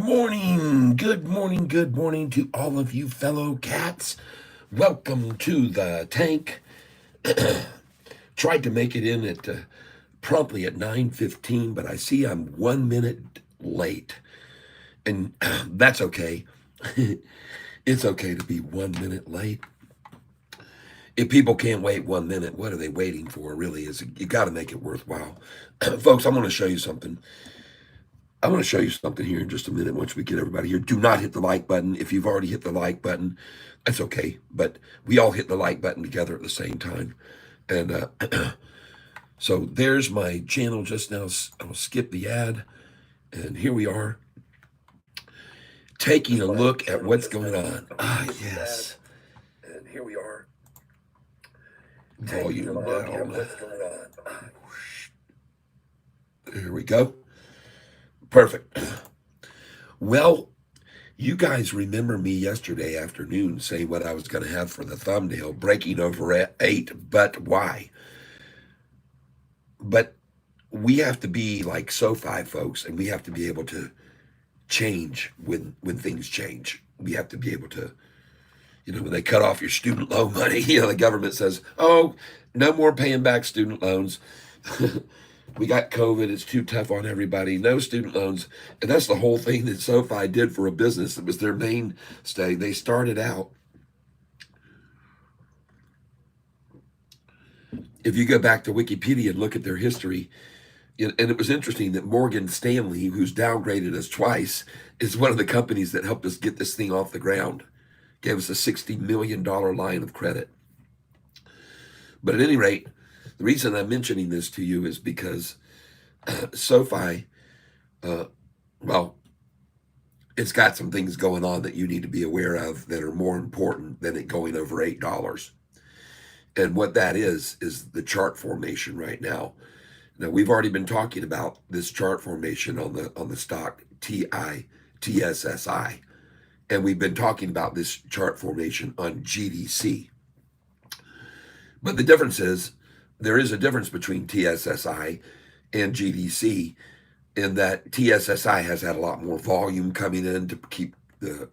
good morning to all of you fellow cats. Welcome to the tank. Tried to make it in at promptly at 9:15, but I see I'm 1 minute late, and that's okay. It's okay to be 1 minute late. If people can't wait 1 minute, what are they waiting for? Really, you got to make it worthwhile, folks. I'm going to show you something. I'm going to show you something here in just a minute once we get everybody here. Do not hit the like button. If you've already hit the like button, that's okay. But we all hit the like button together at the same time. And so there's my channel just now. I'll skip the ad. And here we are taking a look at what's going on. Yes. And here we are. Volume down. There we go. Perfect. Well, you guys remember me yesterday afternoon saying what I was going to have for the thumbnail, breaking over at 8, but why? But we have to be like Sofi, folks, and we have to be able to change when things change. We have to be able to, when they cut off your student loan money, the government says, oh, no more paying back student loans. We got COVID. It's too tough on everybody. No student loans. And that's the whole thing that Sofi did for a business. It was their mainstay. They started out. If you go back to Wikipedia and look at their history, and it was interesting that Morgan Stanley, who's downgraded us twice, is one of the companies that helped us get this thing off the ground. Gave us a $60 million line of credit. But at any rate, the reason I'm mentioning this to you is because Sofi, well, it's got some things going on that you need to be aware of that are more important than it going over $8. And what that is the chart formation right now. Now, we've already been talking about this chart formation on the stock TSSI, and we've been talking about this chart formation on GDC. But the difference is, there is a difference between TSSI and GDC in that TSSI has had a lot more volume coming in to keep the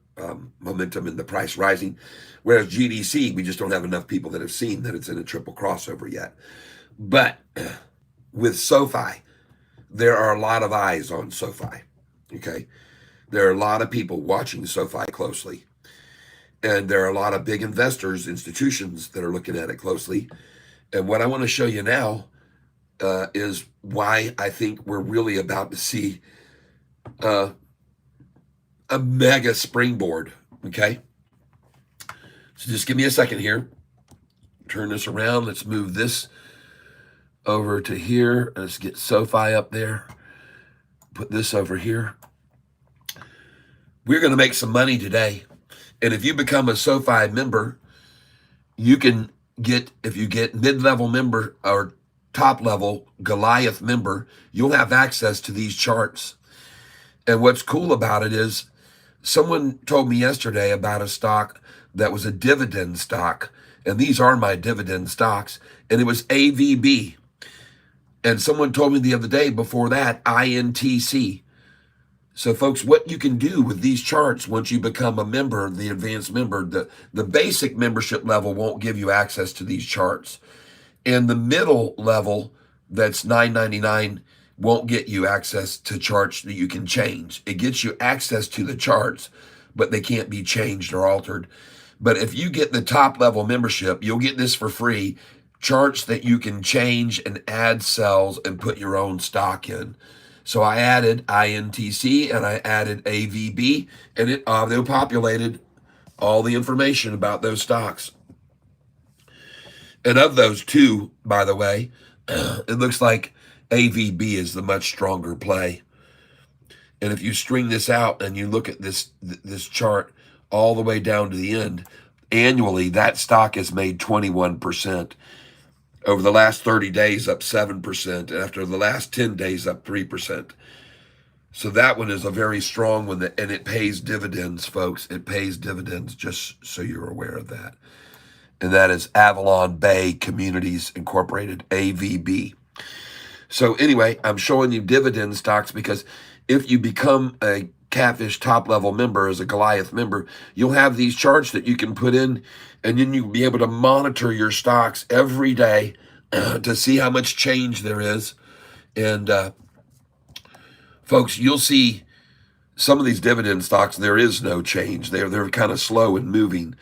momentum and the price rising, whereas GDC, we just don't have enough people that have seen that it's in a triple crossover yet. But with Sofi, there are a lot of eyes on Sofi, okay? There are a lot of people watching Sofi closely, and there are a lot of big investors, institutions that are looking at it closely. And what I want to show you now is why I think we're really about to see a mega springboard, okay? So just give me a second here. Turn this around. Let's move this over to here. Let's get Sofi up there. Put this over here. We're going to make some money today. And if you become a Sofi member, you can get, if you get mid-level member or top-level Goliath member, you'll have access to these charts. And what's cool about it is someone told me yesterday about a stock that was a dividend stock, and these are my dividend stocks, and it was AVB. And someone told me the other day before that, INTC. So folks, what you can do with these charts once you become a member, the advanced member, the basic membership level won't give you access to these charts. And the middle level, that's $9.99, won't get you access to charts that you can change. It gets you access to the charts, but they can't be changed or altered. But if you get the top level membership, you'll get this for free, charts that you can change and add cells and put your own stock in. So I added INTC and I added AVB, and it auto-populated all the information about those stocks. And of those two, by the way, it looks like AVB is the much stronger play. And if you string this out and you look at this chart all the way down to the end, annually, that stock has made 21%. Over the last 30 days, up 7%. And after the last 10 days, up 3%. So that one is a very strong one, and it pays dividends, folks. It pays dividends, just so you're aware of that. And that is Avalon Bay Communities Incorporated, AVB. So anyway, I'm showing you dividend stocks because if you become a Catfish top level member, as a Goliath member, you'll have these charts that you can put in, and then you'll be able to monitor your stocks every day to see how much change there is. And folks, you'll see some of these dividend stocks, there is no change. They're kind of slow in moving.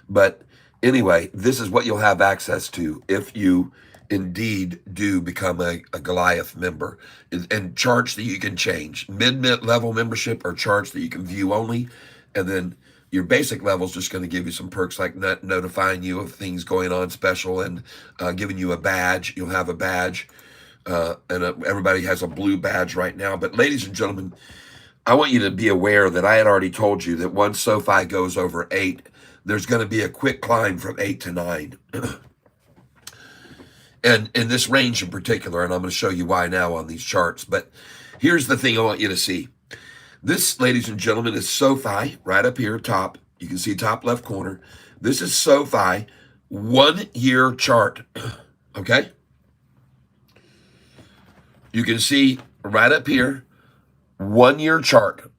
But anyway, this is what you'll have access to if you indeed do become a Goliath member, and charts that you can change. Mid-level membership are charts that you can view only, and then your basic level is just going to give you some perks like notifying you of things going on special, and giving you a badge. You'll have a badge, and everybody has a blue badge right now. But ladies and gentlemen, I want you to be aware that I had already told you that once SoFi goes over 8, there's going to be a quick climb from 8 to 9. And in this range in particular, and I'm going to show you why now on these charts. But here's the thing I want you to see. This, ladies and gentlemen, is SoFi right up here, top. You can see top left corner. This is SoFi 1-year chart, okay? You can see right up here, 1-year chart.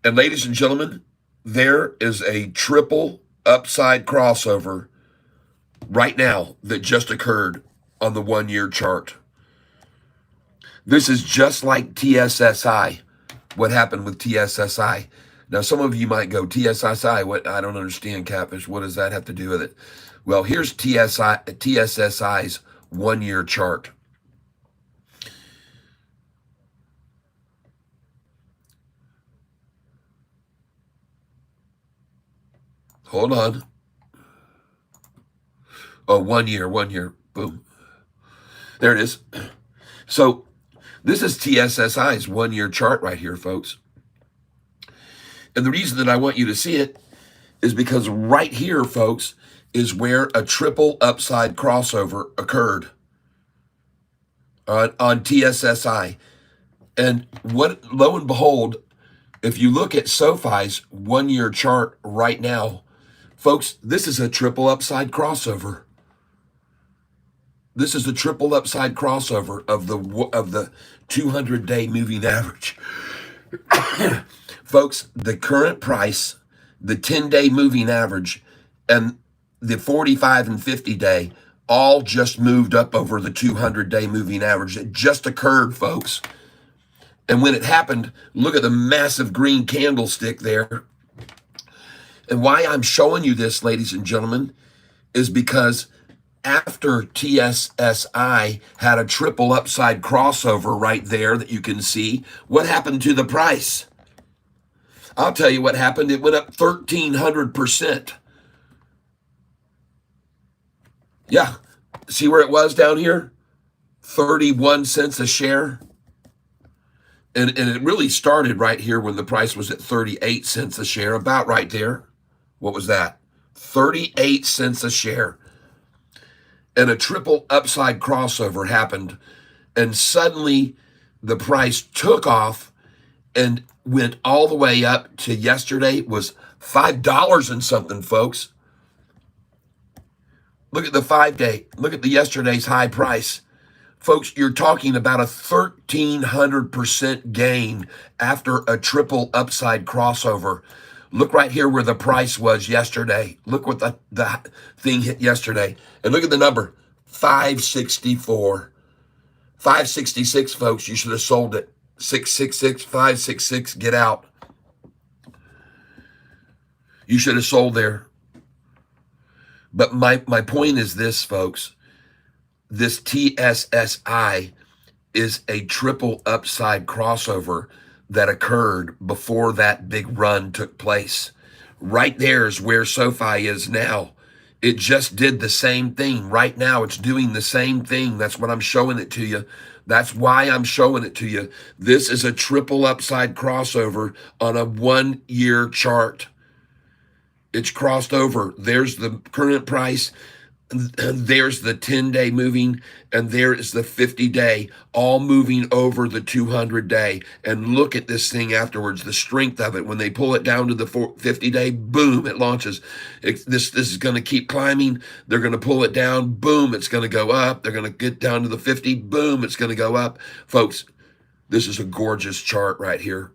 And ladies and gentlemen, there is a triple upside crossover right now that just occurred on the 1-year chart. This is just like TSSI, what happened with TSSI. Now, some of you might go, TSSI, what? I don't understand, Catfish. What does that have to do with it? Well, here's TSSI's 1-year chart. Hold on. Oh, 1 year, boom. There it is. So this is TSSI's 1-year chart right here, folks. And the reason that I want you to see it is because right here, folks, is where a triple upside crossover occurred on TSSI. And what, lo and behold, if you look at SoFi's 1-year chart right now, folks, this is a triple upside crossover. This is a triple upside crossover of the 200-day moving average. Folks, the current price, the 10-day moving average, and the 45 and 50-day all just moved up over the 200-day moving average. It just occurred, folks. And when it happened, look at the massive green candlestick there. And why I'm showing you this, ladies and gentlemen, is because after TSSI had a triple upside crossover right there that you can see, what happened to the price? I'll tell you what happened. It went up 1,300%. Yeah. See where it was down here? 31 cents a share. And it really started right here when the price was at 38 cents a share, about right there. What was that? 38 cents a share. And a triple upside crossover happened, and suddenly the price took off and went all the way up to yesterday was $5 and something, folks. Look at the 5-day. Look at the yesterday's high price. Folks, you're talking about a 1,300% gain after a triple upside crossover. Look right here where the price was yesterday. Look what the thing hit yesterday. And look at the number, 564. 566, folks, you should have sold it. 666, 566, get out. You should have sold there. But my point is this, folks. This TSSI is a triple upside crossover that occurred before that big run took place. Right there is where SoFi is now. It just did the same thing. Right now, it's doing the same thing. That's what I'm showing it to you. That's why I'm showing it to you. This is a triple upside crossover on a 1-year chart. It's crossed over. There's the current price. There's the 10-day moving, and there is the 50-day, all moving over the 200-day. And look at this thing afterwards, the strength of it. When they pull it down to the 50-day, boom, it launches. This is going to keep climbing. They're going to pull it down, boom, it's going to go up. They're going to get down to the 50, boom, it's going to go up. Folks, this is a gorgeous chart right here.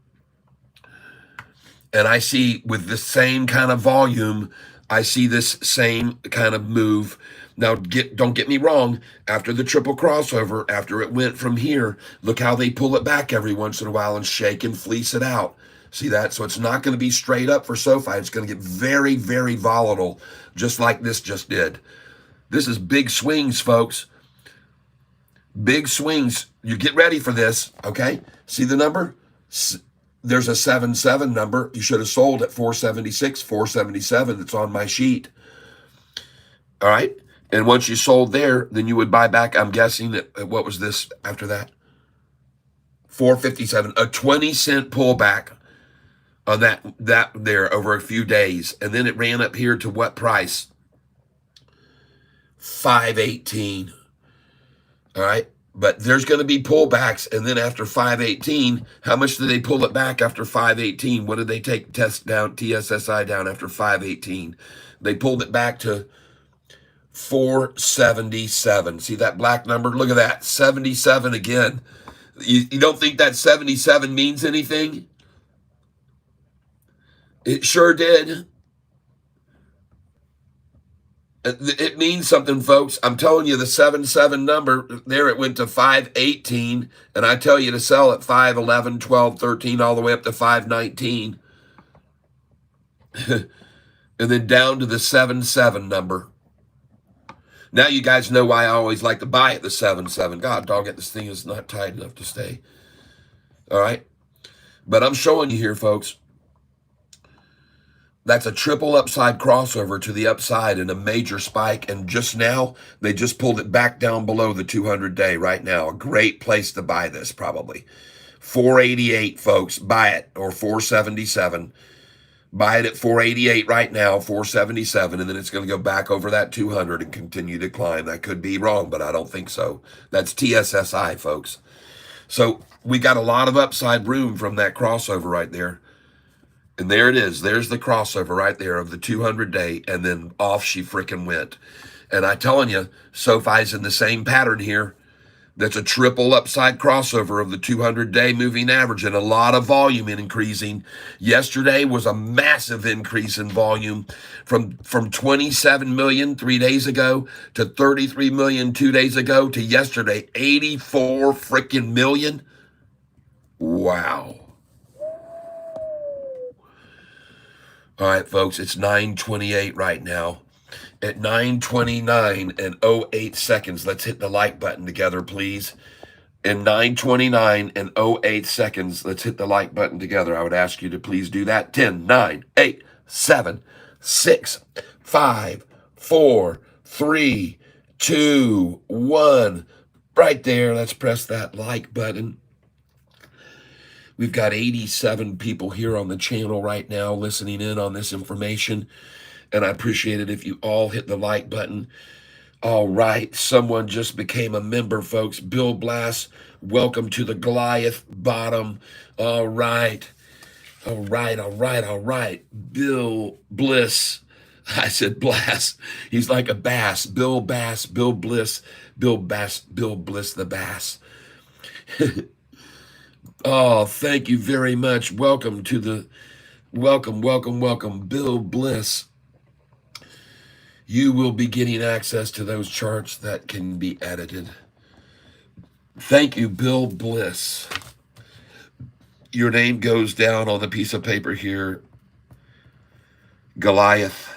And I see with the same kind of volume, I see this same kind of move. Now, don't get me wrong. After the triple crossover, after it went from here, look how they pull it back every once in a while and shake and fleece it out. See that? So it's not going to be straight up for SoFi. It's going to get very, very volatile, just like this just did. This is big swings, folks. Big swings. You get ready for this, okay? See the number? There's a 7-7 number. You should have sold at 476, 477. It's on my sheet. All right? And once you sold there, then you would buy back, I'm guessing, at what was this after that? 457. A 20-cent pullback on that there over a few days. And then it ran up here to what price? 518. All right? But there's going to be pullbacks, and then after 518, how much did they pull it back after 518? What did they take TSSI down after 518? They pulled it back to 477. See that black number? Look at that, 77 again. You don't think that 77 means anything? It sure did. It means something, folks. I'm telling you, the 7-7 number, there it went to 518, and I tell you to sell at 511, 12, 13, all the way up to 519. And then down to the 7-7 number. Now you guys know why I always like to buy at the 7-7. God dog it, this thing is not tight enough to stay. All right? But I'm showing you here, folks. That's a triple upside crossover to the upside and a major spike. And just now, they just pulled it back down below the 200-day right now. A great place to buy this, probably. 488, folks. Buy it. Or 477. Buy it at 488 right now, 477. And then it's going to go back over that 200 and continue to climb. That could be wrong, but I don't think so. That's TSSI, folks. So we got a lot of upside room from that crossover right there. And there it is. There's the crossover right there of the 200-day, and then off she freaking went. And I'm telling you, SoFi's in the same pattern here. That's a triple upside crossover of the 200-day moving average and a lot of volume increasing. Yesterday was a massive increase in volume from 27 million 3 days ago to 33 million 2 days ago to yesterday, 84 freaking million. Wow. All right, folks, it's 9:28 right now. At 9:29 and 08 seconds, let's hit the like button together, please. In 9:29 and 08 seconds, let's hit the like button together. I would ask you to please do that. 10, 9, 8, 7, 6, 5, 4, 3, 2, 1. Right there, let's press that like button. We've got 87 people here on the channel right now listening in on this information, and I appreciate it if you all hit the like button. All right, someone just became a member, folks. Bill Blass, welcome to the Goliath bottom. All right. Bill Bliss. I said Blass. He's like a bass. Bill Bass, Bill Bliss, Bill Bass, Bill Bliss the bass. Oh, thank you very much. Welcome, Bill Bliss. You will be getting access to those charts that can be edited. Thank you, Bill Bliss. Your name goes down on the piece of paper here. Goliath.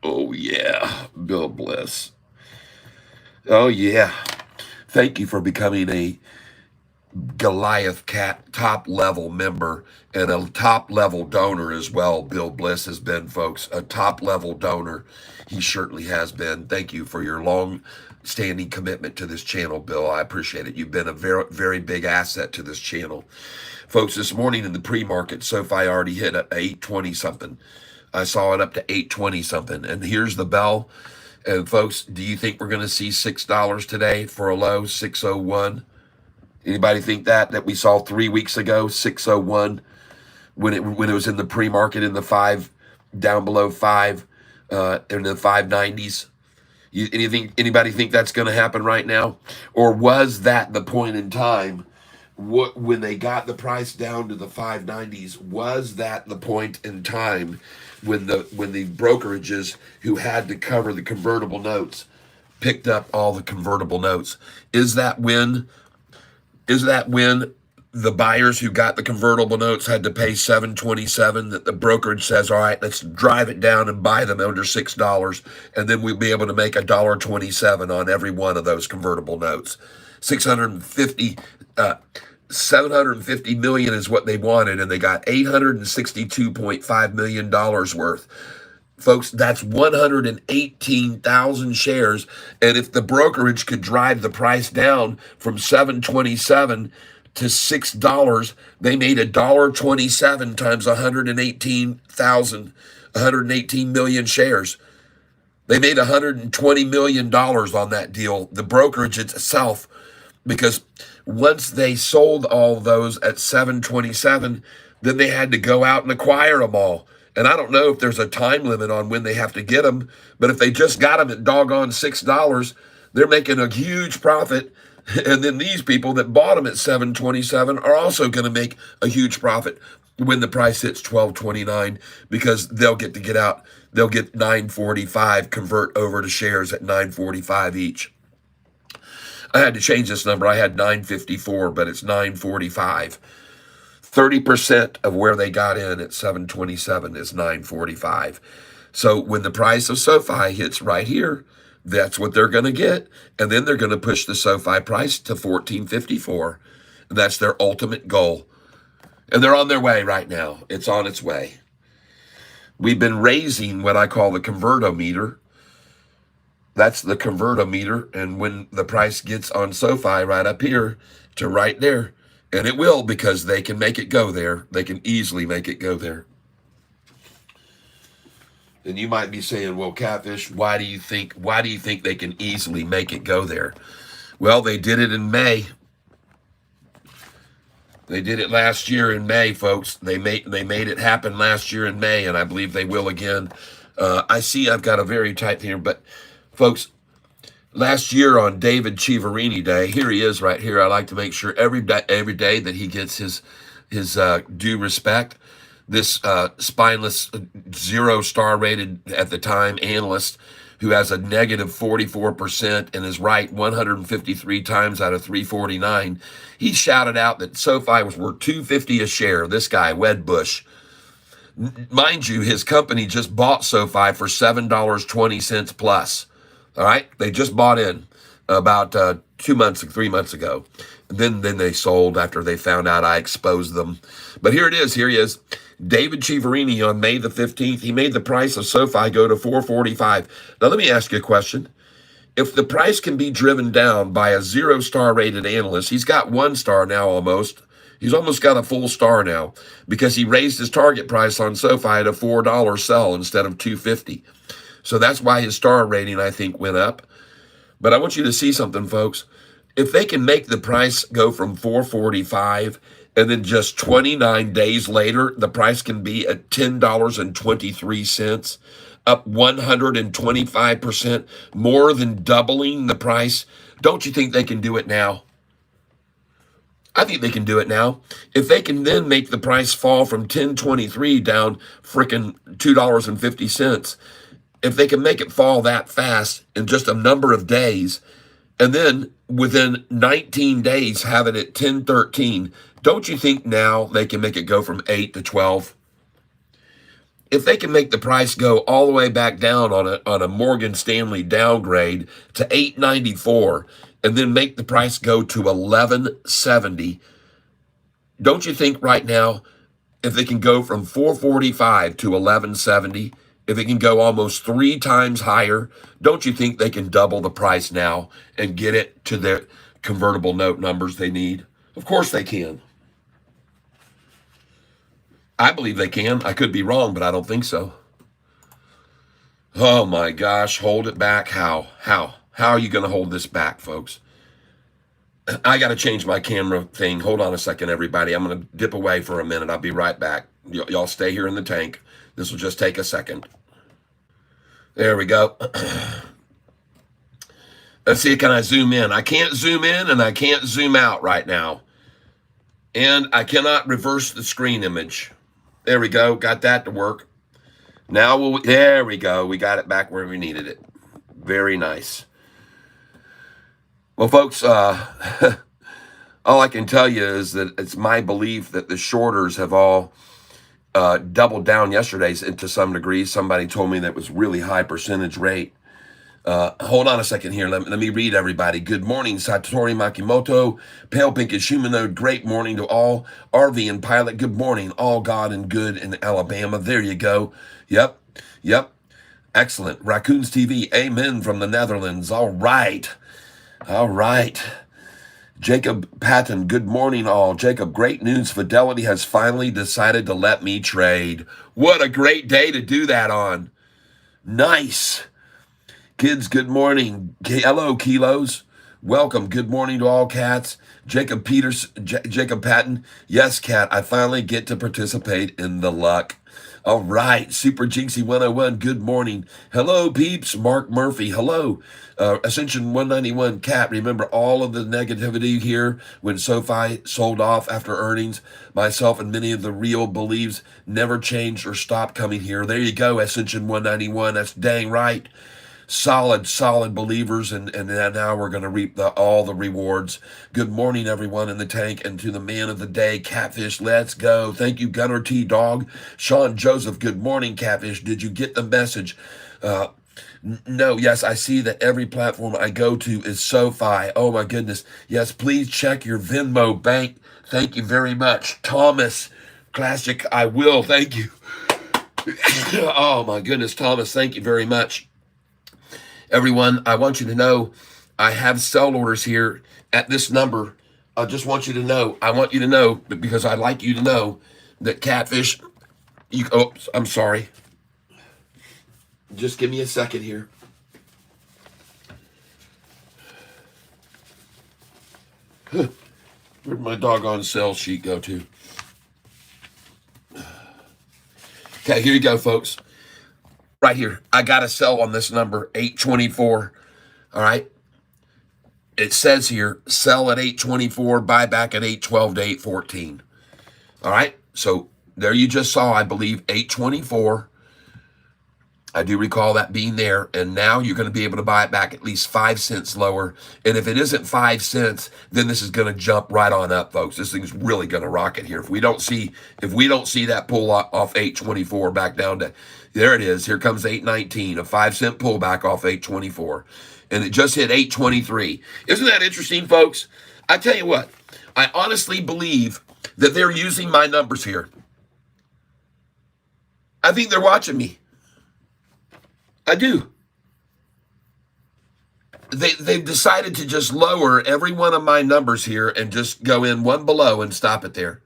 Oh, yeah. Bill Bliss. Oh, yeah. Thank you for becoming a Goliath Cat top level member and a top level donor as well. Bill Bliss has been, folks, a top level donor. He certainly has been. Thank you for your long standing commitment to this channel, Bill. I appreciate it. You've been a very, very big asset to this channel. Folks, this morning in the pre-market, SoFi already hit 820 something. I saw it up to 820 something. And here's the bell. And folks, do you think we're going to see $6 today for a low, 601? Anybody think that we saw 3 weeks ago, 601, when it was in the pre-market in the 5, down below 5, in the 590s? Anybody think that's going to happen right now? Or was that the point in time when they got the price down to the 590s, was that the point in time when the brokerages who had to cover the convertible notes picked up all the convertible notes? Is that when the buyers who got the convertible notes had to pay 727, that the brokerage says, all right, let's drive it down and buy them under $6, and then we'll be able to make $1.27 on every one of those convertible notes? 650 750 million is what they wanted, and they got $862.5 million worth. Folks, that's 118,000 shares. And if the brokerage could drive the price down from 727 to $6, they made $1.27 times 118 million shares. They made $120 million on that deal, the brokerage itself, because once they sold all those at 727, then they had to go out and acquire them all. And I don't know if there's a time limit on when they have to get them, but if they just got them at doggone $6, they're making a huge profit. And then these people that bought them at 727 are also going to make a huge profit when the price hits 1229, because they'll get out. They'll get 945, convert over to shares at 945 each. I had to change this number. I had 954, but it's 945. 30% of where they got in at 727 is 945. So when the price of SoFi hits right here, that's what they're going to get. And then they're going to push the SoFi price to 1454. And that's their ultimate goal. And they're on their way right now. It's on its way. We've been raising what I call the convertometer. That's the convertometer. And when the price gets on SoFi right up here to right there, and it will, because they can make it go there. They can easily make it go there. And you might be saying, well, Catfish, why do you think they can easily make it go there? Well, they did it in May. They did it last year in May, folks. They made it happen last year in May, and I believe they will again. I see I've got a very tight here, but folks, last year on David Chiaverini Day, here he is right here. I like to make sure every day that he gets his due respect. This spineless, 0-star rated at the time analyst who has a negative 44% and is right 153 times out of 349. He shouted out that SoFi was worth $250 a share. This guy, Wedbush. Mind you, his company just bought SoFi for $7.20 plus. All right, they just bought in about 3 months ago. And then they sold after they found out I exposed them. But here it is. Here he is. David Chiaverini on May the 15th. He made the price of SoFi go to $4.45. Now, let me ask you a question. If the price can be driven down by a 0-star rated analyst, he's got 1 star now almost. He's almost got a full star now because he raised his target price on SoFi at a $4 sell instead of $2.50. So that's why his star rating, I think, went up. But I want you to see something, folks. If they can make the price go from $4.45 and then just 29 days later, the price can be at $10.23, up 125%, more than doubling the price, don't you think they can do it now? I think they can do it now. If they can then make the price fall from $10.23 down frickin' $2.50, if they can make it fall that fast in just a number of days, and then within 19 days have it at $10.13, don't you think now they can make it go from 8 to 12? If they can make the price go all the way back down on a Morgan Stanley downgrade to $8.94, and then make the price go to $11.70, don't you think right now, if they can go from $4.45 to $11.70, if it can go almost 3 times higher, don't you think they can double the price now and get it to their convertible note numbers they need? Of course they can. I believe they can. I could be wrong, but I don't think so. Oh my gosh, hold it back. How? How are you going to hold this back, folks? I got to change my camera thing. Hold on a second, everybody. I'm going to dip away for a minute. I'll be right back. Y'all stay here in the tank. This will just take a second. There we go. Let's see, can I zoom in? I can't zoom in and I can't zoom out right now. And I cannot reverse the screen image. There we go. Got that to work. Now, there we go. We got it back where we needed it. Very nice. Well, folks, all I can tell you is that it's my belief that the shorters have all doubled down yesterday to some degree. Somebody told me that was really high percentage rate. Hold on a second here. Let me read everybody. Good morning, Satori Makimoto. Pale Pinkish Humanoid. Great morning to all. RV and Pilot. Good morning. All God and good in Alabama. There you go. Yep. Excellent. Raccoons TV. Amen from the Netherlands. All right. Jacob Patton. Good morning, all. Jacob, great news. Fidelity has finally decided to let me trade. What a great day to do that on. Nice. Kids, good morning. Hello, Kilos. Welcome. Good morning to all cats. Jacob Patton. Yes, cat. I finally get to participate in the luck. All right. Super Jinxie 101. Good morning. Hello, peeps. Mark Murphy. Hello. Ascension 191. Cat. Remember all of the negativity here when Sofi sold off after earnings. Myself and many of the real believes never changed or stopped coming here. There you go, Ascension 191. That's dang right. Solid believers, and now we're going to reap all the rewards. Good morning, everyone in the tank, and to the man of the day, Catfish. Let's go. Thank you, Gunner T. Dog. Sean Joseph, good morning, Catfish. Did you get the message? No, yes, I see that every platform I go to is SoFi. Oh, my goodness. Yes, please check your Venmo bank. Thank you very much. Thomas, classic, I will. Thank you. Oh, my goodness, Thomas, thank you very much. Everyone, I want you to know I have sell orders here at this number. I just want you to know, because I'd like you to know that Catfish, I'm sorry. Just give me a second here. Where'd my doggone sell sheet go to? Okay, here you go, folks. Right here, I got to sell on this number, 824. All right. It says here, sell at 824, buy back at 812 to 814. All right. So there you just saw, I believe, 824. I do recall that being there. And now you're going to be able to buy it back at least 5 cents lower. And if it isn't 5 cents, then this is going to jump right on up, folks. This thing's really going to rocket here. If we don't see that pull off 824 back down to, there it is. Here comes 819, a 5 cent pullback off 824. And it just hit 823. Isn't that interesting, folks? I tell you what, I honestly believe that they're using my numbers here. I think they're watching me. I do. They've decided to just lower every one of my numbers here and just go in one below and stop it there.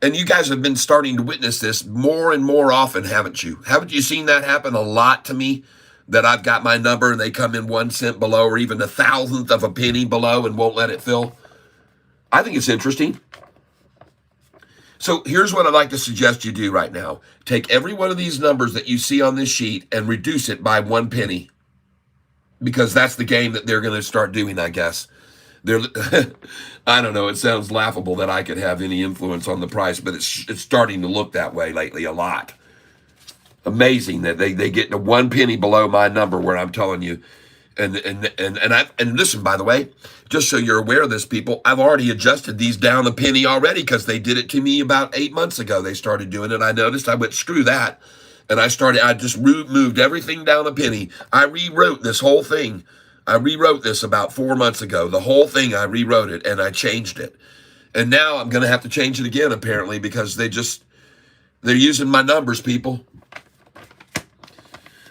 And you guys have been starting to witness this more and more often, haven't you? Haven't you seen that happen a lot to me? That I've got my number and they come in 1 cent below or even a thousandth of a penny below and won't let it fill? I think it's interesting. So here's what I'd like to suggest you do right now. Take every one of these numbers that you see on this sheet and reduce it by 1 penny. Because that's the game that they're going to start doing, I guess. I don't know, it sounds laughable that I could have any influence on the price, but it's starting to look that way lately a lot. Amazing that they get to 1 penny below my number where I'm telling you. And listen, by the way, just so you're aware of this, people, I've already adjusted these down a penny already because they did it to me about 8 months ago. They started doing it. I noticed. I went, screw that. And I just moved everything down a penny. I rewrote this whole thing. I rewrote this about 4 months ago. The whole thing, I rewrote it and I changed it. And now I'm going to have to change it again, apparently, because they're using my numbers, people.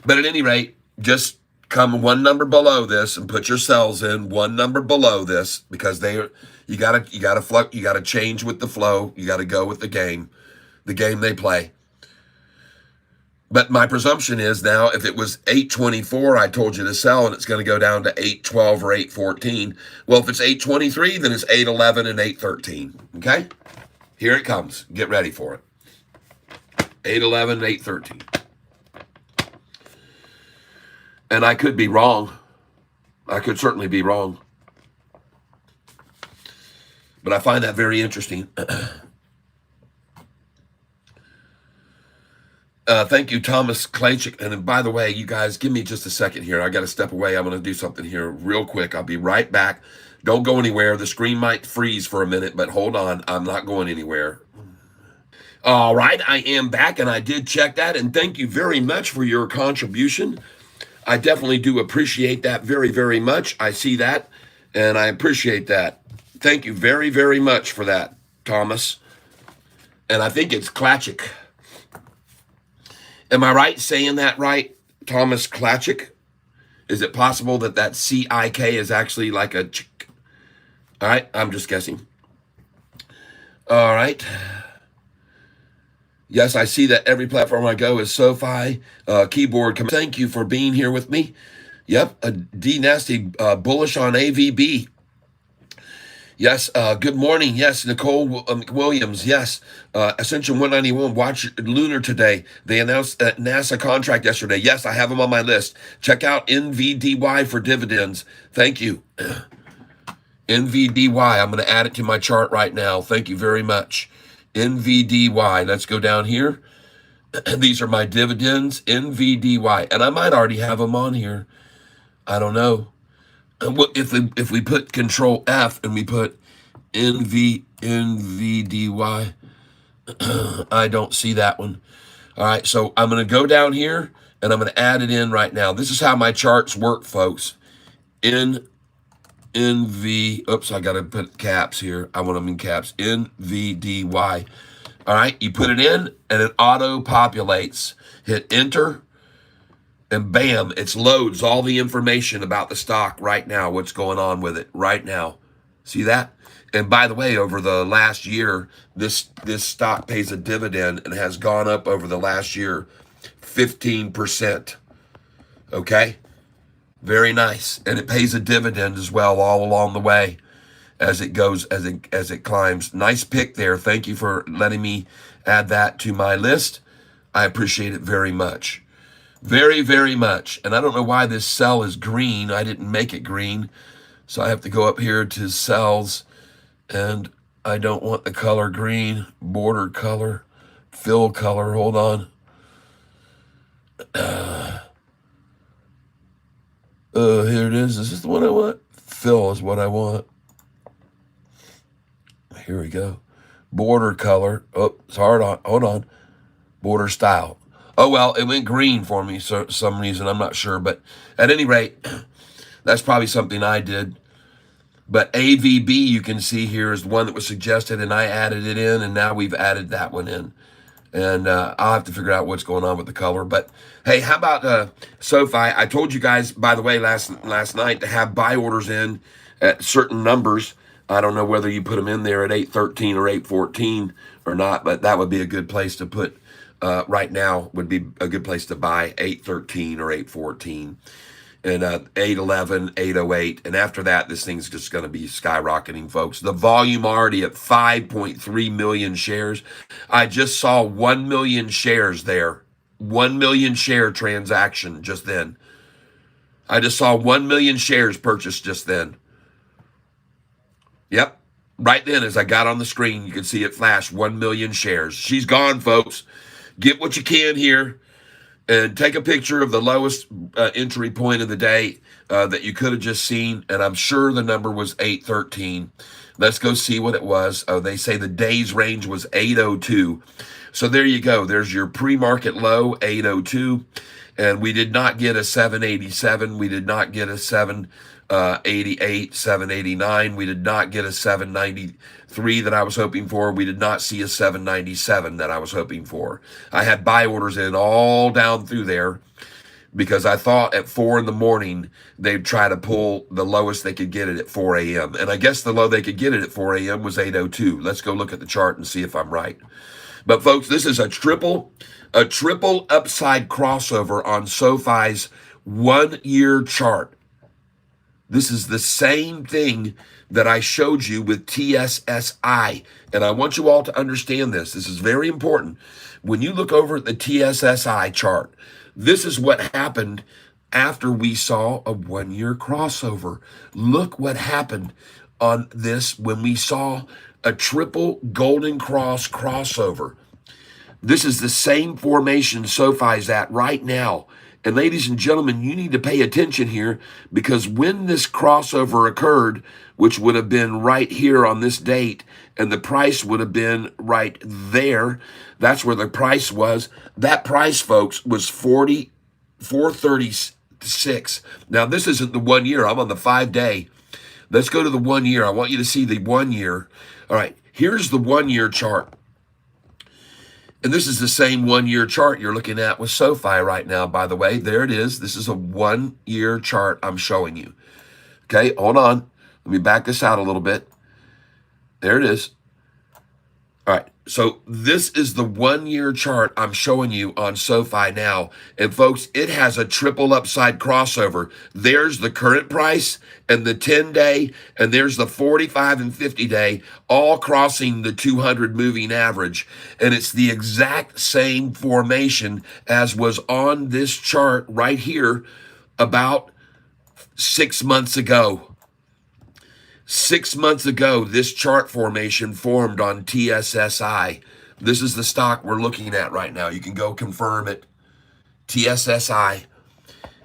But at any rate, just come one number below this and put your cells in one number below this, because you gotta change with the flow. You gotta go with the game they play. But my presumption is now, if it was 824, I told you to sell, and it's going to go down to 812 or 814. Well, if it's 823, then it's 811 and 813. Okay? Here it comes. Get ready for it. 811 and 813. And I could be wrong. I could certainly be wrong. But I find that very interesting. Thank you, Thomas Klachik. And by the way, you guys, give me just a second here. I got to step away. I'm going to do something here real quick. I'll be right back. Don't go anywhere. The screen might freeze for a minute, but hold on. I'm not going anywhere. All right, I am back, and I did check that. And thank you very much for your contribution. I definitely do appreciate that very, very much. I see that, and I appreciate that. Thank you very, very much for that, Thomas. And I think it's Klachik. Am I right saying that right? Thomas Klachik? Is it possible that that C-I-K is actually like a chick? All right, I'm just guessing. All right. Yes, I see that every platform I go is Sofi. Keyboard. Thank you for being here with me. Yep, a D Nasty bullish on AVB. Yes, good morning. Yes, Nicole Williams. Yes, Ascension 191. Watch Lunar today. They announced a NASA contract yesterday. Yes, I have them on my list. Check out NVDY for dividends. Thank you. NVDY. I'm going to add it to my chart right now. Thank you very much. NVDY. Let's go down here. These are my dividends. NVDY. And I might already have them on here. I don't know. If we put Control F and we put NVDY, I don't see that one. All right, so I'm going to go down here and I'm going to add it in right now. This is how my charts work, folks. Oops, I got to put caps here. I want them in caps. NVDY. All right, you put it in and it auto-populates. Hit enter. And bam, it loads all the information about the stock right now, what's going on with it right now. See that? And by the way, over the last year, this stock pays a dividend and has gone up over the last year 15%. Okay? Very nice. And it pays a dividend as well all along the way as it goes, as it climbs. Nice pick there. Thank you for letting me add that to my list. I appreciate it very much. Very, very much. And I don't know why this cell is green. I didn't make it green. So I have to go up here to cells. And I don't want the color green. Border color. Fill color. Hold on. Here it is. Is this the one I want? Fill is what I want. Here we go. Border color. Oh, it's hard on. Hold on. Border style. Oh, well, it went green for me for some reason. I'm not sure. But at any rate, that's probably something I did. But AVB, you can see here, is the one that was suggested, and I added it in, and now we've added that one in. And I'll have to figure out what's going on with the color. But, hey, how about Sofi? I told you guys, by the way, last night to have buy orders in at certain numbers. I don't know whether you put them in there at 813 or 814 or not, but that would be a good place to put. Right now would be a good place to buy 813 or 814 and 811, 808. And after that, this thing's just going to be skyrocketing, folks. The volume already at 5.3 million shares. I just saw 1 million shares there. 1 million share transaction just then. I just saw 1 million shares purchased just then. Yep. Right then, as I got on the screen, you could see it flash 1 million shares. She's gone, folks. Get what you can here and take a picture of the lowest entry point of the day that you could have just seen. And I'm sure the number was 813. Let's go see what it was. Oh, they say the day's range was 802. So there you go. There's your pre-market low, 802. And we did not get a 787. We did not get a 788, 789. We did not get a 793 that I was hoping for. We did not see a 797 that I was hoping for. I had buy orders in all down through there because I thought at 4 in the morning they'd try to pull the lowest they could get it at 4 a.m. And I guess the low they could get it at 4 a.m. was 802. Let's go look at the chart and see if I'm right. But folks, this is a triple upside crossover on SoFi's 1 year chart. This is the same thing that I showed you with TSSI. And I want you all to understand this. This is very important. When you look over at the TSSI chart, this is what happened after we saw a 1 year crossover. Look what happened on this when we saw a triple golden cross crossover. This is the same formation SoFi's at right now. And ladies and gentlemen, you need to pay attention here, because when this crossover occurred, which would have been right here on this date, and the price would have been right there, that's where the price was. That price, folks, was 436. Now, this isn't the 1 year. I'm on the 5-day. Let's go to the 1 year. I want you to see the 1 year. All right, here's the 1 year chart. And this is the same 1 year chart you're looking at with SoFi right now, by the way. There it is. This is a 1 year chart I'm showing you. Okay, hold on. Let me back this out a little bit. There it is. All right, so this is the 1 year chart I'm showing you on SoFi now. And folks, it has a triple upside crossover. There's the current price and the 10-day, and there's the 45 and 50-day, all crossing the 200 moving average. And it's the exact same formation as was on this chart right here about 6 months ago. 6 months ago, this chart formation formed on TSSI. This is the stock we're looking at right now. You can go confirm it. TSSI.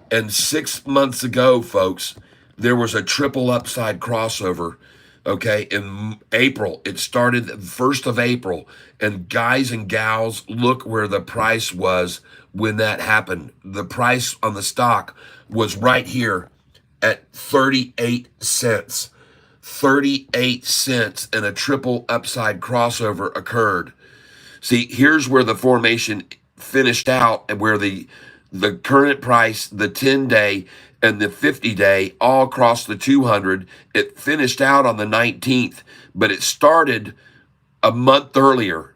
And 6 months ago, folks, there was a triple upside crossover. Okay, in April, it started the 1st of April. And guys and gals, look where the price was when that happened. The price on the stock was right here at 38 cents. 38 cents, and a triple upside crossover occurred. See, here's where the formation finished out, and where the current price, the 10-day and the 50-day all crossed the 200. It finished out on the 19th, but it started a month earlier.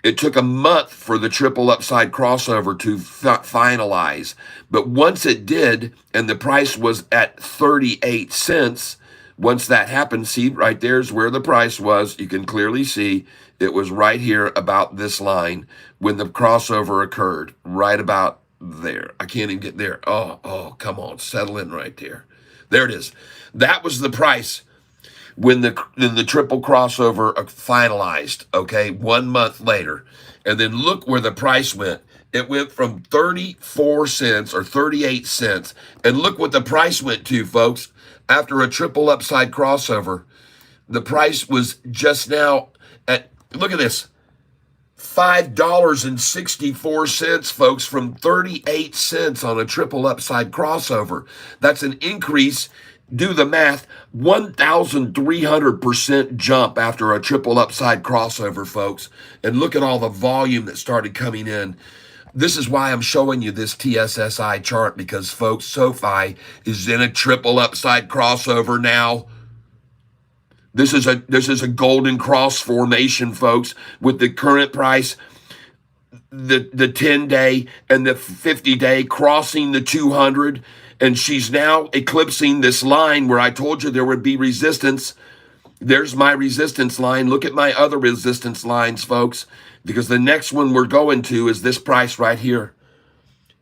It took a month for the triple upside crossover to finalize. But once it did, and the price was at 38 cents, once that happened, see, right there's where the price was. You can clearly see it was right here about this line when the crossover occurred, right about there. I can't even get there. Oh, come on, settle in right there. There it is. That was the price when the triple crossover finalized, okay, 1 month later. And then look where the price went. It went from 34 cents or 38 cents. And look what the price went to, folks. After a triple upside crossover, the price was just now at, look at this, $5.64, folks, from 38 cents on a triple upside crossover. That's an increase, do the math, 1,300% jump after a triple upside crossover, folks. And look at all the volume that started coming in. This is why I'm showing you this TSSI chart, because, folks, SoFi is in a triple upside crossover now. This is a golden cross formation, folks, with the current price, the 10-day and the 50-day crossing the 200, and she's now eclipsing this line where I told you there would be resistance. There's my resistance line. Look at my other resistance lines, folks, because the next one we're going to is this price right here.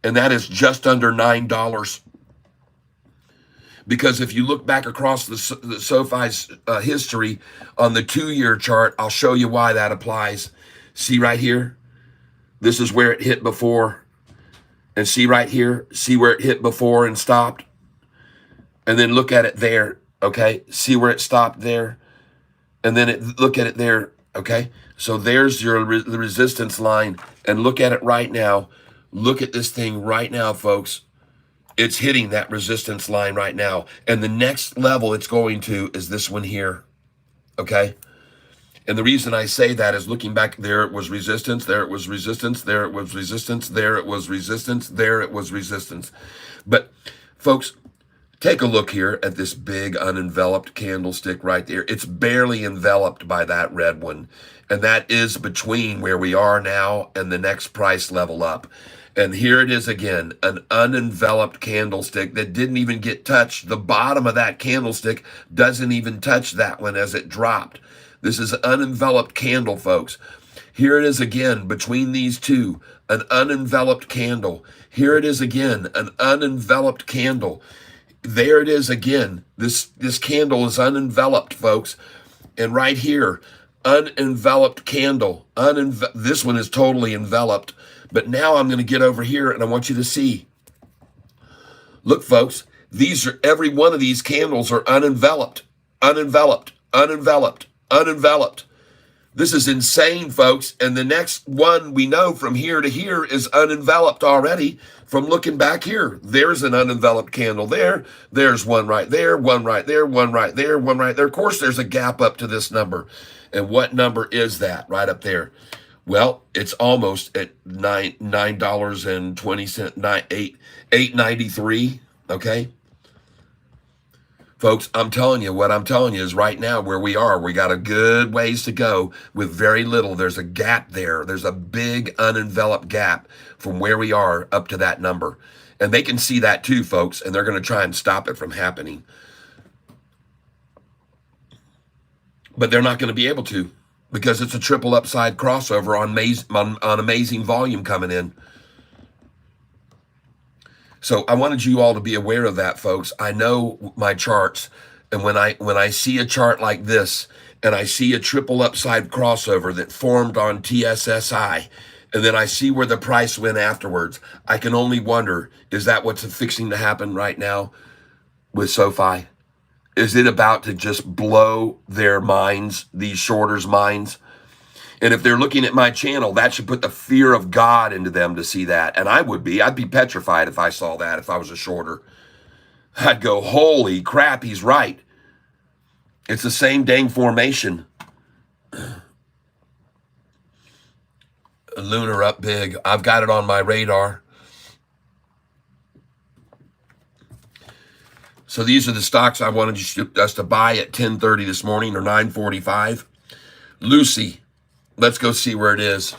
And that is just under $9. Because if you look back across the SoFi's history on the 2 year chart, I'll show you why that applies. See right here? This is where it hit before. And see right here? See where it hit before and stopped? And then look at it there, okay? See where it stopped there? And then look at it there, okay? So there's your the resistance line. And look at it right now. Look at this thing right now, folks. It's hitting that resistance line right now. And the next level it's going to is this one here, okay? And the reason I say that is looking back, there it was resistance, there it was resistance, there it was resistance, there it was resistance, there it was resistance. But, folks, take a look here at this big unenveloped candlestick right there. It's barely enveloped by that red one. And that is between where we are now and the next price level up. And here it is again, an unenveloped candlestick that didn't even get touched. The bottom of that candlestick doesn't even touch that one as it dropped. This is an unenveloped candle, folks. Here it is again, between these two, an unenveloped candle. Here it is again, an unenveloped candle. there it is again. This candle is unenveloped, folks. And right here, unenveloped candle. This one is totally enveloped. But now I'm going to get over here and I want you to see. Look, folks, every one of these candles are unenveloped, unenveloped, unenveloped, unenveloped. This is insane, folks. And the next one we know from here to here is unenveloped already from looking back here. There's an unenveloped candle there. There's one right there, one right there, one right there, one right there. Of course, there's a gap up to this number. And what number is that right up there? Well, it's almost at $9.20, $8.93. Okay. Folks, I'm telling you, what I'm telling you is right now where we are, we got a good ways to go with very little. There's a gap there. There's a big unenveloped gap from where we are up to that number. And they can see that too, folks, and they're going to try and stop it from happening. But they're not going to be able to because it's a triple upside crossover on amazing volume coming in. So I wanted you all to be aware of that, folks. I know my charts, and when I see a chart like this, and I see a triple upside crossover that formed on TSSI, and then I see where the price went afterwards, I can only wonder, is that what's fixing to happen right now with SoFi? Is it about to just blow their minds, these shorters' minds? And if they're looking at my channel, that should put the fear of God into them to see that. And I'd be petrified if I saw that, if I was a shorter. I'd go, holy crap, he's right. It's the same dang formation. Lunar up big. I've got it on my radar. So these are the stocks I wanted us to buy at 10:30 this morning or 9:45. Lucy. Let's go see where it is.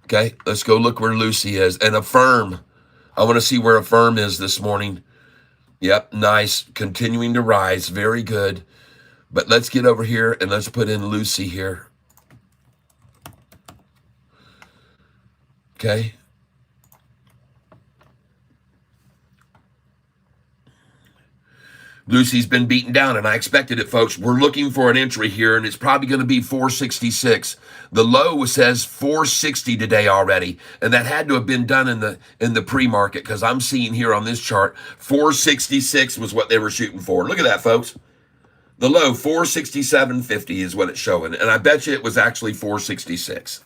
Okay, let's go look where Lucy is. And Affirm. I want to see where Affirm is this morning. Yep, nice. Continuing to rise. Very good. But let's get over here and let's put in Lucy here. Okay. Lucy's been beaten down, and I expected it, folks. We're looking for an entry here, and it's probably going to be 466. The low says 460 today already, and that had to have been done in the pre-market because I'm seeing here on this chart 466 was what they were shooting for. Look at that, folks. The low 467.50 is what it's showing, and I bet you it was actually 466.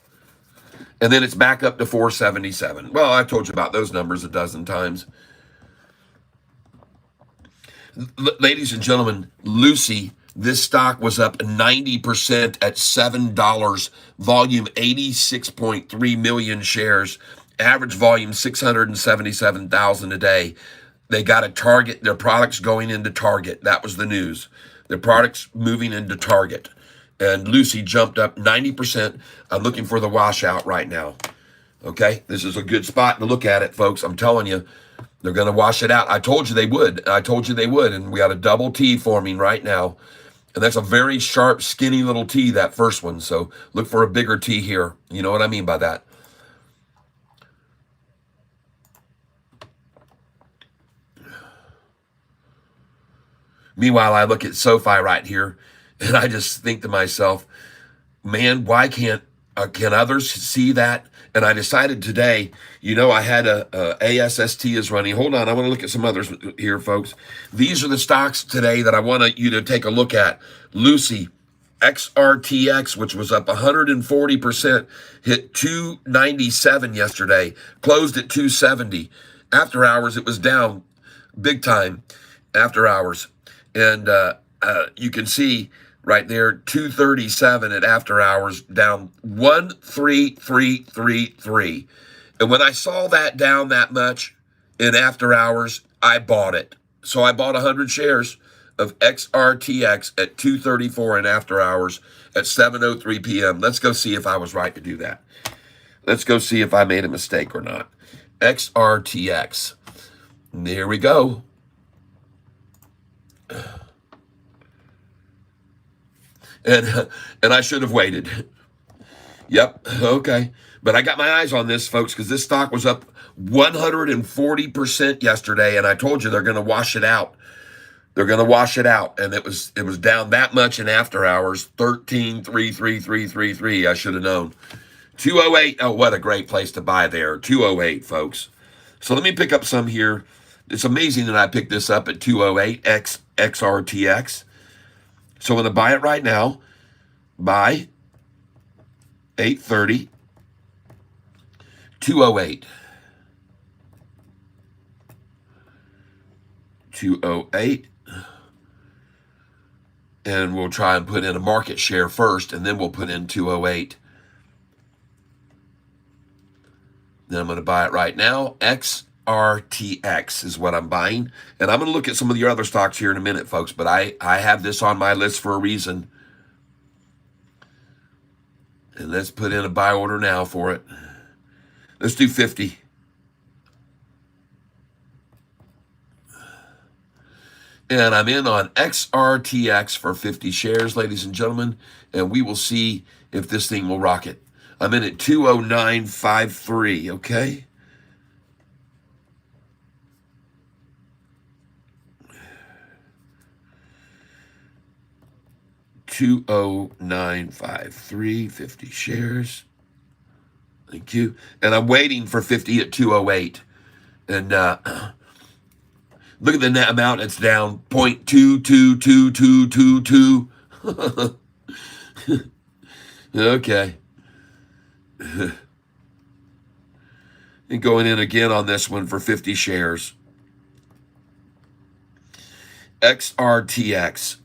And then it's back up to 477. Well, I told you about those numbers a dozen times. Ladies and gentlemen, Lucy, this stock was up 90% at $7, volume 86.3 million shares, average volume 677,000 a day. They got a Target, their products going into Target. That was the news. Their products moving into Target. And Lucy jumped up 90%. I'm looking for the washout right now. Okay, this is a good spot to look at it, folks. I'm telling you. They're going to wash it out. I told you they would. I told you they would. And we got a double T forming right now. And that's a very sharp, skinny little T, that first one. So look for a bigger T here. You know what I mean by that. Meanwhile, I look at SoFi right here, and I just think to myself, man, why can others see that? And I decided today, I had a ASST is running. Hold on, I want to look at some others here, folks. These are the stocks today that I want you to take a look at. Lucy, XRTX, which was up 140%, hit 297 yesterday, closed at 270. After hours, it was down big time after hours. And you can see right there, 237 at after hours, down 13333. And when I saw that down that much in after hours, I bought it. So I bought 100 shares of XRTX at 234 in after hours at 7:03 p.m. Let's go see if I was right to do that. Let's go see if I made a mistake or not. XRTX. There we go. And I should have waited. Yep. Okay. But I got my eyes on this, folks, because this stock was up 140% yesterday, and I told you they're going to wash it out. They're going to wash it out, and it was down that much in after hours. 13,33333. I should have known. 208. Oh, what a great place to buy there. 208, folks. So let me pick up some here. It's amazing that I picked this up at 208 XRTX. So I'm going to buy it right now. Buy 830. 208. 208. And we'll try and put in a market share first, and then we'll put in 208. Then I'm going to buy it right now. XRTX is what I'm buying. And I'm going to look at some of your other stocks here in a minute, folks. But I have this on my list for a reason. And let's put in a buy order now for it. Let's do 50. And I'm in on XRTX for 50 shares, ladies and gentlemen. And we will see if this thing will rock it. I'm in at 20953, okay? $20953, 50 shares. Thank you. And I'm waiting for 50 at 208. And look at the net amount. It's down 0.222222. Okay. And going in again on this one for 50 shares. XRTX.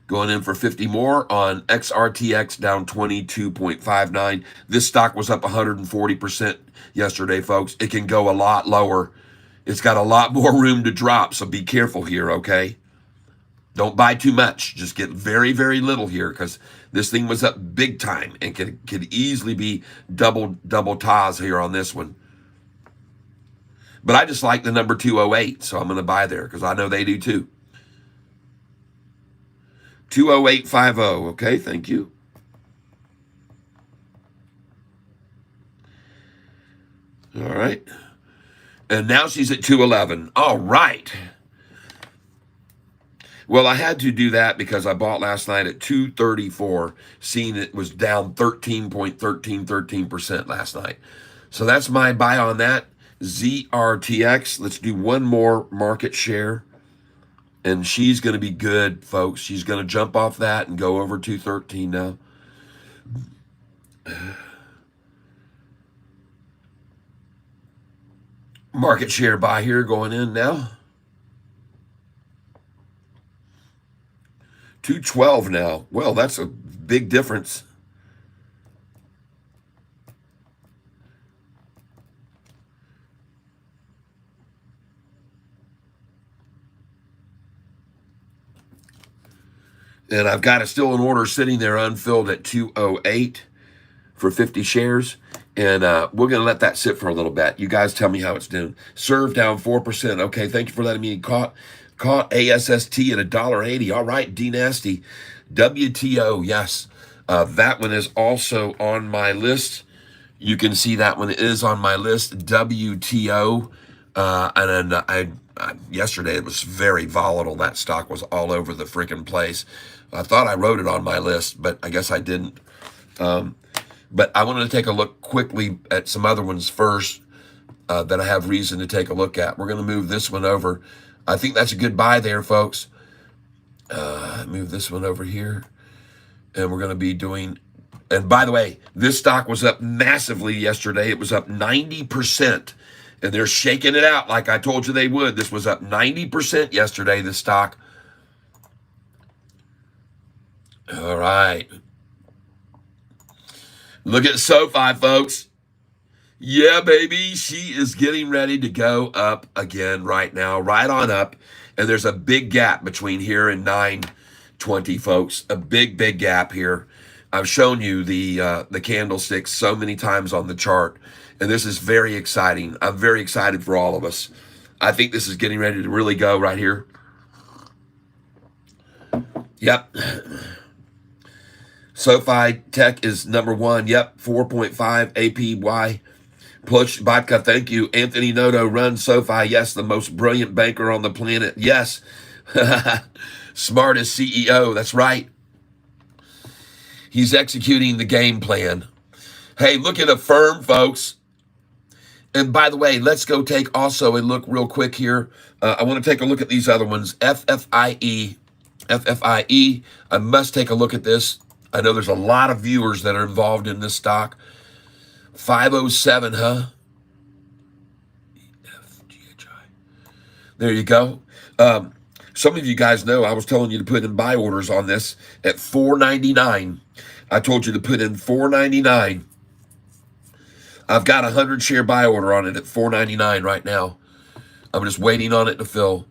Going in for 50 more on XRTX, down 22.59. This stock was up 140% yesterday, folks. It can go a lot lower. It's got a lot more room to drop, so be careful here, okay? Don't buy too much. Just get very, very little here, because this thing was up big time and could easily be double ties here on this one. But I just like the number 208, so I'm going to buy there because I know they do too. 20850, okay, thank you. All right. And now she's at 211. All right. Well, I had to do that because I bought last night at 234, seeing it was down 13% last night. So that's my buy on that. ZRTX. Let's do one more market share. And she's going to be good, folks. She's going to jump off that and go over 213 now. Market share buy here going in now. 212 now. Well, that's a big difference. And I've got still an order sitting there unfilled at 208 for 50 shares. And we're going to let that sit for a little bit. You guys tell me how it's doing. Serve down 4%. Okay, thank you for letting me caught ASST at $1.80. All right, D Nasty. WTO, yes. That one is also on my list. You can see that one is on my list. WTO. And I yesterday it was very volatile. That stock was all over the freaking place. I thought I wrote it on my list, but I guess I didn't. But I wanted to take a look quickly at some other ones first that I have reason to take a look at. We're going to move this one over. I think that's a good buy there, folks. Move this one over here. And we're going to be doing... And by the way, this stock was up massively yesterday. It was up 90%. And they're shaking it out like I told you they would. This was up 90% yesterday, this stock. All right. Look at Sofi, folks. Yeah, baby. She is getting ready to go up again right now. Right on up. And there's a big gap between here and 920, folks. A big, big gap here. I've shown you the candlesticks so many times on the chart. And this is very exciting. I'm very excited for all of us. I think this is getting ready to really go right here. Yep. SoFi Tech is number one. Yep, 4.5 APY. Push vodka, thank you. Anthony Noto runs SoFi. Yes, the most brilliant banker on the planet. Yes. Smartest CEO. That's right. He's executing the game plan. Hey, look at Affirm, folks. And by the way, let's go take also a look real quick here. I want to take a look at these other ones. FFIE. FFIE. I must take a look at this. I know there's a lot of viewers that are involved in this stock. 507, huh? FGHI. There you go. Some of you guys know I was telling you to put in buy orders on this at $4.99. I told you to put in $4.99. I've got a 100-share buy order on it at $4.99 right now. I'm just waiting on it to fill.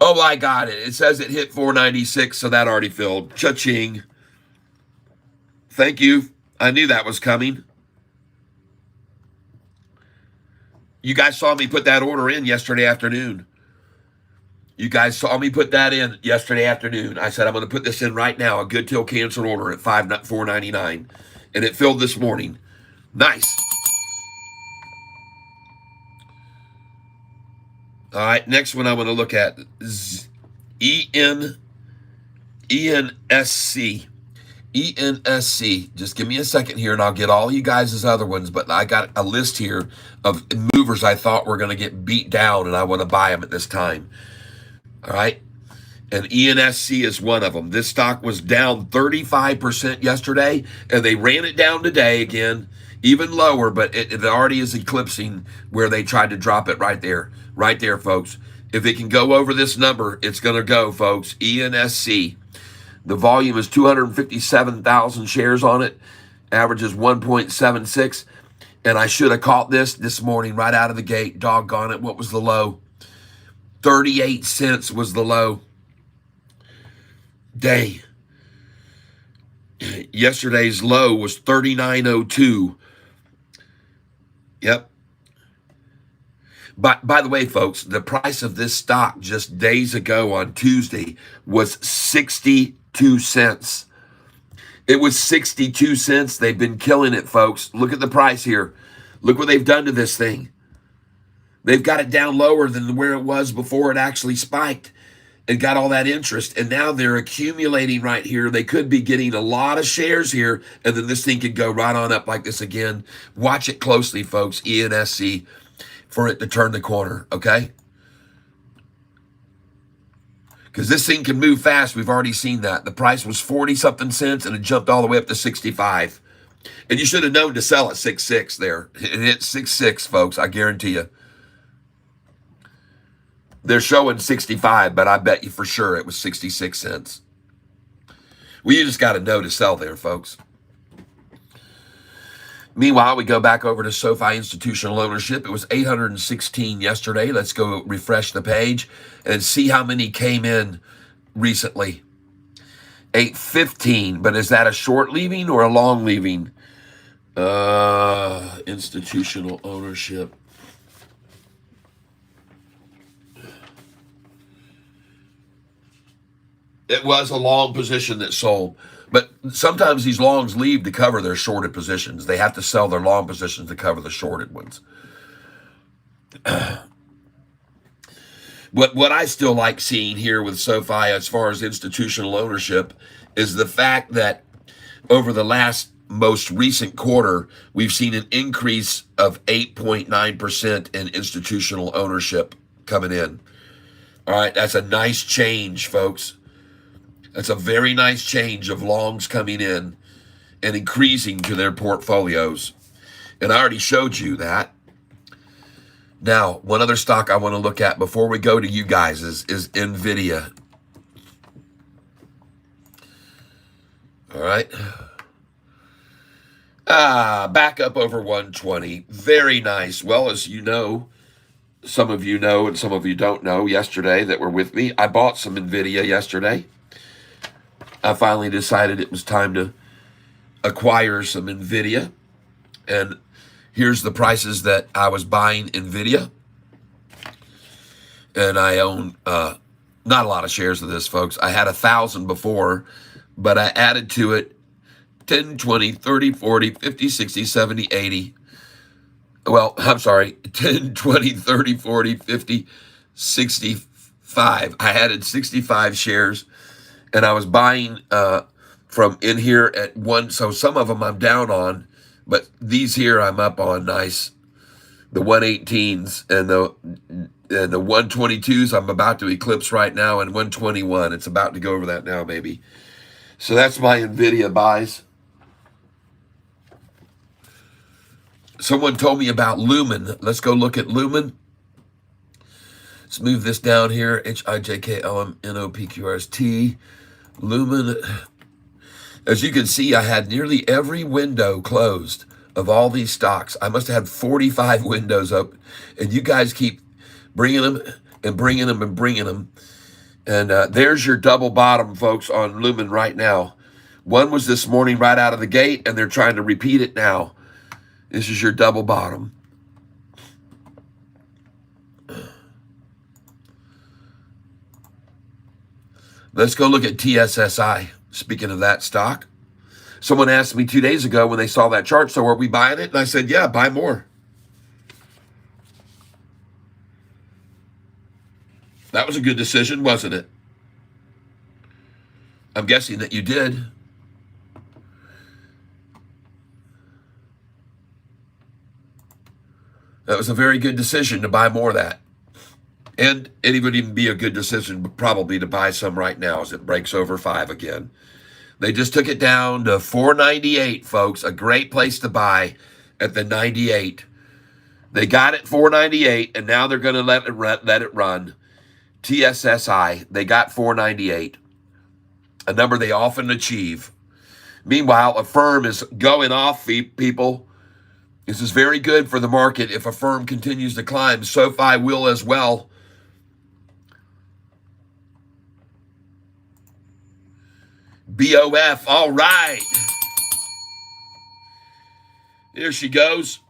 Oh, I got it. It says it hit $4.96, so that already filled. Cha-ching. Thank you. I knew that was coming. You guys saw me put that order in yesterday afternoon. You guys saw me put that in yesterday afternoon. I said, I'm going to put this in right now, a good till cancel order at $4.99. And it filled this morning. Nice. All right, next one I want to look at is ENSC. ENSC. Just give me a second here and I'll get all you guys' other ones, but I got a list here of movers I thought were going to get beat down and I want to buy them at this time. All right, and ENSC is one of them. This stock was down 35% yesterday, and they ran it down today again, even lower, but it already is eclipsing where they tried to drop it right there. Right there, folks. If it can go over this number, it's going to go, folks. ENSC. The volume is 257,000 shares on it. Average is 1.76. And I should have caught this morning right out of the gate. Doggone it. What was the low? 38 cents was the low. Dang. Yesterday's low was 39.02. Yep. By the way, folks, the price of this stock just days ago on Tuesday was 62 cents. It was 62 cents. They've been killing it, folks. Look at the price here. Look what they've done to this thing. They've got it down lower than where it was before it actually spiked and got all that interest. And now they're accumulating right here. They could be getting a lot of shares here, and then this thing could go right on up like this again. Watch it closely, folks, ENSC, for it to turn the corner, okay? Because this thing can move fast. We've already seen that. The price was 40-something cents, and it jumped all the way up to 65. And you should have known to sell at 6.6 there. It hit 6.6, folks, I guarantee you. They're showing 65, but I bet you for sure it was 66 cents. Well, you just got to know to sell there, folks. Meanwhile, we go back over to SoFi Institutional Ownership. It was 816 yesterday. Let's go refresh the page and see how many came in recently. 815, but is that a short leaving or a long leaving? Institutional ownership. It was a long position that sold. But sometimes these longs leave to cover their shorted positions. They have to sell their long positions to cover the shorted ones. What I still like seeing here with SoFi as far as institutional ownership is the fact that over the last most recent quarter, we've seen an increase of 8.9% in institutional ownership coming in. All right, that's a nice change, folks. That's a very nice change of longs coming in and increasing to their portfolios. And I already showed you that. Now, one other stock I want to look at before we go to you guys is NVIDIA. All right. Back up over 120. Very nice. Well, as you know, some of you know and some of you don't know, yesterday that were with me, I bought some NVIDIA yesterday. I finally decided it was time to acquire some NVIDIA. And here's the prices that I was buying NVIDIA. And I own not a lot of shares of this, folks. I had 1,000 before, but I added to it 10, 20, 30, 40, 50, 60, 70, 80. Well, I'm sorry, 10, 20, 30, 40, 50, 65. I added 65 shares, and I was buying from in here at one. So some of them I'm down on, but these here I'm up on nice. The 118s and the 122s I'm about to eclipse right now, and 121. It's about to go over that now, maybe. So that's my NVIDIA buys. Someone told me about Lumen. Let's go look at Lumen. Let's move this down here. HIJKLMNOPQRST. Lumen. As you can see, I had nearly every window closed of all these stocks. I must have had 45 windows up, and you guys keep bringing them and bringing them and bringing them. And there's your double bottom, folks, on Lumen right now. One was this morning right out of the gate, and they're trying to repeat it now. This is your double bottom. Let's go look at TSSI. Speaking of that stock, someone asked me 2 days ago when they saw that chart, so are we buying it? And I said, yeah, buy more. That was a good decision, wasn't it? I'm guessing that you did. That was a very good decision to buy more of that. And it would even be a good decision probably to buy some right now as it breaks over 5 again. They just took it down to 498, folks. A great place to buy at the 98. They got it 498, and now they're going to let it run. TSSI, they got 498, a number they often achieve. Meanwhile, a firm is going off, people. This is very good for the market if a firm continues to climb. Sofi will as well. BOF, all right. Here she goes.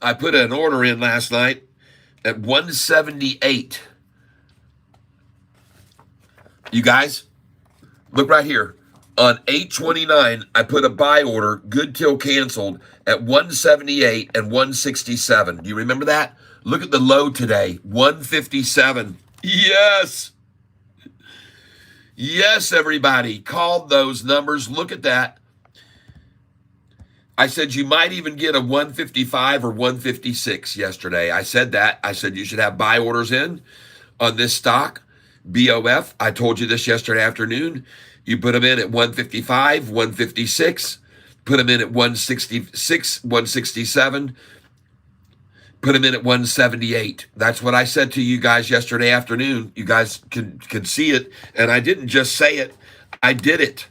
I put an order in last night at 178. You guys, look right here. On 8/29, I put a buy order, good till canceled, at 178 and 167. Do you remember that? Look at the low today, 157. Yes. Yes, everybody. Called those numbers. Look at that. I said you might even get a 155 or 156 yesterday. I said that. I said you should have buy orders in on this stock. BOF, I told you this yesterday afternoon. You put them in at 155, 156, put them in at 166, 167, put them in at 178. That's what I said to you guys yesterday afternoon. You guys can see it. And I didn't just say it. I did it.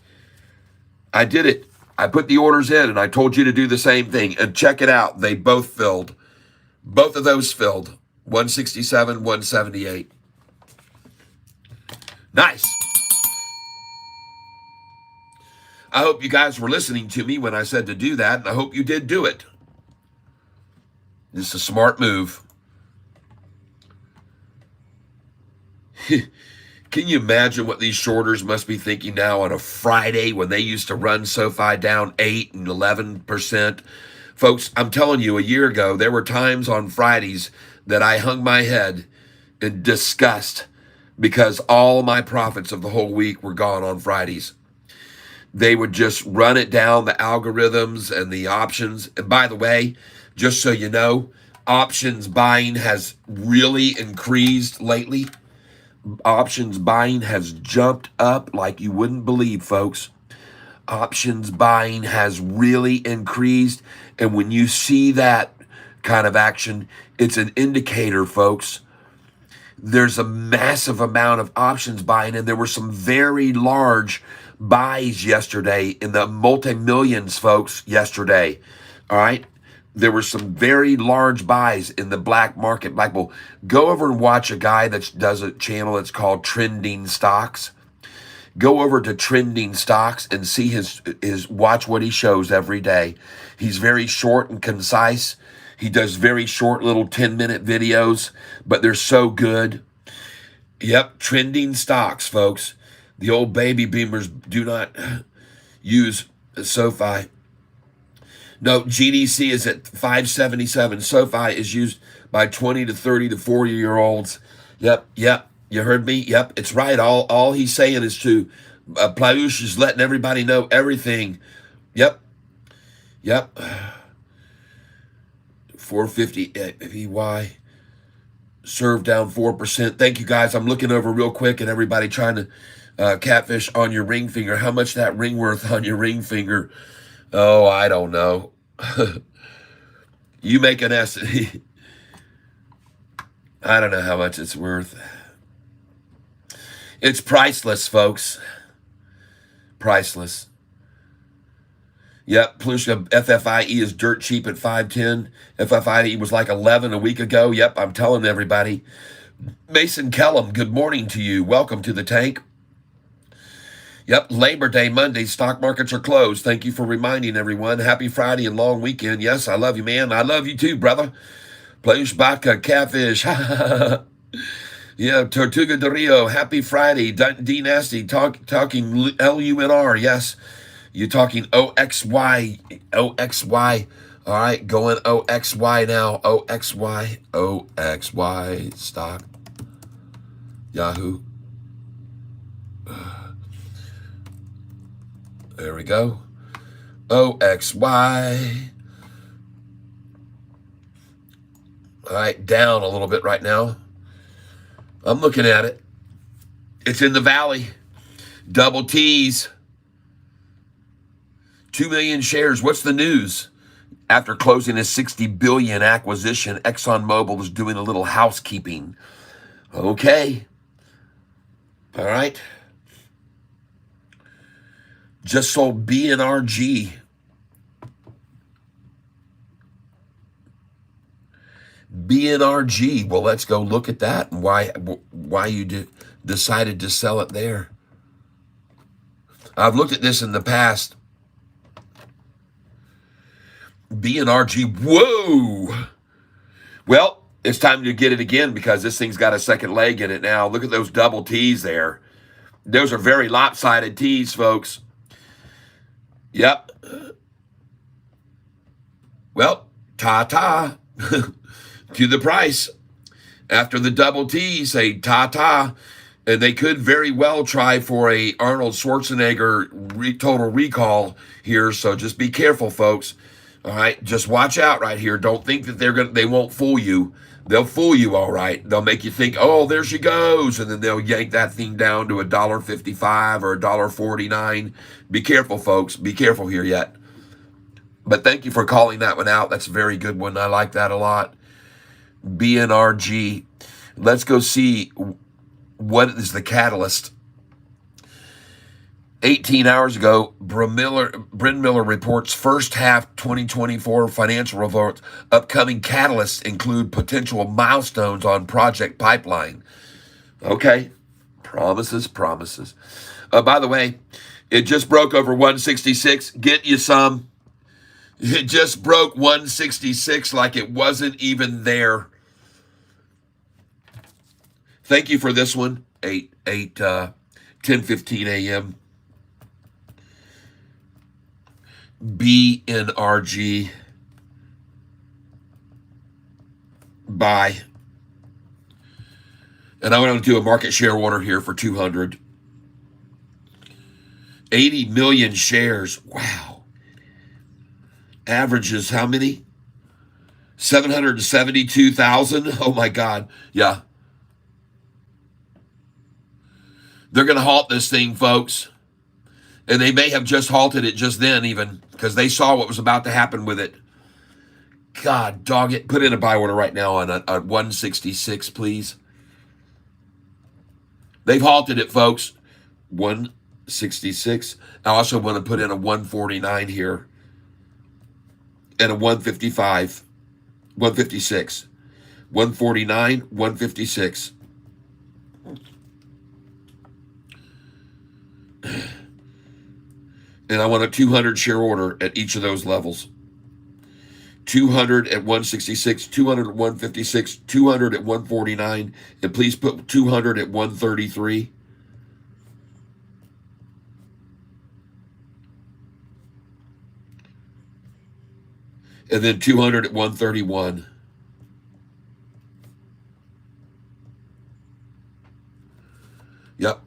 I did it. I put the orders in, and I told you to do the same thing. And check it out. They both filled. Both of those filled. 167, 178. Nice. I hope you guys were listening to me when I said to do that, and I hope you did do it. This is a smart move. Can you imagine what these shorters must be thinking now on a Friday when they used to run SoFi down 8 and 11%? Folks, I'm telling you, a year ago, there were times on Fridays that I hung my head in disgust because all my profits of the whole week were gone on Fridays. They would just run it down, the algorithms and the options. And by the way, just so you know, options buying has really increased lately. Options buying has jumped up like you wouldn't believe, folks. Options buying has really increased. And when you see that kind of action, it's an indicator, folks. There's a massive amount of options buying, and there were some very large buys yesterday in the multi-millions, folks, yesterday. All right? There were some very large buys in the black market, Black Bull. Go over and watch a guy that does a channel that's called Trending Stocks. Go over to Trending Stocks and see watch what he shows every day. He's very short and concise. He does very short little 10-minute videos, but they're so good. Yep, trending stocks, folks. The old baby boomers do not use SoFi. No, GDC is at 577. SoFi is used by 20 to 30 to 40-year-olds. Yep. You heard me? Yep, it's right. All he's saying is to Playush is letting everybody know everything. Yep. 450 VY. Serve down 4%. Thank you, guys. I'm looking over real quick, and everybody trying to catfish on your ring finger. How much that ring worth on your ring finger? Oh, I don't know. You make an estimate. I don't know how much it's worth. It's priceless, folks. Priceless. Yep, Plushka FFIE is dirt cheap at 510. FFIE was like 11 a week ago. Yep, I'm telling everybody. Mason Kellum, good morning to you. Welcome to the tank. Yep, Labor Day Monday, stock markets are closed. Thank you for reminding everyone. Happy Friday and long weekend. Yes, I love you, man. I love you too, brother. Plush Vodka, Catfish. Yeah, Tortuga de Rio, happy Friday. D Nasty, talking LUNR, yes. You're talking OXY. All right, going OXY now. OXY stock. Yahoo. There we go. OXY. All right, down a little bit right now. I'm looking at it. It's in the valley. Double T's. 2 million shares. What's the news? After closing a $60 billion acquisition, ExxonMobil is doing a little housekeeping. Okay. All right. Just sold BNRG. BNRG. Well, let's go look at that and why you decided to sell it there. I've looked at this in the past. BNRG. Whoa. Well, it's time to get it again because this thing's got a second leg in it now. Look at those double T's there. Those are very lopsided T's, folks. Yep. Well, ta-ta. To the price. After the double T, say ta-ta. And they could very well try for a Arnold Schwarzenegger total recall here. So just be careful, folks. All right, just watch out right here. Don't think that they won't fool you. They'll fool you, all right. They'll make you think, oh, there she goes, and then they'll yank that thing down to $1.55 or $1.49. Be careful, folks. Be careful here yet. But thank you for calling that one out. That's a very good one. I like that a lot. BNRG. Let's go see what is the catalyst. 18 hours ago, Bryn Miller reports first half 2024 financial reports. Upcoming catalysts include potential milestones on project pipeline. Okay. Promises. By the way, it just broke over 166. Get you some. It just broke 166 like it wasn't even there. Thank you for this one. 10:15 a.m. BNRG. Buy. And I'm going to do a market share order here for 200. 80 million shares. Wow. Averages how many? 772,000. Oh my God. Yeah. They're going to halt this thing, folks. And they may have just halted it just then even because they saw what was about to happen with it. God, dog it. Put in a buy order right now on 166, please. They've halted it, folks. 166. I also want to put in a 149 here. And a 155. 156. 149, 156. And I want a 200 share order at each of those levels. 200 at 166, 200 at 156, 200 at 149, and please put 200 at 133. And then 200 at 131. Yep.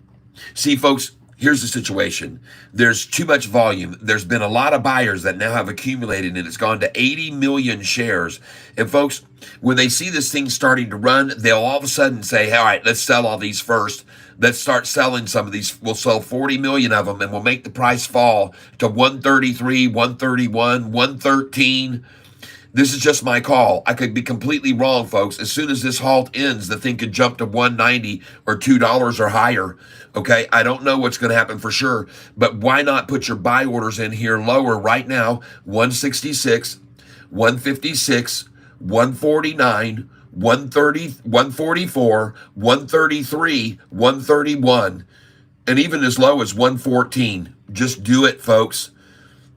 See, folks, here's the situation. There's too much volume. There's been a lot of buyers that now have accumulated, and it's gone to 80 million shares. And folks, when they see this thing starting to run, they'll all of a sudden say, all right, let's sell all these first. Let's start selling some of these. We'll sell 40 million of them, and we'll make the price fall to 133, 131, 113. This is just my call. I could be completely wrong, folks. As soon as this halt ends, the thing could jump to 190 or $2 or higher. Okay, I don't know what's going to happen for sure, but why not put your buy orders in here lower right now? 166, 156, 149, 130, 144, 133, 131, and even as low as 114. Just do it, folks.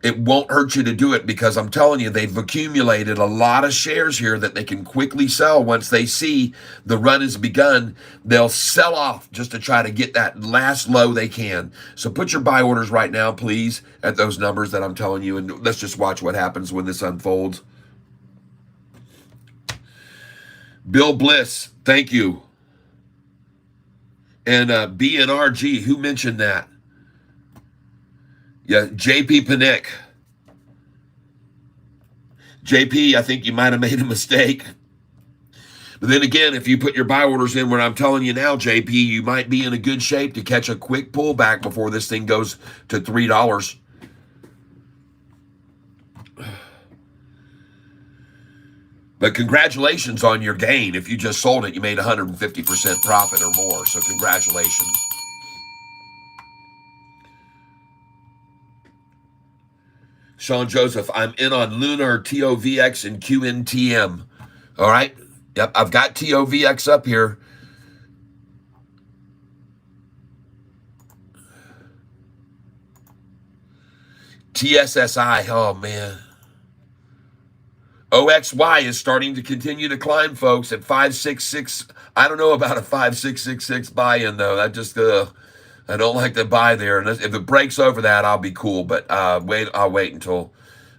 It won't hurt you to do it, because I'm telling you, they've accumulated a lot of shares here that they can quickly sell. Once they see the run has begun, they'll sell off just to try to get that last low they can. So put your buy orders right now, please, at those numbers that I'm telling you, and let's just watch what happens when this unfolds. Bill Bliss, thank you. And BNRG, who mentioned that? Yeah, JP Panic. JP, I think you might have made a mistake. But then again, if you put your buy orders in where I'm telling you now, JP, you might be in a good shape to catch a quick pullback before this thing goes to $3. But congratulations on your gain. If you just sold it, you made 150% profit or more. So congratulations. Sean Joseph, I'm in on Lunar, TOVX, and QNTM. All right. Yep, I've got TOVX up here. TSSI, oh man. OXY is starting to continue to climb, folks, at 566. I don't know about a 5666 buy-in, though. That just, I don't like to buy there. And if it breaks over that, I'll be cool. But I'll wait until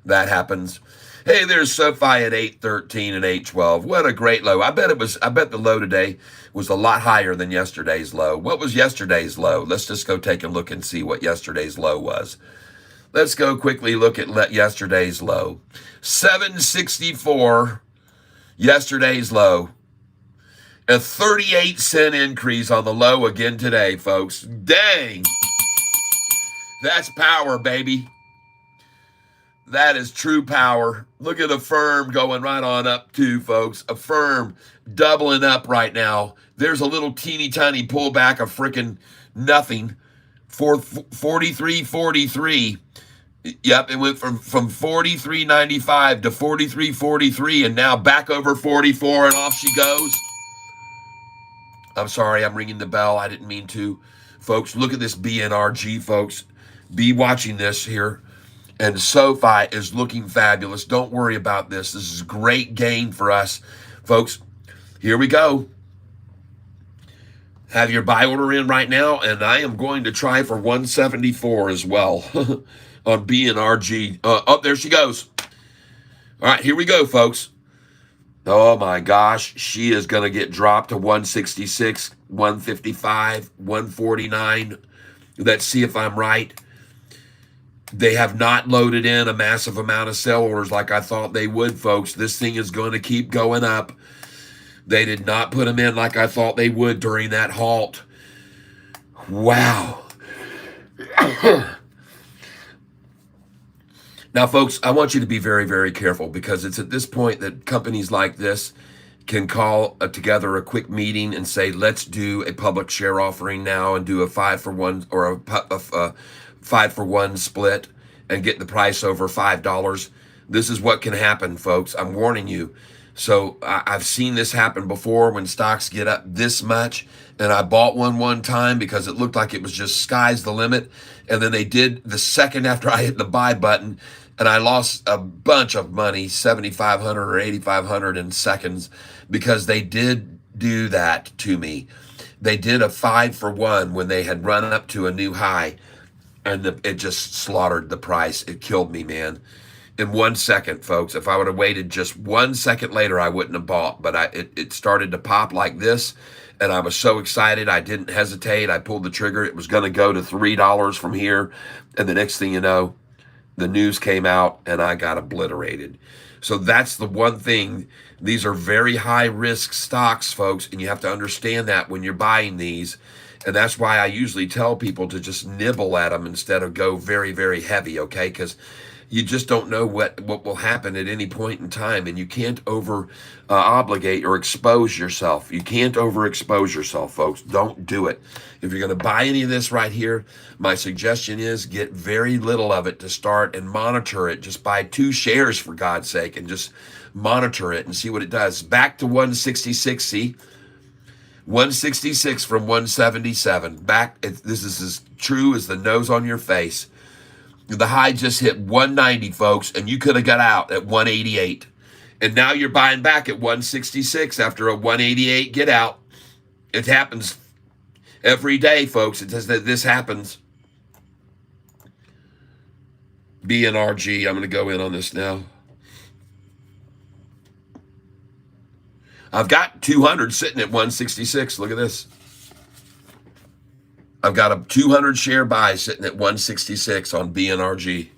that happens. Hey, there's Sofi at 813 and 812. What a great low. I bet the low today was a lot higher than yesterday's low. What was yesterday's low? Let's just go take a look and see what yesterday's low was. Let's go quickly look at yesterday's low. 764, yesterday's low. A 38-cent increase on the low again today, folks. Dang. That's power, baby. That is true power. Look at Affirm going right on up too, folks. Affirm doubling up right now. There's a little teeny tiny pullback of freaking nothing. 43.43. Yep, it went from 43.95 to 43.43, and now back over 44, and off she goes. I'm sorry, I'm ringing the bell. I didn't mean to. Folks, look at this BNRG, folks. Be watching this here. And Sofi is looking fabulous. Don't worry about this. This is a great gain for us. Folks, here we go. Have your buy order in right now, and I am going to try for 174 as well on BNRG. Oh, there she goes. All right, here we go, folks. Oh my gosh, she is going to get dropped to 166, 155, 149. Let's see if I'm right. They have not loaded in a massive amount of sell orders like I thought they would, folks. This thing is going to keep going up. They did not put them in like I thought they would during that halt. Wow. Now, folks, I want you to be very, very careful, because it's at this point that companies like this can call together a quick meeting and say, let's do a public share offering now and do a 5-for-1 or a 5-for-1 split and get the price over $5. This is what can happen, folks. I'm warning you. So I've seen this happen before when stocks get up this much, and I bought one time because it looked like it was just sky's the limit. And then they did the second after I hit the buy button, and I lost a bunch of money, 7,500 or 8,500 in seconds, because they did do that to me. They did a 5 for 1 when they had run up to a new high, and it just slaughtered the price. It killed me, man. In 1 second, folks. If I would have waited just 1 second later, I wouldn't have bought. But it started to pop like this, and I was so excited. I didn't hesitate. I pulled the trigger. It was going to go to $3 from here, and the next thing you know, the news came out and I got obliterated. So that's the one thing. These are very high risk stocks, folks, and you have to understand that when you're buying these. And that's why I usually tell people to just nibble at them instead of go very, very heavy, okay? Because you just don't know what will happen at any point in time, and you can't over obligate or expose yourself. You can't overexpose yourself, folks. Don't do it. If you're going to buy any of this right here, my suggestion is get very little of it to start and monitor it. Just buy 2 shares, for God's sake, and just monitor it and see what it does. Back to 166, see? 166 from 177. Back, this is as true as the nose on your face. The high just hit 190, folks, and you could have got out at 188. And now you're buying back at 166 after a 188 get out. It happens every day, folks. It says that this happens. BNRG, I'm going to go in on this now. I've got 200 sitting at 166. Look at this. I've got a 200 share buy sitting at 166 on BNRG.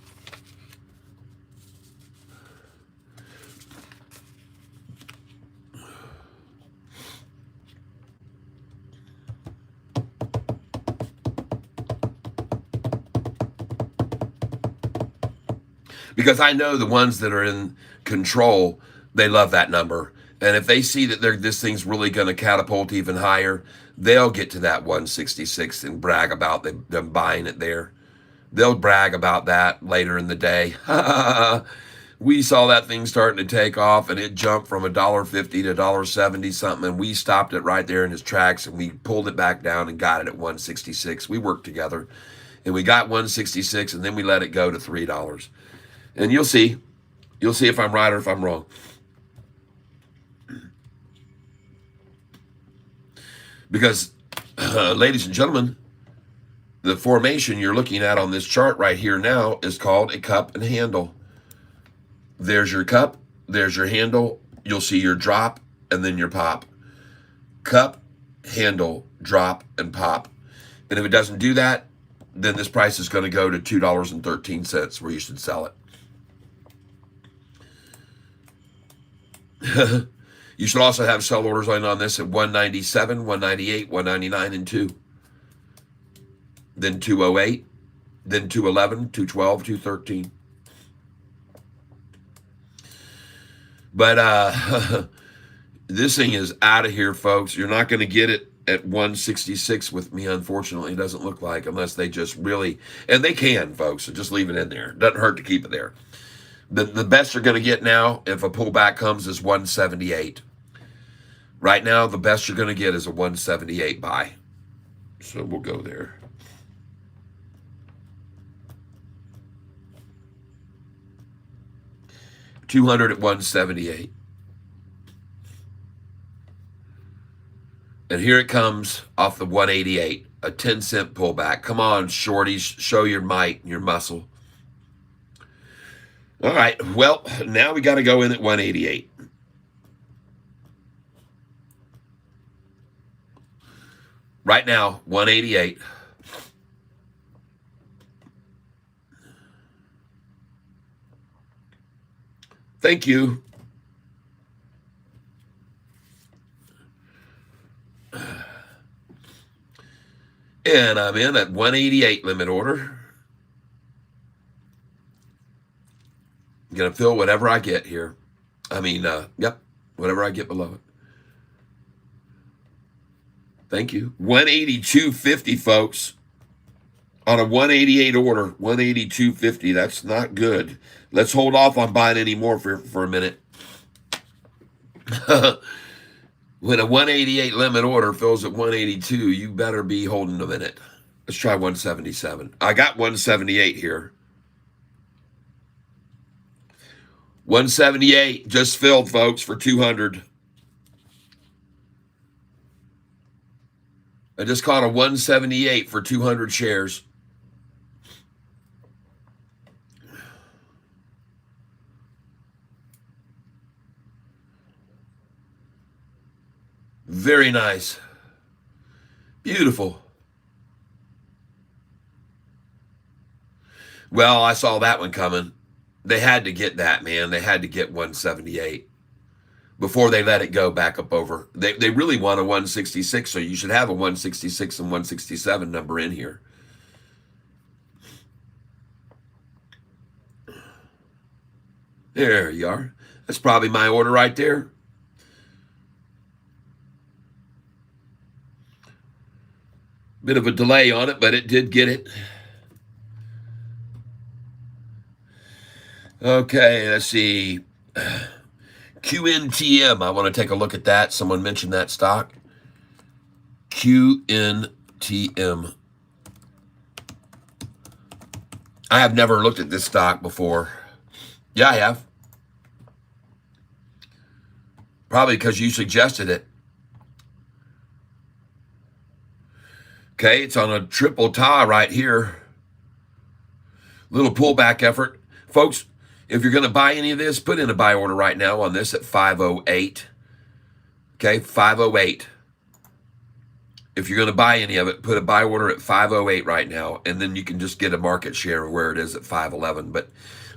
Because I know the ones that are in control, they love that number. And if they see that this thing's really going to catapult even higher, they'll get to that 166 and brag about them buying it there. They'll brag about that later in the day. We saw that thing starting to take off, and it jumped from $1.50 to $1.70 something, and we stopped it right there in its tracks, and we pulled it back down and got it at 166. We worked together, and we got 166, and then we let it go to $3. And you'll see if I'm right or if I'm wrong. Because, ladies and gentlemen, the formation you're looking at on this chart right here now is called a cup and handle. There's your cup, there's your handle, you'll see your drop, and then your pop. Cup, handle, drop, and pop. And if it doesn't do that, then this price is going to go to $2.13 where you should sell it. You should also have sell orders on this at 197, 198, 199, and 2. Then 208, then 211, 212, 213. But this thing is out of here, folks. You're not going to get it at 166 with me, unfortunately. It doesn't look like, unless they just really, and they can, folks, so just leave it in there. It doesn't hurt to keep it there. The best you're going to get now, if a pullback comes, is 178. Right now, the best you're going to get is a 178 buy. So we'll go there. $200 at 178. And here it comes off the 188, a 10-cent pullback. Come on, shorties, show your might and your muscle. All right, well, now we got to go in at 188. Right now, 188. Thank you. And I'm in at 188 limit order. I'm going to fill whatever I get here. Whatever I get below it. Thank you. 182.50, folks. On a 188 order, 182.50. That's not good. Let's hold off on buying any more for a minute. When a 188 limit order fills at 182, you better be holding a minute. Let's try 177. I got 178 here. 178 just filled, folks, for 200. I just caught a 178 for 200 shares. Very nice. Beautiful. Well, I saw that one coming. They had to get that, man. They had to get 178 before they let it go back up over. They really want a 166, so you should have a 166 and 167 number in here. There you are. That's probably my order right there. Bit of a delay on it, but it did get it. Okay, let's see. QNTM. I want to take a look at that. Someone mentioned that stock. QNTM. I have never looked at this stock before. Yeah, I have. Probably because you suggested it. Okay, it's on a triple tie right here. Little pullback effort. Folks, if you're going to buy any of this, put in a buy order right now on this at 508. Okay, 508. If you're going to buy any of it, put a buy order at 508 right now, and then you can just get a market share of where it is at 511. But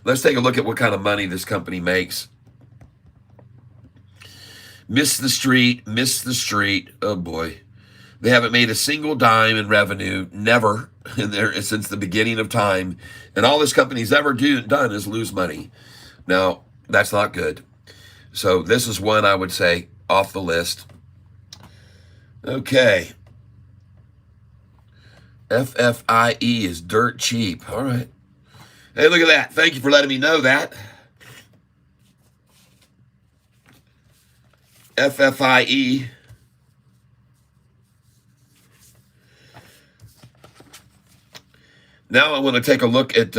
let's take a look at what kind of money this company makes. Miss the street, miss the street. Oh, boy. They haven't made a single dime in revenue, never, since the beginning of time. And all this company's ever done is lose money. Now, that's not good. So this is one I would say off the list. Okay. FFIE is dirt cheap. All right. Hey, look at that. Thank you for letting me know that. FFIE. Now I want to take a look at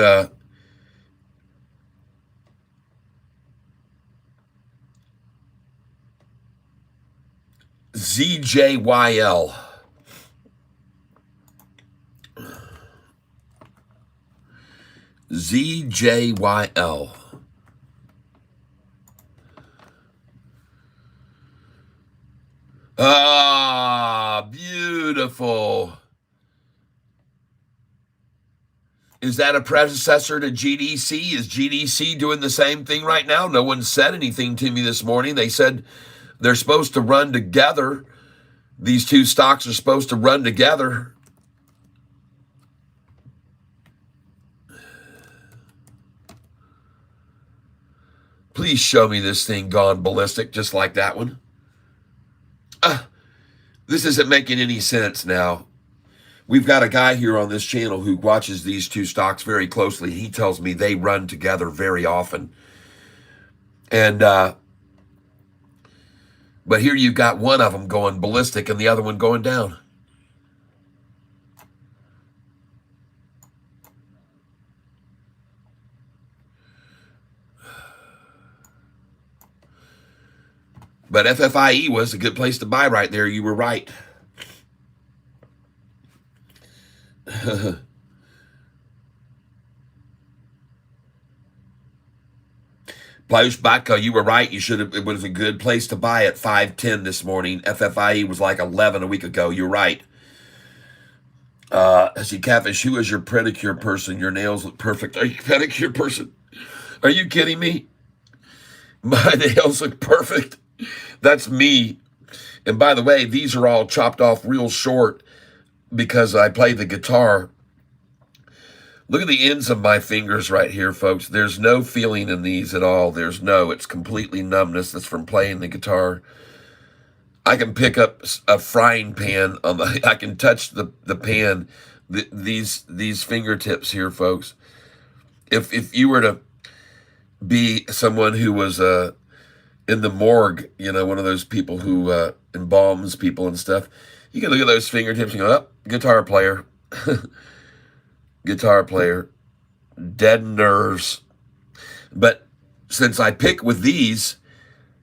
ZJYL. ZJYL. Ah, beautiful. Is that a predecessor to GDC? Is GDC doing the same thing right now? No one said anything to me this morning. They said they're supposed to run together. These two stocks are supposed to run together. Please show me this thing gone ballistic just like that one. This isn't making any sense now. We've got a guy here on this channel who watches these two stocks very closely. He tells me they run together very often. And, but here you've got one of them going ballistic and the other one going down. But FFIE was a good place to buy right there. You were right. Plausch Batka, you were right. It was a good place to buy at 510 this morning. FFIE was like 11 a week ago. You're right. I see Catfish. Who is your pedicure person? Your nails look perfect. Are you a pedicure person? Are you kidding me? My nails look perfect. That's me. And by the way, these are all chopped off real short because I play the guitar. Look at the ends of my fingers right here, folks. There's no feeling in these at all. It's completely numbness. That's from playing the guitar. I can pick up a frying pan I can touch the pan. These fingertips here, folks. If you were to be someone who was in the morgue, one of those people who embalms people and stuff, you can look at those fingertips and go, oh, guitar player. Guitar player. Dead nerves. But since I pick with these,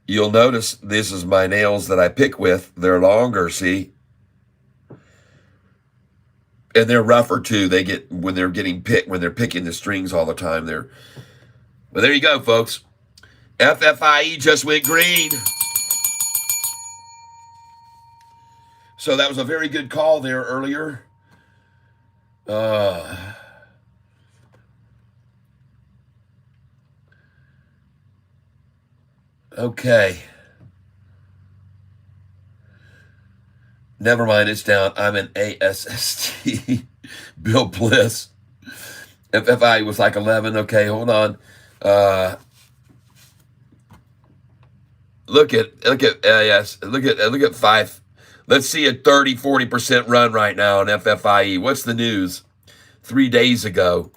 you'll notice this is my nails that I pick with. They're longer, see? And they're rougher too. They get when they're getting picked, when they're picking the strings all the time. Well, there you go, folks. FFIE just went green. So that was a very good call there earlier. Okay. Never mind, it's down. I'm an ASST. Bill Bliss. FFI was like 11. Okay, hold on. Look at yes. Look at 5. Let's see a 30-40% run right now on FFIE. What's the news? 3 days ago.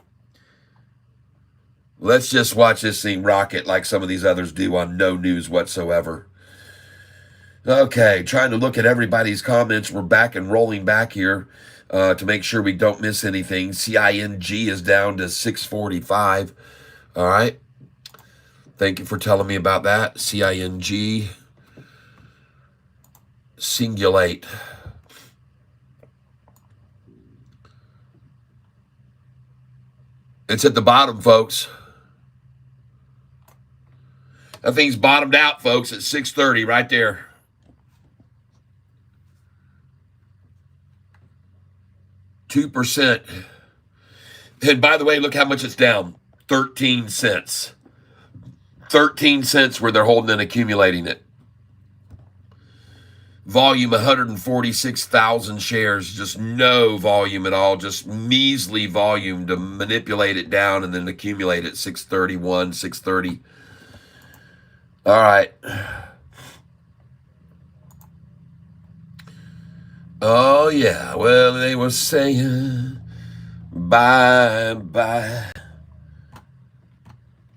Let's just watch this thing rocket like some of these others do on no news whatsoever. Okay, trying to look at everybody's comments. We're back and rolling back here to make sure we don't miss anything. CING is down to 645. All right. Thank you for telling me about that. CING. Singulate. It's at the bottom, folks. That thing's bottomed out, folks, at 630 right there. %. And by the way, look how much it's down. 13 cents. 13 cents where they're holding and accumulating it. Volume 146,000 shares, just no volume at all, just measly volume to manipulate it down and then accumulate it 631, 630. All right. Oh, yeah. Well, they were saying bye.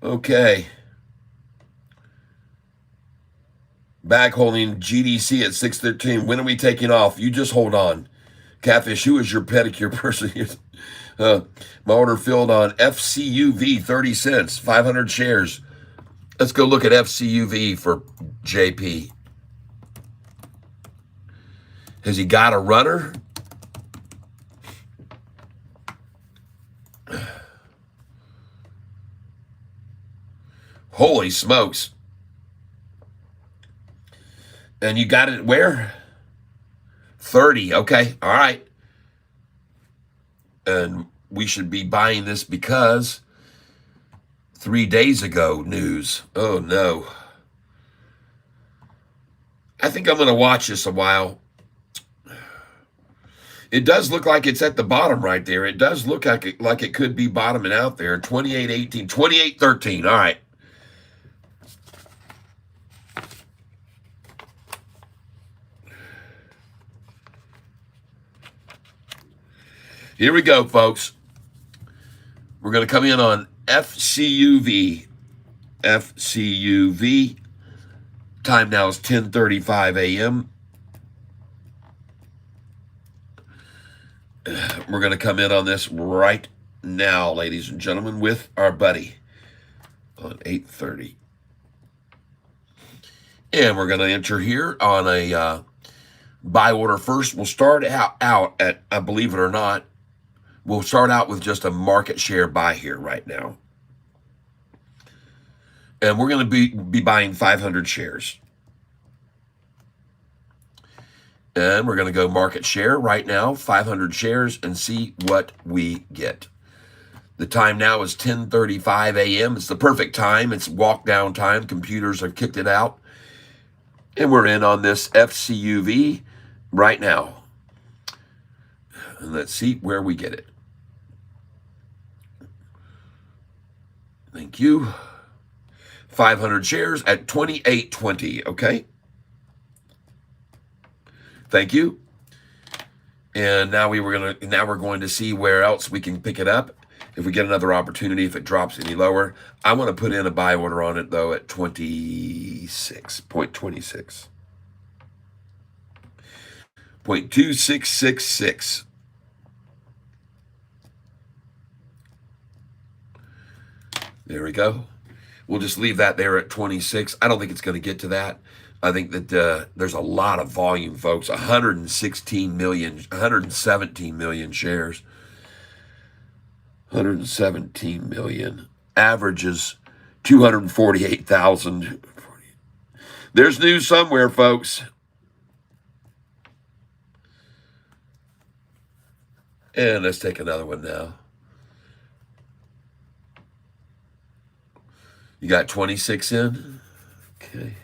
Okay. Back holding GDC at 613. When are we taking off? You just hold on. Catfish, who is your pedicure person? My order filled on FCUV, 30 cents, 500 shares. Let's go look at FCUV for JP. Has he got a runner? Holy smokes. And you got it where? 30. Okay. All right. And we should be buying this because 3 days ago news. Oh, no. I think I'm going to watch this a while. It does look like it's at the bottom right there. It does look like it could be bottoming out there. 28.18, 28.13. All right. Here we go, folks. We're going to come in on FCUV. FCUV. Time now is 10:35 a.m. We're going to come in on this right now, ladies and gentlemen, with our buddy on 8:30. And we're going to enter here on a buy order first. We'll start out at, I believe it or not, we'll start out with just a market share buy here right now. And we're going to be buying 500 shares. And we're going to go market share right now, 500 shares, and see what we get. The time now is 10:35 a.m. It's the perfect time. It's walk down time. Computers have kicked it out. And we're in on this FCUV right now. And let's see where we get it. Thank you. 500 shares at 28.20, okay? Thank you. And now we're going to see where else we can pick it up. If we get another opportunity, if it drops any lower. I want to put in a buy order on it though at 26.26. 0.2666. There we go. We'll just leave that there at 26. I don't think it's going to get to that. I think that there's a lot of volume, folks. 116 million, 117 million shares. 117 million. Averages 248,000. There's news somewhere, folks. And let's take another one now. You got 26 in? Okay.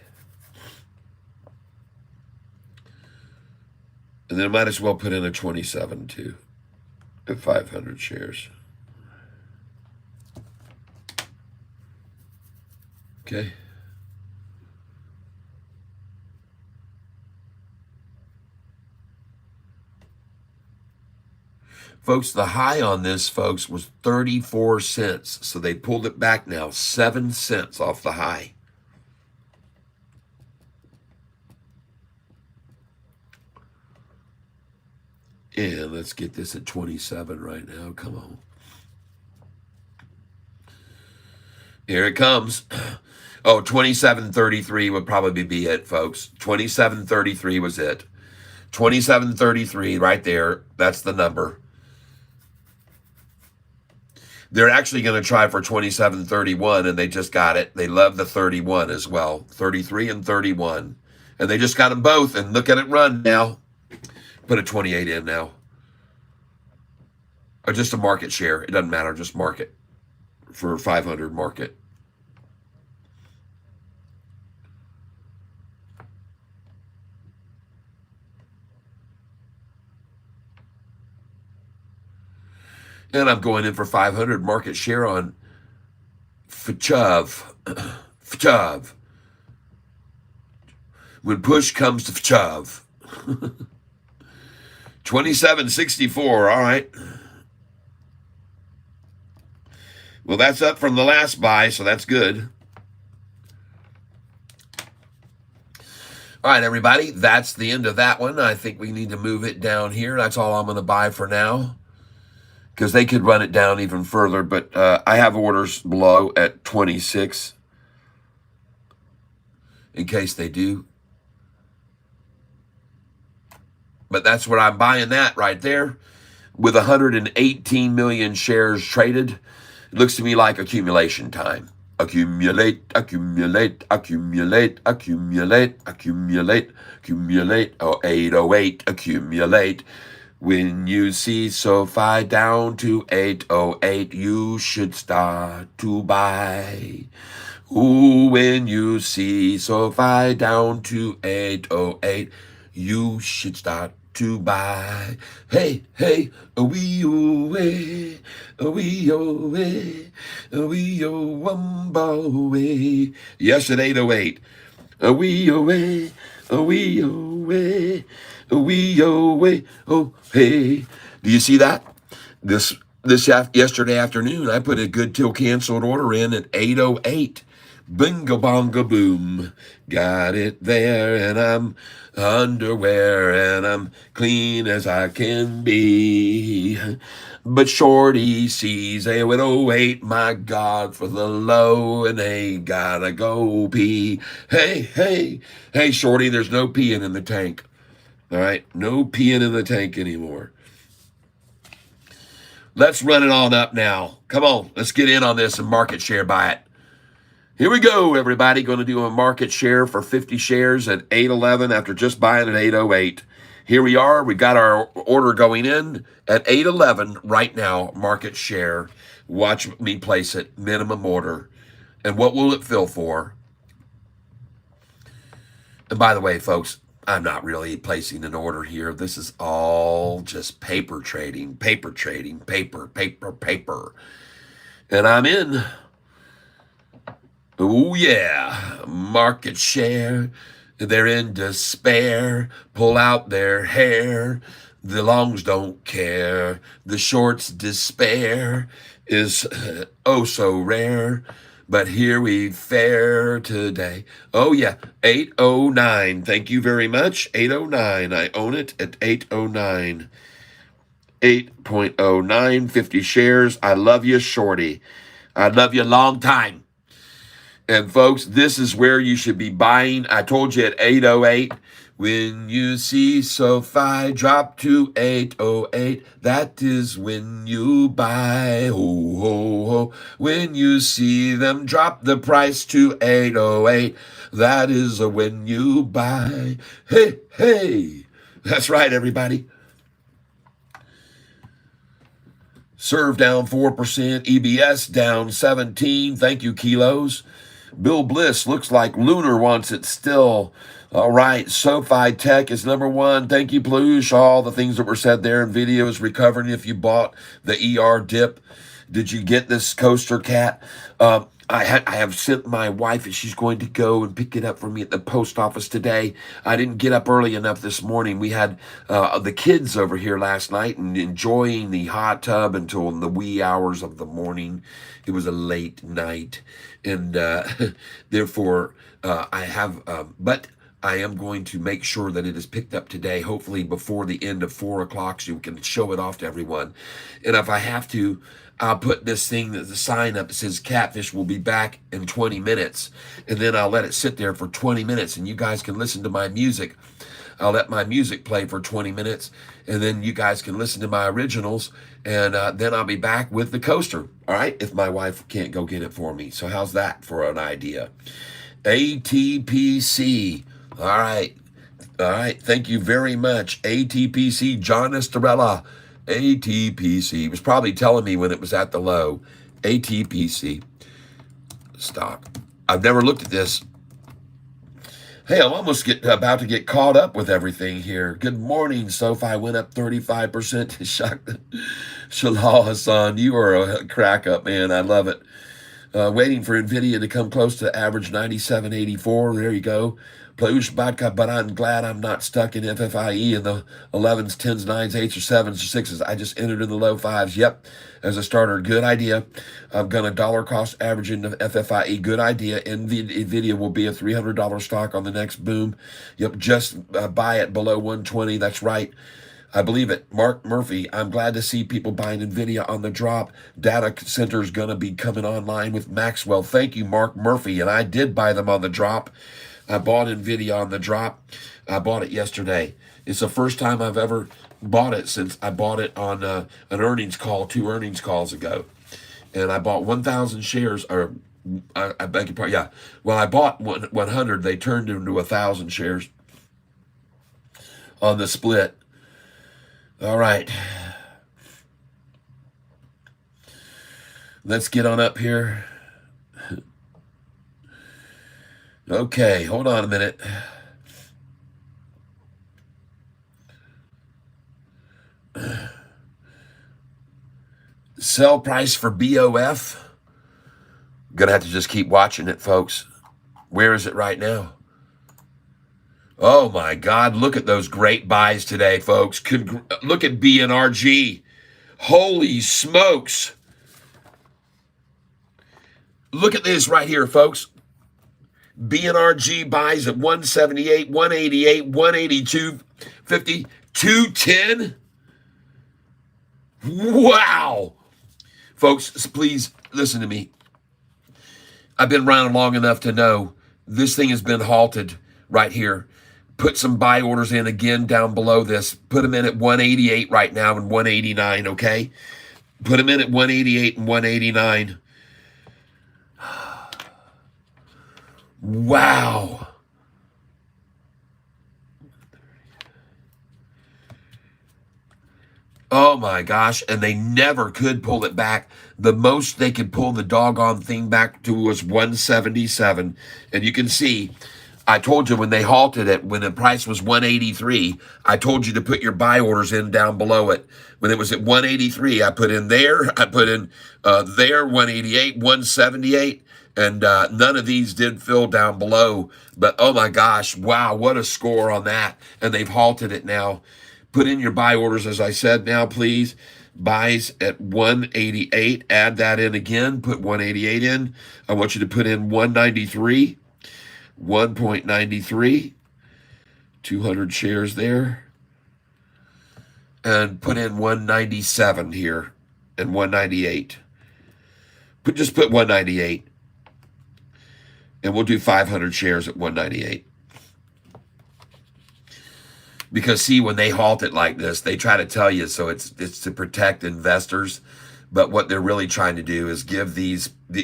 And then I might as well put in a 27 too at 500 shares. Okay. Folks, the high on this, folks, was 34 cents. So they pulled it back now, 7 cents off the high. And let's get this at 27 right now. Come on. Here it comes. Oh, 27.33 would probably be it, folks. 27.33 was it. 27.33 right there. That's the number. They're actually going to try for 27.31, and they just got it. They love the 31 as well. 33 and 31. And they just got them both, and look at it run now. Put a 28 in now. Or just a market share. It doesn't matter. Just market. For 500 market. And I'm going in for 500 market share on Fchav. Fchav. When push comes to Fchav. 27.64. All right. Well, that's up from the last buy, so that's good. All right, everybody. That's the end of that one. I think we need to move it down here. That's all I'm going to buy for now, because they could run it down even further, but I have orders below at 26 in case they do. But that's what I'm buying that right there with 118 million shares traded. It looks to me like accumulation time. Accumulate, accumulate, accumulate, accumulate, accumulate, accumulate. Oh, 808, accumulate. When you see Sofi down to 808, you should start to buy. Ooh, when you see Sofi down to 808, you should start to buy. Hey, hey, away, away, away, away, away. Yes, at 808. Away, away, away, away, away, away, oh, hey. Do you see that? Yesterday afternoon, I put a good till canceled order in at 808. Bingo bonga boom. Got it there, and I'm underwear, and I'm clean as I can be. But Shorty sees a 808, my God, for the low, and they gotta go pee. Hey, hey, hey, Shorty, there's no peeing in the tank. All right, no peeing in the tank anymore. Let's run it on up now. Come on, let's get in on this and market share buy it. Here we go, everybody. Going to do a market share for 50 shares at 811 after just buying at 808. Here we are. We got our order going in at 811 right now, market share. Watch me place it, minimum order. And what will it fill for? And by the way, folks, I'm not really placing an order here. This is all just paper trading, paper. And I'm in. Oh, yeah, market share. They're in despair. Pull out their hair. The longs don't care. The shorts despair is oh so rare. But here we fare today. Oh, yeah, 809. Thank you very much. 809. I own it at 809. 8.09, 50 shares. I love you, Shorty. I love you long time. And folks, this is where you should be buying. I told you at 808. When you see Sofi drop to 808, that is when you buy. Ho, ho, ho. When you see them drop the price to 808, that is when you buy. Hey, hey. That's right, everybody. Serve down 4%, EBS down 17. Thank you, Kilos. Bill Bliss looks like Lunar wants it still. All right, SoFi Tech is number one. Thank you, Plush. All the things that were said there in video is recovering. If you bought the ER dip, did you get this coaster, Cat? I have sent my wife, and she's going to go and pick it up for me at the post office today. I didn't get up early enough this morning. We had the kids over here last night and enjoying the hot tub until in the wee hours of the morning. It was a late night, and therefore but I am going to make sure that it is picked up today, hopefully before the end of 4 o'clock, so you can show it off to everyone. And if I have to, I'll put this thing, the sign up that says Catfish will be back in 20 minutes. And then I'll let it sit there for 20 minutes, and you guys can listen to my music. I'll let my music play for 20 minutes, and then you guys can listen to my originals, and then I'll be back with the coaster, all right, if my wife can't go get it for me. So how's that for an idea? ATPC. All right. All right. Thank you very much. ATPC, John Estorella. ATPC. He was probably telling me when it was at the low. ATPC stock. I've never looked at this. Hey, I'm almost about to get caught up with everything here. Good morning, Sofi. Went up 35% to shock. Shalal Hassan, you are a crack up, man. I love it. Waiting for NVIDIA to come close to average 97.84. There you go. Plush vodka, but I'm glad I'm not stuck in FFIE in the 11s, 10s, 9s, 8s, or 7s, or 6s. I just entered in the low 5s. Yep, as a starter, good idea. I'm going to dollar cost average into FFIE. Good idea. NVIDIA will be a $300 stock on the next boom. Yep, just buy it below 120. That's right. I believe it. Mark Murphy, I'm glad to see people buying NVIDIA on the drop. Data center is going to be coming online with Maxwell. Thank you, Mark Murphy. And I did buy them on the drop. I bought NVIDIA on the drop. I bought it yesterday. It's the first time I've ever bought it since I bought it on an earnings call 2 earnings calls ago. And I bought 1,000 shares, or I beg your pardon, yeah. Well, I bought 100. They turned into 1,000 shares on the split. All right. Let's get on up here. Okay, hold on a minute. Sell price for BOF. Gonna have to just keep watching it, folks. Where is it right now? Oh my God, look at those great buys today, folks. Look at BNRG. Holy smokes. Look at this right here, folks. BNRG buys at 178, 188, 182, 50, 210. Wow. Folks, please listen to me. I've been around long enough to know this thing has been halted right here. Put some buy orders in again down below this. Put them in at 188 right now and 189, okay? Put them in at 188 and 189. Wow. Oh my gosh. And they never could pull it back. The most they could pull the doggone thing back to was 177. And you can see, I told you when they halted it, when the price was 183, I told you to put your buy orders in down below it. When it was at 183, I put in there, I put in there, 188, 178. And none of these did fill down below. But, oh, my gosh, wow, what a score on that. And they've halted it now. Put in your buy orders, as I said now, please. Buys at 188. Add that in again. Put 188 in. I want you to put in 193. 1.93. 200 shares there. And put in 197 here. And 198. Just put 198. And we'll do 500 shares at 198. Because see, when they halt it like this, they try to tell you so it's to protect investors. But what they're really trying to do is give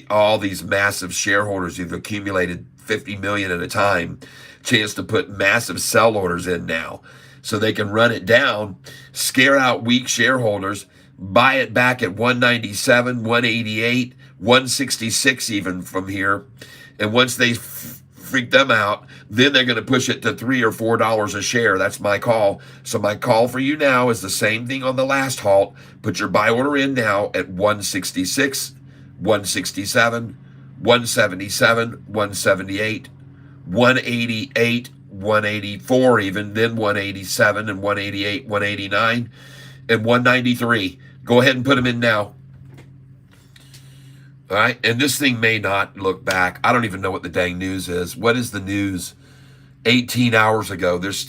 all these massive shareholders who've accumulated 50 million at a time chance to put massive sell orders in now, so they can run it down, scare out weak shareholders, buy it back at 197, 188, 166 even from here. And once they freak them out, then they're going to push it to $3 or $4 a share. That's my call. So my call for you now is the same thing on the last halt. Put your buy order in now at 166, 167, 177, 178, 188, 184 even, then 187 and 188, 189, and 193. Go ahead and put them in now. All right, and this thing may not look back. I don't even know what the dang news is. What is the news? 18 hours ago, it's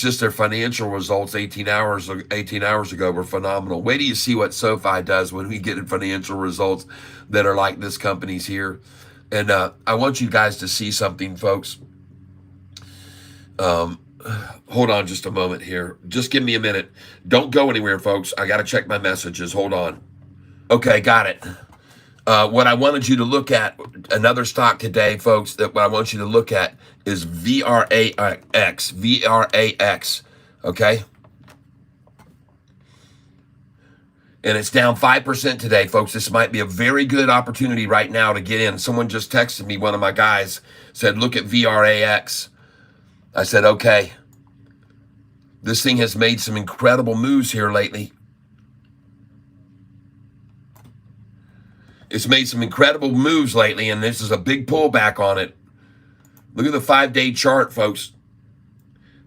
just their financial results 18 hours ago were phenomenal. Wait till you see what Sofi does when we get financial results that are like this company's here. And I want you guys to see something, folks. Hold on just a moment here. Just give me a minute. Don't go anywhere, folks. I got to check my messages. Hold on. Okay, got it. What I wanted you to look at, another stock today, folks, that what I want you to look at is VRAX. VRAX, okay? And it's down 5% today, folks. This might be a very good opportunity right now to get in. Someone just texted me, one of my guys, said, look at VRAX. I said, okay. This thing has made some incredible moves here lately. It's made some incredible moves lately, and this is a big pullback on it. Look at the 5-day chart, folks.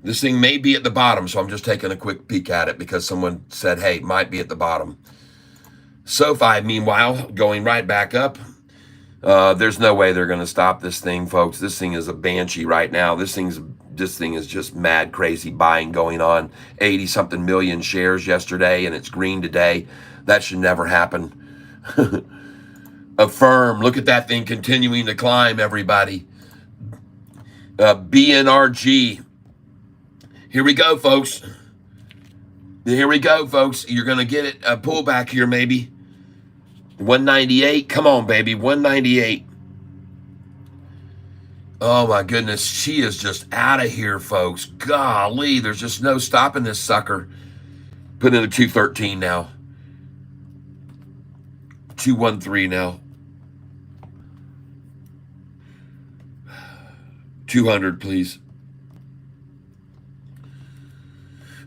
This thing may be at the bottom, so I'm just taking a quick peek at it because someone said, hey, it might be at the bottom. Sofi, meanwhile, going right back up. There's no way they're going to stop this thing, folks. This thing is a banshee right now. This thing is just mad, crazy buying going on. 80-something million shares yesterday, and it's green today. That should never happen. Affirm. Look at that thing continuing to climb, everybody. BNRG. Here we go, folks. Here we go, folks. You're going to get it. A pullback here, maybe. 198. Come on, baby. 198. Oh, my goodness. She is just out of here, folks. Golly, there's just no stopping this sucker. Put in a 213 now. 213 now. 200, please.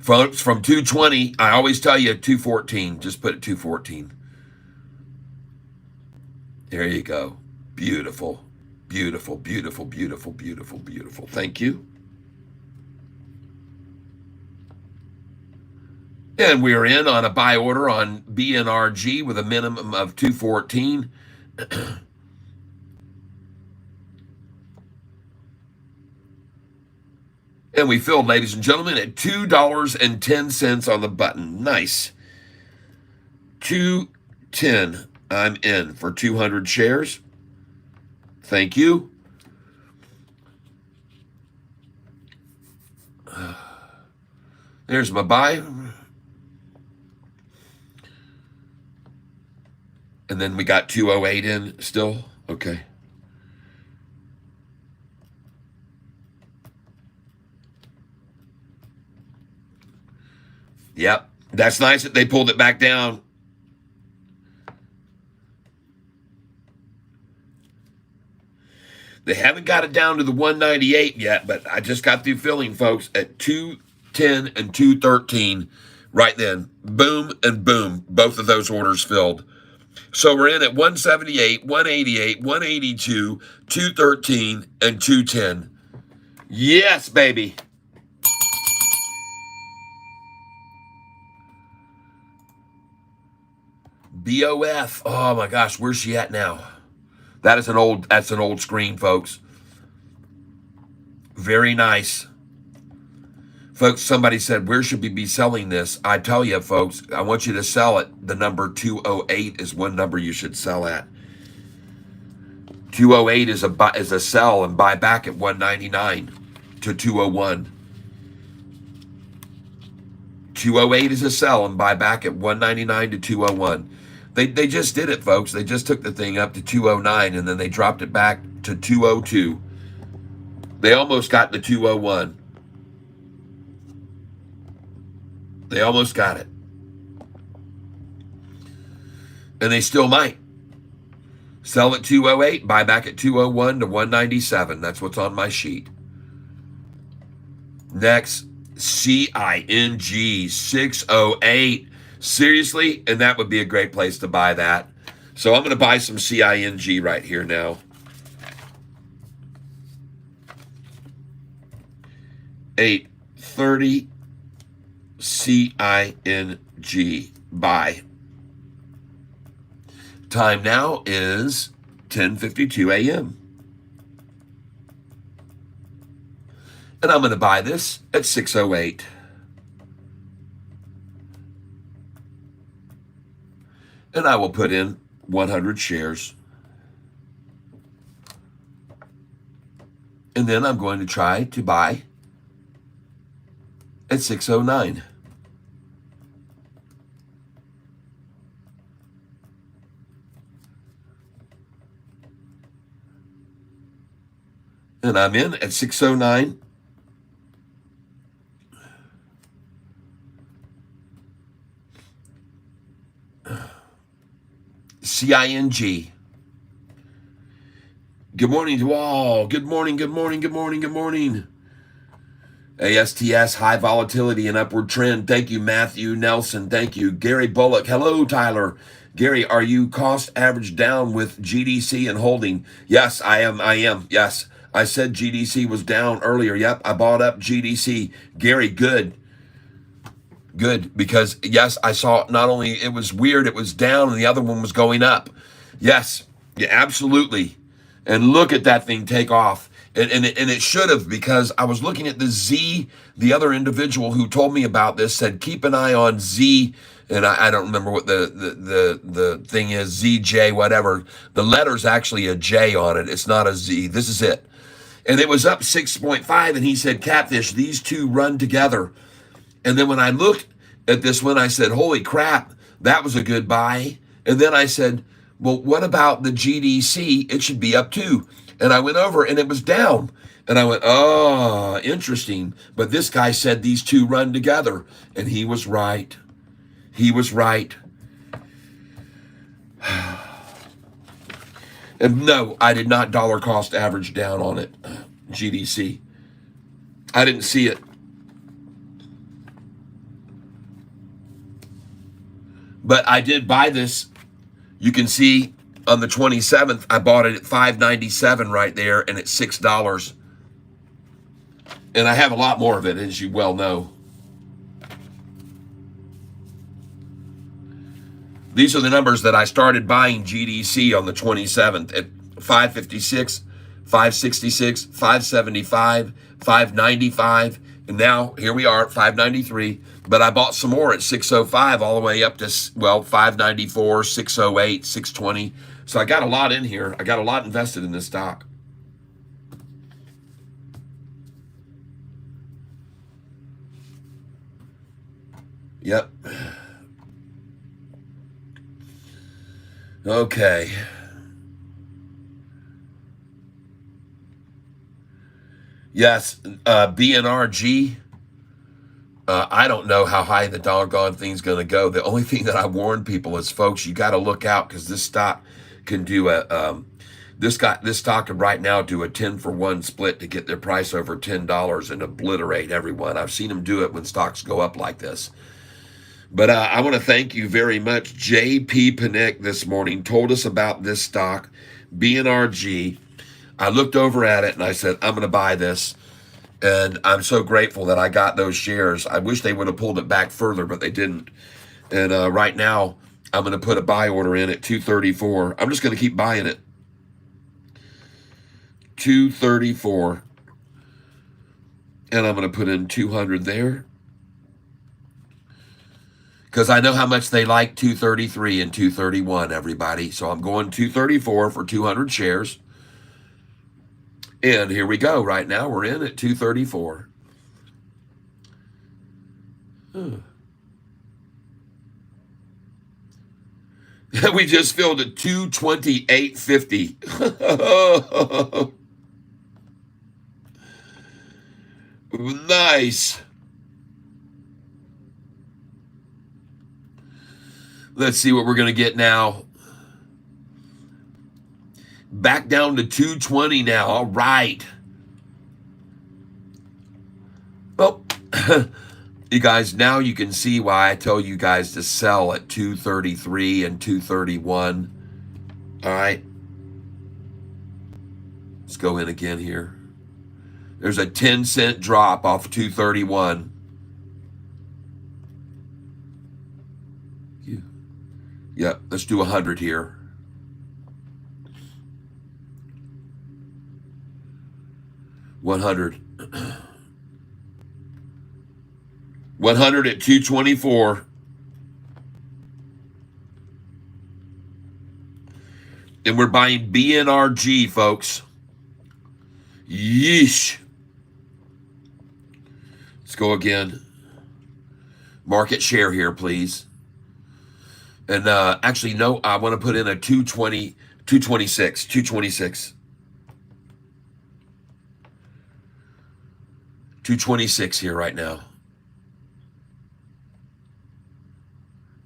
Folks, from 220, I always tell you 214. Just put it 214. There you go. Beautiful, beautiful, beautiful, beautiful, beautiful, beautiful. Thank you. And we're in on a buy order on BNRG with a minimum of 214. And we filled, ladies and gentlemen, at $2.10 on the button. Nice. 210. I'm in for 200 shares. Thank you. There's my buy. And then we got 208 in still. Okay. Yep. That's nice that they pulled it back down. They haven't got it down to the 198 yet, but I just got through filling, folks, at 210 and 213 right then. Boom and boom. Both of those orders filled. So we're in at 178, 188, 182, 213, and 210. Yes, baby. BOF. Oh my gosh, where's she at now? That's an old screen, folks. Very nice. Folks, somebody said, where should we be selling this? I tell you, folks, I want you to sell it. The number 208 is one number you should sell at. 208 is a sell and buy back at 199 to 201. 208 is a sell and buy back at 199 to 201. They just did it, folks. They just took the thing up to 209 and then they dropped it back to 202. They almost got the 201. They almost got it. And they still might. Sell at 208, buy back at 201 to 197. That's what's on my sheet. Next, CING 608. Seriously? And that would be a great place to buy that. So I'm going to buy some CING right here now. 830 CING. Buy. Time now is 10:52 a.m. And I'm going to buy this at 608. And I will put in 100 shares. And then I'm going to try to buy at 609. And I'm in at 609. CING. Good morning to all. Good morning, good morning, good morning, good morning. ASTS, high volatility and upward trend. Thank you, Matthew Nelson. Thank you. Gary Bullock. Hello, Tyler. Gary, are you cost average down with GDC and holding? Yes, I am. Yes. I said GDC was down earlier. Yep, I bought up GDC. Gary, good. Good, because yes, I saw not only it was weird, it was down, and the other one was going up. Yes, yeah, absolutely. And look at that thing take off. And it should have, because I was looking at the Z, the other individual who told me about this said, keep an eye on Z, and I don't remember what the thing is, ZJ, whatever. The letter's actually a J on it. It's not a Z. This is it. And it was up 6.5, and he said, Catfish, these two run together. And then when I looked at this one, I said, holy crap, that was a good buy. And then I said, well, what about the GDC? It should be up too. And I went over and it was down. And I went, oh, interesting. But this guy said these two run together. And he was right. He was right. And no, I did not dollar cost average down on it, GDC. I didn't see it. But I did buy this. You can see on the 27th, I bought it at $5.97 right there, and it's $6. And I have a lot more of it, as you well know. These are the numbers that I started buying GDC on the 27th at 556, 566, 575, 595, and now here we are at 593. But I bought some more at 605 all the way up to, well, 594, 608, 620. So I got a lot in here. I got a lot invested in this stock. Yep. Okay. Yes, BNRG. I don't know how high the doggone thing's going to go. The only thing that I warn people is, folks, you got to look out, because this stock can do this stock could right now do a 10-for-1 split to get their price over $10 and obliterate everyone. I've seen them do it when stocks go up like this. But I want to thank you very much. J.P. Panick this morning told us about this stock, BNRG. I looked over at it and I said, I'm going to buy this. And I'm so grateful that I got those shares. I wish they would have pulled it back further, but they didn't. And right now, I'm going to put a buy order in at 234. I'm just going to keep buying it. 234. And I'm going to put in 200 there, because I know how much they like 233 and 231, everybody. So I'm going 234 for 200 shares. And here we go. Right now, we're in at 234. We just filled at 228.50. Nice. Let's see what we're going to get now. Back down to 220 now. All right. Well, you guys, now you can see why I tell you guys to sell at 233 and 231. All right. Let's go in again here. There's a 10-cent drop off 231. Yep, let's do 100 here. $100. 100 at 224. And we're buying BNRG, folks. Yeesh. Let's go again. Market share here, please. And actually, no, I want to put in a 220, 226, 226. 226 here right now.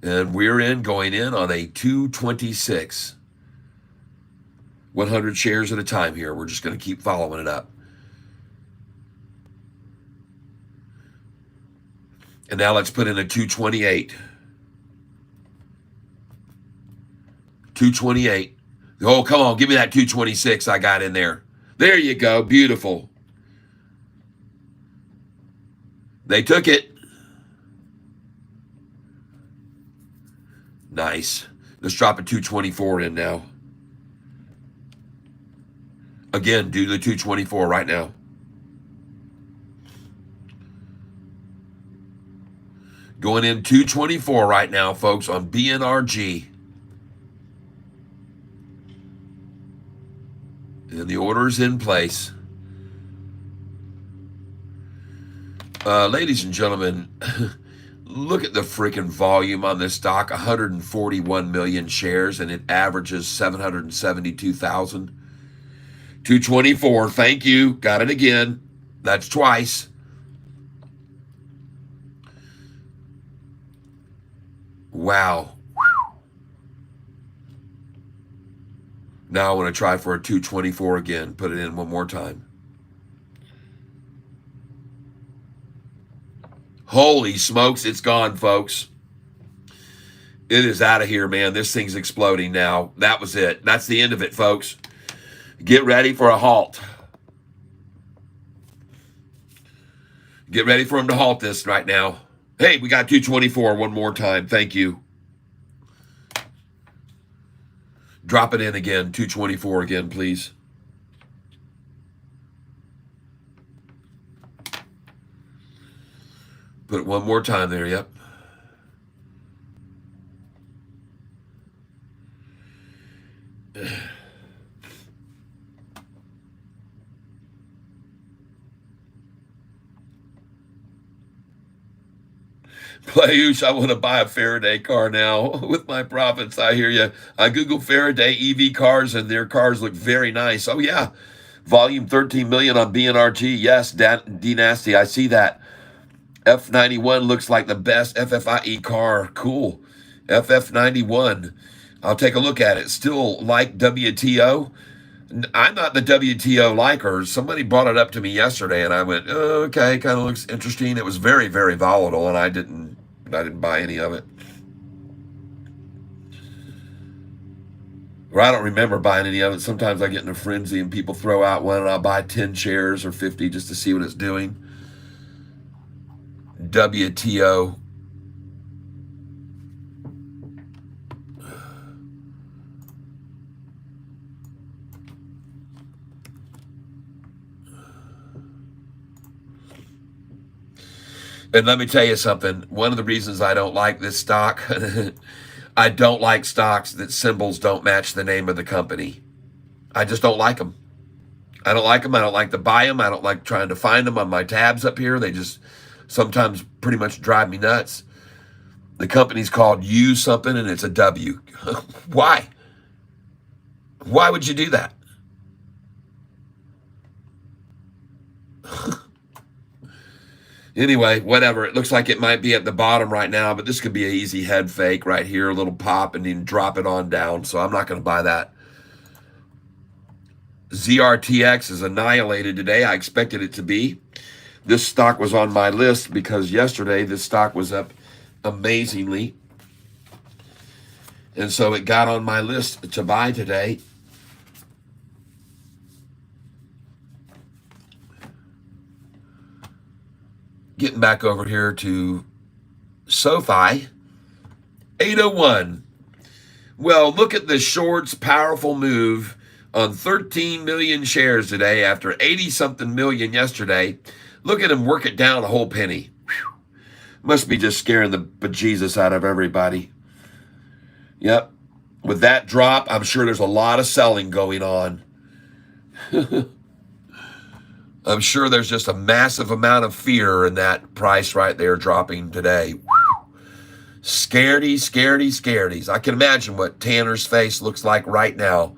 And we're going in on a 226. 100 shares at a time here. We're just going to keep following it up. And now let's put in a 228. 228. Oh, come on. Give me that 226 I got in there. There you go. Beautiful. They took it. Nice. Let's drop a 224 in now. Again, do the 224 right now. Going in 224 right now, folks, on BNRG. And the order's in place. Ladies and gentlemen, look at the freaking volume on this stock. 141 million shares, and it averages 772,000. 224. Thank you. Got it again. That's twice. Wow. Now I want to try for a 224 again. Put it in one more time. Holy smokes, it's gone, folks. It is out of here, man. This thing's exploding now. That was it. That's the end of it, folks. Get ready for a halt. Get ready for him to halt this right now. Hey, we got 224 one more time. Thank you. Drop it in again. 224 again, please. Put it one more time there. Yep. Playush, I want to buy a Faraday car now with my profits. I hear you. I Googled Faraday EV cars, and their cars look very nice. Oh, yeah. Volume 13 million on BNRG. Yes, D Nasty, I see that. F91 looks like the best FFIE car. Cool. FF91. I'll take a look at it. Still like WTO. I'm not the WTO liker. Somebody brought it up to me yesterday, and I went, oh, okay, kind of looks interesting. It was very, very volatile, and I didn't buy any of it. Or I don't remember buying any of it. Sometimes I get in a frenzy, and people throw out one, and I'll buy 10 shares or 50 just to see what it's doing. WTO. And let me tell you something. One of the reasons I don't like this stock, I don't like stocks that symbols don't match the name of the company. I just don't like them. I don't like them. I don't like to buy them. I don't like trying to find them on my tabs up here. They just sometimes pretty much drive me nuts. The company's called U something and it's a W. Why? Why would you do that? Anyway, whatever. It looks like it might be at the bottom right now, but this could be an easy head fake right here, a little pop, and then drop it on down. So I'm not going to buy that. ZRTX is annihilated today. I expected it to be. This stock was on my list because yesterday this stock was up amazingly. And so it got on my list to buy today. Getting back over here to Sofi, 801. Well, look at the shorts' powerful move on 13 million shares today after 80-something million yesterday. Look at them work it down a whole penny. Whew. Must be just scaring the bejesus out of everybody. Yep. With that drop, I'm sure there's a lot of selling going on. I'm sure there's just a massive amount of fear in that price right there dropping today. Whew. Scaredy, scaredy, scaredies. I can imagine what Tanner's face looks like right now.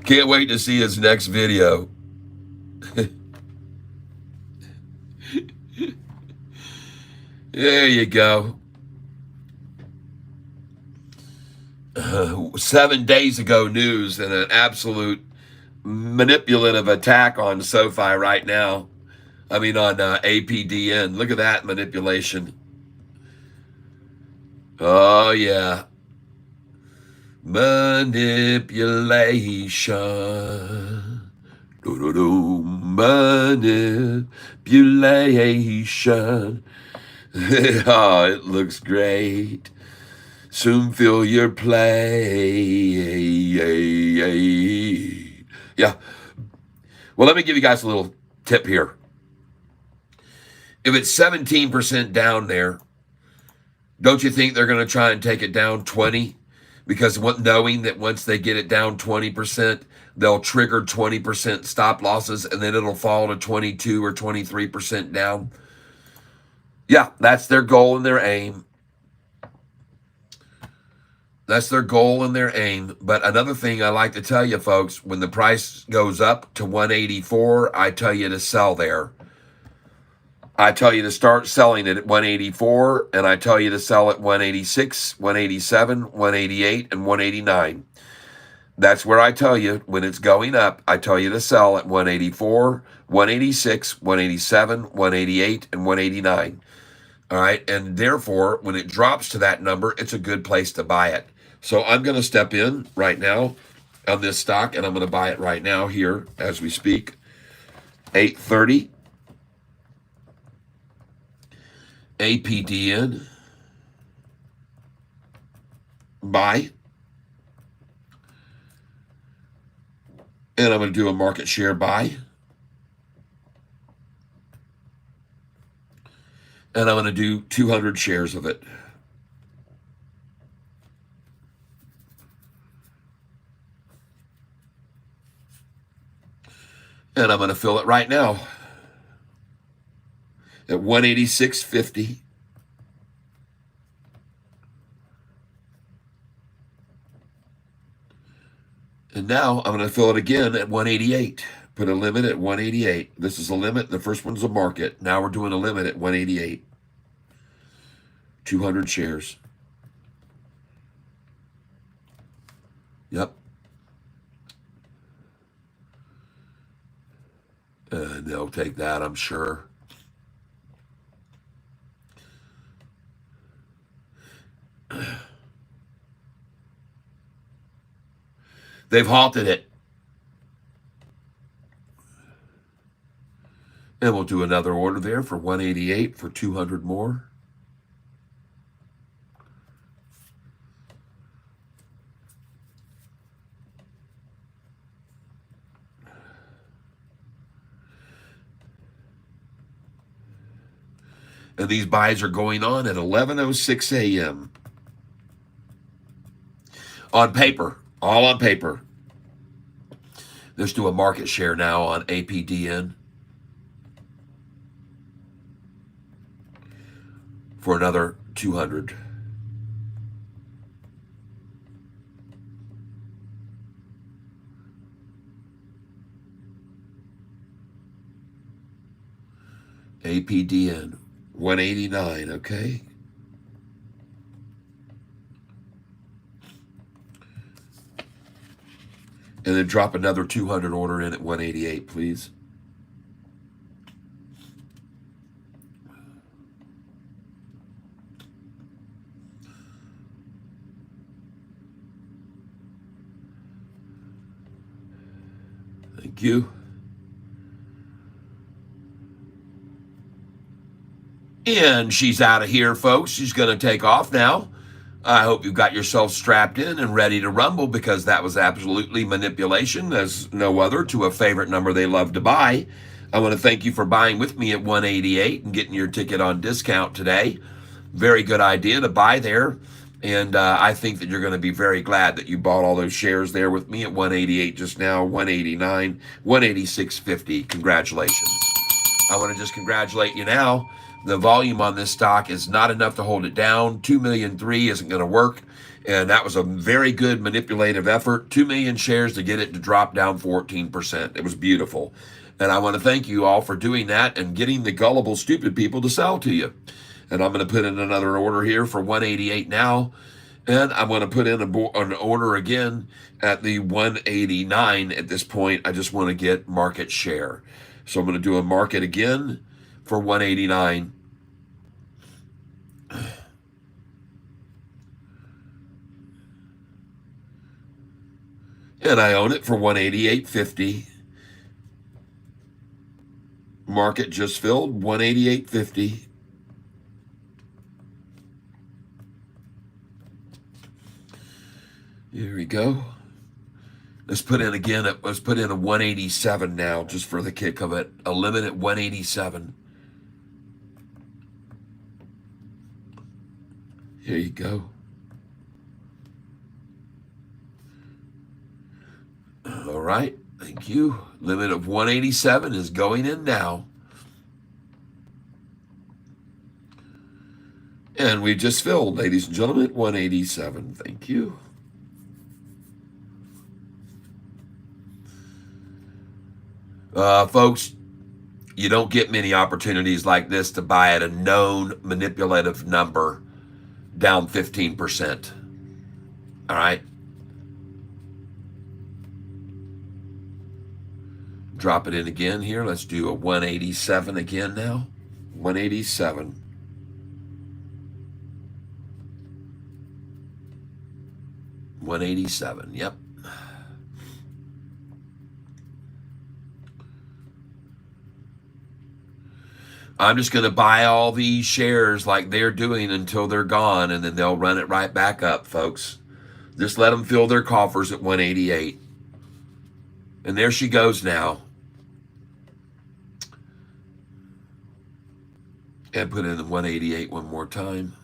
Can't wait to see his next video. There you go. 7 days ago news and an absolute manipulative attack on Sofi right now. I mean on APDN. Look at that manipulation. Oh yeah. Manipulation. Do-do-do. Manipulation. Oh, it looks great. Soon feel your play. Yeah. Well, let me give you guys a little tip here. If it's 17% down there, don't you think they're going to try and take it down 20? Because knowing that once they get it down 20%, they'll trigger 20% stop losses, and then it'll fall to 22 or 23% down. Yeah, that's their goal and their aim. That's their goal and their aim. But another thing I like to tell you, folks, when the price goes up to 184, I tell you to sell there. I tell you to start selling it at 184, and I tell you to sell at 186, 187, 188, and 189. That's where I tell you when it's going up, I tell you to sell at 184, 186, 187, 188, and 189. All right, and therefore, when it drops to that number, it's a good place to buy it. So I'm going to step in right now on this stock, and I'm going to buy it right now here as we speak. 830. APDN. Buy. And I'm going to do a market share buy. And I'm going to do 200 shares of it. And I'm going to fill it right now at 186.50. And now I'm going to fill it again at 188. Put a limit at 188. This is a limit. The first one's a market. Now we're doing a limit at 188. 200 shares. Yep. And they'll take that, I'm sure. They've halted it. And we'll do another order there for 188 for 200 more. And these buys are going on at 11:06 a.m. On paper, all on paper. Let's do a market share now on APDN for another 200. APDN 189, okay? And then drop another 200 order in at 188, please. Thank you. And she's out of here, folks. She's going to take off now. I hope you've got yourself strapped in and ready to rumble, because that was absolutely manipulation as no other to a favorite number they love to buy. I want to thank you for buying with me at 188 and getting your ticket on discount today. Very good idea to buy there. And I think that you're going to be very glad that you bought all those shares there with me at 188 just now, 189, 186.50. Congratulations. I want to just congratulate you now. The volume on this stock is not enough to hold it down. 2,000,003 isn't going to work. And that was a very good manipulative effort. 2 million shares to get it to drop down 14%. It was beautiful. And I want to thank you all for doing that and getting the gullible, stupid people to sell to you. And I'm going to put in another order here for 188 now. And I'm going to put in an order again at the 189 at this point. I just want to get market share. So I'm going to do a market again for 189. And I own it for 188.50. Market just filled, 188.50. Here we go. Let's put in again. Let's put in a 187 now, just for the kick of it. A limit at 187. Here you go. All right. Thank you. Limit of 187 is going in now. And we just filled, ladies and gentlemen, 187. Thank you. Folks, you don't get many opportunities like this to buy at a known manipulative number down 15%. All right. Drop it in again here. Let's do a 187 again now. 187. $187. Yep. I'm just going to buy all these shares like they're doing until they're gone, and then they'll run it right back up, folks. Just let them fill their coffers at 188. And there she goes now. And put in the 188 one more time.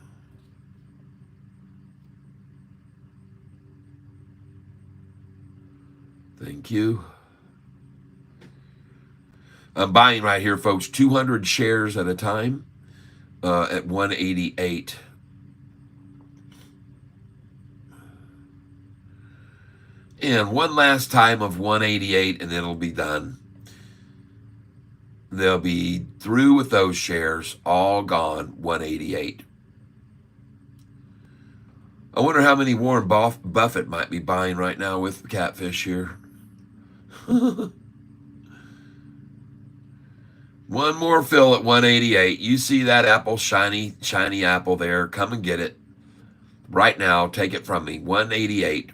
Thank you. I'm buying right here, folks, 200 shares at a time at 188. And one last time of 188, and it'll be done. They'll be through with those shares, all gone, 188. I wonder how many Warren Buffett might be buying right now with the Catfish here. One more fill at 188. You see that apple, shiny apple there. Come and get it. Right now, take it from me. 188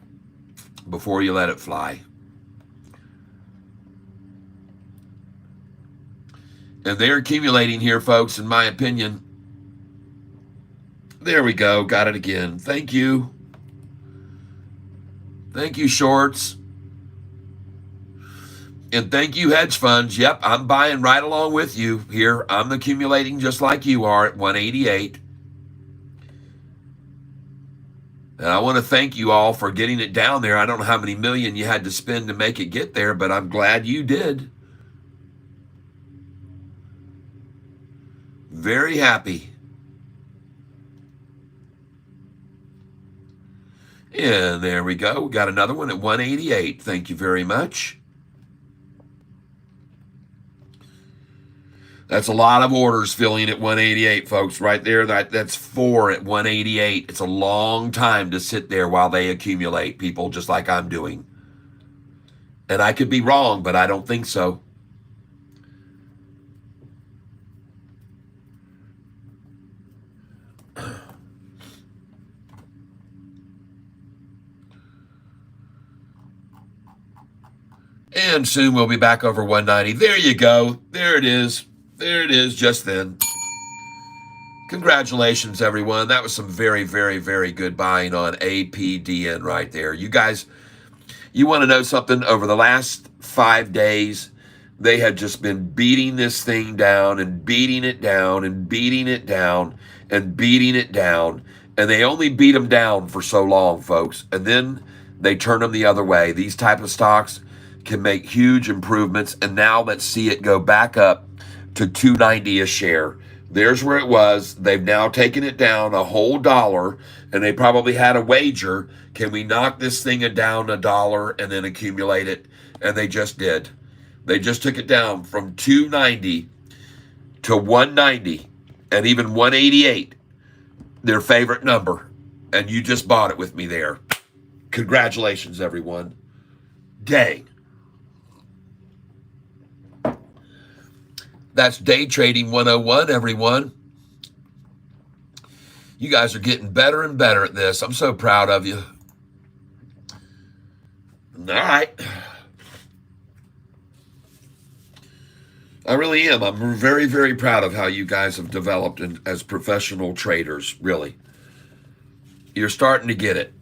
before you let it fly. And they're accumulating here, folks, in my opinion. There we go. Got it again. Thank you. Thank you, shorts. And thank you, hedge funds. Yep, I'm buying right along with you here. I'm accumulating just like you are at 188. And I want to thank you all for getting it down there. I don't know how many million you had to spend to make it get there, but I'm glad you did. Very happy. And there we go. We got another one at 188. Thank you very much. That's a lot of orders filling at 188, folks. Right there, that's 4 at 188. It's a long time to sit there while they accumulate, people, just like I'm doing. And I could be wrong, but I don't think so. And soon we'll be back over 190. There you go. There it is. There it is just then. Congratulations, everyone. That was some very, very, very good buying on APDN right there. You guys, you want to know something? Over the last 5 days, they had just been beating this thing down and beating it down and beating it down and beating it down. And they only beat them down for so long, folks. And then they turn them the other way. These type of stocks can make huge improvements. And now let's see it go back up to $2.90 a share. There's where it was. They've now taken it down a whole $1, and they probably had a wager. Can we knock this thing down $1 and then accumulate it? And they just did. They just took it down from $2.90 to $1.90 and even $1.88, their favorite number. And you just bought it with me there. Congratulations, everyone. Dang. That's Day Trading 101, everyone. You guys are getting better and better at this. I'm so proud of you. All right. I really am. I'm very, very proud of how you guys have developed as professional traders, really. You're starting to get it.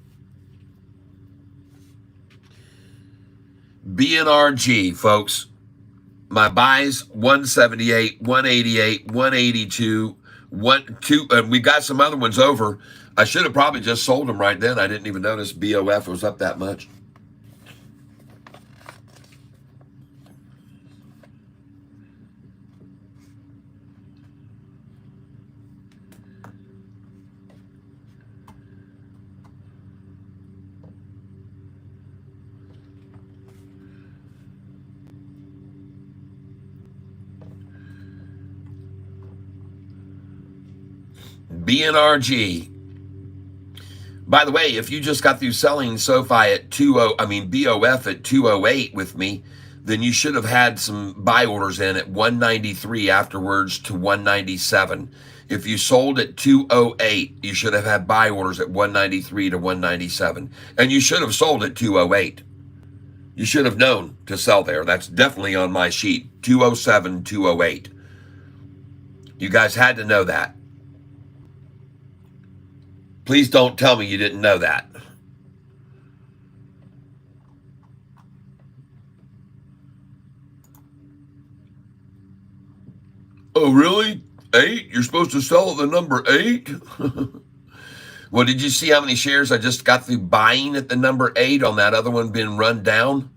BNRG, folks. My buys, 178, 188, 182, 2, and we got some other ones over. I should have probably just sold them right then. I didn't even notice BOF was up that much. BNRG. By the way, if you just got through selling Sofi at BOF at 208 with me, then you should have had some buy orders in at 193 afterwards to 197. If you sold at 208, you should have had buy orders at 193 to 197. And you should have sold at 208. You should have known to sell there. That's definitely on my sheet. 207, 208. You guys had to know that. Please don't tell me you didn't know that. Oh, really? 8? You're supposed to sell at the number 8? Well, did you see how many shares I just got through buying at the number 8 on that other one being run down?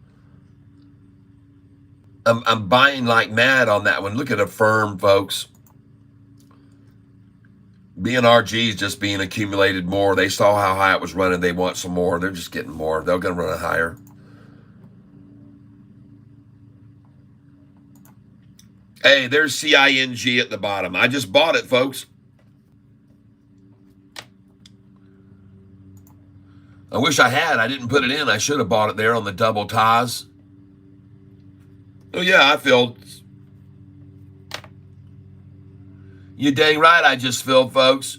I'm buying like mad on that one. Look at Affirm, folks. BNRG is just being accumulated more. They saw how high it was running. They want some more. They're just getting more. They're going to run it higher. Hey, there's CING at the bottom. I just bought it, folks. I wish I had. I didn't put it in. I should have bought it there on the double ties. Oh, yeah, I filled. You dang right I just filled, folks.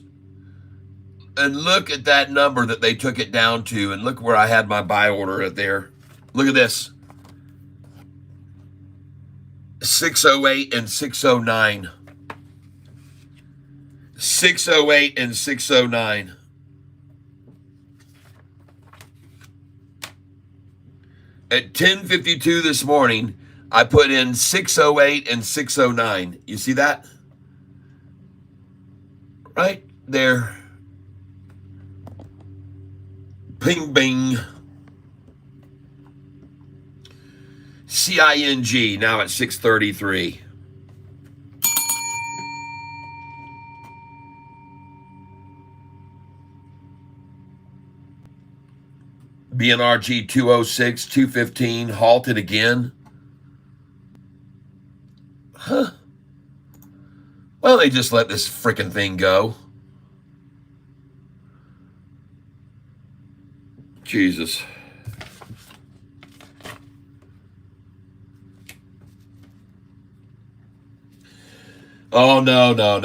And look at that number that they took it down to. And look where I had my buy order at there. Look at this. 608 and 609. 608 and 609. At 10:52 this morning, I put in 608 and 609. You see that? Right there. Ping bing. CING now at 633. BNRG 206, 215, halted again. Huh. Well, they just let this freaking thing go. Jesus. Oh, no. Don't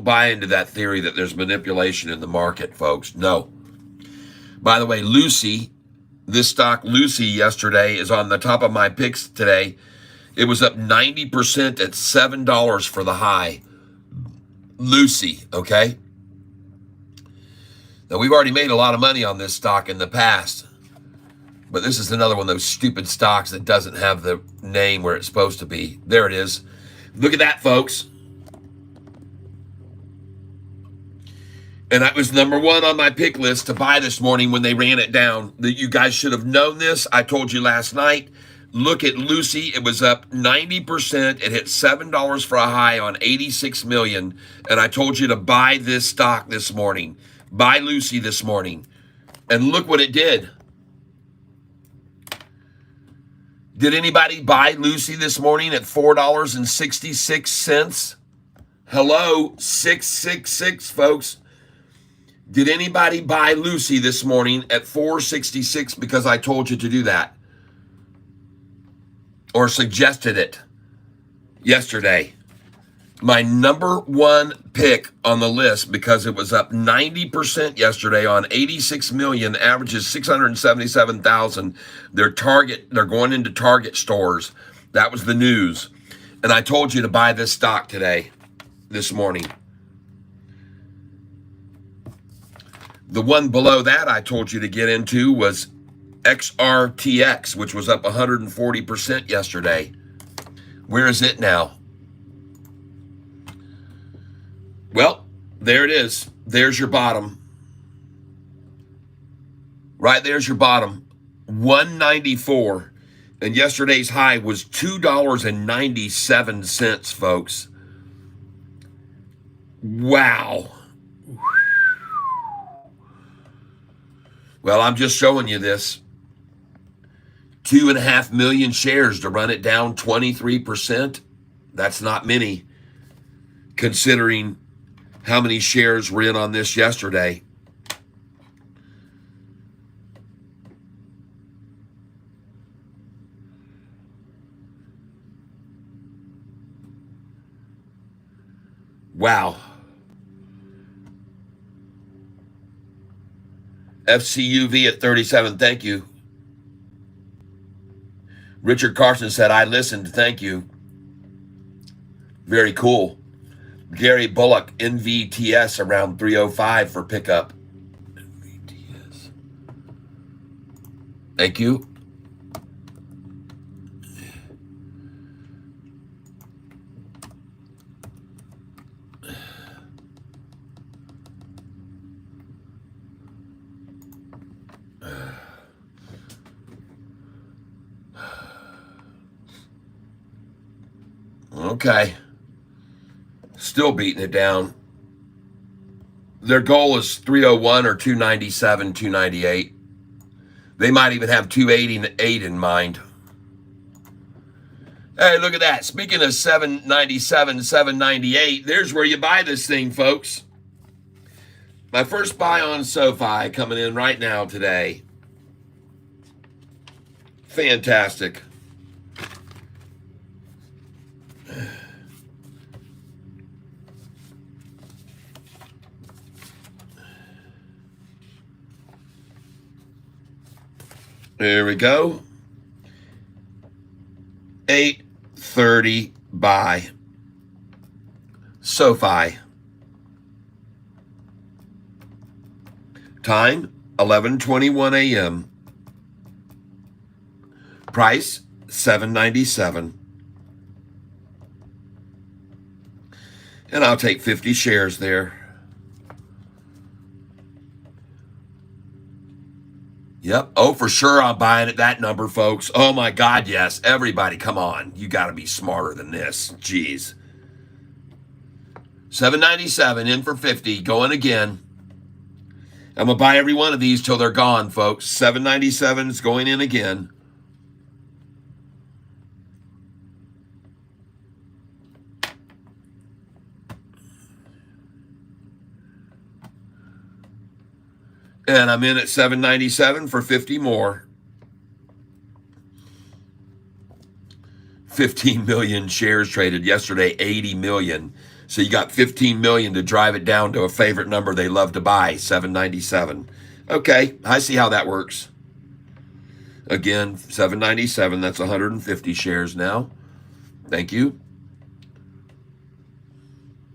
buy into that theory that there's manipulation in the market, folks. No. By the way, Lucy, this stock Lucy yesterday is on the top of my picks today. It was up 90% at $7 for the high. Lucy, okay? Now, we've already made a lot of money on this stock in the past, but this is another one of those stupid stocks that doesn't have the name where it's supposed to be. There it is. Look at that, folks. And that was number one on my pick list to buy this morning when they ran it down. That you guys should have known this. I told you last night. Look at Lucy. It was up 90%. It hit $7 for a high on 86 million. And I told you to buy this stock this morning. Buy Lucy this morning. And look what it did. Did anybody buy Lucy this morning at $4.66? Hello, 666, folks. Did anybody buy Lucy this morning at $4.66 because I told you to do that? Or suggested it yesterday? My number one pick on the list, because it was up 90% yesterday on 86 million, averages 677,000. They're going into Target stores. That was the news. And I told you to buy this stock today, this morning. The one below that I told you to get into was XRTX, which was up 140% yesterday. Where is it now? Well, there it is. There's your bottom. Right there's your bottom. 194. And yesterday's high was $2.97, folks. Wow. Well, I'm just showing you this. 2.5 million shares to run it down 23%. That's not many, considering how many shares were in on this yesterday. Wow. FCUV at 37, thank you. Richard Carson said, I listened, thank you. Very cool. Gary Bullock, NVTS around 305 for pickup. NVTS. Thank you. Okay. Still beating it down. Their goal is 301 or 297, 298. They might even have 288 in mind. Hey, look at that. Speaking of 797, 798, there's where you buy this thing, folks. My first buy on Sofi coming in right now today. Fantastic. There we go. 8:30 buy. Sofi. Time 11:21 a.m. Price $7.97. And I'll take 50 shares there. Yep. Oh, for sure I'm buying at that number, folks. Oh my God, yes. Everybody, come on. You got to be smarter than this. Jeez. 797 in for 50. Going again. I'm going to buy every one of these till they're gone, folks. 797 is going in again. And I'm in at 797 for 50 more. 15 million shares traded yesterday, 80 million. So you got 15 million to drive it down to a favorite number they love to buy, 797. Okay, I see how that works. Again, 797, that's 150 shares now. Thank you.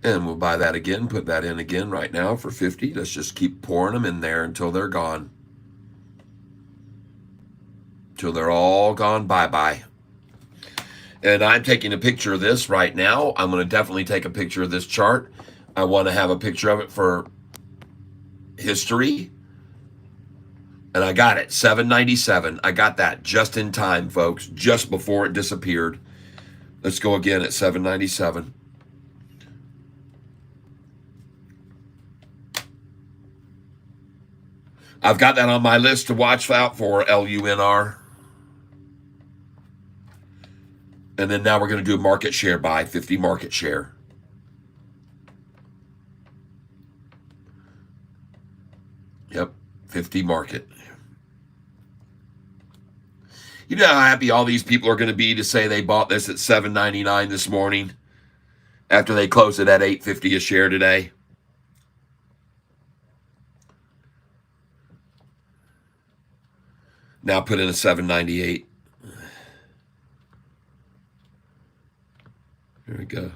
And we'll buy that again, put that in again right now for 50. Let's just keep pouring them in there until they're gone. Till they're all gone bye-bye. And I'm taking a picture of this right now. I'm going to definitely take a picture of this chart. I want to have a picture of it for history. And I got it, 797. I got that just in time, folks, just before it disappeared. Let's go again at 797. I've got that on my list to watch out for, LUNR. And then now we're going to do a market share buy, 50 market share. Yep, 50 market. You know how happy all these people are going to be to say they bought this at $7.99 this morning after they closed it at $8.50 a share today? Now put in a $7.98. There we go.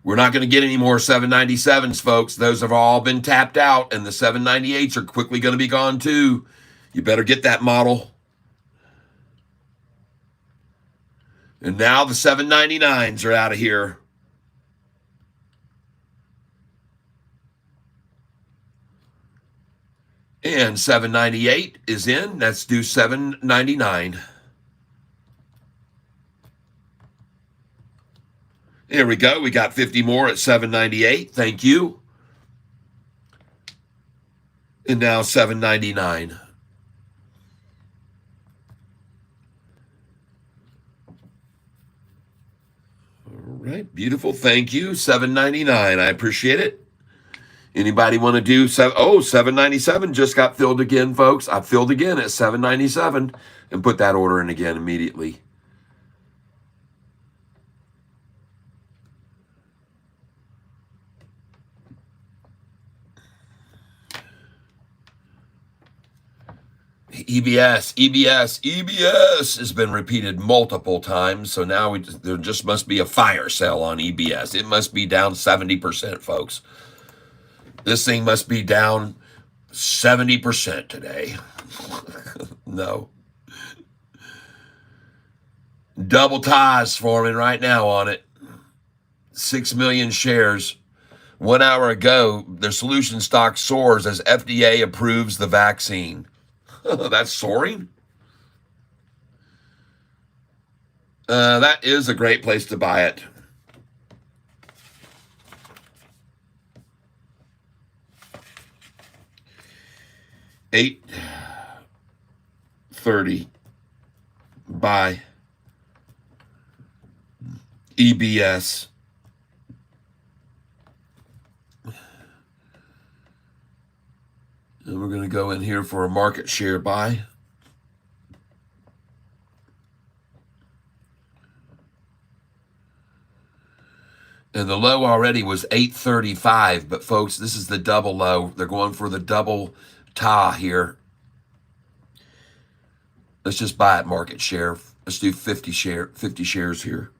We're not going to get any more 797s, folks. Those have all been tapped out, and the 798s are quickly going to be gone too. You better get that model. And now the 799s are out of here. And 798 is in. Let's do 799. Here we go. We got 50 more at 798. Thank you. And now 799. All right. Beautiful. Thank you. 799. I appreciate it. Anybody want to do 797 just got filled again, folks. I filled again at 797 and put that order in again immediately. EBS has been repeated multiple times. So now there just must be a fire sale on EBS. It must be down 70%, folks. This thing must be down 70% today. No. Double ties forming right now on it. 6 million shares. 1 hour ago, their solution stock soars as FDA approves the vaccine. That's soaring? That is a great place to buy it. $8.30 buy EBS. And we're going to go in here for a market share buy. And the low already was 835, but folks, this is the double low. They're going for the double tie here. Let's just buy it market share. Let's do 50 shares here.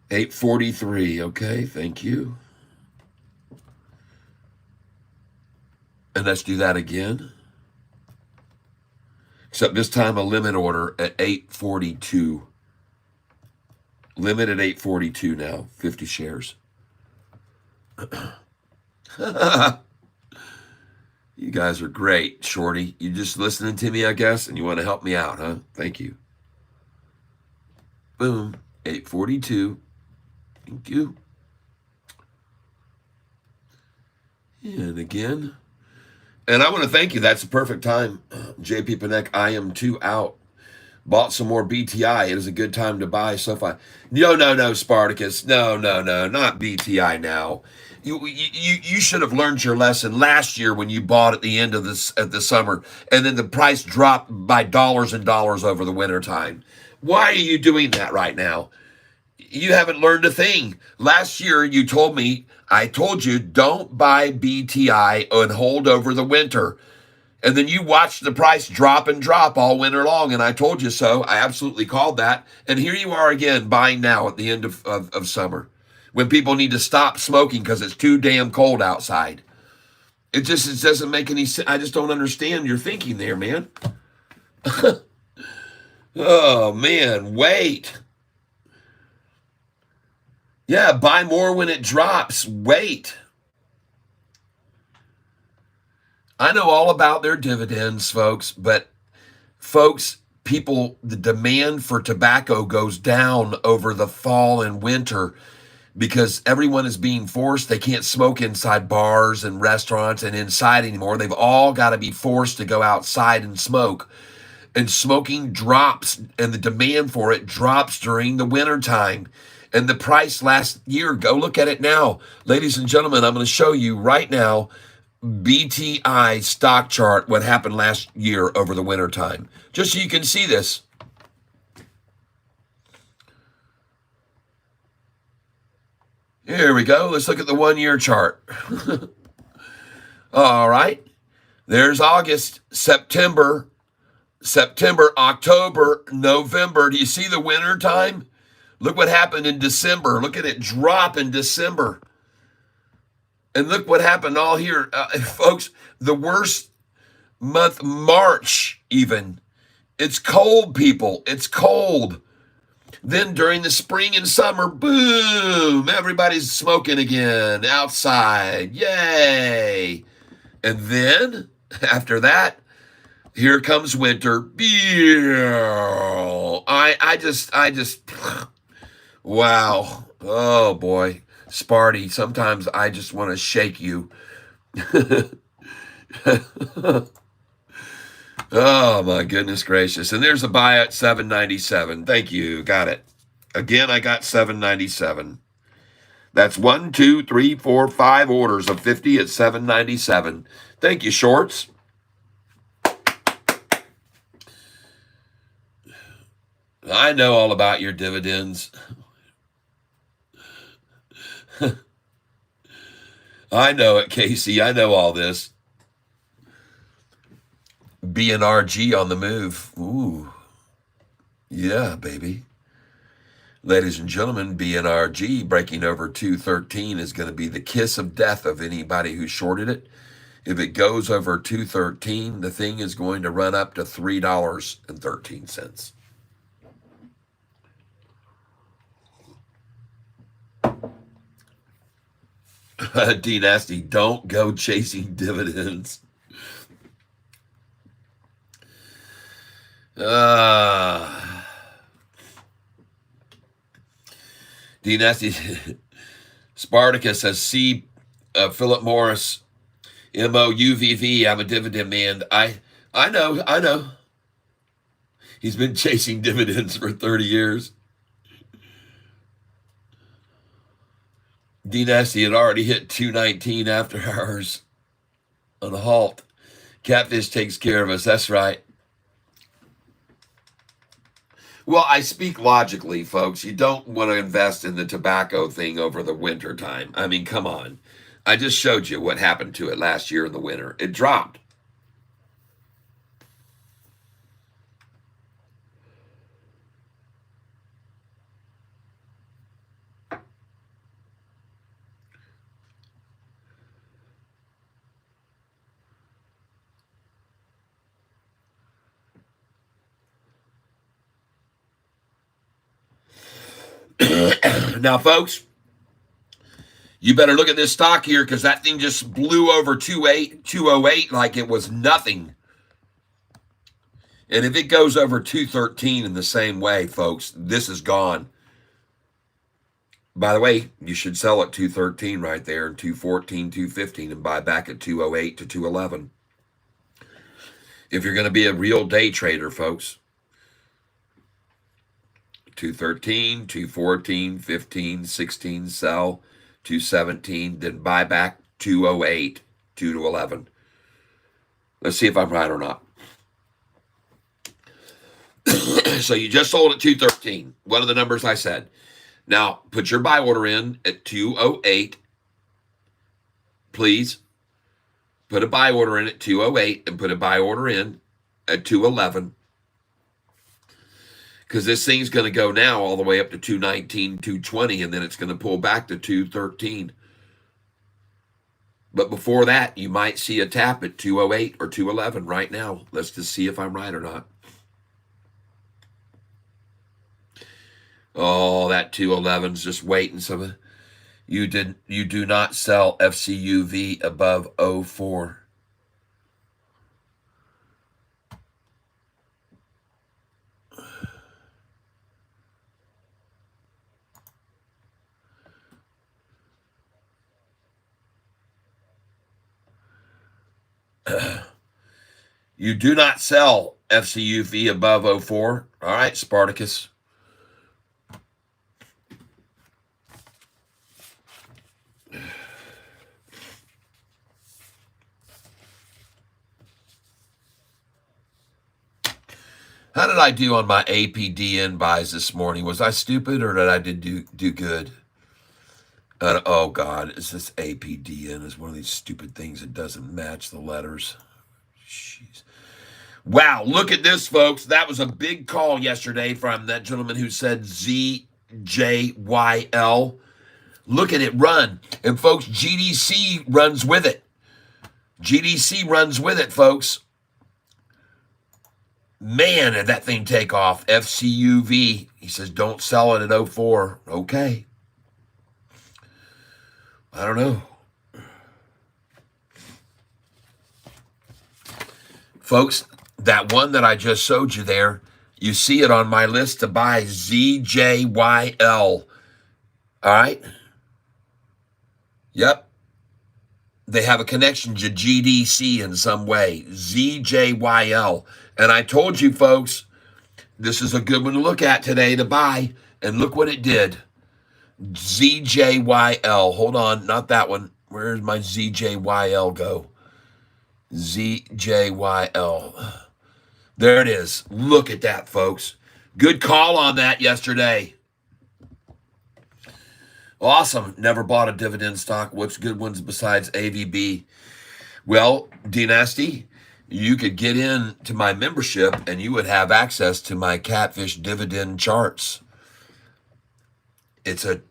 $8.43. Okay, thank you. And let's do that again. Except this time a limit order at 842. Limit at 842 now, 50 shares. You guys are great, Shorty. You just listening to me, I guess, and you want to help me out, huh? Thank you. Boom, 842. Thank you. And again. And I want to thank you. That's the perfect time. JP Panek, I am too out. Bought some more BTI. It is a good time to buy Sofi. No, Spartacus. No, not BTI now. You should have learned your lesson last year when you bought at the end of this at the summer, and then the price dropped by dollars and dollars over the winter time. Why are you doing that right now? You haven't learned a thing. Last year you told me, I told you, don't buy BTI and hold over the winter. And then you watched the price drop and drop all winter long, and I told you so. I absolutely called that. And here you are again, buying now at the end of summer, when people need to stop smoking because it's too damn cold outside. It doesn't make any sense. I just don't understand your thinking there, man. Oh, man, wait. Yeah, buy more when it drops. Wait. I know all about their dividends, folks, but folks, the demand for tobacco goes down over the fall and winter because everyone is being forced. They can't smoke inside bars and restaurants and inside anymore. They've all got to be forced to go outside and smoke. And smoking drops, and the demand for it drops during the wintertime. And the price last year, go look at it now. Ladies and gentlemen, I'm going to show you right now BTI stock chart, what happened last year over the wintertime, just so you can see this. Here we go. Let's look at the 1 year chart. All right. There's August, September, October, November. Do you see the winter time? Look what happened in December. Look at it drop in December. And look what happened all here. Folks, the worst month, March even. It's cold, people. It's cold. Then during the spring and summer, boom, everybody's smoking again outside. Yay. And then after that, here comes winter. I just, wow. Oh boy. Sparty, sometimes I just want to shake you. Oh my goodness gracious. And there's a buy at $7.97. Thank you. Got it. Again, I got $7.97. That's 1, 2, 3, 4, 5 orders of 50 at $7.97. Thank you, shorts. I know all about your dividends. I know it, Casey. I know all this. BNRG on the move. Ooh. Yeah, baby. Ladies and gentlemen, BNRG breaking over 213 is going to be the kiss of death of anybody who shorted it. If it goes over 213, the thing is going to run up to $3.13. D Nasty, don't go chasing dividends. D Nasty, Spartacus says, see Philip Morris, MOUVV, I'm a dividend man. I know. He's been chasing dividends for 30 years. D Nasty had already hit 219 after hours on a halt. Catfish takes care of us. That's right. Well, I speak logically, folks. You don't want to invest in the tobacco thing over the winter time. I mean, come on. I just showed you what happened to it last year in the winter. It dropped. Now, folks, you better look at this stock here because that thing just blew over 208 like it was nothing. And if it goes over 213 in the same way, folks, this is gone. By the way, you should sell at 213 right there, and 214, 215, and buy back at 208 to 211. If you're going to be a real day trader, folks, 213, 214, 15, 16, sell, 217, then buy back 208, 2 to 11. Let's see if I'm right or not. So you just sold at 213. What are the numbers I said? Now, put your buy order in at 208. Please. Put a buy order in at 208 and put a buy order in at 211. Because this thing's going to go now all the way up to 219, 220, and then it's going to pull back to 213. But before that, you might see a tap at 208 or 211 right now. Let's just see if I'm right or not. Oh, that 211's just waiting. Some you do not sell FCUV above 04. You do not sell FCUV above 04. All right, Spartacus. How did I do on my APDN buys this morning? Was I stupid or did I do good? Oh, God, it's this APDN is one of these stupid things that doesn't match the letters. Jeez. Wow, look at this, folks. That was a big call yesterday from that gentleman who said ZJYL. Look at it run. And, folks, GDC runs with it. GDC runs with it, folks. Man, did that thing take off. FCUV. He says, don't sell it at 04. Okay. I don't know. Folks, that one that I just showed you there, you see it on my list to buy, ZJYL. All right? Yep. They have a connection to GDC in some way. ZJYL. And I told you, folks, this is a good one to look at today to buy. And look what it did. ZJYL. Hold on, not that one. Where's my ZJYL go? ZJYL. There it is. Look at that, folks. Good call on that yesterday. Awesome. Never bought a dividend stock. What's good ones besides AVB? Well, Dynasty, you could get into my membership and you would have access to my Catfish dividend charts. It's a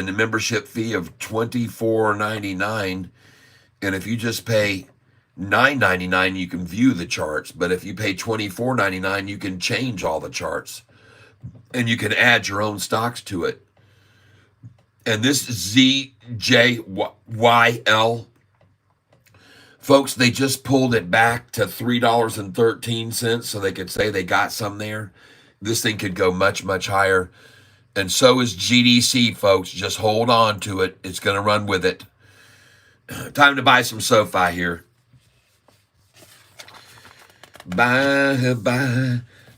membership fee of $24.99, and if you just pay $9.99, you can view the charts. But if you pay $24.99, you can change all the charts, and you can add your own stocks to it. And this ZJYL, folks, they just pulled it back to $3.13 so they could say they got some there. This thing could go much, much higher. And so is GDC, folks. Just hold on to it. It's going to run with it. Time to buy some Sofi here. Buy.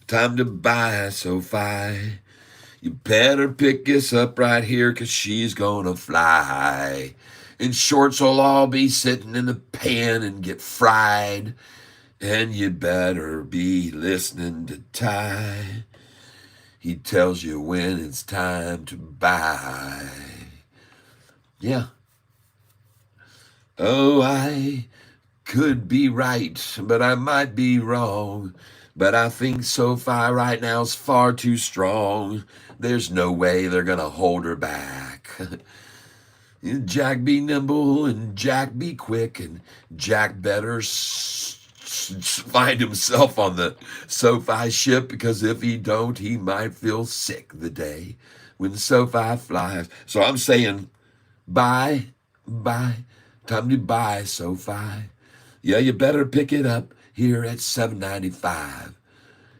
Time to buy Sofi. You better pick us up right here because she's going to fly. And shorts will all be sitting in the pan and get fried. And you better be listening to Ty. He tells you when it's time to buy. Yeah. Oh, I could be right, but I might be wrong. But I think Sofi right now is far too strong. There's no way they're going to hold her back. Jack be nimble and Jack be quick, and Jack better find himself on the Sofi ship, because if he don't, he might feel sick the day when SoFi flies. So I'm saying buy, buy, time to buy SoFi. Yeah, you better pick it up here at $7.95.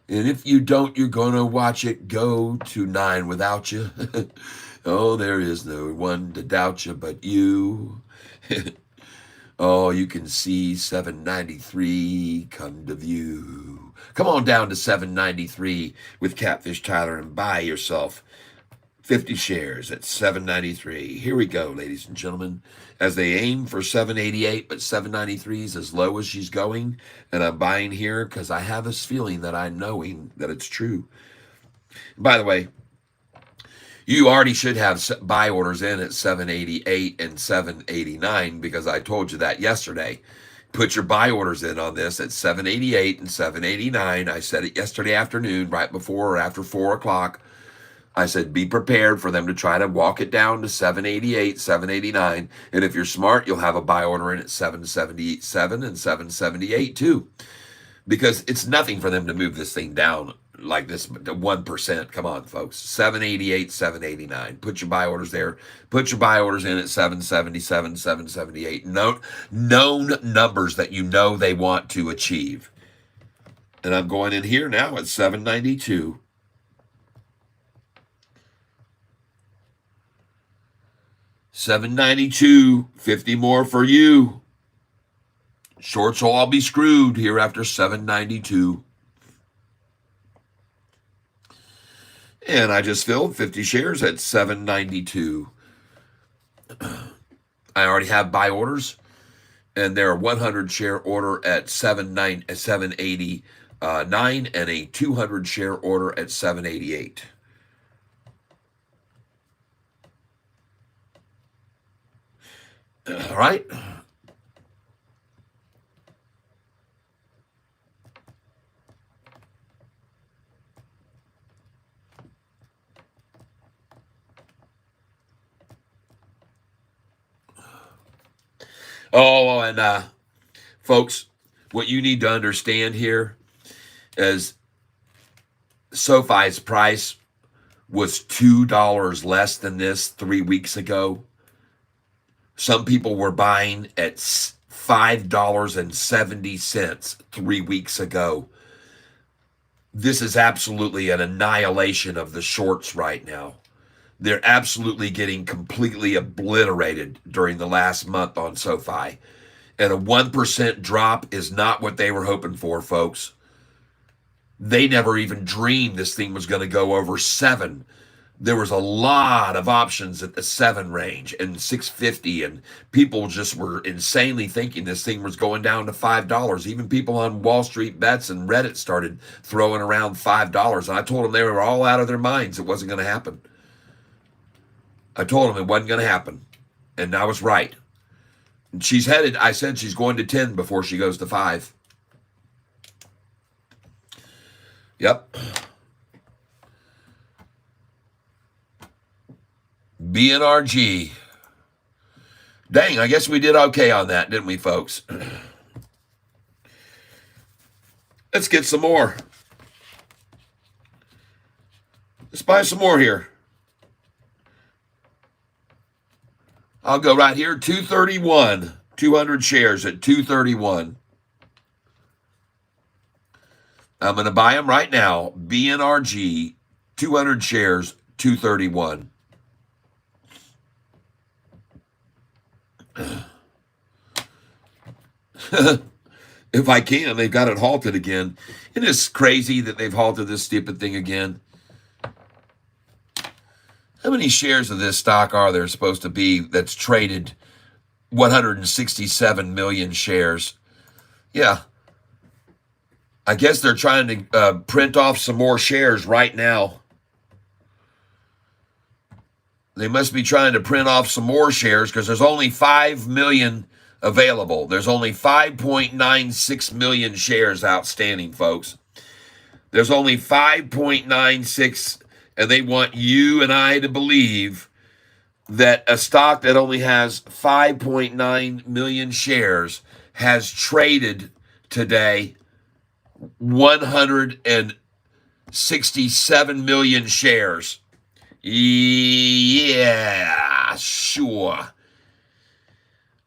And if you don't, you're going to watch it go to 9 without you. Oh, there is no one to doubt you but you. Oh, you can see 793 come to view. Come on down to 793 with Catfish Tyler and buy yourself 50 shares at 793. Here we go, ladies and gentlemen. As they aim for 788, but 793 is as low as she's going. And I'm buying here because I have this feeling that I'm knowing that it's true. By the way, you already should have buy orders in at 788 and 789 because I told you that yesterday. Put your buy orders in on this at 788 and 789. I said it yesterday afternoon, right before or after 4 o'clock. I said, be prepared for them to try to walk it down to 788, 789. And if you're smart, you'll have a buy order in at 777 and 778 too. Because it's nothing for them to move this thing down like this, 1%. Come on, folks. 788, 789. Put your buy orders there. Put your buy orders in at 777, 778. Known numbers that you know they want to achieve. And I'm going in here now at 792. $7.92, 50 more for you. Shorts will all be screwed here after $7.92. And I just filled 50 shares at $7.92. I already have buy orders, and they're a 100 share order at $7.89 and a 200 share order at $7.88. All right. Oh, and folks, what you need to understand here is SoFi's price was $2 less than this 3 weeks ago. Some people were buying at $5.70 3 weeks ago. This is absolutely an annihilation of the shorts right now. They're absolutely getting completely obliterated during the last month on SoFi. And a 1% drop is not what they were hoping for, folks. They never even dreamed this thing was going to go over 7. There was a lot of options at the 7 range and 650, and people just were insanely thinking this thing was going down to $5. Even people on Wall Street Bets and Reddit started throwing around $5, and I told them they were all out of their minds. It wasn't going to happen. I told them it wasn't going to happen, and I was right. And she's headed, I said she's going to 10 before she goes to 5. Yep. BNRG. Dang, I guess we did okay on that, didn't we, folks? Let's get some more. Let's buy some more here. I'll go right here, 231. 200 shares at 231. I'm going to buy them right now. BNRG, 200 shares, 231. If I can, they've got it halted again. It is crazy that they've halted this stupid thing again. How many shares of this stock are there supposed to be that's traded? 167 million shares. Yeah. I guess they're trying to print off some more shares right now. They must be trying to print off some more shares because there's only 5 million available. There's only 5.96 million shares outstanding, folks. There's only 5.96, and they want you and I to believe that a stock that only has 5.9 million shares has traded today 167 million shares. Yeah, sure.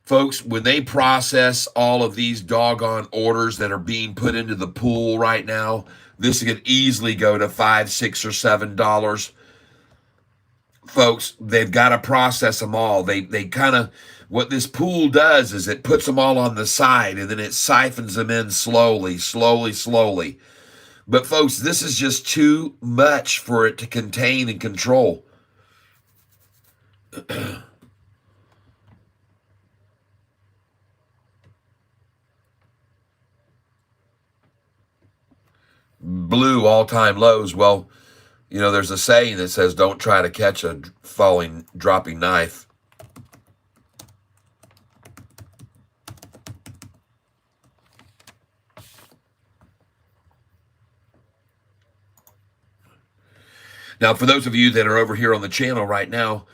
Folks, when they process all of these doggone orders that are being put into the pool right now, this could easily go to $5, $6, or $7. Folks, they've got to process them all. They kind of, what this pool does is it puts them all on the side and then it siphons them in slowly, slowly, slowly. But folks, this is just too much for it to contain and control. Blue all-time lows. Well, you know, there's a saying that says, don't try to catch a dropping knife. Now, for those of you that are over here on the channel right now,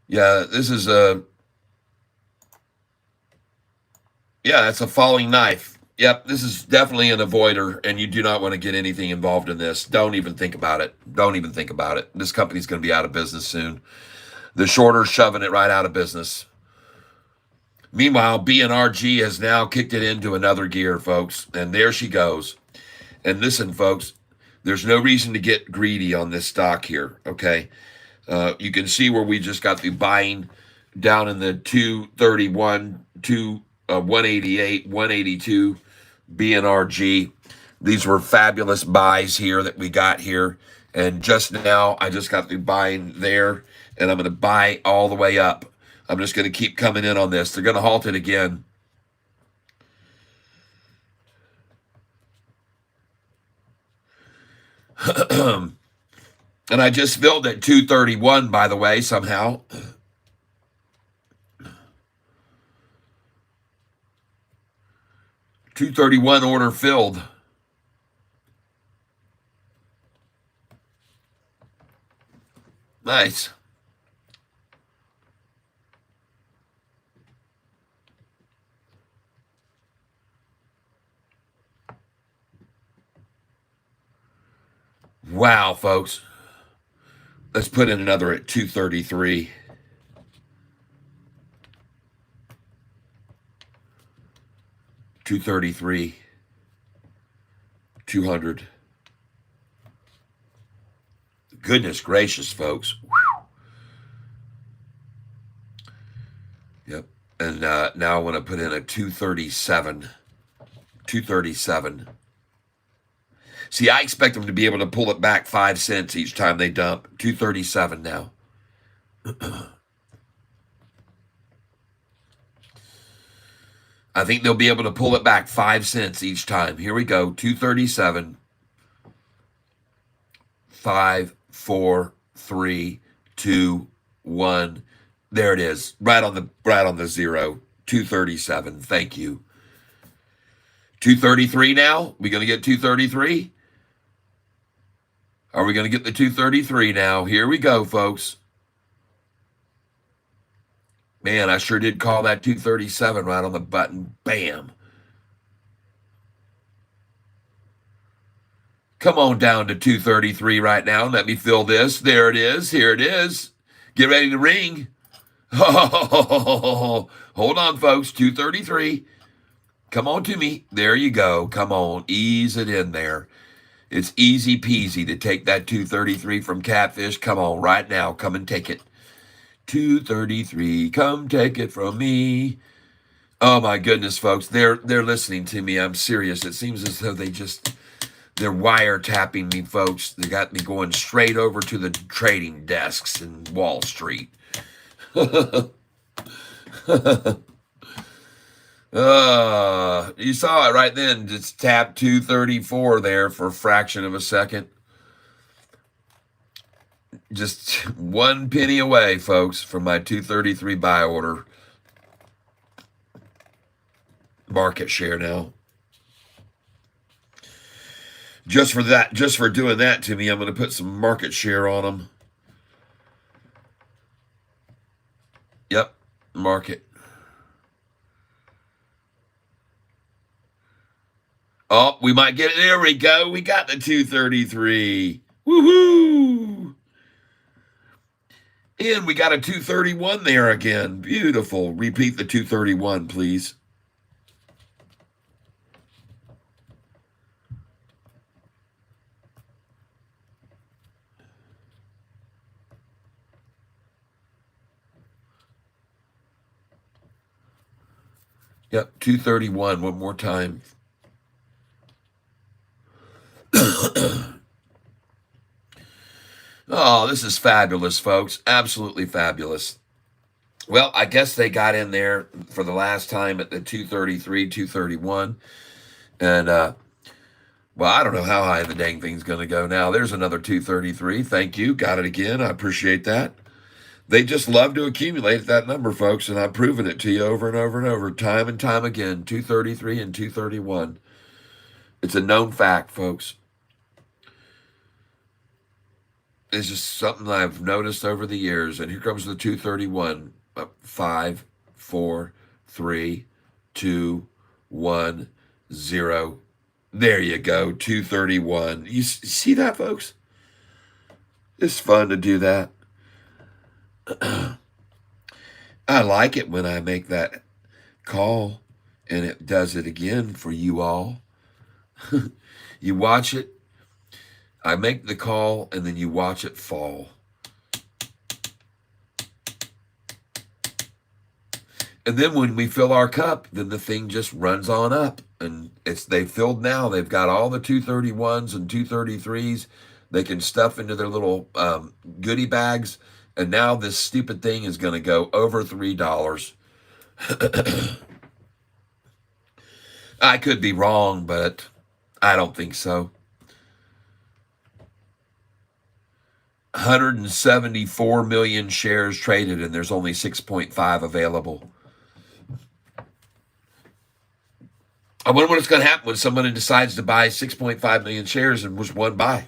yeah, this is that's a falling knife. Yep, this is definitely an avoider, and you do not want to get anything involved in this. Don't even think about it. Don't even think about it. This company's going to be out of business soon. The shorter's shoving it right out of business. Meanwhile, BNRG has now kicked it into another gear, folks, and there she goes. And listen, folks, there's no reason to get greedy on this stock here, okay? You can see where we just got the buying down in the 231, 188, 182 BNRG. These were fabulous buys here that we got here. And just now, I just got the buying there, and I'm going to buy all the way up. I'm just going to keep coming in on this. They're going to halt it again. And I just filled at 231, by the way, somehow. $231 order filled. Nice. Wow, folks. Let's put in another at 233. $233. 200. Goodness gracious, folks. Whew. Yep. And now I want to put in a 237. 237. See, I expect them to be able to pull it back 5 cents each time they dump. 237 now. I think they'll be able to pull it back 5 cents each time. Here we go. 237. 5, 4, 3, 2, 1. There it is. Right on the zero. 237. Thank you. 233 now? We going to get 233? Are we going to get the 233 now? Here we go, folks. Man, I sure did call that 237 right on the button. Bam. Come on down to 233 right now. Let me fill this. There it is. Here it is. Get ready to ring. Oh, hold on, folks. 233. Come on to me. There you go. Come on. Ease it in there. It's easy peasy to take that 233 from Catfish. Come on, right now. Come and take it. 233. Come take it from me. Oh, my goodness, folks. They're listening to me. I'm serious. It seems as though they're wiretapping me, folks. They got me going straight over to the trading desks in Wall Street. You saw it right then. Just tap 234 there for a fraction of a second. Just 1 penny away, folks, from my 233 buy order. Market share now. Just for that, just for doing that to me, I'm going to put some market share on them. Yep, market. Oh, we might get it. There we go. We got the 233. Woohoo! And we got a 231 there again. Beautiful. Repeat the 231, please. Yep, 231. One more time. Oh, this is fabulous, folks. Absolutely fabulous. Well, I guess they got in there for the last time at the 233, 231. And, well, I don't know how high the dang thing's going to go now. There's another 233. Thank you. Got it again. I appreciate that. They just love to accumulate at that number, folks, and I've proven it to you over and over and over, time and time again. 233 and 231. It's a known fact, folks. It's just something I've noticed over the years. And here comes the 231. 5, 4, 3, 2, 1, 0. There you go, 231. You see that, folks? It's fun to do that. I like it when I make that call and it does it again for you all. You watch it. I make the call and then you watch it fall. And then when we fill our cup, then the thing just runs on up. And they filled now. They've got all the 231s and 233s. They can stuff into their little goodie bags. And now this stupid thing is going to go over $3. I could be wrong, but I don't think so. 174 million shares traded, and there's only 6.5 available. I wonder what's going to happen when somebody decides to buy 6.5 million shares and was one buy.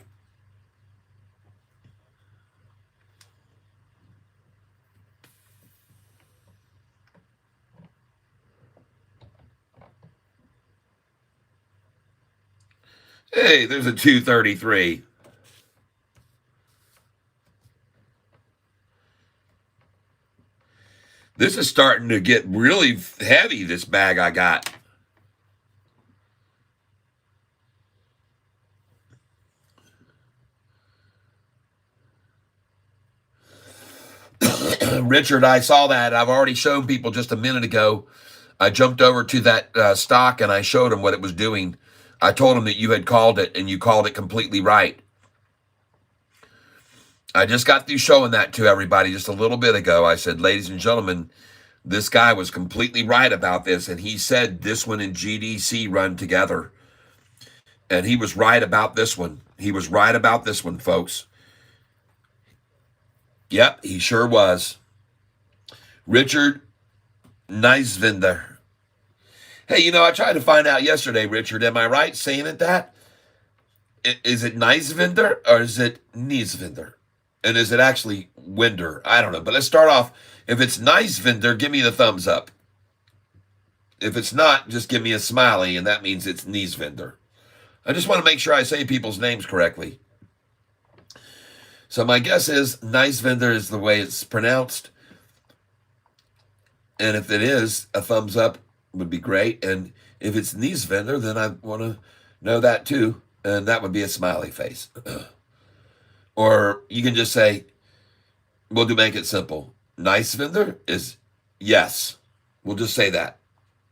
Hey, there's a 233. This is starting to get really heavy, this bag I got. Richard, I saw that. I've already shown people just a minute ago. I jumped over to that stock and I showed them what it was doing. I told them that you had called it and you called it completely right. I just got through showing that to everybody just a little bit ago. I said, ladies and gentlemen, this guy was completely right about this. And he said this one and GDC run together. And he was right about this one. He was right about this one, folks. Yep, he sure was. Richard Neisvinder. Hey, I tried to find out yesterday, Richard, am I right saying it that? Is it Neisvinder or is it Neisvinder? And is it actually Winder? I don't know. But let's start off. If it's Neisvinder, give me the thumbs up. If it's not, just give me a smiley, and that means it's Neisvinder. I just want to make sure I say people's names correctly. So my guess is Neisvinder is the way it's pronounced. And if it is, a thumbs up would be great. And if it's Neisvinder, then I want to know that too. And that would be a smiley face. Or you can just say, we'll make it simple. Neisvinder is yes. We'll just say that.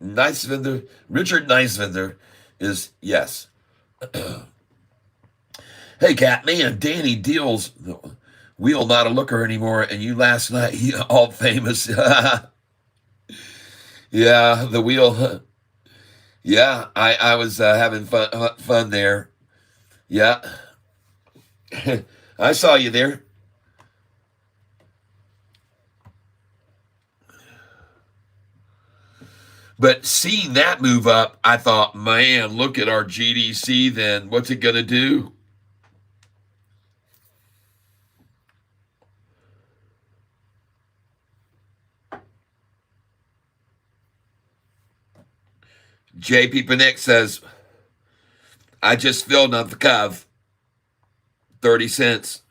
Neisvinder, Richard Neisvinder is yes. Hey, Cat, man, Danny Deals, wheel not a looker anymore, and you last night, all famous. Yeah, the wheel. Yeah, I was having fun there. Yeah. I saw you there. But seeing that move up, I thought, man, look at our GDC then. What's it going to do? JP Panic says, I just filled up the Cove. 30 cents.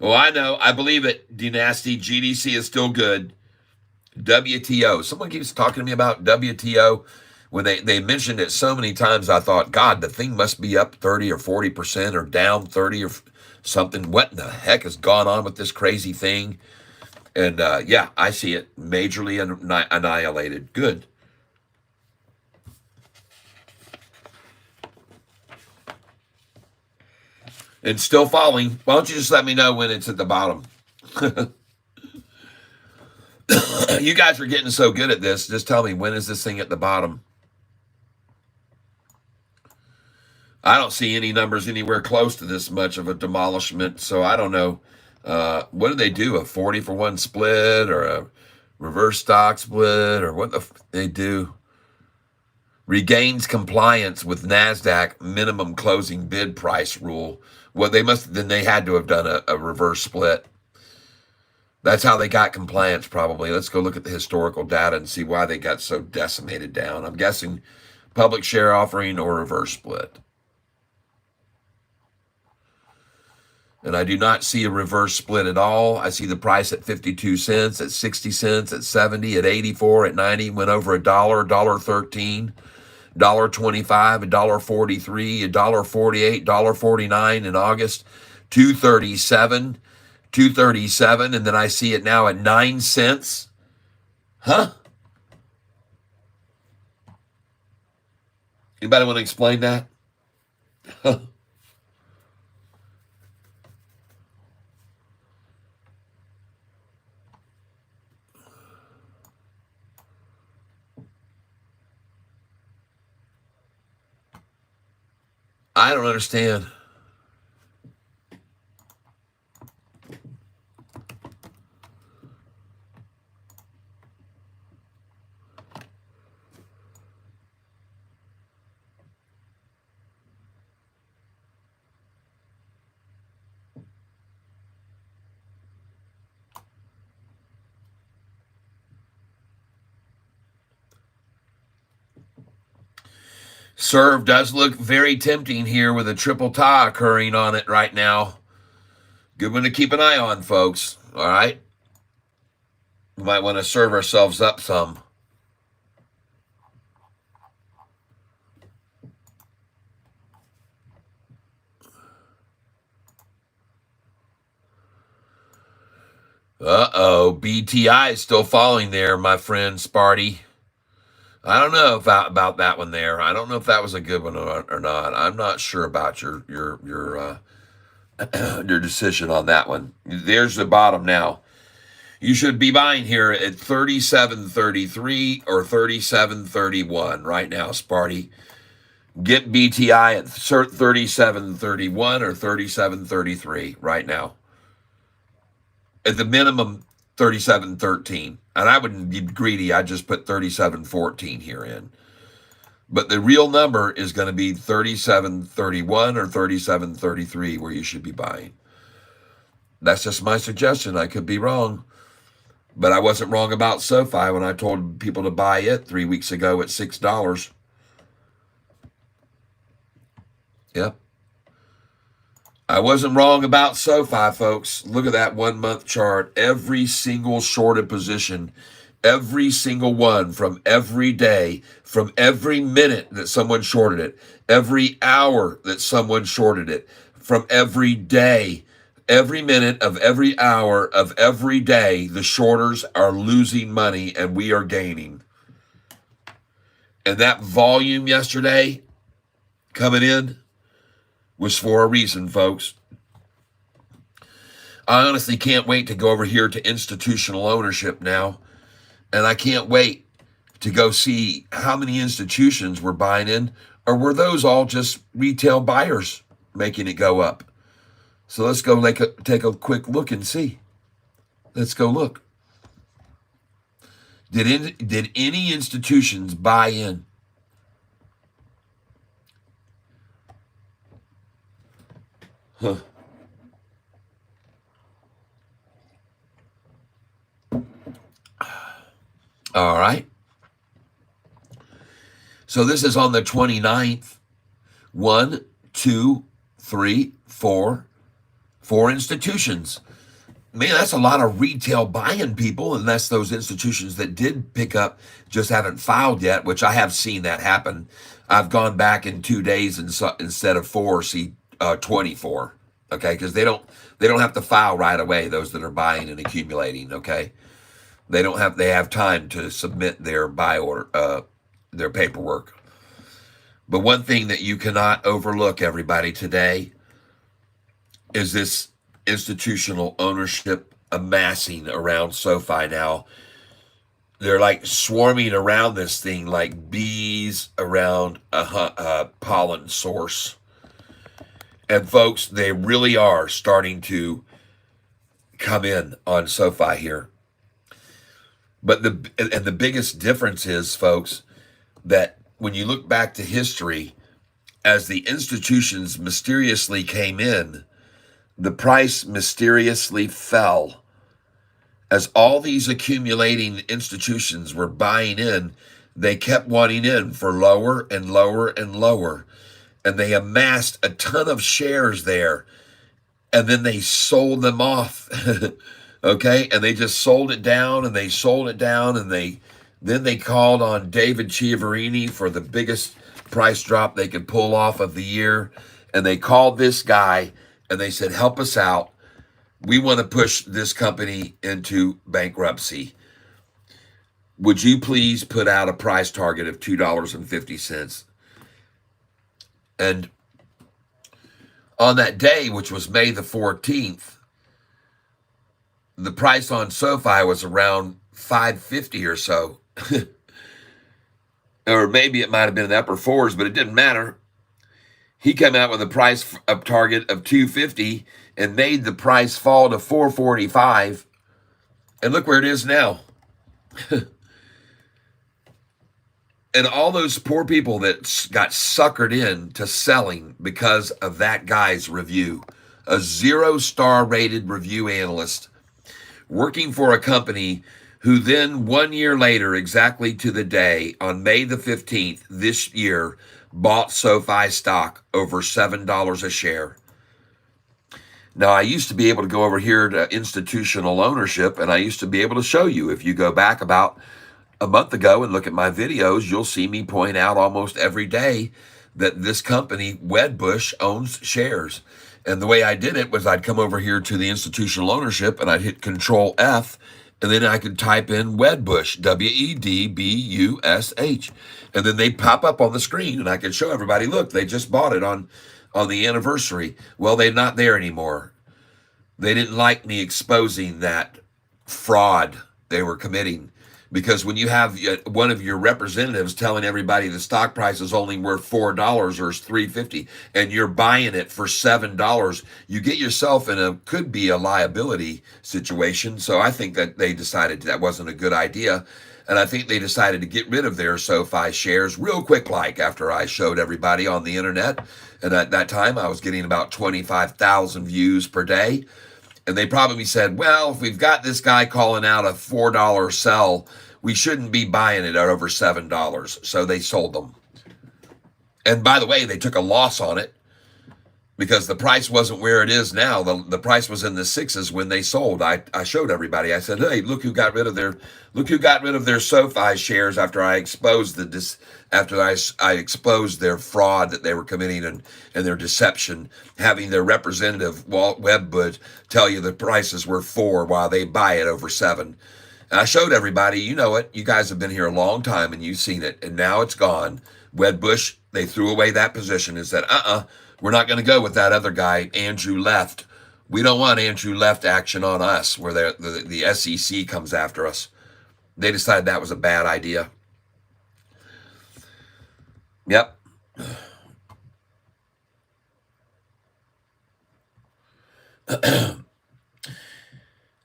Oh, I know. I believe it. Dynasty. GDC is still good. WTO. Someone keeps talking to me about WTO. When they mentioned it so many times, I thought, God, the thing must be up 30 or 40% or down 30 or something. What in the heck has gone on with this crazy thing? And yeah, I see it majorly annihilated. Good. And still falling. Why don't you just let me know when it's at the bottom? You guys are getting so good at this. Just tell me, when is this thing at the bottom? I don't see any numbers anywhere close to this much of a demolishment, so I don't know. What do they do? A 40-for-1 split or a reverse stock split or what they do? Regains compliance with NASDAQ minimum closing bid price rule. Well, they had to have done a reverse split. That's how they got compliance, probably. Let's go look at the historical data and see why they got so decimated down. I'm guessing public share offering or reverse split. And I do not see a reverse split at all. I see the price at 52 cents, at 60 cents, at 70, at 84, at 90, went over a dollar, $1.13, $1.25, $1.43, $1.48, $1.49 in August, 237, 237, and then I see it now at 9 cents. Huh? Anybody want to explain that? I don't understand. Serve does look very tempting here with a triple tie occurring on it right now. Good one to keep an eye on, folks. All right? We might want to serve ourselves up some. Uh-oh. BTI is still falling there, my friend Sparty. I don't know about that one there. I don't know if that was a good one or not. I'm not sure about your your decision on that one. There's the bottom now. You should be buying here at 37.33 or 37.31 right now, Sparty. Get BTI at 37.31 or 37.33 right now. At the minimum, 37.13. And I wouldn't be greedy. I'd just put 37.14 here in. But the real number is going to be 37.31 or 37.33 where you should be buying. That's just my suggestion. I could be wrong. But I wasn't wrong about Sofi when I told people to buy it 3 weeks ago at $6. Yep. I wasn't wrong about Sofi, folks. Look at that 1 month chart. Every single shorted position, every single one from every day, from every minute that someone shorted it, every hour that someone shorted it, from every day, every minute of every hour of every day, the shorters are losing money and we are gaining. And that volume yesterday coming in was for a reason, folks. I honestly can't wait to go over here to institutional ownership now. And I can't wait to go see how many institutions were buying in, or were those all just retail buyers making it go up? So let's go take a quick look and see. Let's go look. Did any institutions buy in? Huh. All right. So this is on the 29th. 1, 2, 3, 4. 4 institutions. Man, that's a lot of retail buying, people, unless those institutions that did pick up just haven't filed yet, which I have seen that happen. I've gone back in 2 days and instead of 4, see 24. Okay, because they don't have to file right away. Those that are buying and accumulating. Okay, they have time to submit their buy order, their paperwork. But one thing that you cannot overlook, everybody, today is this institutional ownership amassing around SoFi now. They're like swarming around this thing like bees around a pollen source. And folks, they really are starting to come in on SoFi here. But the biggest difference is, folks, that when you look back to history, as the institutions mysteriously came in, the price mysteriously fell. As all these accumulating institutions were buying in, they kept wanting in for lower and lower and lower. And they amassed a ton of shares there. And then they sold them off. Okay? And they just sold it down and they sold it down. And then they called on David Chiaverini for the biggest price drop they could pull off of the year. And they called this guy and they said, help us out. We want to push this company into bankruptcy. Would you please put out a price target of $2.50? And on that day, which was May the 14th, the price on SoFi was around $5.50 or so. Or maybe it might have been in the upper fours, but it didn't matter. He came out with a price of target of $2.50 and made the price fall to $4.45. And look where it is now. And all those poor people that got suckered in to selling because of that guy's review, a 0-star rated review analyst working for a company who then 1 year later, exactly to the day, on May the 15th this year, bought SoFi stock over $7 a share. Now, I used to be able to go over here to institutional ownership, and I used to be able to show you. If you go back about a month ago and look at my videos, you'll see me point out almost every day that this company, Wedbush, owns shares. And the way I did it was I'd come over here to the institutional ownership and I'd hit Control F, and then I could type in Wedbush, WEDBUSH. And then they pop up on the screen and I could show everybody, look, they just bought it on the anniversary. Well, they're not there anymore. They didn't like me exposing that fraud they were committing. Because when you have one of your representatives telling everybody the stock price is only worth $4 or $3.50 and you're buying it for $7, you get yourself in could be a liability situation. So I think that they decided that wasn't a good idea. And I think they decided to get rid of their SoFi shares real quick, like after I showed everybody on the internet. And at that time, I was getting about 25,000 views per day. And they probably said, well, if we've got this guy calling out a $4 sell, we shouldn't be buying it at over $7. So they sold them. And by the way, they took a loss on it because the price wasn't where it is now. The price was in the sixes when they sold. I showed everybody. I said, hey, look who got rid of their SoFi shares after I exposed I exposed their fraud that they were committing and their deception, having their representative Walt Wedbush tell you the prices were $4 while they buy it over $7. And I showed everybody, you know it. You guys have been here a long time and you've seen it, and now it's gone. Wedbush, they threw away that position and said, we're not going to go with that other guy, Andrew Left. We don't want Andrew Left action on us where the SEC comes after us. They decided that was a bad idea. Yep.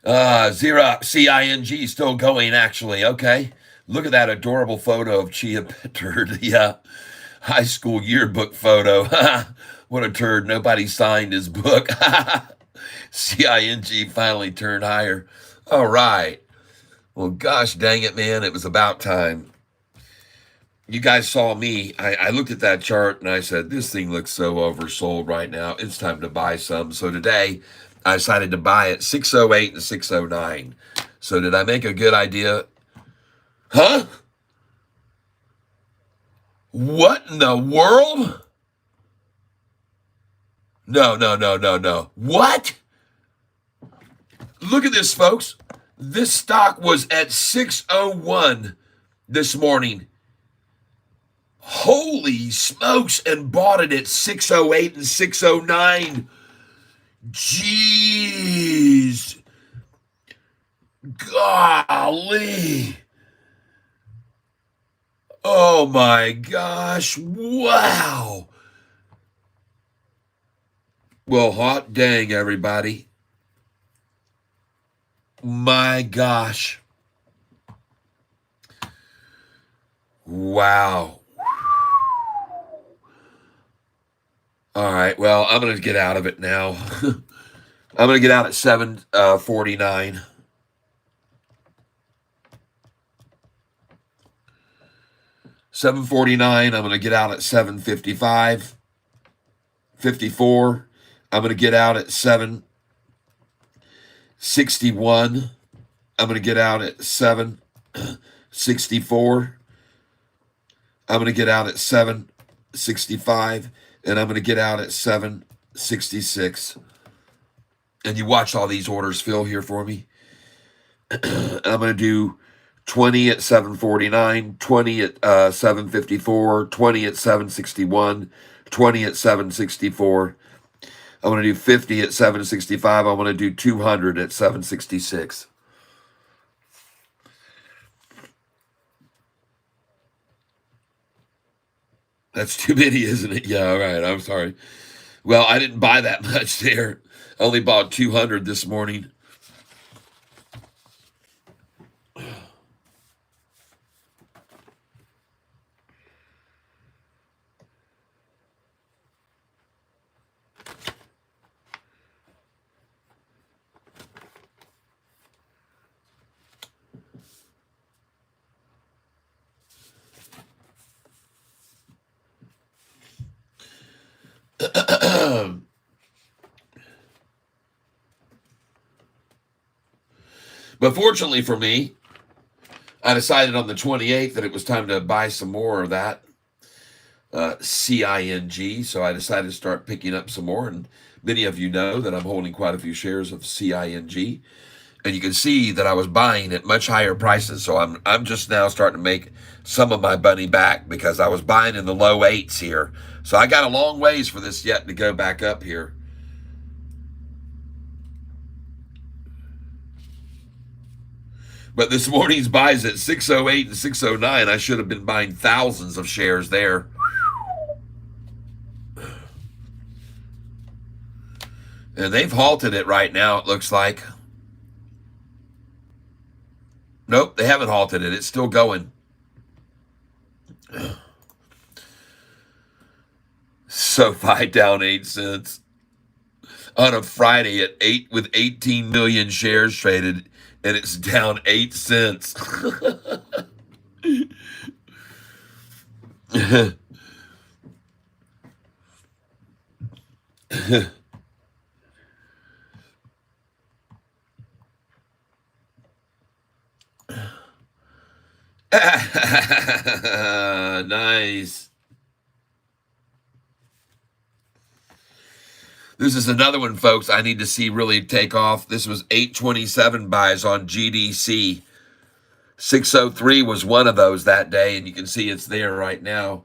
Xerox, CING, still going, actually. Okay. Look at that adorable photo of Chia Turd. Yeah. High school yearbook photo. What a turd. Nobody signed his book. CING finally turned higher. All right. Well, gosh dang it, man. It was about time. You guys saw me. I looked at that chart and I said, this thing looks so oversold right now. It's time to buy some. So today I decided to buy it 608 and 609. So did I make a good idea? Huh? What in the world? No, no, no, no, no. What? Look at this, folks. This stock was at 601 this morning. Holy smokes, and bought it at 608 and 609. Jeez. Golly. Oh my gosh. Wow. Well, hot dang, everybody. My gosh. Wow. All right. Well, I'm going to get out of it now. I'm going to get out at 7:49. 7:49. I'm going to get out at 7:55. 54. I'm going to get out at 7:61. I'm going to get out at 7:64. I'm going to get out at 7:65. And I'm going to get out at 7:66. And you watch all these orders fill here for me. I'm going to do 20 at 7:49, 20 at 7:54, 20 at 7:61, 20 at 7:64. I'm going to do 50 at 7:65. I'm going to do 200 at 7:66. That's too many, isn't it? Yeah, all right. I'm sorry. Well, I didn't buy that much there. I only bought 200 this morning. But fortunately for me, I decided on the 28th that it was time to buy some more of that CING. So I decided to start picking up some more. And many of you know that I'm holding quite a few shares of CING. And you can see that I was buying at much higher prices. So I'm just now starting to make some of my money back because I was buying in the low eights here. So I got a long ways for this yet to go back up here. But this morning's buys at 608 and 609. I should have been buying thousands of shares there. And they've halted it right now, it looks like. Nope, they haven't halted it. It's still going. Sofi down 8 cents on a Friday at 8 with 18 million shares traded, and it's down 8 cents. Nice. This is another one, folks, I need to see really take off. This was 827 buys on GDC. 603 was one of those that day, and you can see it's there right now.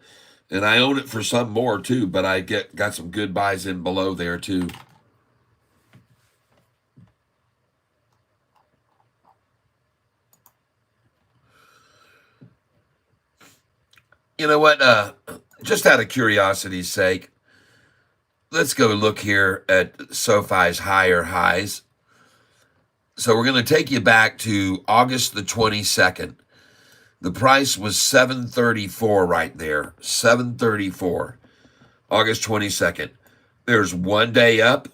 And I own it for some more, too, but I got some good buys in below there, too. You know what? Just out of curiosity's sake, let's go look here at SoFi's higher highs. So we're going to take you back to August the 22nd. The price was $7.34 right there. $7.34. August 22nd. There's one day up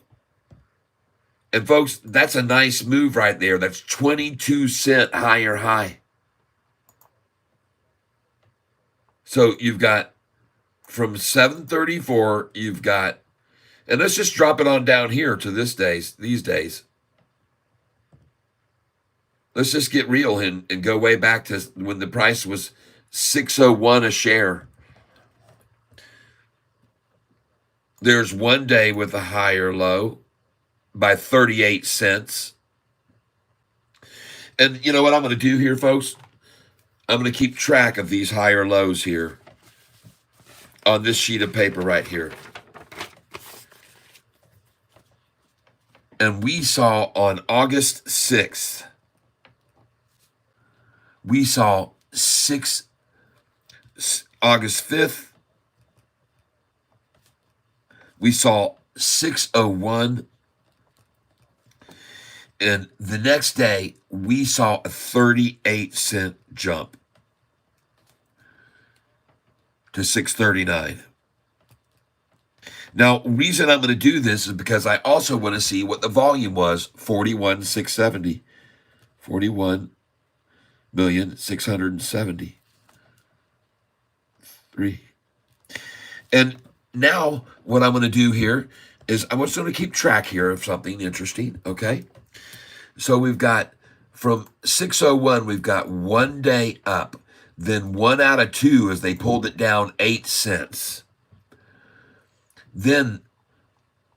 And folks, that's a nice move right there. That's 22-cent higher high. So you've got from 734, you've got, and let's just drop it on down here to these days. Let's just get real and go way back to when the price was $6.01 a share. There's one day with a higher low by 38 cents. And you know what I'm going to do here, folks? I'm going to keep track of these higher lows here on this sheet of paper right here. And we saw on August 6th, we saw August 5th, we saw 601. And the next day, we saw a 38-cent jump to 639. Now, reason I'm going to do this is because I also want to see what the volume was, 41,670. 41,670,000. And now what I'm going to do here is I'm just going to keep track here of something interesting, okay? So we've got from 601, we've got one day up, then 1 out of 2 as they pulled it down 8 cents. Then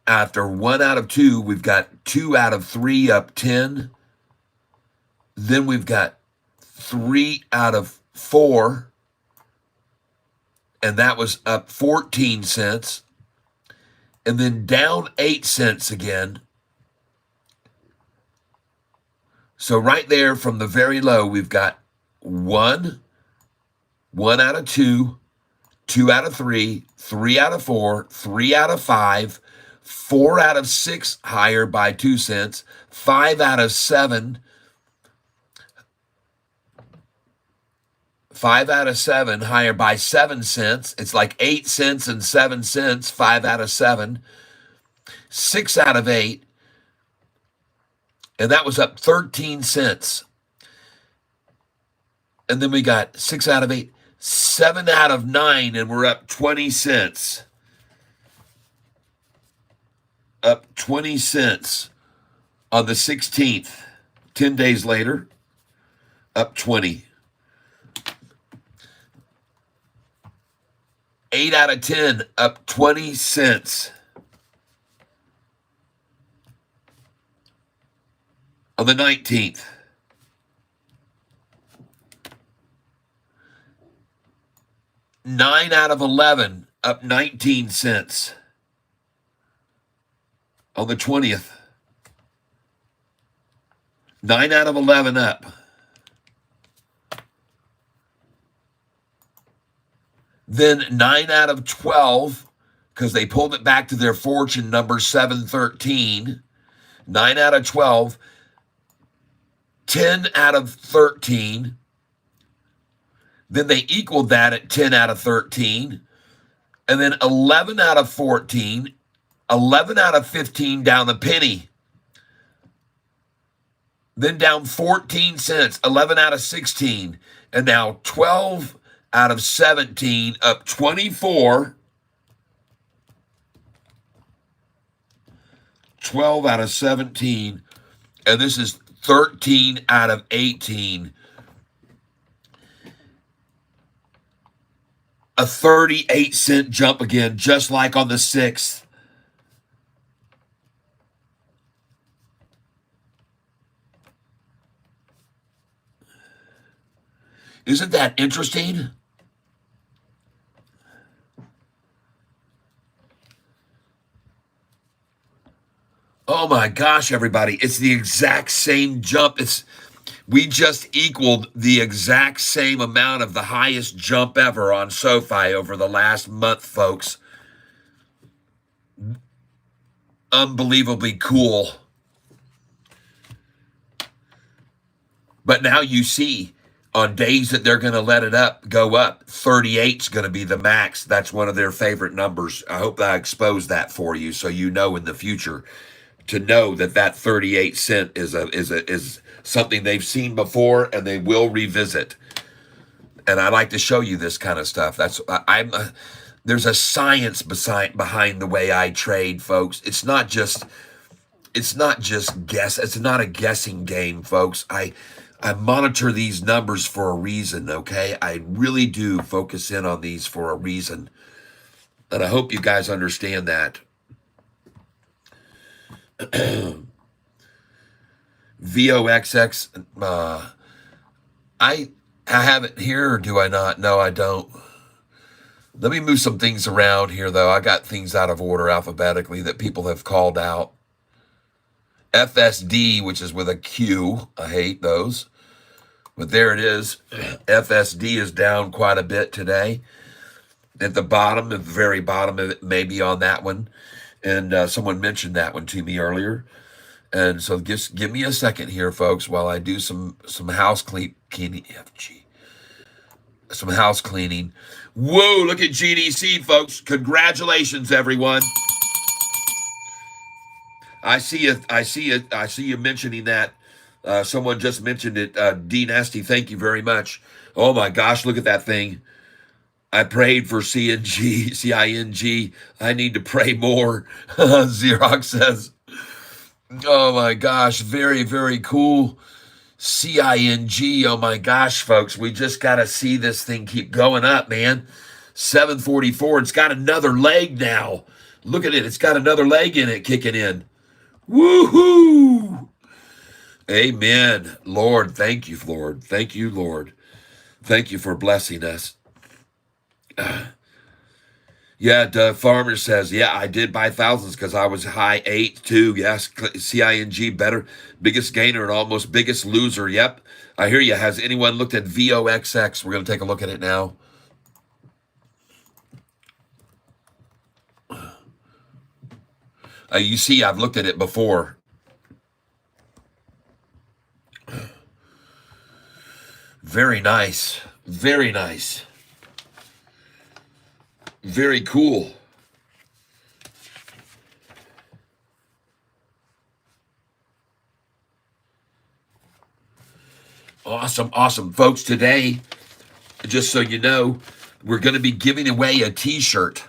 after 1 out of 2, we've got 2 out of 3 up 10. Then we've got 3 out of 4, and that was up 14 cents. And then down 8 cents again. So right there from the very low, we've got 1 out of 2, 2 out of 3, 3 out of 4, 3 out of 5, 4 out of 6 higher by 2 cents, 5 out of 7, 5 out of 7 higher by 7 cents. It's like 8 cents and 7 cents, 5 out of 7, 6 out of 8, and that was up 13 cents. And then we got 6 out of 8, 7 out of 9, and we're up 20 cents. Up 20 cents on the 16th. 10 days later, up 20. 8 out of 10, up 20 cents. On the 19th, 9 out of 11, up 19 cents. On the 20th, 9 out of 11 up. Then 9 out of 12, because they pulled it back to their fortune number 713. 9 out of 12. 10 out of 13. Then they equaled that at 10 out of 13. And then 11 out of 14. 11 out of 15 down the penny. Then down 14 cents. 11 out of 16. And now 12 out of 17 up 24. 12 out of 17. And this is 13 out of 18. A 38-cent jump again, just like on the 6th. Isn't that interesting? Oh my gosh, everybody. It's the exact same jump. We just equaled the exact same amount of the highest jump ever on Sofi over the last month, folks. Unbelievably cool. But now you see, on days that they're going to let it go up, 38's going to be the max. That's one of their favorite numbers. I hope I exposed that for you so you know in the future. to know that that 38 cent is something they've seen before and they will revisit. And I like to show you this kind of stuff. There's a science behind the way I trade, folks. It's not just guess. It's not a guessing game, folks. I monitor these numbers for a reason, okay? I really do focus in on these for a reason. And I hope you guys understand that. VOXX, I have it here, or do I not? No, I don't. Let me move some things around here, though. I got things out of order alphabetically that people have called out. FSD, which is with a Q. I hate those. But there it is. FSD is down quite a bit today. At the bottom, at the very bottom of it, maybe on that one. And someone mentioned that one to me earlier. And so just give me a second here, folks, while I do some house cleaning. Some house cleaning. Whoa, look at GDC, folks. Congratulations, everyone. I see you mentioning that. Someone just mentioned it. D Nasty, thank you very much. Oh my gosh, look at that thing. I prayed for CING. I need to pray more. Xerox says. Oh my gosh, very, very cool. CING. Oh my gosh, folks. We just got to see this thing keep going up, man. 744. It's got another leg now. Look at it. It's got another leg in it kicking in. Woohoo! Amen. Lord, thank you, Lord. Thank you, Lord. Thank you for blessing us. Yeah, Doug Farmer says, yeah, I did buy thousands because I was high 8 too. Yes, CING better. Biggest gainer and almost biggest loser. Yep, I hear you. Has anyone looked at VOXX? We're going to take a look at it now. You see, I've looked at it before. Very nice. Very nice. Very cool. Awesome, awesome. Folks, today, just so you know, we're going to be giving away a t-shirt.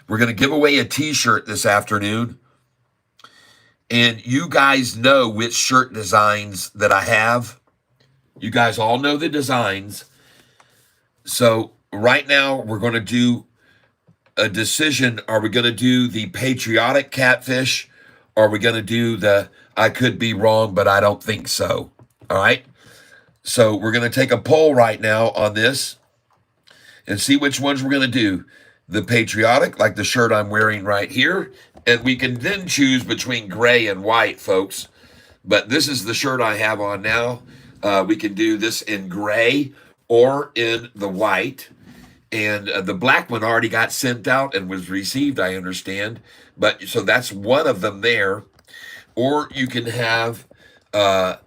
We're going to give away a t-shirt this afternoon. And you guys know which shirt designs that I have. You guys all know the designs. So right now, we're going to do a decision. Are we going to do the patriotic catfish? Or are we going to do the I could be wrong, but I don't think so? All right. So we're going to take a poll right now on this and see which ones we're going to do. The patriotic, like the shirt I'm wearing right here. And we can then choose between gray and white, folks. But this is the shirt I have on now. We can do this in gray or in the white. And the black one already got sent out and was received, I understand. But so that's one of them there. Or you can have so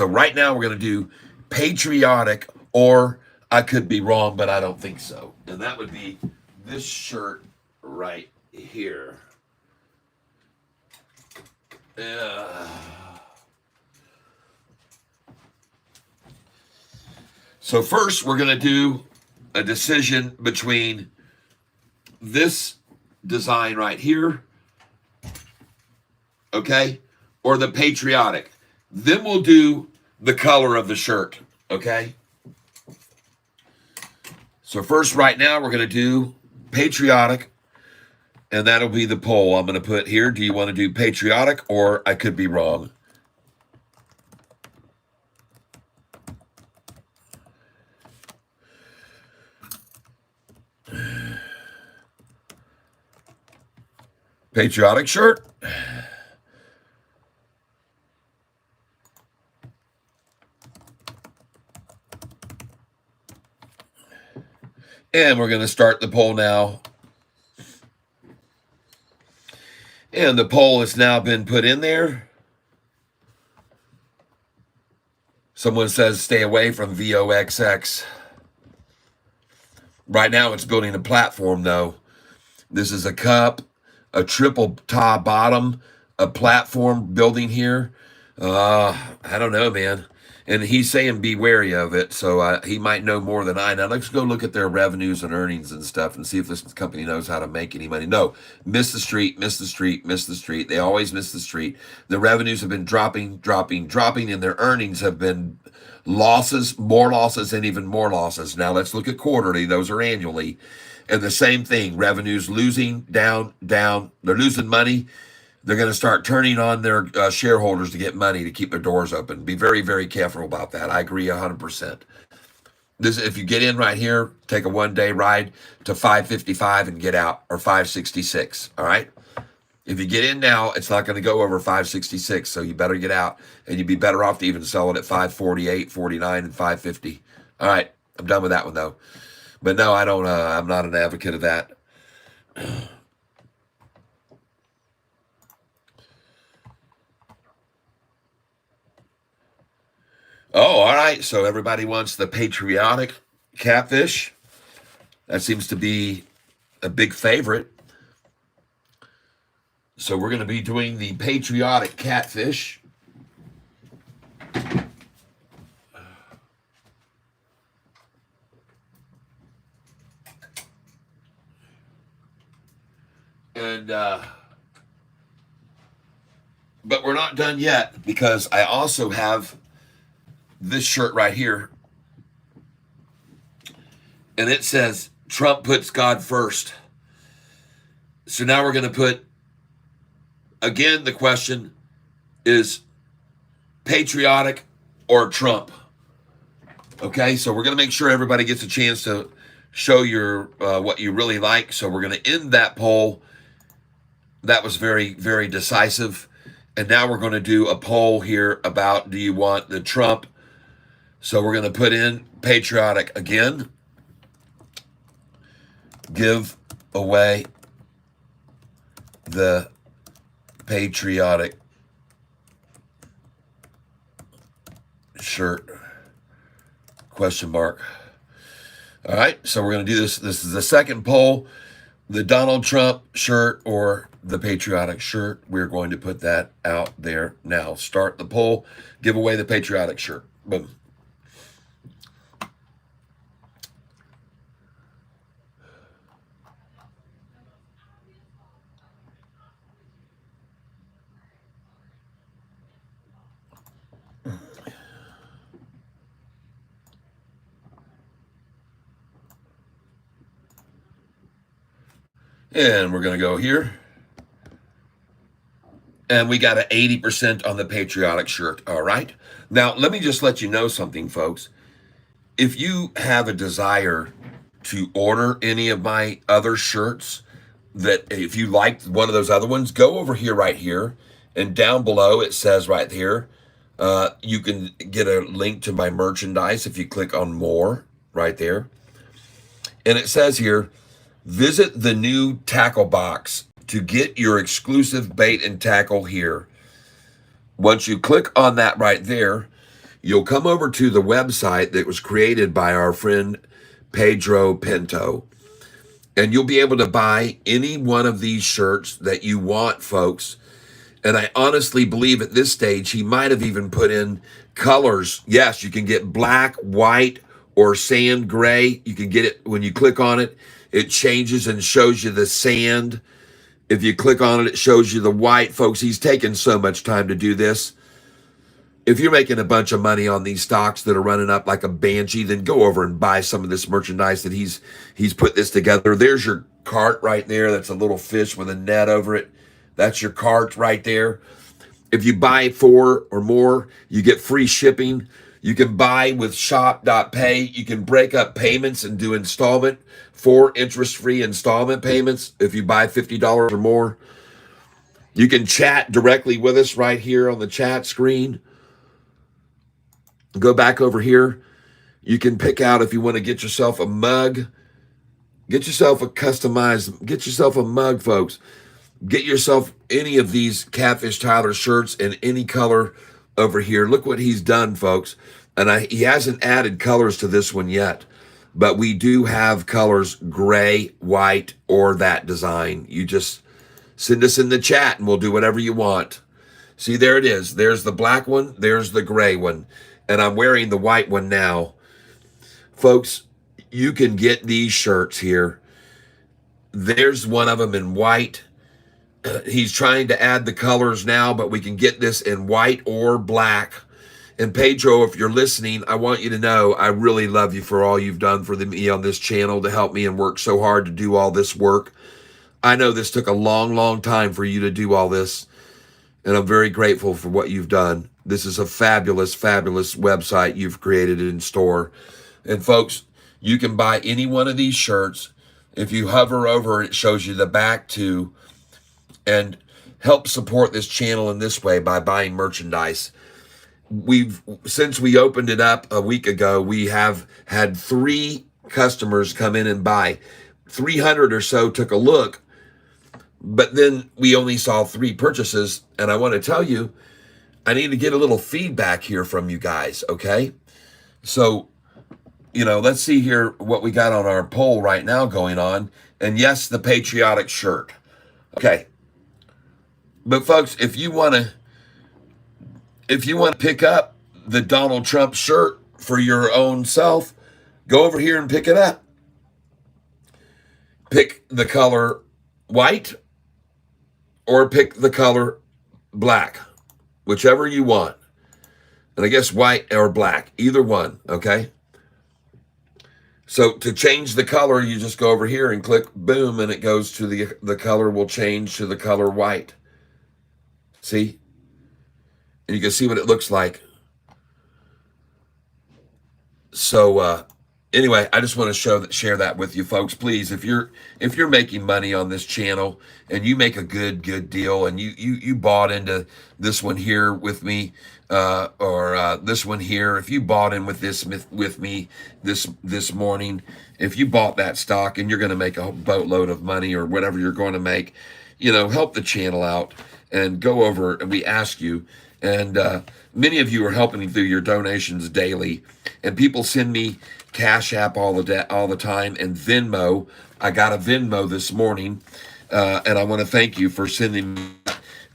right now we're going to do patriotic, or I could be wrong, but I don't think so. And that would be this shirt right here. So first we're going to do a decision between this design right here, okay, or the patriotic. Then we'll do the color of the shirt, okay? So first, right now, we're going to do patriotic, and that'll be the poll I'm going to put here. Do you want to do patriotic, or I could be wrong? Patriotic shirt. And we're going to start the poll now. And the poll has now been put in there. Someone says stay away from VOXX. Right now it's building a platform, though. This is a cup. a triple top bottom, a platform building here. I don't know, man. And he's saying be wary of it, so he might know more than I. Now let's go look at their revenues and earnings and stuff, and see if this company knows how to make any money. No, miss the street, miss the street, miss the street. They always miss the street. The revenues have been dropping, dropping, dropping, and their earnings have been losses, more losses, and even more losses. Now let's look at quarterly; those are annually, and the same thing. Revenues losing, down, down. They're losing money. They're going to start turning on their shareholders to get money to keep their doors open. Be very, very careful about that. I agree 100%. This, if you get in right here, take a one-day ride to 555 and get out, or 566. All right. If you get in now, it's not going to go over 566, so you better get out, and you'd be better off to even sell it at 548, 49, and 550. All right. I'm done with that one though. But no, I don't. I'm not an advocate of that. Oh, all right. So everybody wants the patriotic catfish. That seems to be a big favorite. So we're going to be doing the patriotic catfish. And but we're not done yet, because I also have this shirt right here, and it says Trump puts God first. So now we're going to put, again, the question is patriotic or Trump. Okay, so we're going to make sure everybody gets a chance to show your what you really like. So we're going to end that poll. That was very, very decisive. And now we're going to do a poll here about, do you want the Trump? So we're going to put in patriotic again. Give away the patriotic shirt, question mark. All right, so we're going to do this. This is the second poll, the Donald Trump shirt or the patriotic shirt. We're going to put that out there now. Start the poll, give away the patriotic shirt. Boom. And we're going to go here. And we got an 80% on the patriotic shirt. All right. Now, let me just let you know something, folks. If you have a desire to order any of my other shirts, that if you like one of those other ones, go over here, right here. And down below, it says right here, you can get a link to my merchandise if you click on more right there. And it says here, visit the new tackle box to get your exclusive bait and tackle here. Once you click on that right there, you'll come over to the website that was created by our friend Pedro Pinto. And you'll be able to buy any one of these shirts that you want, folks. And I honestly believe at this stage, he might have even put in colors. Yes, you can get black, white, or sand gray. You can get it when you click on it. It changes and shows you the sand. If you click on it, it shows you the white. Folks, he's taken so much time to do this. If you're making a bunch of money on these stocks that are running up like a banshee, then go over and buy some of this merchandise that he's put this together. There's your cart right there. That's a little fish with a net over it. That's your cart right there. If you buy 4 or more, you get free shipping. You can buy with shop.pay. You can break up payments and do installment, 4 interest-free installment payments if you buy $50 or more. You can chat directly with us right here on the chat screen. Go back over here. You can pick out if you want to get yourself a mug. Get yourself a customized, get yourself a mug, folks. Get yourself any of these Catfish Tyler shirts in any color over here. Look what he's done, folks. And he hasn't added colors to this one yet. But we do have colors gray, white, or that design. You just Send us in the chat and we'll do whatever you want. See, there it is. There's the black one. There's the gray one. And I'm wearing the white one now. Folks, you can get these shirts here. There's one of them in white. He's trying to add the colors now, but we can get this in white or black. And Pedro, if you're listening, I want you to know I really love you for all you've done for me on this channel to help me and work so hard to do all this work. I know this took a long, long time for you to do all this, and I'm very grateful for what you've done. This is a fabulous, fabulous website you've created in store. And folks, you can buy any one of these shirts. If you hover over, it shows you the back too. And help support this channel in this way by buying merchandise. Since we opened it up a week ago, we have had 3 customers come in and buy. 300 or so took a look, but then we only saw 3 purchases. And I want to tell you, I need to get a little feedback here from you guys, okay? So, let's see here what we got on our poll right now going on. And yes, the patriotic shirt. Okay. But folks, if you want to pick up the Donald Trump shirt for your own self, go over here and pick it up. Pick the color white or pick the color black, whichever you want. And I guess white or black, either one, okay? So to change the color, you just go over here and click boom, and it goes to the color will change to the color white. See? And you can see what it looks like. So anyway, I just want to share that with you folks. Please, if you're making money on this channel and you make a good deal, and you bought into this one here with me, or this one here, if you bought in with this with me this morning, if you bought that stock and you're going to make a boatload of money or whatever you're going to make, help the channel out and go over, and we ask you. And many of you are helping me through your donations daily, and people send me Cash App all the time, and Venmo. I got a Venmo this morning, and I want to thank you for sending me.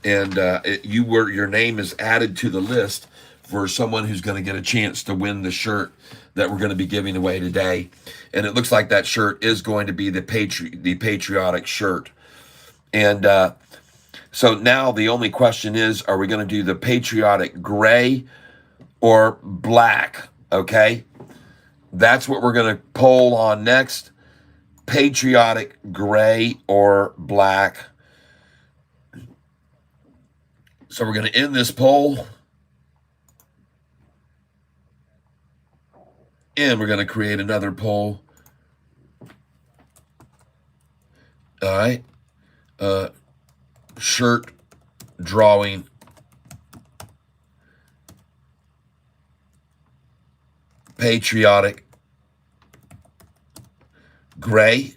And your name is added to the list for someone who's going to get a chance to win the shirt that we're going to be giving away today. And it looks like that shirt is going to be the patriotic shirt. And so now the only question is, are we going to do the patriotic gray or black? Okay. That's what we're going to poll on next. Patriotic gray or black. So we're going to end this poll. And we're going to create another poll. All right. Shirt drawing patriotic gray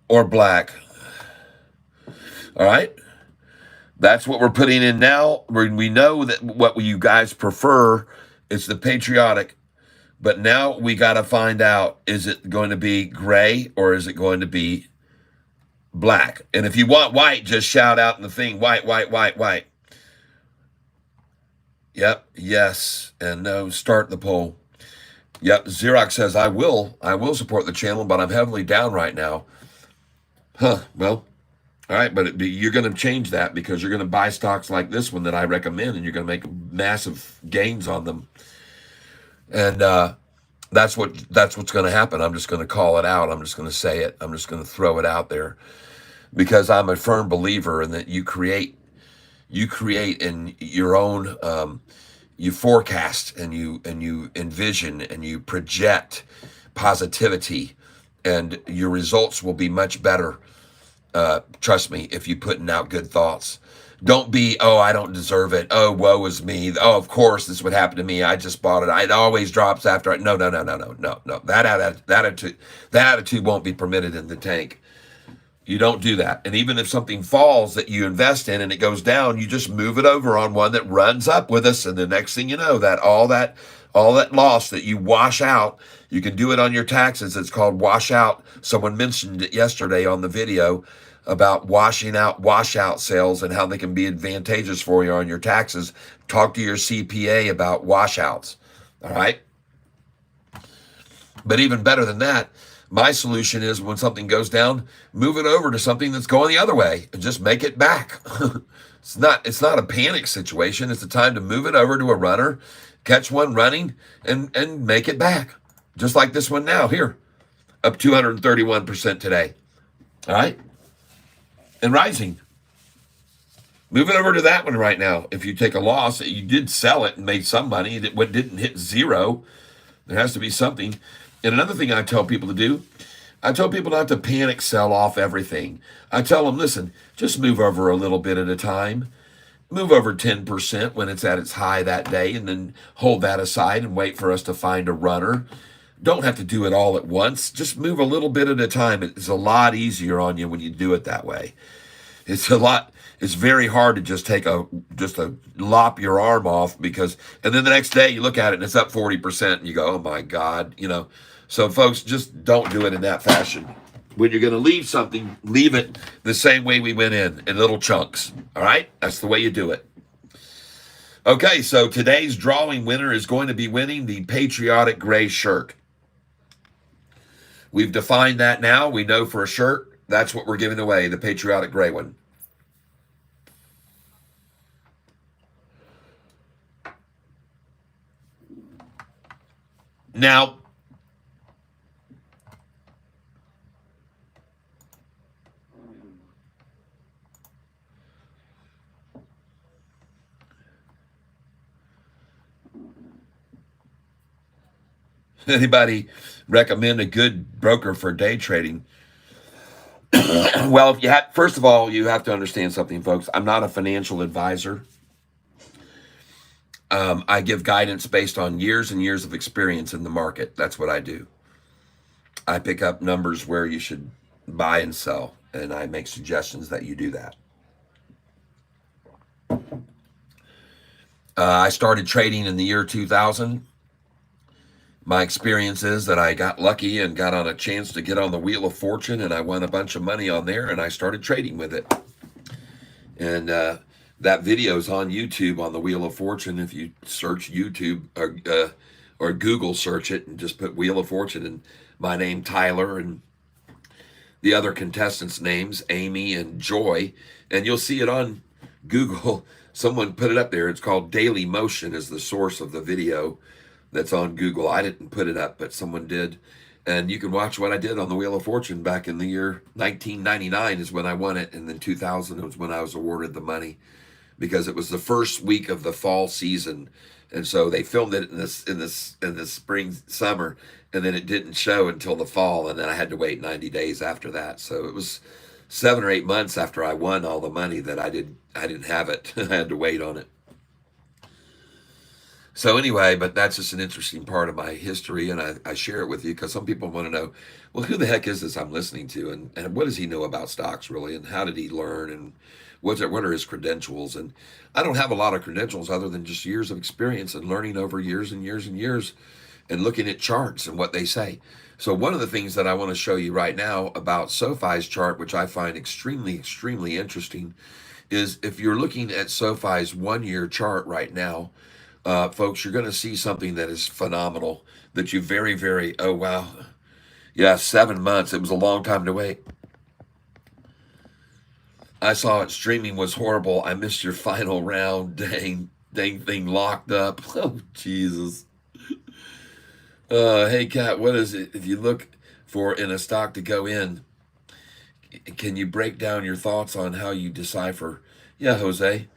or black. All right. That's what we're putting in now. We know that what you guys prefer is the patriotic, but now we got to find out, is it going to be gray or is it going to be black? And if you want white, just shout out in the thing, white, white, white, white. Yep, yes, and no, start the poll. Yep, Xerox says, I will support the channel, but I'm heavily down right now. Huh, well, all right, but you're going to change that because you're going to buy stocks like this one that I recommend, and you're going to make massive gains on them. And that's what's going to happen. I'm just going to call it out. I'm just going to say it. I'm just going to throw it out there because I'm a firm believer in that you create in your own, you forecast and you envision and you project positivity, and your results will be much better. Trust me, if you putting out good thoughts. Don't be, oh, I don't deserve it. Oh, woe is me. Oh, of course, this would happen to me. I just bought it. It always drops after I. No. That attitude won't be permitted in the tank. You don't do that. And even if something falls that you invest in and it goes down, you just move it over on one that runs up with us. And the next thing you know, All that loss that you wash out, you can do it on your taxes. It's called wash out. Someone mentioned it yesterday on the video about washing out washout sales and how they can be advantageous for you on your taxes. Talk to your CPA about washouts. All right. But even better than that, my solution is when something goes down, move it over to something that's going the other way and just make it back. It's not a panic situation. It's a time to move it over to a runner, catch one running, and make it back. Just like this one now, here, up 231% today. All right? And rising. Move it over to that one right now. If you take a loss, you did sell it and made some money. It didn't hit zero. There has to be something. And another thing I tell people to do, I tell people not to panic sell off everything. I tell them, listen, just move over a little bit at a time. Move over 10% when it's at its high that day, and then hold that aside and wait for us to find a runner. Don't have to do it all at once. Just move a little bit at a time. It's a lot easier on you when you do it that way. It's very hard to just lop your arm off and then the next day you look at it and it's up 40% and you go, oh my God, So folks, just don't do it in that fashion. When you're going to leave something, leave it the same way we went in little chunks. All right? That's the way you do it. Okay, so today's drawing winner is going to be winning the patriotic gray shirt. We've defined that now. We know for a shirt, that's what we're giving away, the patriotic gray one. Now, anybody recommend a good broker for day trading? Well, first of all, you have to understand something, folks. I'm not a financial advisor. I give guidance based on years and years of experience in the market. That's what I do. I pick up numbers where you should buy and sell, and I make suggestions that you do that. I started trading in the year 2000. My experience is that I got lucky and got on a chance to get on the Wheel of Fortune, and I won a bunch of money on there, and I started trading with it. And that video is on YouTube on the Wheel of Fortune. If you search YouTube or Google search it and just put Wheel of Fortune and my name, Tyler, and the other contestants' names, Amy and Joy, and you'll see it on Google. Someone put it up there. It's called Daily Motion is the source of the video that's on Google. I didn't put it up, but someone did. And you can watch what I did on the Wheel of Fortune back in the year 1999 is when I won it. And then 2000 was when I was awarded the money, because it was the first week of the fall season. And so they filmed it in the spring, summer, and then it didn't show until the fall. And then I had to wait 90 days after that. So it was 7 or 8 months after I won all the money that I didn't have it. I had to wait on it. So anyway, but that's just an interesting part of my history, and I share it with you because some people want to know, well, who the heck is this I'm listening to, and what does he know about stocks really, and how did he learn, and what are his credentials? And I don't have a lot of credentials other than just years of experience and learning over years and years and years and looking at charts and what they say. So one of the things that I want to show you right now about SoFi's chart, which I find extremely, extremely interesting, is if you're looking at SoFi's 1-year chart right now, folks, you're going to see something that is phenomenal, that you very, very, oh, wow. Yeah, 7 months. It was a long time to wait. I saw it. Streaming was horrible. I missed your final round. Dang thing locked up. Oh, Jesus. Hey, Kat, what is it? If you look for in a stock to go in, can you break down your thoughts on how you decipher? Yeah, Jose.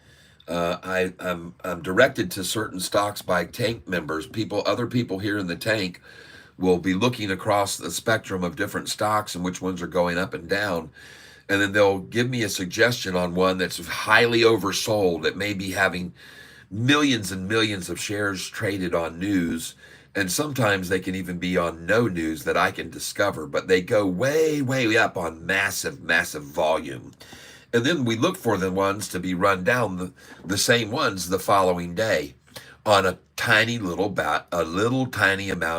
I'm directed to certain stocks by tank members. Other people here in the tank will be looking across the spectrum of different stocks and which ones are going up and down. And then they'll give me a suggestion on one that's highly oversold. It may be having millions and millions of shares traded on news. And sometimes they can even be on no news that I can discover, but they go way, way up on massive, massive volume. And then we look for the ones to be run down, the same ones the following day. on a tiny amount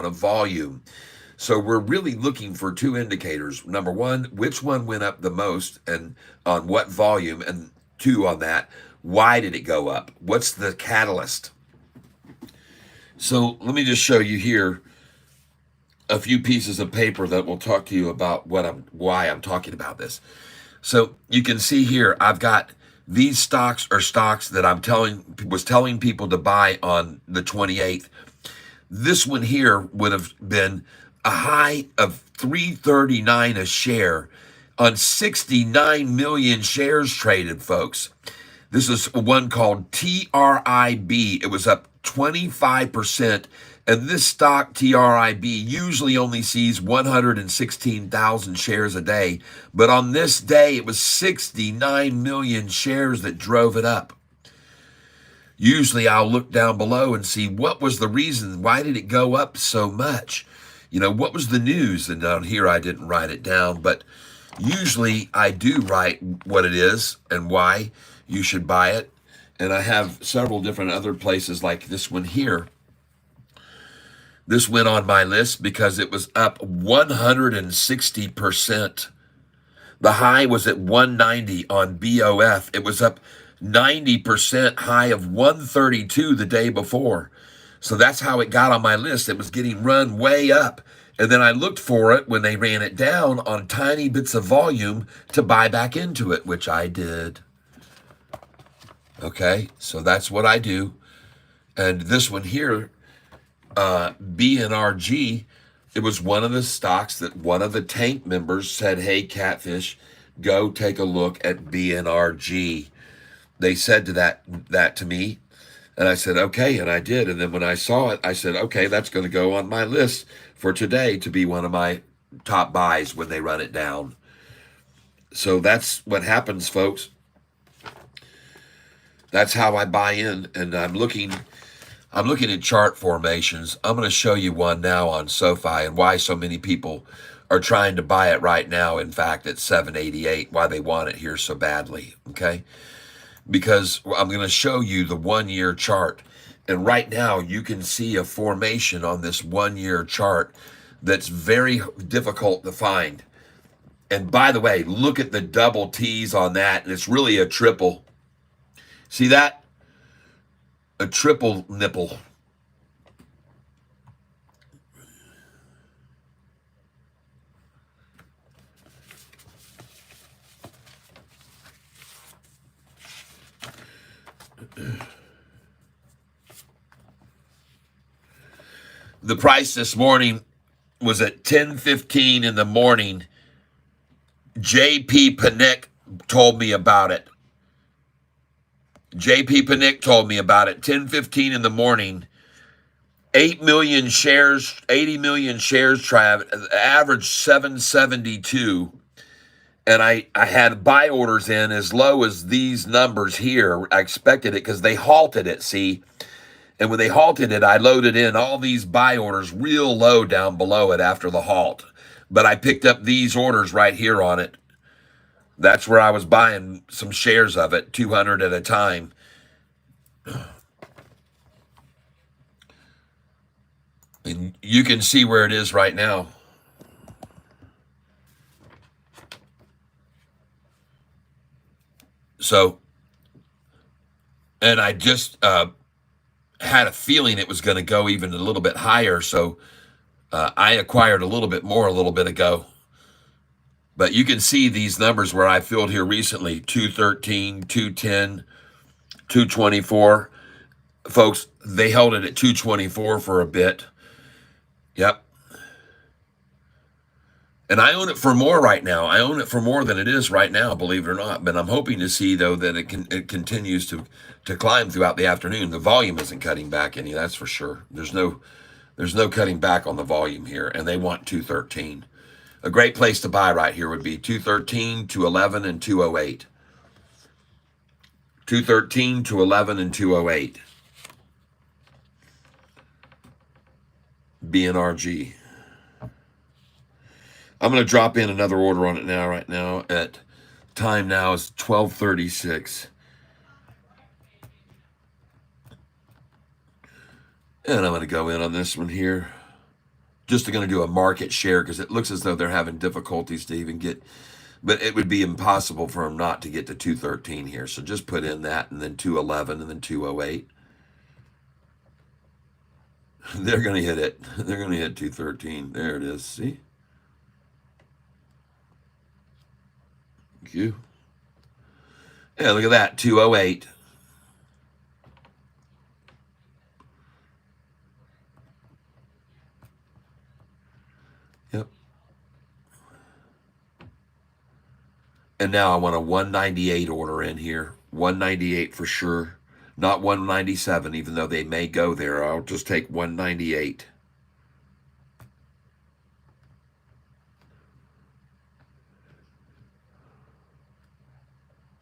of volume. So we're really looking for two indicators. Number one, which one went up the most and on what volume? And two, on that, why did it go up? What's the catalyst? So let me just show you here a few pieces of paper that will talk to you about why I'm talking about this. So you can see here, I've got these stocks are stocks that was telling people to buy on the 28th. This one here would have been a high of $3.39 a share on 69 million shares traded, folks. This is one called TRIB. It was up 25%. And this stock, TRIB, usually only sees 116,000 shares a day. But on this day, it was 69 million shares that drove it up. Usually I'll look down below and see what was the reason. Why did it go up so much? You know, what was the news? And down here, I didn't write it down. But usually I do write what it is and why you should buy it. And I have several different other places like this one here. This went on my list because it was up 160%. The high was at 190 on BOF. It was up 90%, high of 132 the day before. So that's how it got on my list. It was getting run way up. And then I looked for it when they ran it down on tiny bits of volume to buy back into it, which I did. Okay, so that's what I do. And this one here, BNRG, it was one of the stocks that one of the tank members said, hey, Catfish, go take a look at BNRG. They said that to me, and I said, okay, and I did. And then when I saw it, I said, okay, that's going to go on my list for today to be one of my top buys when they run it down. So that's what happens, folks. That's how I buy in, and I'm looking at chart formations. I'm going to show you one now on Sofi and why so many people are trying to buy it right now. In fact, at 788, why they want it here so badly, okay? Because I'm going to show you the 1 year chart. And right now you can see a formation on this 1 year chart that's very difficult to find. And by the way, look at the double T's on that. And it's really a triple. See that? A triple nipple. The price this morning was at 10:15 in the morning. JP Panic told me about it. JP Panic told me about it. 10:15 in the morning. 8 million shares, 80 million shares, average 772. And I had buy orders in as low as these numbers here. I expected it because they halted it, see? And when they halted it, I loaded in all these buy orders real low down below it after the halt. But I picked up these orders right here on it. That's where I was buying some shares of it, 200 at a time. And you can see where it is right now. So, and I just had a feeling it was going to go even a little bit higher. So I acquired a little bit more a little bit ago. But you can see these numbers where I filled here recently, 213, 210, 224. Folks, they held it at 224 for a bit. Yep. And I own it for more right now. I own it for more than it is right now, believe it or not. But I'm hoping to see, though, that it continues to climb throughout the afternoon. The volume isn't cutting back any, that's for sure. There's no cutting back on the volume here, and they want 213. A great place to buy right here would be 213, 211, and 208. 213, 211, and 208. BNRG. I'm going to drop in another order on it now, right now. At time now is 12:36. And I'm going to go in on this one here. Just going to do a market share because it looks as though they're having difficulties to even get, but it would be impossible for them not to get to 213 here. So just put in that and then 211 and then 208. They're going to hit it. They're going to hit 213. There it is. See? Thank you. Yeah, look at that. 208. Yep. And now I want a 198 order in here. 198 for sure. Not 197, even though they may go there. I'll just take 198.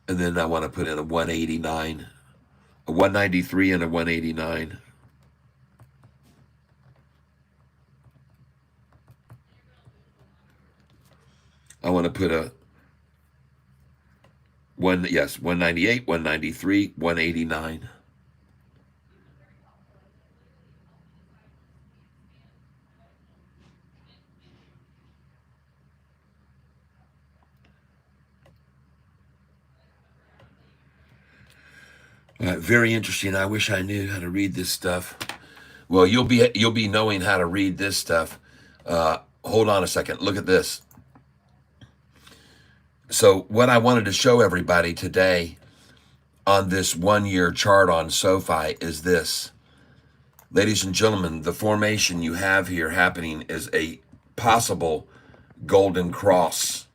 And then I want to put in a 189, a 193 and a 189. I want to put a 198, 193, 189. Very interesting. I wish I knew how to read this stuff. Well, you'll be knowing how to read this stuff. Hold on a second. Look at this. So what I wanted to show everybody today on this 1-year chart on Sofi is this. Ladies and gentlemen, the formation you have here happening is a possible golden cross.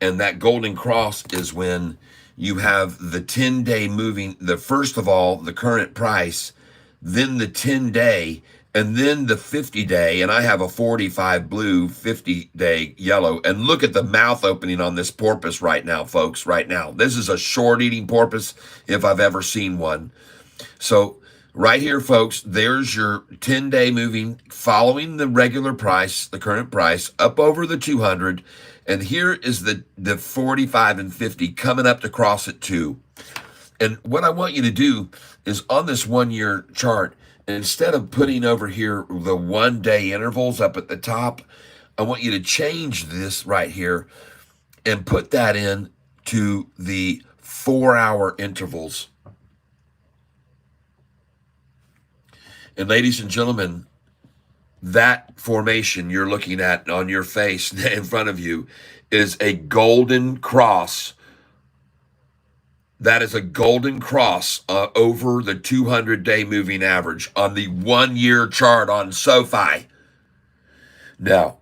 And that golden cross is when you have the 10-day moving, first of all, the current price, then the 10-day, and then the 50-day, and I have a 45 blue, 50-day yellow. And look at the mouth opening on this porpoise right now, folks, right now. This is a short-eating porpoise if I've ever seen one. So right here, folks, there's your 10-day moving, following the regular price, the current price, up over the 200. And here is the 45 and 50 coming up to cross it too. And what I want you to do is on this 1-year chart, instead of putting over here the 1-day intervals up at the top, I want you to change this right here and put that in to the 4-hour intervals. And ladies and gentlemen, that formation you're looking at on your face in front of you is a golden cross. That is a golden cross over the 200-day moving average on the 1-year chart on Sofi. Now,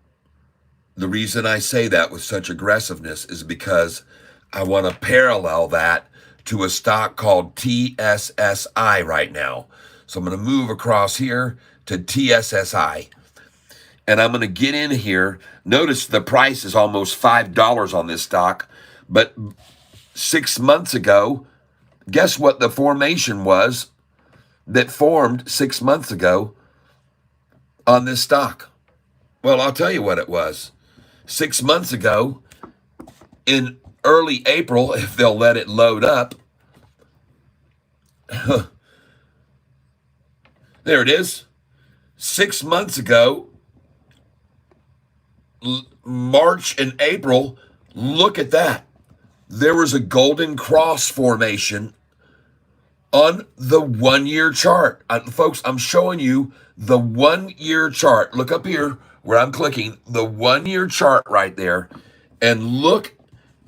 the reason I say that with such aggressiveness is because I want to parallel that to a stock called TSSI right now. So I'm going to move across here to TSSI. And I'm going to get in here. Notice the price is almost $5 on this stock. But 6 months ago, guess what the formation was that formed 6 months ago on this stock? Well, I'll tell you what it was. 6 months ago, in early April, if they'll let it load up, there it is. 6 months ago, March and April, look at that. There was a golden cross formation on the 1-year chart. Folks, I'm showing you the 1-year chart. Look up here where I'm clicking, the 1-year chart right there, and look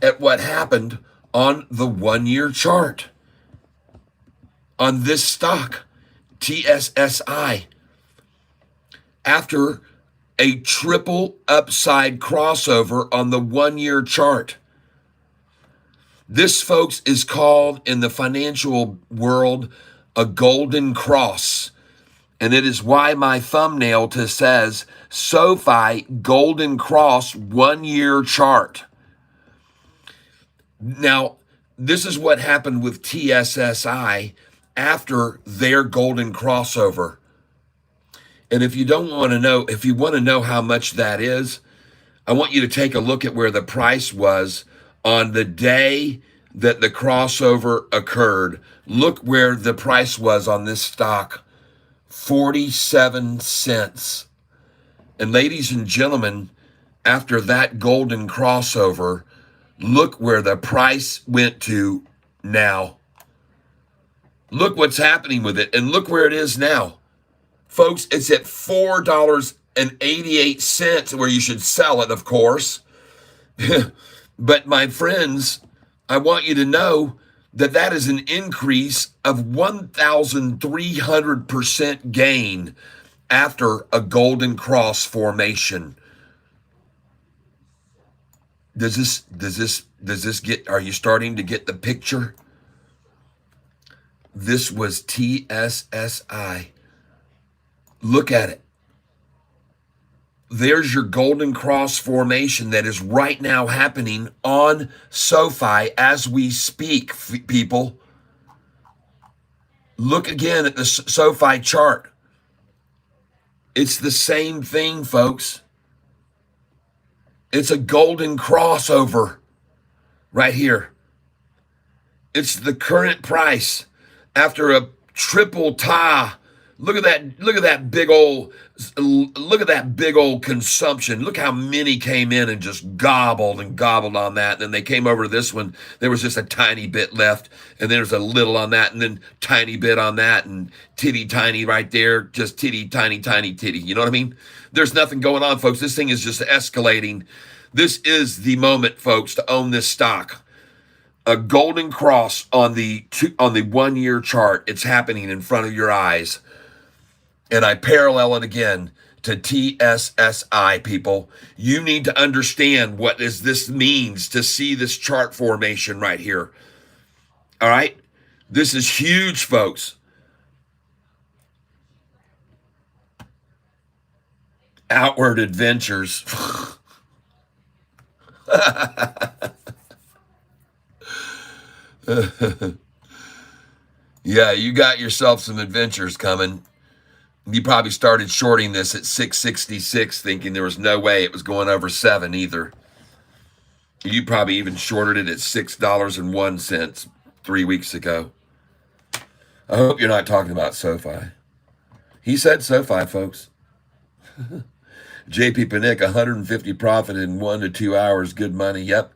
at what happened on the 1-year chart on this stock, TSSI. After a triple upside crossover on the 1-year chart. This, folks, is called in the financial world a golden cross. And it is why my thumbnail says Sofi Golden Cross 1-year chart. Now, this is what happened with TSSI after their golden crossover. And if you don't want to know, if you want to know how much that is, I want you to take a look at where the price was on the day that the crossover occurred. Look where the price was on this stock 47 cents. And ladies and gentlemen, after that golden crossover, look where the price went to now. Look what's happening with it, and look where it is now. Folks, it's at $4.88, where you should sell it, of course. But my friends, I want you to know that that is an increase of 1,300% gain after a golden cross formation. Does this get, are you starting to get the picture? This was TSSI. Look at it. There's your golden cross formation that is right now happening on SoFi as we speak, people. Look again at the SoFi chart. It's the same thing, folks. It's a golden crossover right here. It's the current price after a triple tie. Look at that big old consumption. Look how many came in and just gobbled on that. And then they came over to this one. There was just a tiny bit left, and there's a little on that, and then tiny bit on that, and titty tiny right there, just titty tiny titty. You know what I mean? There's nothing going on, folks. This thing is just escalating. This is the moment, folks, to own this stock. A golden cross on the 1 year chart. It's happening in front of your eyes. And I parallel it again to TSSI, people. You need to understand what this means to see this chart formation right here. All right? This is huge, folks. Outward adventures. Yeah, you got yourself some adventures coming. You probably started shorting this at 666, thinking there was no way it was going over 7 either. You probably even shorted it at $6.01 3 weeks ago. I hope you're not talking about SoFi. He said SoFi, folks. JP Panic, 150 profit in 1 to 2 hours, good money. Yep.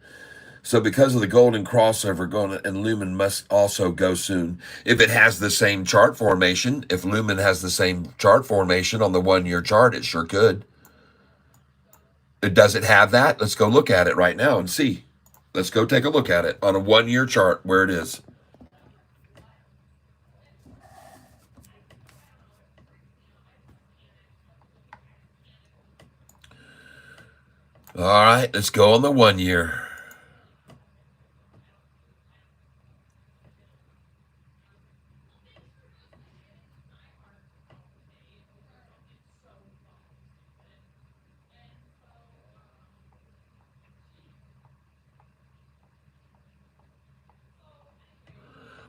So because of the golden crossover going, and Lumen must also go soon. If it has the same chart formation, if Lumen has the same chart formation on the 1 year chart, it sure could. Does it have that? Let's go look at it right now and see. Let's go take a look at it on a 1 year chart where it is. All right, let's go on the 1 year.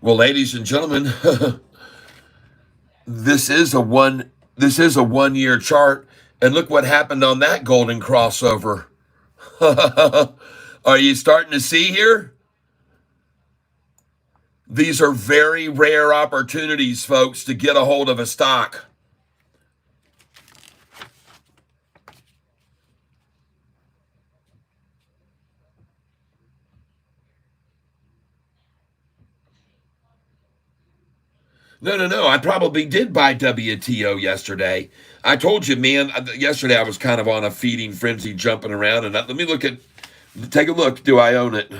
Well, ladies and gentlemen, this is a 1 year chart, and look what happened on that golden crossover. Are you starting to see here? These are very rare opportunities, folks, to get a hold of a stock. No. I probably did buy WTO yesterday. I told you, man, yesterday I was kind of on a feeding frenzy, jumping around. And let me take a look. Do I own it?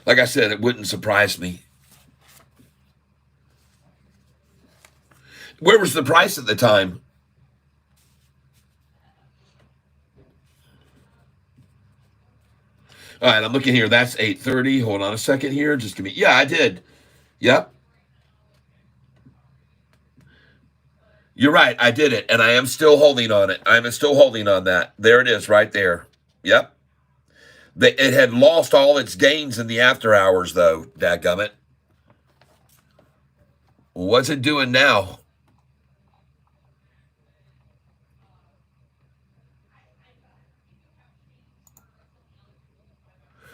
Like I said, it wouldn't surprise me. Where was the price at the time? All right, I'm looking here. That's 8:30. Hold on a second here. Just give me. Yeah, I did. Yep. You're right. I did it, and I am still holding on it. I'm still holding on that. There it is, right there. Yep. It had lost all its gains in the after hours, though. Dadgummit. What's it doing now?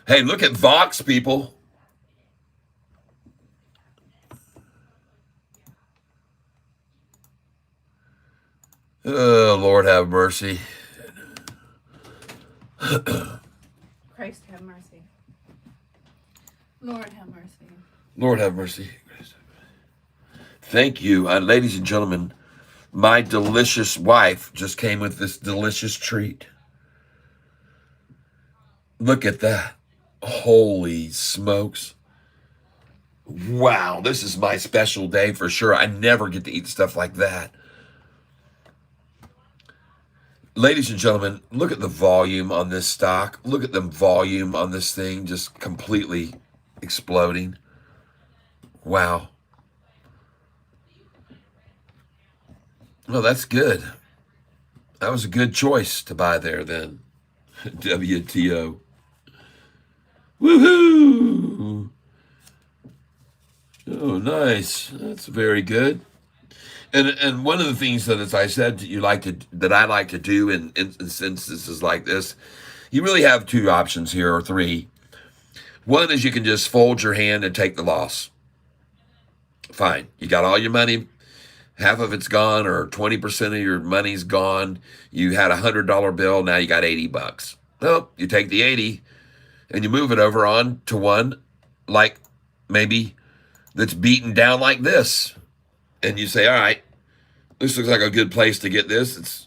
Hey, look at Vox, people. Oh, Lord have mercy. Christ have mercy. Lord have mercy. Lord have mercy. Thank you. Ladies and gentlemen, my delicious wife just came with this delicious treat. Look at that. Holy smokes. Wow, this is my special day for sure. I never get to eat stuff like that. Ladies and gentlemen, look at the volume on this stock. Look at the volume on this thing just completely exploding. Wow. Well, that's good. That was a good choice to buy there then. WTO. Woohoo! Oh, nice. That's very good. And one of the things that, as I said, that I like to do in instances like this, you really have two options here, or three. One is you can just fold your hand and take the loss. Fine. You got all your money. Half of it's gone, or 20% of your money's gone. You had $100 bill. Now you got $80. Well, you take the 80 and you move it over on to one like maybe that's beaten down like this. And you say, all right, this looks like a good place to get this.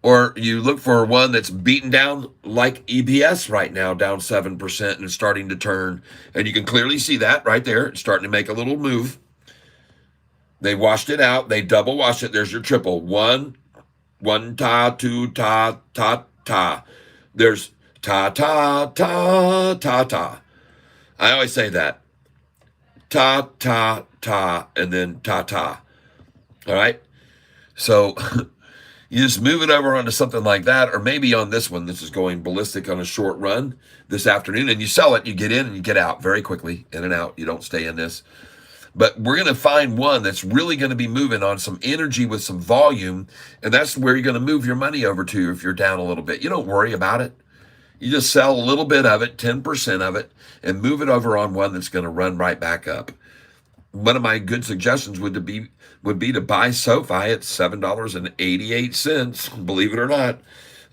Or you look for one that's beaten down like EBS right now, down 7% and starting to turn. And you can clearly see that right there. It's starting to make a little move. They washed it out. They double washed it. There's your triple. One ta, two ta, ta, ta. There's ta, ta, ta, ta, ta. I always say that. Ta, ta, ta, and then ta, ta. All right? So you just move it over onto something like that, or maybe on this one, this is going ballistic on a short run this afternoon, and you sell it, you get in and you get out very quickly, in and out. You don't stay in this. But we're going to find one that's really going to be moving on some energy with some volume, and that's where you're going to move your money over to if you're down a little bit. You don't worry about it. You just sell a little bit of it, 10% of it, and move it over on one that's going to run right back up. One of my good suggestions would be to buy Sofi at $7.88. Believe it or not,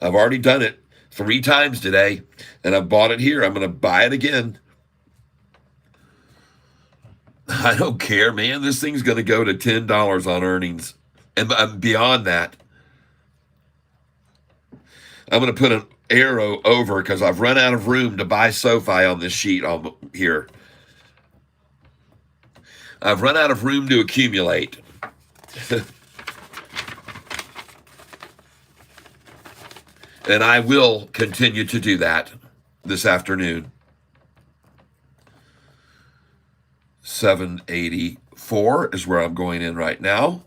I've already done it 3 times today, and I've bought it here. I'm going to buy it again. I don't care, man. This thing's going to go to $10 on earnings, and beyond that. I'm going to put an arrow over because I've run out of room to buy Sofi on this sheet here. I've run out of room to accumulate. And I will continue to do that this afternoon. 784 is where I'm going in right now.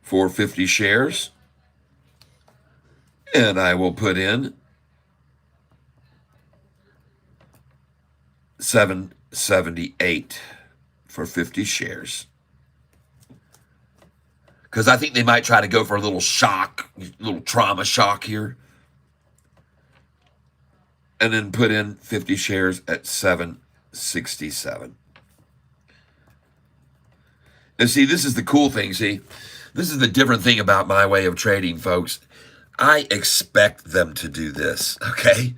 450 shares. And I will put in 778 for 50 shares. Because I think they might try to go for a little shock, little trauma shock here. And then put in 50 shares at 767. And see, this is the cool thing, see? This is the different thing about my way of trading, folks. I expect them to do this, okay?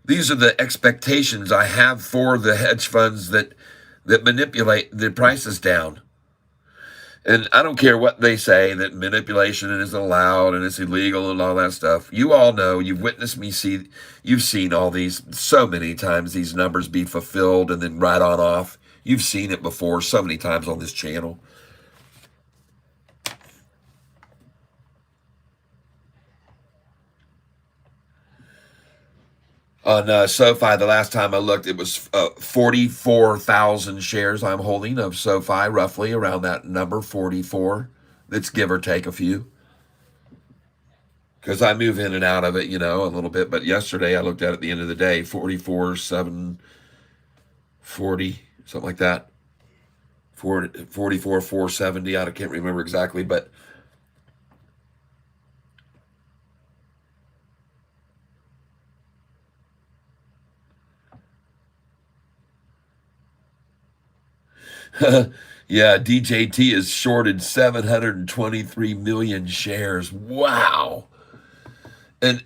These are the expectations I have for the hedge funds that manipulate the prices down. And I don't care what they say, that manipulation isn't allowed and it's illegal and all that stuff. You all know, you've witnessed me you've seen all these so many times, these numbers be fulfilled and then right on off. You've seen it before so many times on this channel. On Sofi, the last time I looked, it was 44,000 shares I'm holding of Sofi, roughly around that number, 44. That's give or take a few. Because I move in and out of it, a little bit. But yesterday I looked at it at the end of the day, 44, 740, something like that. 44, 470, I can't remember exactly, but Yeah, DJT is shorted 723 million shares. Wow. And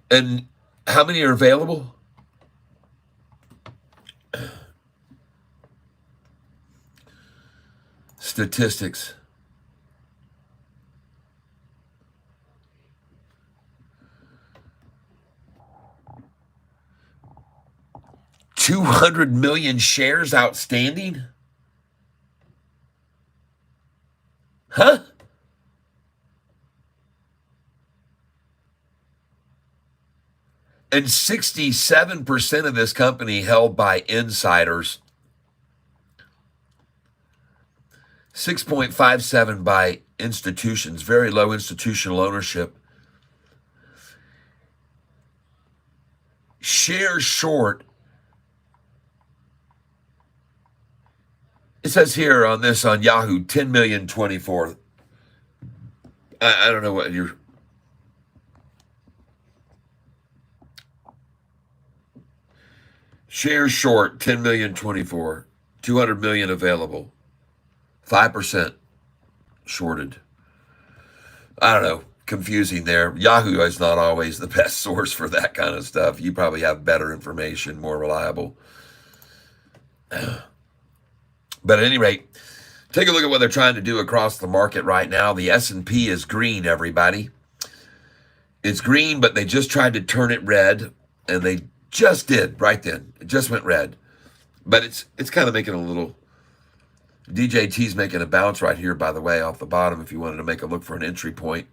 and how many are available? Statistics. 200 million shares outstanding? Huh? And 67% of this company held by insiders, 6.57 by institutions, very low institutional ownership. Shares short. It says here on this on Yahoo, 10,024,000. I don't know what you're. Shares short, 10,024,000. 200 million available. 5% shorted. I don't know. Confusing there. Yahoo is not always the best source for that kind of stuff. You probably have better information, more reliable. But at any rate, take a look at what they're trying to do across the market right now. The S&P is green, everybody. It's green, but they just tried to turn it red, and they just did right then. It just went red. But it's kind of making a little. DJT's making a bounce right here, by the way, off the bottom if you wanted to make a look for an entry point.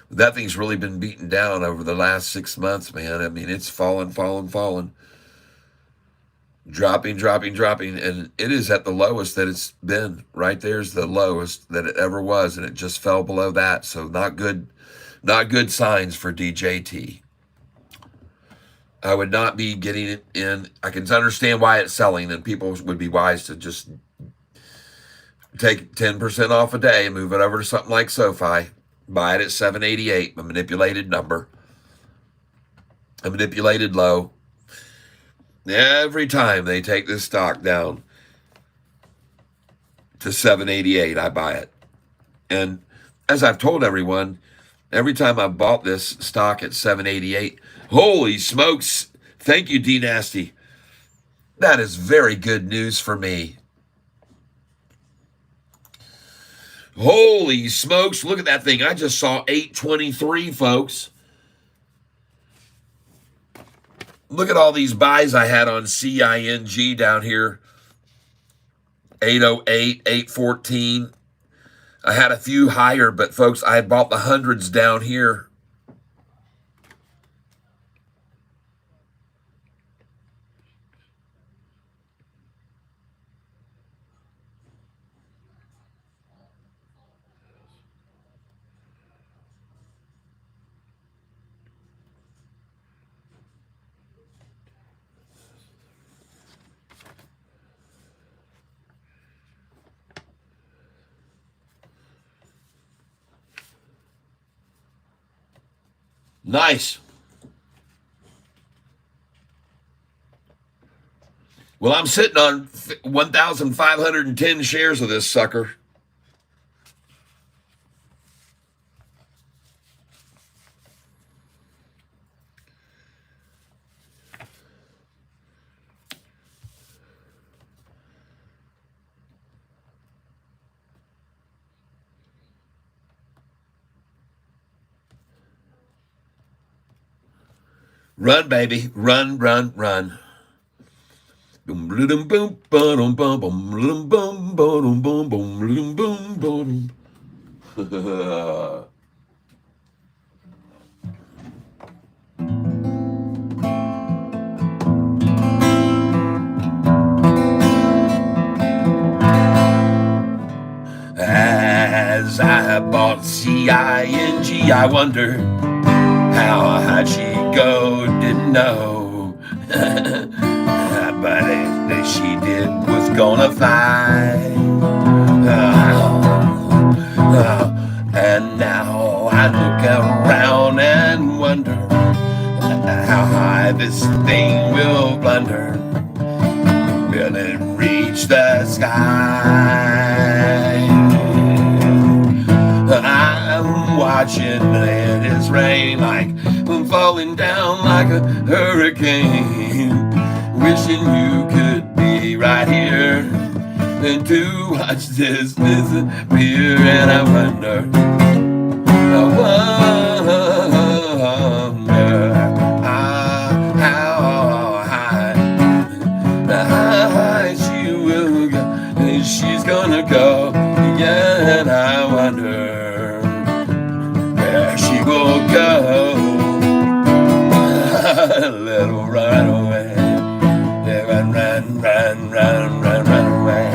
That thing's really been beaten down over the last 6 months, man. I mean, it's fallen. Dropping, and it is at the lowest that it's been. Right there's the lowest that it ever was, and it just fell below that. So not good signs for DJT. I would not be getting it in. I can understand why it's selling, and people would be wise to just take 10% off a day and move it over to something like Sofi. Buy it at 788, a manipulated number, a manipulated low. Every time they take this stock down to 788, I buy it. And as I've told everyone, every time I've bought this stock at 788, holy smokes, thank you, D Nasty. That is very good news for me. Holy smokes, look at that thing. I just saw 823, folks. Look at all these buys I had on CING down here. 808, 814. I had a few higher, but folks, I had bought the hundreds down here. Nice. Well, I'm sitting on 1,510 shares of this sucker. Run, baby. Run. As I bought CING, I wonder how high she go, didn't know. But that she did was gonna fly. And now I look around and wonder let it reach the sky. I'm watching it is rain like falling down like a hurricane. Wishing you could be right here and to watch this disappear. And I wonder how high she will go. She's gonna go, yeah, and I wonder where she will go. Little run away, yeah, run, run, run, run, run, run away.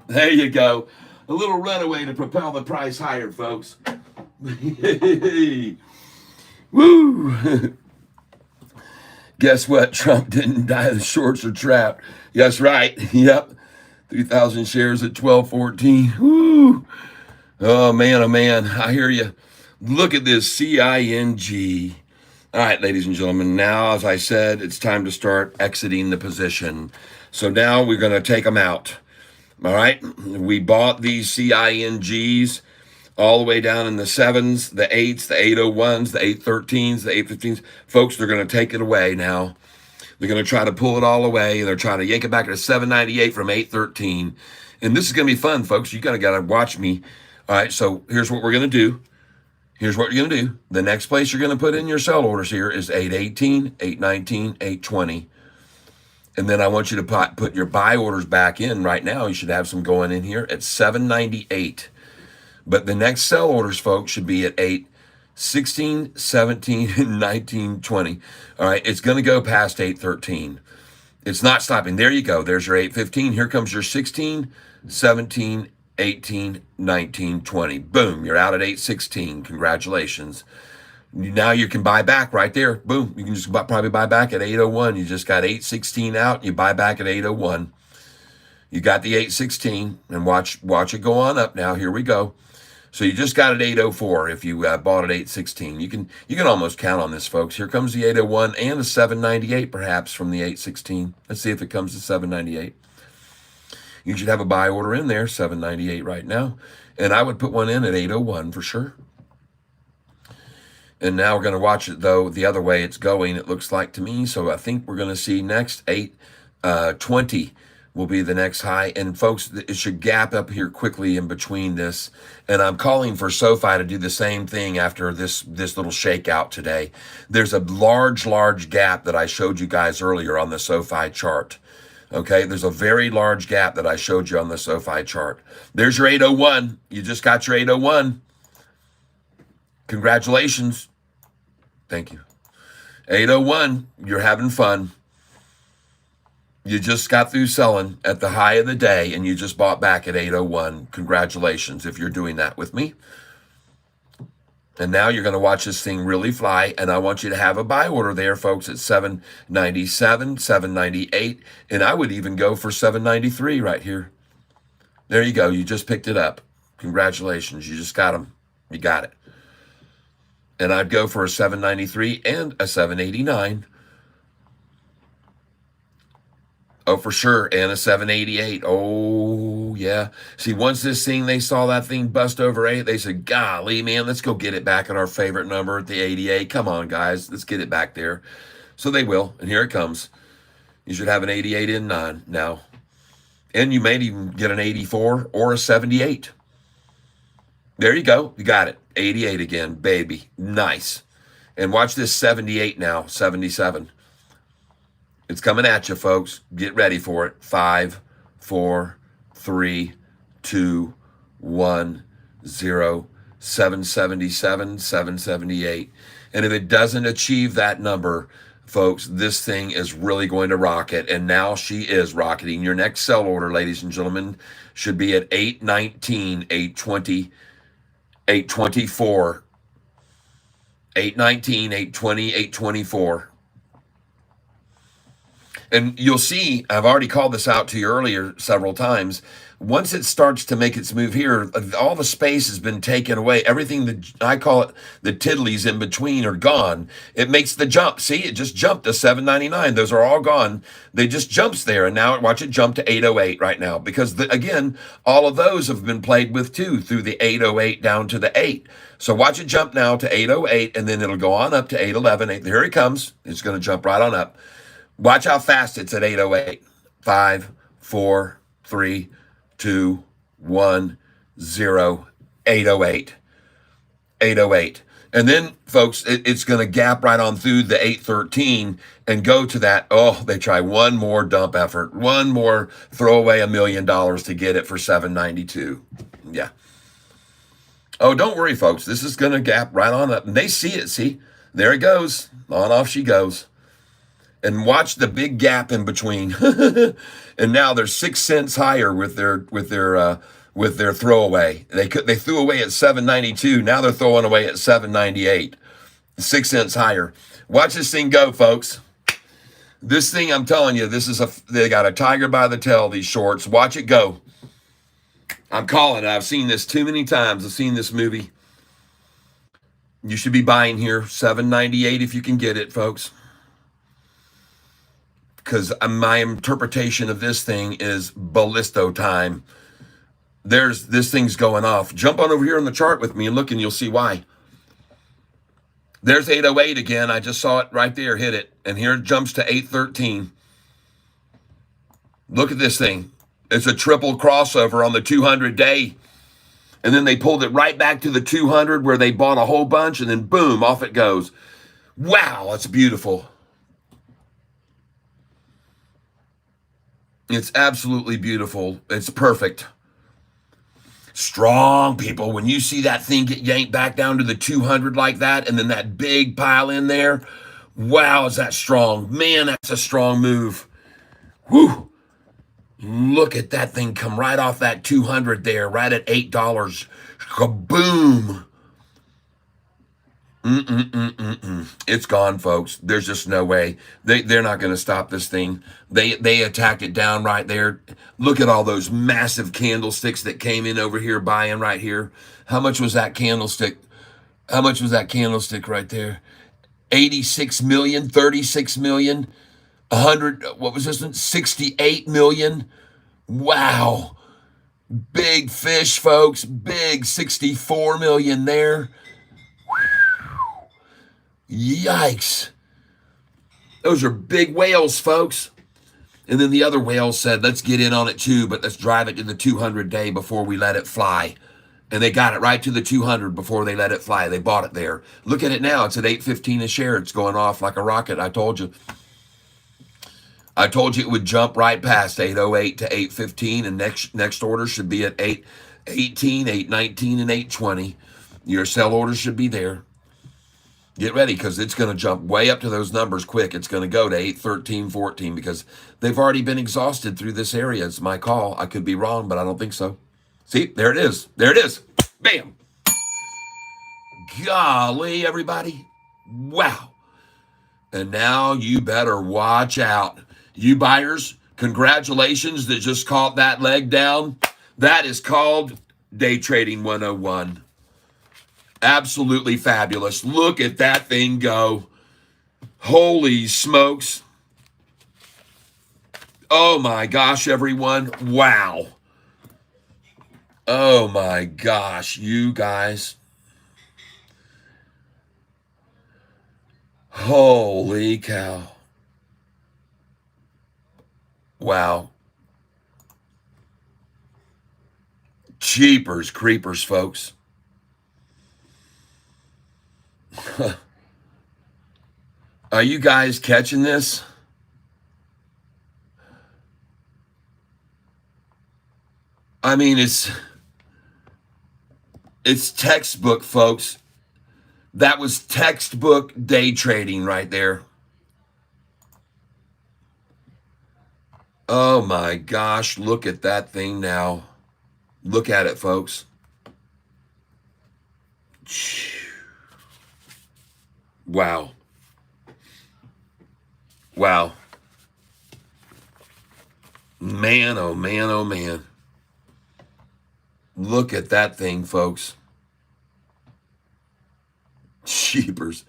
There you go. A little runaway to propel the price higher, folks. Woo! Guess what? Trump didn't die. The shorts are trapped. Yes, right. Yep. 3,000 shares at 12.14. Woo! Oh, man. I hear you. Look at this CING. All right, ladies and gentlemen. Now, as I said, it's time to start exiting the position. So now we're going to take them out. All right. We bought these CINGs all the way down in the 7s, the 8s, the 801s, the 813s, the 815s. Folks, they're going to take it away now. They're going to try to pull it all away. They're trying to yank it back to 798 from 813. And this is going to be fun, folks. You got to watch me. All right. So here's what we're going to do. Here's what you're going to do. The next place you're going to put in your sell orders here is 818, 819, 820. And then I want you to put your buy orders back in right now. You should have some going in here at 798. But the next sell orders, folks, should be at 8, 16, 17, and 19, 20. All right, it's going to go past 813. It's not stopping. There you go. There's your 815. Here comes your 16, 17, 18, 19, 20. Boom, you're out at 816. Congratulations. Now you can buy back right there. Boom. You can just probably buy back at 801. You just got 816 out. You buy back at 801. You got the 816 and watch it go on up now. Here we go. So you just got at 804 if you bought at 816. You can almost count on this, folks. Here comes the 801 and the 798 perhaps from the 816. Let's see if it comes to 798. You should have a buy order in there, 798 right now. And I would put one in at 801 for sure. And now we're going to watch it, though, the other way it's going, it looks like to me. So I think we're going to see next 820 will be the next high. And, folks, it should gap up here quickly in between this. And I'm calling for Sofi to do the same thing after this little shakeout today. There's a large gap that I showed you guys earlier on the Sofi chart. Okay, there's a very large gap that I showed you on the Sofi chart. There's your 801. You just got your 801. Congratulations. Thank you. 801, you're having fun. You just got through selling at the high of the day and you just bought back at 801. Congratulations if you're doing that with me. And now you're going to watch this thing really fly. And I want you to have a buy order there, folks, at 797, 798. And I would even go for 793 right here. There you go. You just picked it up. Congratulations. You just got them. You got it. And I'd go for a 793 and a 789. Oh, for sure. And a 788. Oh, yeah. See, once they saw that thing bust over 8, they said, golly, man, let's go get it back at our favorite number at the 88. Come on, guys. Let's get it back there. So they will. And here it comes. You should have an 88 in 9 now. And you may even get an 84 or a 78. There you go. You got it. 88 again, baby. Nice. And watch this 78 now, 77. It's coming at you, folks. Get ready for it. 5, 4, 3, 2, 1, 0, 777, 778. And if it doesn't achieve that number, folks, this thing is really going to rocket. And now she is rocketing. Your next sell order, ladies and gentlemen, should be at 819, 820, 824, 819, 820, 824. And you'll see, I've already called this out to you earlier several times. Once it starts to make its move here, all the space has been taken away. Everything that I call it, the tiddlies in between are gone. It makes the jump. See, it just jumped to 799. Those are all gone. They just jumps there. And now watch it jump to 808 right now. Because again, all of those have been played with too, through the 808 down to the 8. So watch it jump now to 808, and then it'll go on up to 811. Here it comes. It's going to jump right on up. Watch how fast it's at 808. 5, 4, 3, 2, 1, 0, 808. 808. And then, folks, it's going to gap right on through the 813 and go to that. Oh, they try one more dump effort, one more throw away $1 million to get it for 792. Yeah. Oh, don't worry, folks. This is going to gap right on up. And they see it. See, there it goes. On off she goes. And watch the big gap in between. And now they're 6 cents higher with their throwaway. They threw away at 792. Now they're throwing away at 798. 6 cents higher. Watch this thing go, folks. This thing, I'm telling you, they got a tiger by the tail, these shorts. Watch it go. I'm calling it. I've seen this too many times. I've seen this movie. You should be buying here. 798 if you can get it, folks. Because my interpretation of this thing is ballisto time. This thing's going off. Jump on over here on the chart with me and look, and you'll see why. There's 808 again. I just saw it right there, hit it. And here it jumps to 813. Look at this thing. It's a triple crossover on the 200-day. And then they pulled it right back to the 200 where they bought a whole bunch, and then boom, off it goes. Wow, that's beautiful. It's absolutely beautiful. It's perfect. Strong, people. When you see that thing get yanked back down to the 200 like that, and then that big pile in there, wow, is that strong. Man, that's a strong move. Whew. Look at that thing come right off that 200 there, right at $8. Kaboom. It's gone, folks. There's just no way. They're not going to stop this thing. They attacked it down right there. Look at all those massive candlesticks that came in over here buying right here. How much was that candlestick? How much was that candlestick right there? 86 million, 36 million, 100, what was this one? 68 million. Wow. Big fish, folks. Big 64 million there. Yikes. Those are big whales, folks. And then the other whale said, let's get in on it too, but let's drive it to the 200-day before we let it fly. And they got it right to the 200 before they let it fly. They bought it there. Look at it now. It's at 8.15 a share. It's going off like a rocket. I told you. I told you it would jump right past 8.08 to 8.15, and next order should be at 8.18, 8.19, and 8.20. Your sell order should be there. Get ready, because it's going to jump way up to those numbers quick. It's going to go to 8.13, 14, because they've already been exhausted through this area. It's my call. I could be wrong, but I don't think so. See, there it is. There it is. Bam. Golly, everybody. Wow. And now you better watch out. You buyers, congratulations that just caught that leg down. That is called Day Trading 101. Absolutely fabulous. Look at that thing go. Holy smokes. Oh my gosh, everyone. Wow. Oh my gosh, you guys. Holy cow. Wow. Jeepers creepers, folks. Are you guys catching this? I mean, it's textbook, folks. That was textbook day trading right there. Oh my gosh, look at that thing now. Look at it, folks. Wow. Wow. Man, oh man, oh man. Look at that thing, folks. Cheapers.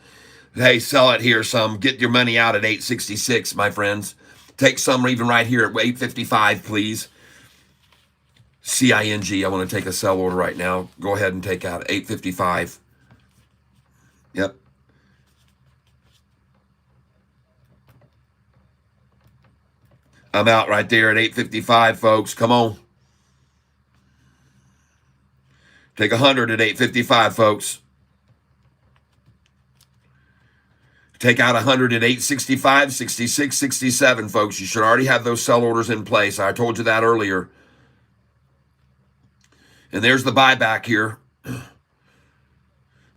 Hey, sell it here some. Get your money out at 866, my friends. Take some even right here at 855, please. CING. I want to take a sell order right now. Go ahead and take out 855. Yep. I'm out right there at 855, folks. Come on. Take 100 at 855, folks. Take out 100 at 865, 66, 67, folks. You should already have those sell orders in place. I told you that earlier. And there's the buyback here.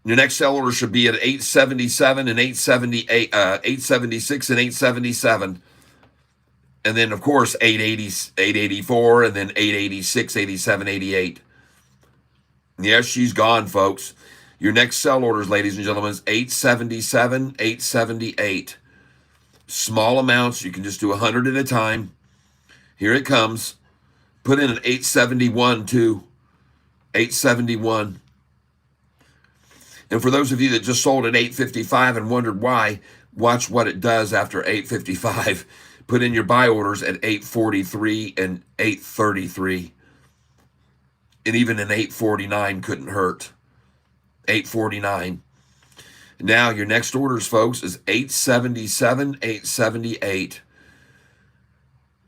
Your next sell order should be at 877 and 878, 876 and 877. And then, of course, 880, 884, and then 886, 87, 88. Yes, she's gone, folks. Your next sell orders, ladies and gentlemen, is 877, 878. Small amounts. You can just do 100 at a time. Here it comes. Put in an 871, too. 871. And for those of you that just sold at 855 and wondered why, watch what it does after 855. Put in your buy orders at 843 and 833. And even an 849 couldn't hurt. 849. Now your next orders, folks, is 877, 878.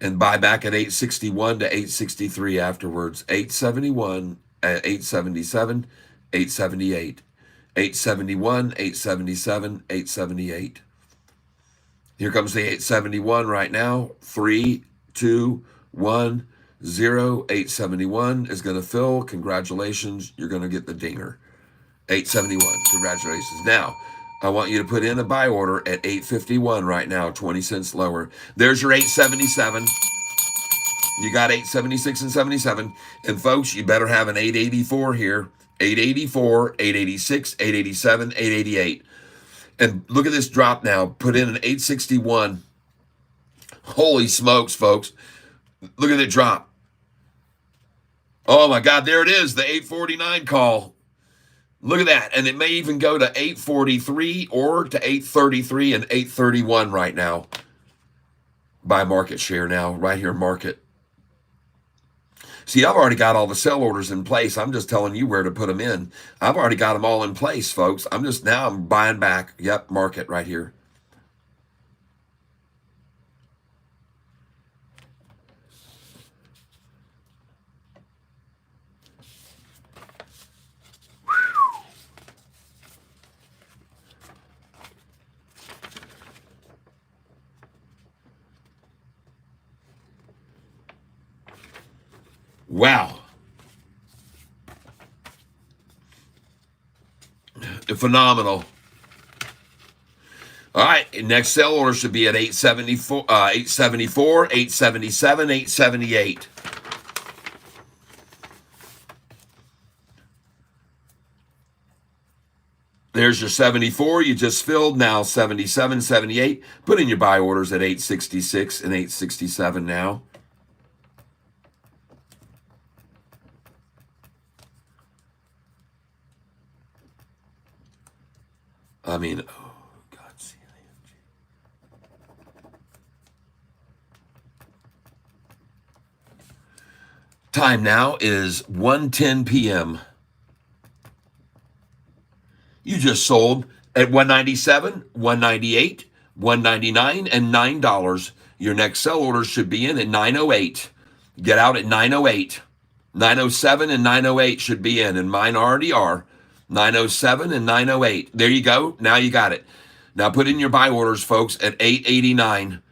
And buy back at 861 to 863 afterwards. 871, 877, 878. 871, 877, 878. Here comes the 871 right now. 3, 2, 1, 0. 871 is going to fill. Congratulations. You're going to get the dinger. 871. Congratulations. Now, I want you to put in a buy order at 851 right now, 20 cents lower. There's your 877. You got 876 and 77. And folks, you better have an 884 here. 884, 886, 887, 888. And look at this drop now. Put in an 861. Holy smokes, folks. Look at it drop. Oh my God, there it is, the 849 call. Look at that. And it may even go to 843 or to 833 and 831 right now. By market share now, right here, market. See, I've already got all the sell orders in place. I'm just telling you where to put them in. I've already got them all in place, folks. I'm buying back. Yep, market right here. Wow. Phenomenal. All right, next sell order should be at 874, 877, 878. There's your 74 you just filled. Now 77, 78. Put in your buy orders at 866 and 867 now. I mean, oh, God, CING. Time now is 1:10 p.m. You just sold at 197, 198, 199, and $9. Your next sell order should be in at 908. Get out at 908. 907 and 908 should be in, and mine already are. 907 and 908. There you go. Now you got it. Now put in your buy orders, folks, at 889.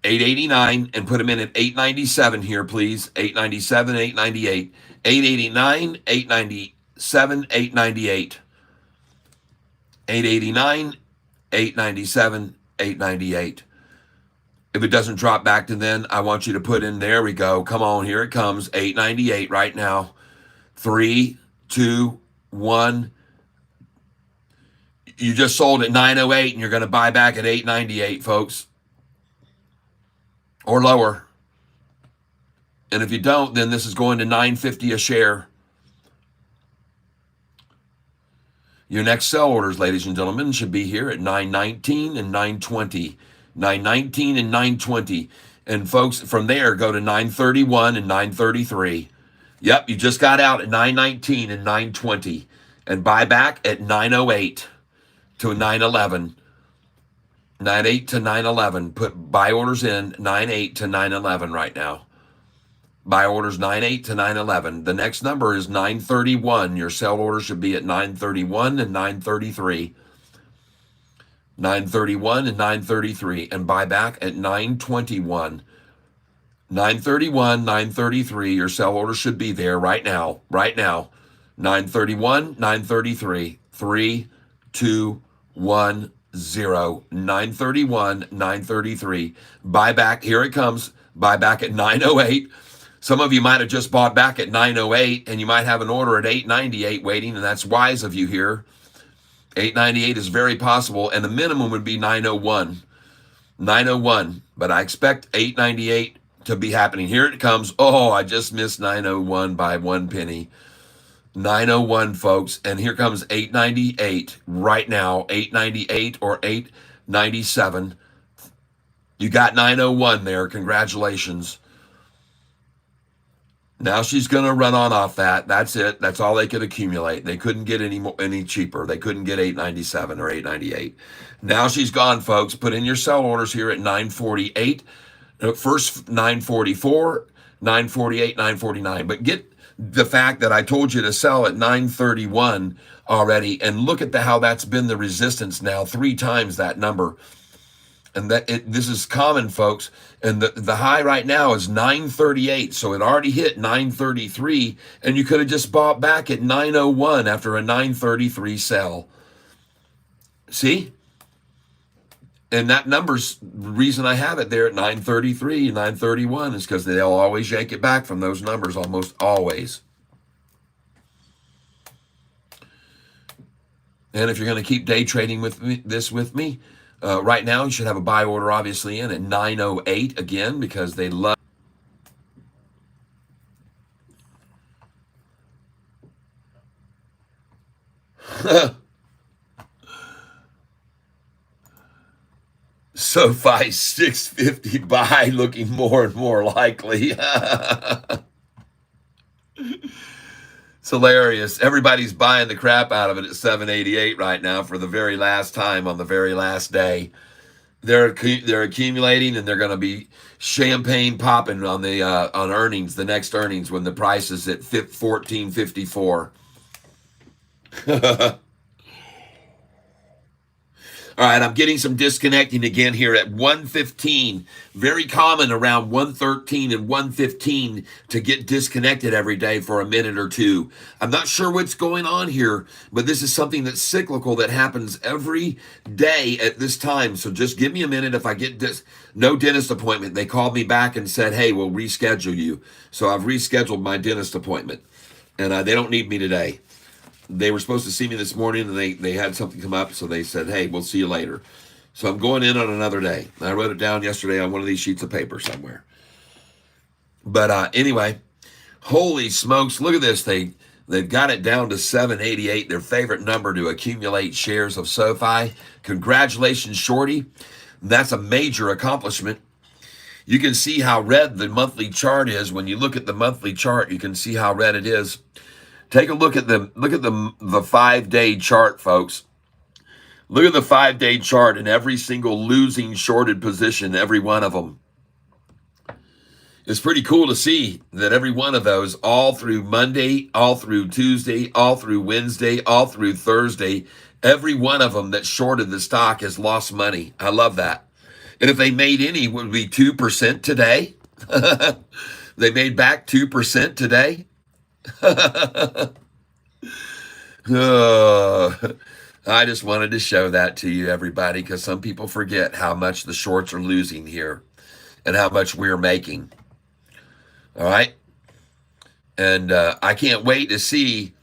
889 and put them in at 897 here, please. 897, 898. 889, 897, 898. 889, 897, 898. If it doesn't drop back to then, I want you to put in, there we go. Come on, here it comes. 898 right now. 3, 2, 1. You just sold at 908 and you're going to buy back at 898, folks. or lower. And if you don't, then this is going to $9.50 a share. Your next sell orders, ladies and gentlemen, should be here at 9.19 and 9.20. 9.19 and 9.20. And folks, from there, go to 9.31 and 9.33. Yep, you just got out at 9.19 and 9.20. And buy back at 9.08 to 9.11. 9.8 to 9.11. Put buy orders in 9.8 to 9.11 right now. Buy orders 9.8 to 9.11. The next number is 9.31. Your sell order should be at 9.31 and 9.33. 9.31 and 9.33. And buy back at 9.21. 9.31, 9.33. Your sell order should be there right now. Right now. 9.31, 9.33. 3, 2, 1, 0. 9.31, 9.33. Buy back. Here it comes. Buy back at 9.08. Some of you might have just bought back at 9.08, and you might have an order at 8.98 waiting, and that's wise of you here. 8.98 is very possible, and the minimum would be 9.01. 9.01, but I expect 8.98 to be happening. Here it comes. Oh, I just missed 9.01 by 1 penny. 9.01, folks, and here comes 8.98 right now. 8.98 or 8.97. You got 9.01 there. Congratulations. Now she's going to run on off that. That's it. That's all they could accumulate. They couldn't get any cheaper. They couldn't get 8.97 or 8.98. Now she's gone, folks. Put in your sell orders here at 9.48. First 9.44, 9.48, 9.49. But get the fact that I told you to sell at 9.31 already, and look at how that's been the resistance now, 3 times that number. And this is common, folks. And the high right now is 9.38. So it already hit 9.33. And you could have just bought back at 9.01 after a 9.33 sell. See? And that number's the reason I have it there at 9.33, 9.31 is because they'll always yank it back from those numbers, almost always. And if you're going to keep day trading with me, right now, you should have a buy order obviously in at 9.08 again, because they love. Sofi 650 buy looking more and more likely. It's hilarious. Everybody's buying the crap out of it at 788 right now for the very last time on the very last day. They're accumulating, and they're going to be champagne popping on the on earnings, the next earnings, when the price is at 14.54. All right, I'm getting some disconnecting again here at 1:15. Very common around 1:13 and 1:15 to get disconnected every day for a minute or two. I'm not sure what's going on here, but this is something that's cyclical that happens every day at this time. So just give me a minute. If I get no dentist appointment, they called me back and said, hey, we'll reschedule you. So I've rescheduled my dentist appointment, and they don't need me today. They were supposed to see me this morning, and they had something come up, so they said, hey, we'll see you later. So I'm going in on another day. I wrote it down yesterday on one of these sheets of paper somewhere. But anyway, holy smokes, look at this. They've got it down to 788, their favorite number to accumulate shares of SoFi. Congratulations, Shorty. That's a major accomplishment. You can see how red the monthly chart is. When you look at the monthly chart, you can see how red it is. Take a look at the 5-day chart, folks. Look at the 5-day chart and every single losing shorted position, every one of them. It's pretty cool to see that every one of those, all through Monday, all through Tuesday, all through Wednesday, all through Thursday, every one of them that shorted the stock has lost money. I love that. And if they made any, it would be 2% today. They made back 2% today. I just wanted to show that to you, everybody, because some people forget how much the shorts are losing here and how much we're making. All right. And I can't wait to see,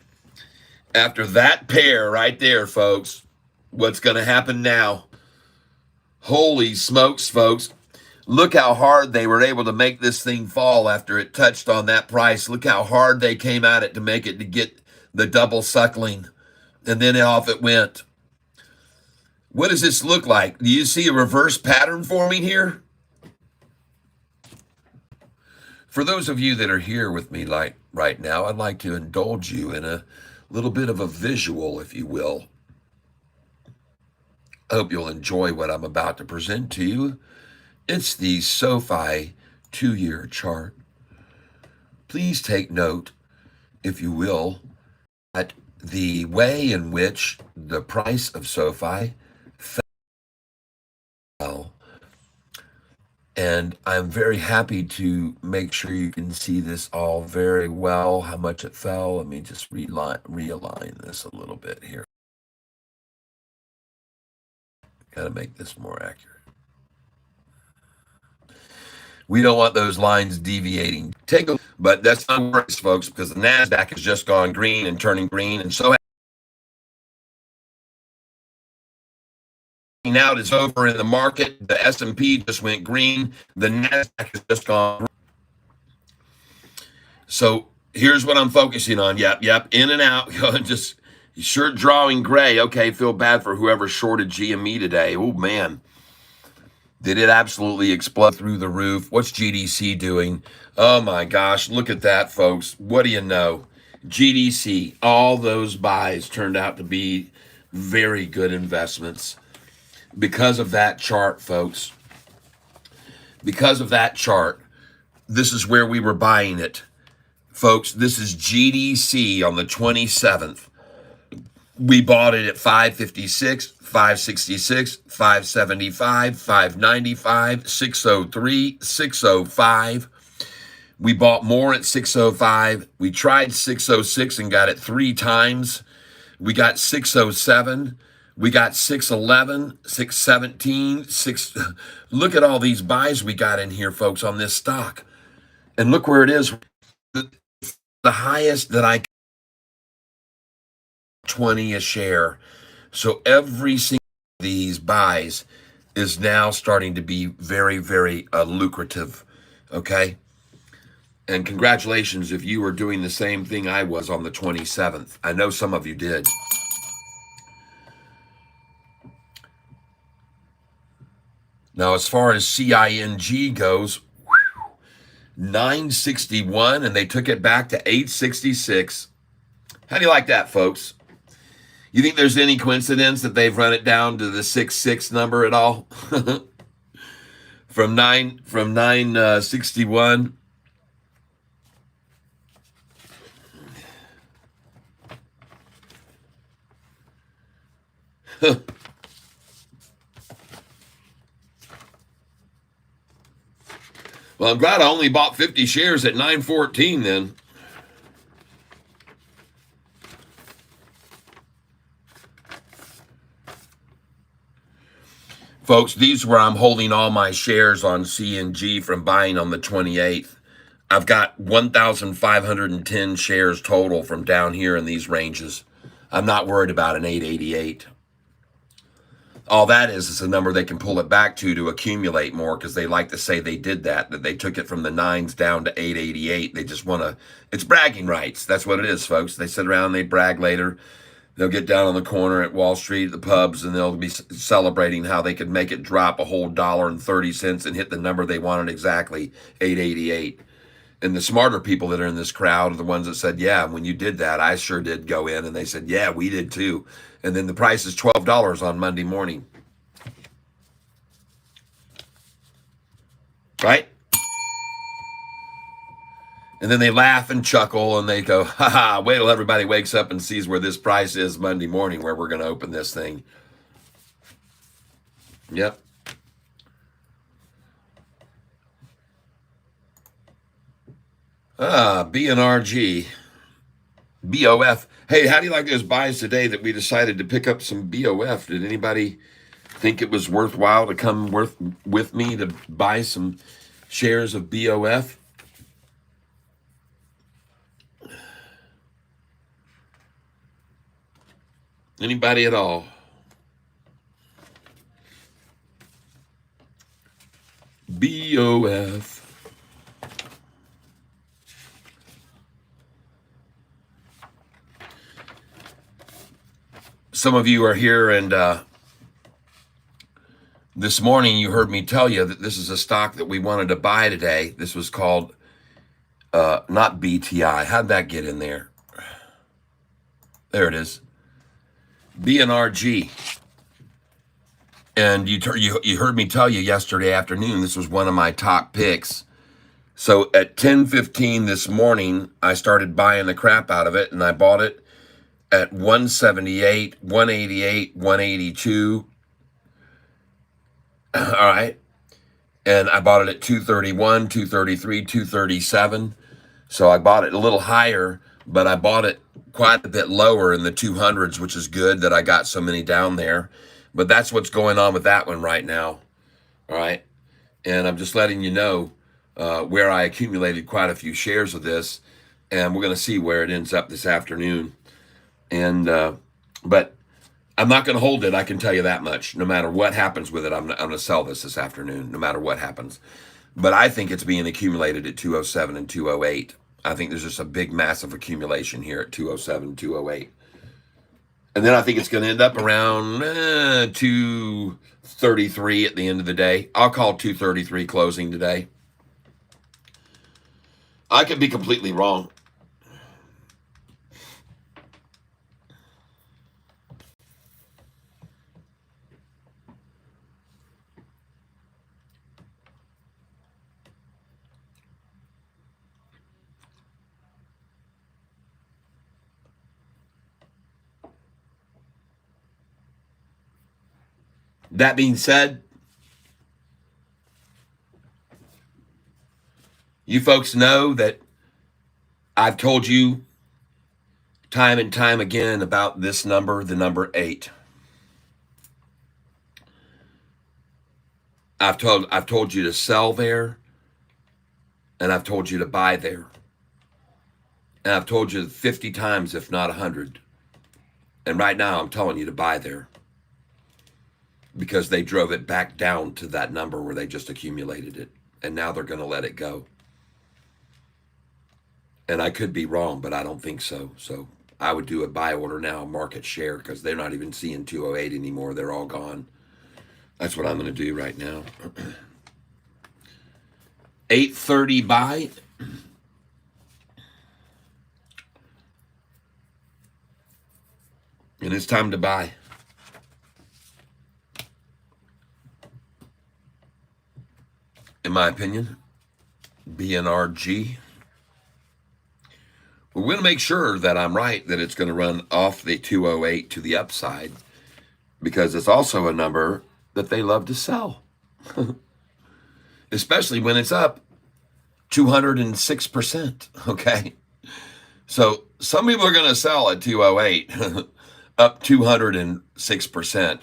after that pair right there, folks, what's going to happen now. Holy smokes, folks. Look how hard they were able to make this thing fall after it touched on that price. Look how hard they came at it to make it to get the double suckling. And then off it went. What does this look like? Do you see a reverse pattern forming here? For those of you that are here with me like right now, I'd like to indulge you in a little bit of a visual, if you will. I hope you'll enjoy what I'm about to present to you. It's the Sofi 2-year chart. Please take note, if you will, at the way in which the price of Sofi fell. And I'm very happy to make sure you can see this all very well, how much it fell. Let me just realign this a little bit here. Got to make this more accurate. We don't want those lines deviating. But that's not worries, folks, because the NASDAQ has just gone green and turning green, and so now it's over in the market. The S&P just went green. The NASDAQ has just gone green. So here's what I'm focusing on. Yep, in and out. Just shirt drawing gray. Okay, feel bad for whoever shorted GME today. Oh, man. Did it absolutely explode through the roof? What's GDC doing? Oh, my gosh. Look at that, folks. What do you know? GDC, all those buys turned out to be very good investments because of that chart, folks. Because of that chart, this is where we were buying it. Folks, this is GDC on the 27th. We bought it at 556, 566, 575, 595, 603, 605. We bought more at 605. We tried 606 and got it 3 times. We got 607. We got 611, 617, 6. Look at all these buys we got in here, folks, on this stock. And look where it is. The highest that I 20 a share. So every single one of these buys is now starting to be very, very lucrative. Okay. And congratulations if you were doing the same thing I was on the 27th. I know some of you did. Now, as far as CING goes, 961, and they took it back to 866. How do you like that, folks? You think there's any coincidence that they've run it down to the 66 number at all? from 961. Well, I'm glad I only bought 50 shares at 914 then. Folks, these where I'm holding all my shares on CNG from buying on the 28th. I've got 1,510 shares total from down here in these ranges. I'm not worried about an 888. All that is a number they can pull it back to accumulate more, because they like to say they did that they took it from the 9s down to 888. They just want to, it's bragging rights. That's what it is, folks. They sit around and they brag later. They'll get down on the corner at Wall Street at the pubs, and they'll be celebrating how they could make it drop a whole $1.30 and hit the number they wanted exactly, 888. And the smarter people that are in this crowd are the ones that said, yeah, when you did that, I sure did go in. And they said, yeah, we did too. And then the price is $12 on Monday morning. Right? And then they laugh and chuckle and they go, ha, wait till everybody wakes up and sees where this price is Monday morning, where we're going to open this thing. Yep. BNRG. BOF. Hey, how do you like those buys today that we decided to pick up some BOF? Did anybody think it was worthwhile to come with me to buy some shares of BOF? Anybody at all? BOF. Some of you are here, and this morning you heard me tell you that this is a stock that we wanted to buy today. This was called, not BTI. How'd that get in there? There it is. BNRG. And you heard me tell you yesterday afternoon this was one of my top picks. So at 10:15 this morning, I started buying the crap out of it, and I bought it at 178, 188, 182. All right. And I bought it at 231, 233, 237. So I bought it a little higher, but I bought it quite a bit lower in the 200s, which is good that I got so many down there. But that's what's going on with that one right now. All right. And I'm just letting you know where I accumulated quite a few shares of this. And we're going to see where it ends up this afternoon. And, but I'm not going to hold it. I can tell you that much. No matter what happens with it, I'm going to sell this afternoon, no matter what happens. But I think it's being accumulated at 207 and 208. I think there's just a big, massive accumulation here at 207, 208. And then I think it's going to end up around 233 at the end of the day. I'll call 233 closing today. I could be completely wrong. That being said, you folks know that I've told you time and time again about this number, the number 8. I've told you to sell there, and I've told you to buy there. And I've told you 50 times, if not 100. And right now I'm telling you to buy there, because they drove it back down to that number where they just accumulated it. And now they're going to let it go. And I could be wrong, but I don't think so. So I would do a buy order now, market share, because they're not even seeing 208 anymore. They're all gone. That's what I'm going to do right now. 8:30 buy. And it's time to buy. In my opinion, BNRG. We're going to make sure that I'm right, that it's going to run off the 208 to the upside, because it's also a number that they love to sell, especially when it's up 206%. Okay. So some people are going to sell at 208, up 206%.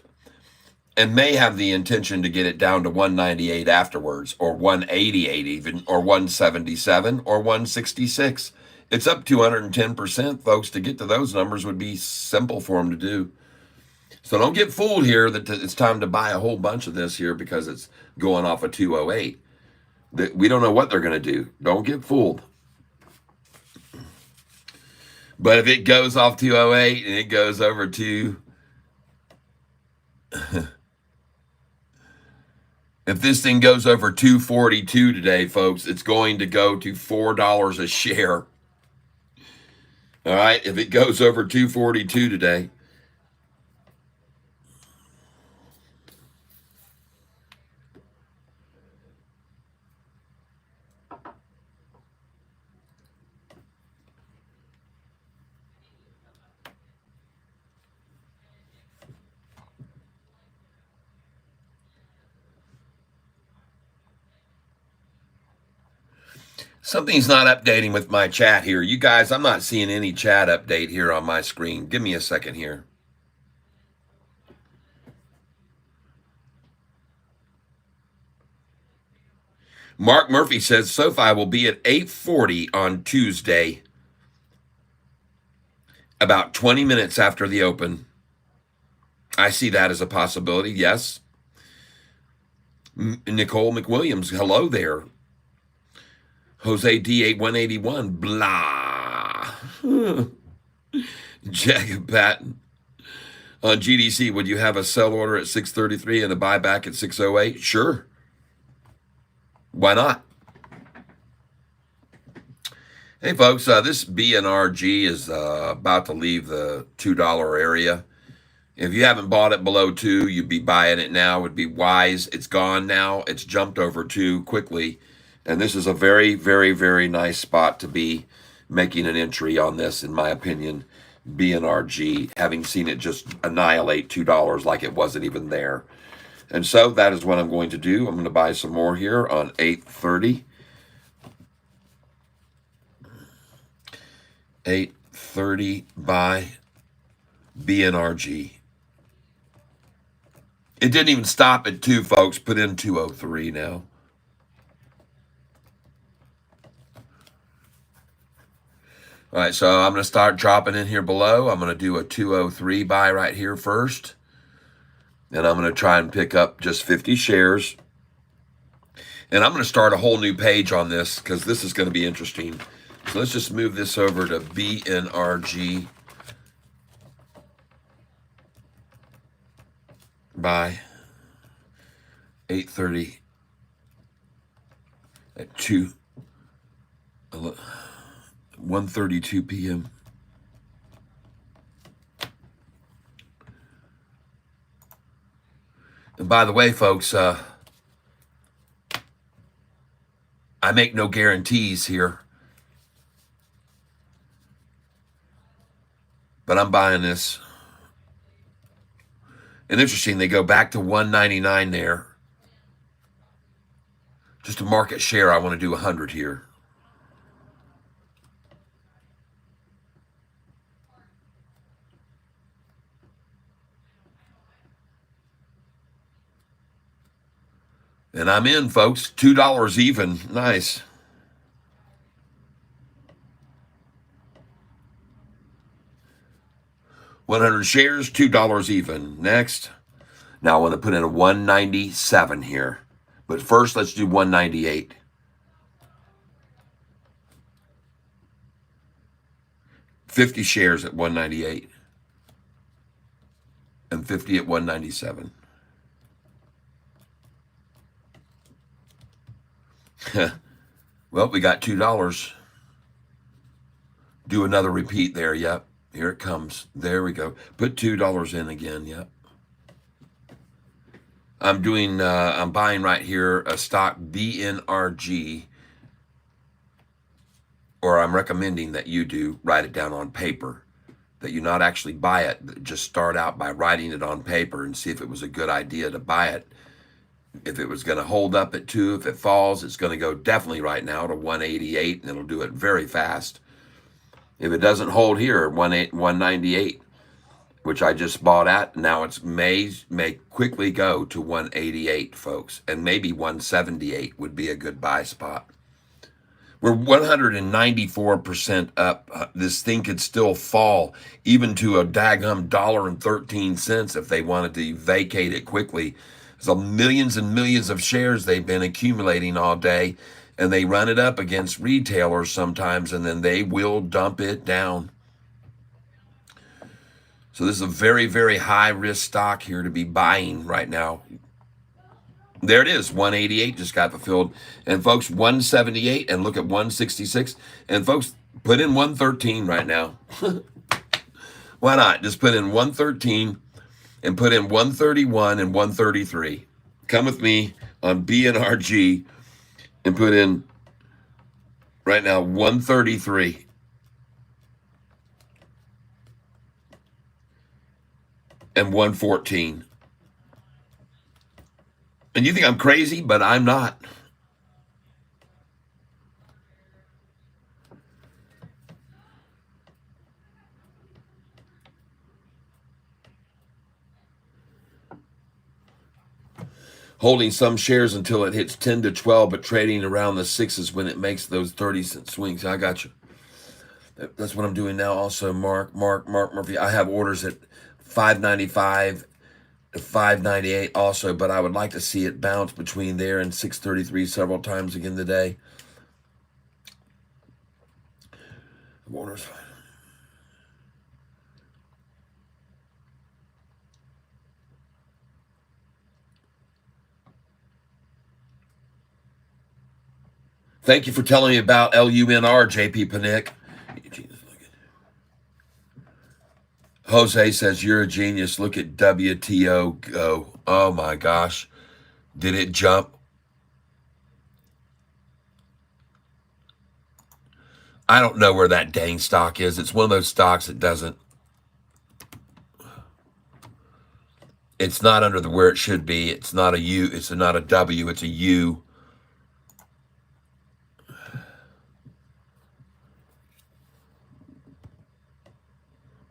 And may have the intention to get it down to 198 afterwards, or 188 even, or 177, or 166. It's up 210%, folks. To get to those numbers would be simple for them to do. So don't get fooled here that it's time to buy a whole bunch of this here because it's going off of 208. We don't know what they're going to do. Don't get fooled. But if it goes off 208 and it goes over to... If this thing goes over 242 today, folks, it's going to go to $4 a share. All right, if it goes over 242 today. Something's not updating with my chat here. You guys, I'm not seeing any chat update here on my screen. Give me a second here. Mark Murphy says SoFi will be at 8:40 on Tuesday, about 20 minutes after the open. I see that as a possibility, yes. Nicole McWilliams, hello there. Jose D8 181, blah. Jacob Patton. On GDC, would you have a sell order at 633 and a buyback at 608? Sure. Why not? Hey, folks, this BNRG is about to leave the $2 area. If you haven't bought it below 2, you'd be buying it now. It would be wise. It's gone now. It's jumped over 2 quickly. And this is a very, very, very nice spot to be making an entry on this, in my opinion. BNRG, having seen it just annihilate $2 like it wasn't even there. And so that is what I'm going to do. I'm going to buy some more here on 830. 830 buy BNRG. It didn't even stop at 2, folks. Put in 203 now. All right, so I'm going to start dropping in here below. I'm going to do a 203 buy right here first. And I'm going to try and pick up just 50 shares. And I'm going to start a whole new page on this because this is going to be interesting. So let's just move this over to BNRG. Buy 8:30 at 1:32 p.m. And by the way, folks, I make no guarantees here, but I'm buying this. And interesting, they go back to 199 there. Just a market share, I want to do 100 here. And I'm in, folks. $2 even. Nice. $100 shares, $2 even. Next. Now I want to put in a 197 here. But first, let's do 198. $50 shares at 198. And 50 at 197. Well, we got $2. Do another repeat there. Yep. Here it comes. There we go. Put $2 in again. Yep. I'm buying right here a stock BNRG, or I'm recommending that you do write it down on paper, that you not actually buy it, just start out by writing it on paper and see if it was a good idea to buy it. If it was going to hold up at 2, if it falls, it's going to go definitely right now to 188, and it'll do it very fast. If it doesn't hold here at 198, which I just bought at, now it's may quickly go to 188, folks, and maybe 178 would be a good buy spot. We're 194% up. This thing could still fall even to a daggum $1.13 if they wanted to vacate it quickly. So millions and millions of shares they've been accumulating all day, and they run it up against retailers sometimes, and then they will dump it down. So this is a very, very high risk stock here to be buying right now. There it is, 188 just got fulfilled. And folks, 178, and look at 166. And folks, put in 113 right now. Why not? Just put in 113 and put in 131 and 133. Come with me on BNRG and put in right now 133. And 114. And you think I'm crazy, but I'm not. Holding some shares until it hits 10 to 12, but trading around the 6s when it makes those 30-cent swings. I got you. That's what I'm doing now also, Mark Murphy. I have orders at 595 598 also, but I would like to see it bounce between there and 633 several times again today. Warner's fine. Thank you for telling me about LUNR, JP Panic. Jose says, you're a genius. Look at WTO go. Oh my gosh. Did it jump? I don't know where that dang stock is. It's one of those stocks that doesn't. It's not under the where it should be. It's not a U. It's not a W. It's a U.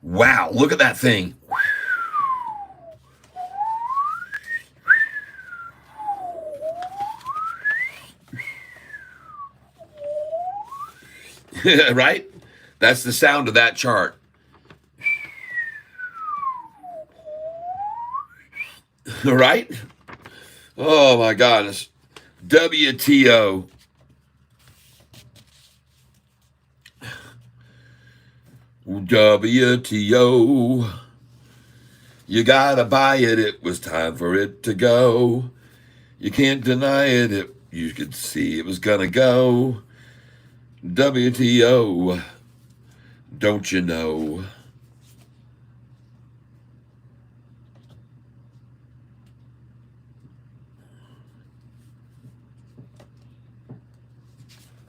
Wow. Look at that thing. Right? That's the sound of that chart. Right? Oh my goodness. WTO. WTO. You gotta buy it. It was time for it to go. You can't deny it. You could see it was gonna go. WTO. Don't you know?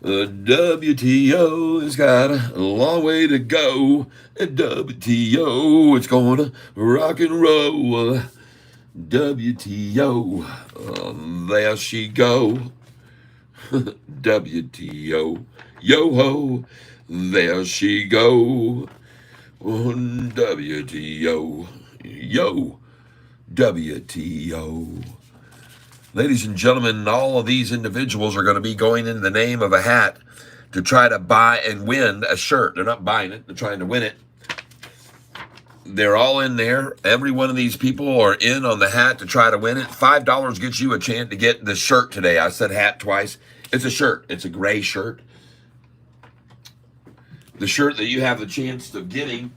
The WTO has got a long way to go. WTO, it's gonna rock and roll. WTO, there she go. WTO, yo ho, there she go. WTO, yo, WTO. Ladies and gentlemen, all of these individuals are going to be going in the name of a hat to try to buy and win a shirt. They're not buying it, they're trying to win it. They're all in there. Every one of these people are in on the hat to try to win it. $5 gets you a chance to get the shirt today. I said hat twice. It's a shirt. It's a gray shirt. The shirt that you have the chance of getting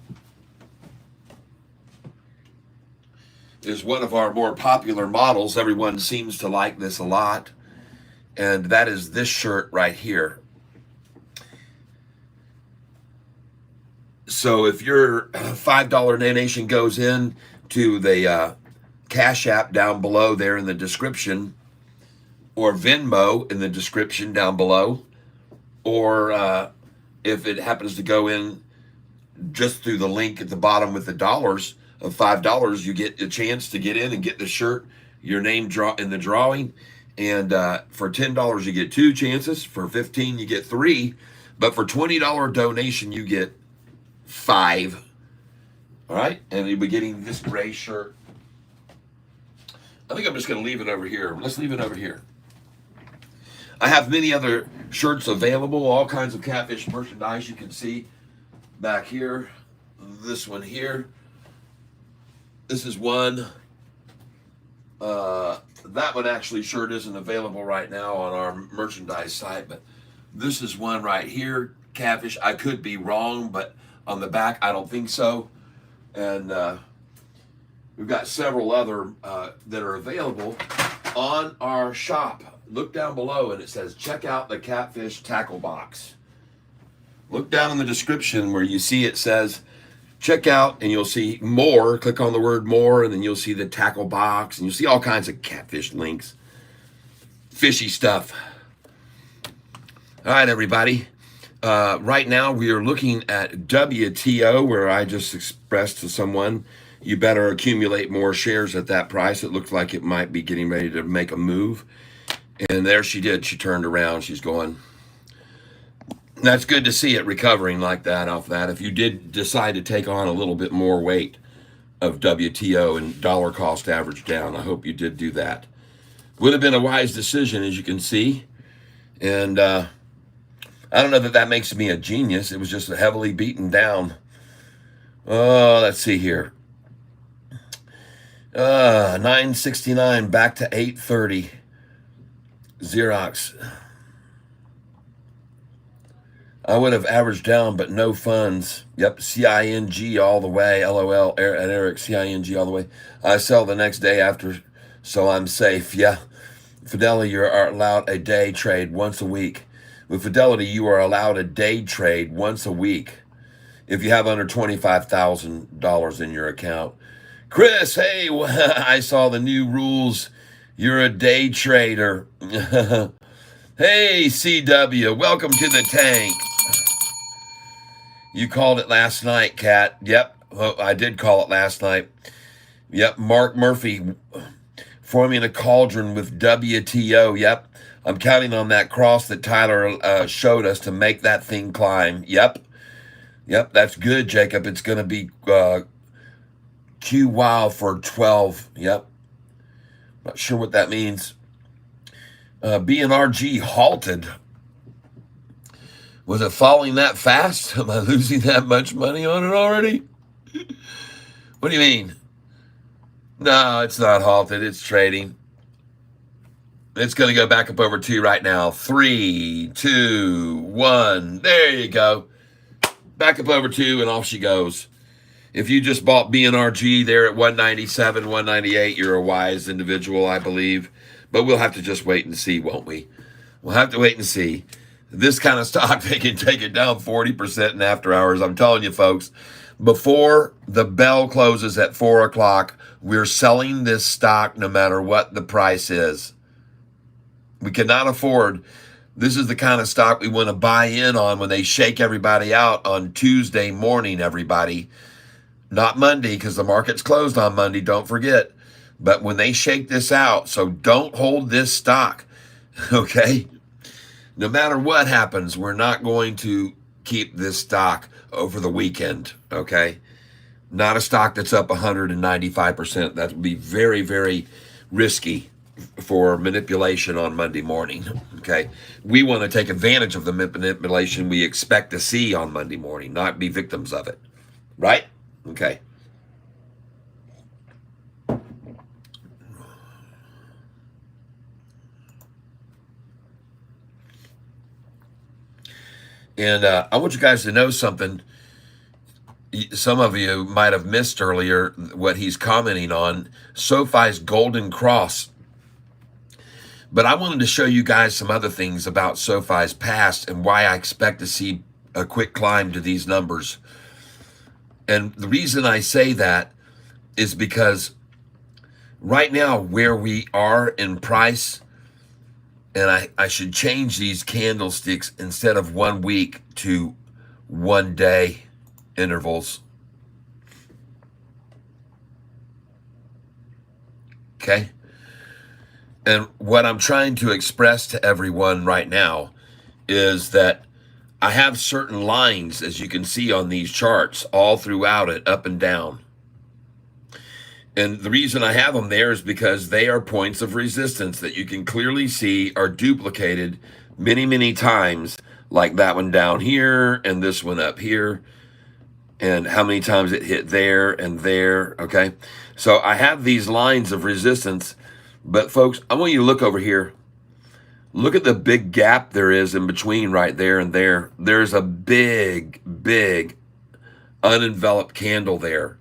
is one of our more popular models. Everyone seems to like this a lot. And that is this shirt right here. So if your $5 donation goes in to the Cash App down below there in the description, or Venmo in the description down below, or if it happens to go in just through the link at the bottom with the dollars of $5, you get a chance to get in and get the shirt, your name draw in the drawing. And for $10, you get 2 chances. For $15, you get 3. But for $20 donation, you get 5. All right? And you'll be getting this gray shirt. I think I'm just going to leave it over here. Let's leave it over here. I have many other shirts available, all kinds of Catfish merchandise you can see back here. This one here. This is one. That one actually shirt isn't available right now on our merchandise site, but this is one right here, Catfish. I could be wrong, but on the back, I don't think so. And we've got several other that are available on our shop. Look down below, and it says, check out the Catfish tackle box. Look down in the description where you see it says, check out, and you'll see more. Click on the word more, and then you'll see the tackle box, and you'll see all kinds of Catfish links. Fishy stuff. All right, everybody. Right now, we are looking at WTO, where I just expressed to someone, you better accumulate more shares at that price. It looks like it might be getting ready to make a move. And there she did. She turned around. She's going. That's good to see it recovering like that off that. If you did decide to take on a little bit more weight of WTO and dollar cost average down, I hope you did do that. Would have been a wise decision, as you can see. And I don't know that makes me a genius. It was just heavily beaten down. Oh, let's see here. 969 back to 830. Xerox. I would have averaged down, but no funds. Yep, CING all the way. LOL, at Eric, CING all the way. I sell the next day after, so I'm safe. Yeah. Fidelity, you are allowed a day trade once a week. With Fidelity, you are allowed a day trade once a week if you have under $25,000 in your account. Chris, hey, I saw the new rules. You're a day trader. Hey, CW, welcome to the tank. You called it last night, Kat. Yep, I did call it last night. Yep, Mark Murphy forming a cauldron with WTO. Yep, I'm counting on that cross that Tyler showed us to make that thing climb. Yep, that's good, Jacob. It's going to be Q wow for 12. Yep, not sure what that means. BNRG halted. Was it falling that fast? Am I losing that much money on it already? What do you mean? No, it's not halted. It's trading. It's going to go back up over 2 right now. 3, 2, 1. There you go. Back up over 2 and off she goes. If you just bought BNRG there at 197, 198, you're a wise individual, I believe. But we'll have to just wait and see, won't we? We'll have to wait and see. This kind of stock, they can take it down 40% in after hours. I'm telling you, folks, before the bell closes at 4 o'clock, we're selling this stock no matter what the price is. We cannot afford. This is the kind of stock we want to buy in on when they shake everybody out on Tuesday morning, everybody. Not Monday, because the market's closed on Monday, don't forget. But when they shake this out, so don't hold this stock, okay? No matter what happens, we're not going to keep this stock over the weekend, okay? Not a stock that's up 195%. That would be very, very risky for manipulation on Monday morning, okay? We want to take advantage of the manipulation we expect to see on Monday morning, not be victims of it, right? Okay. And I want you guys to know something. Some of you might have missed earlier what he's commenting on, Sofi's Golden Cross. But I wanted to show you guys some other things about Sofi's past and why I expect to see a quick climb to these numbers. And the reason I say that is because right now where we are in price, and I should change these candlesticks instead of 1 week to 1 day intervals. Okay? And what I'm trying to express to everyone right now is that I have certain lines, as you can see on these charts, all throughout it, up and down. And the reason I have them there is because they are points of resistance that you can clearly see are duplicated many, many times, like that one down here and this one up here, and how many times it hit there and there, okay? So I have these lines of resistance, but folks, I want you to look over here. Look at the big gap there is in between right there and there. There's a big, big unenveloped candle there.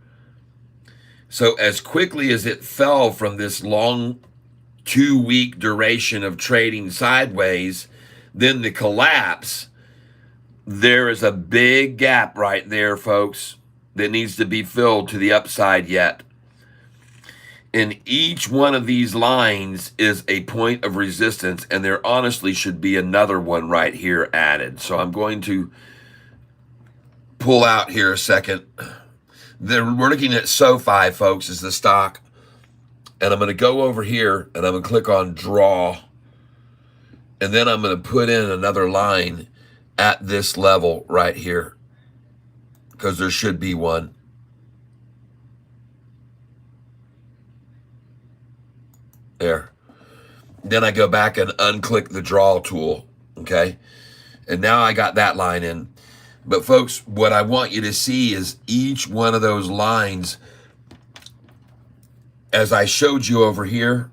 So as quickly as it fell from this long 2-week duration of trading sideways, then the collapse, there is a big gap right there, folks, that needs to be filled to the upside yet. And each one of these lines is a point of resistance, and there honestly should be another one right here added. So I'm going to pull out here a second. Then we're looking at Sofi, folks, is the stock. And I'm going to go over here, and I'm going to click on Draw. And then I'm going to put in another line at this level right here, because there should be one. There. Then I go back and unclick the Draw tool, okay? And now I got that line in. But folks, what I want you to see is each one of those lines as I showed you over here,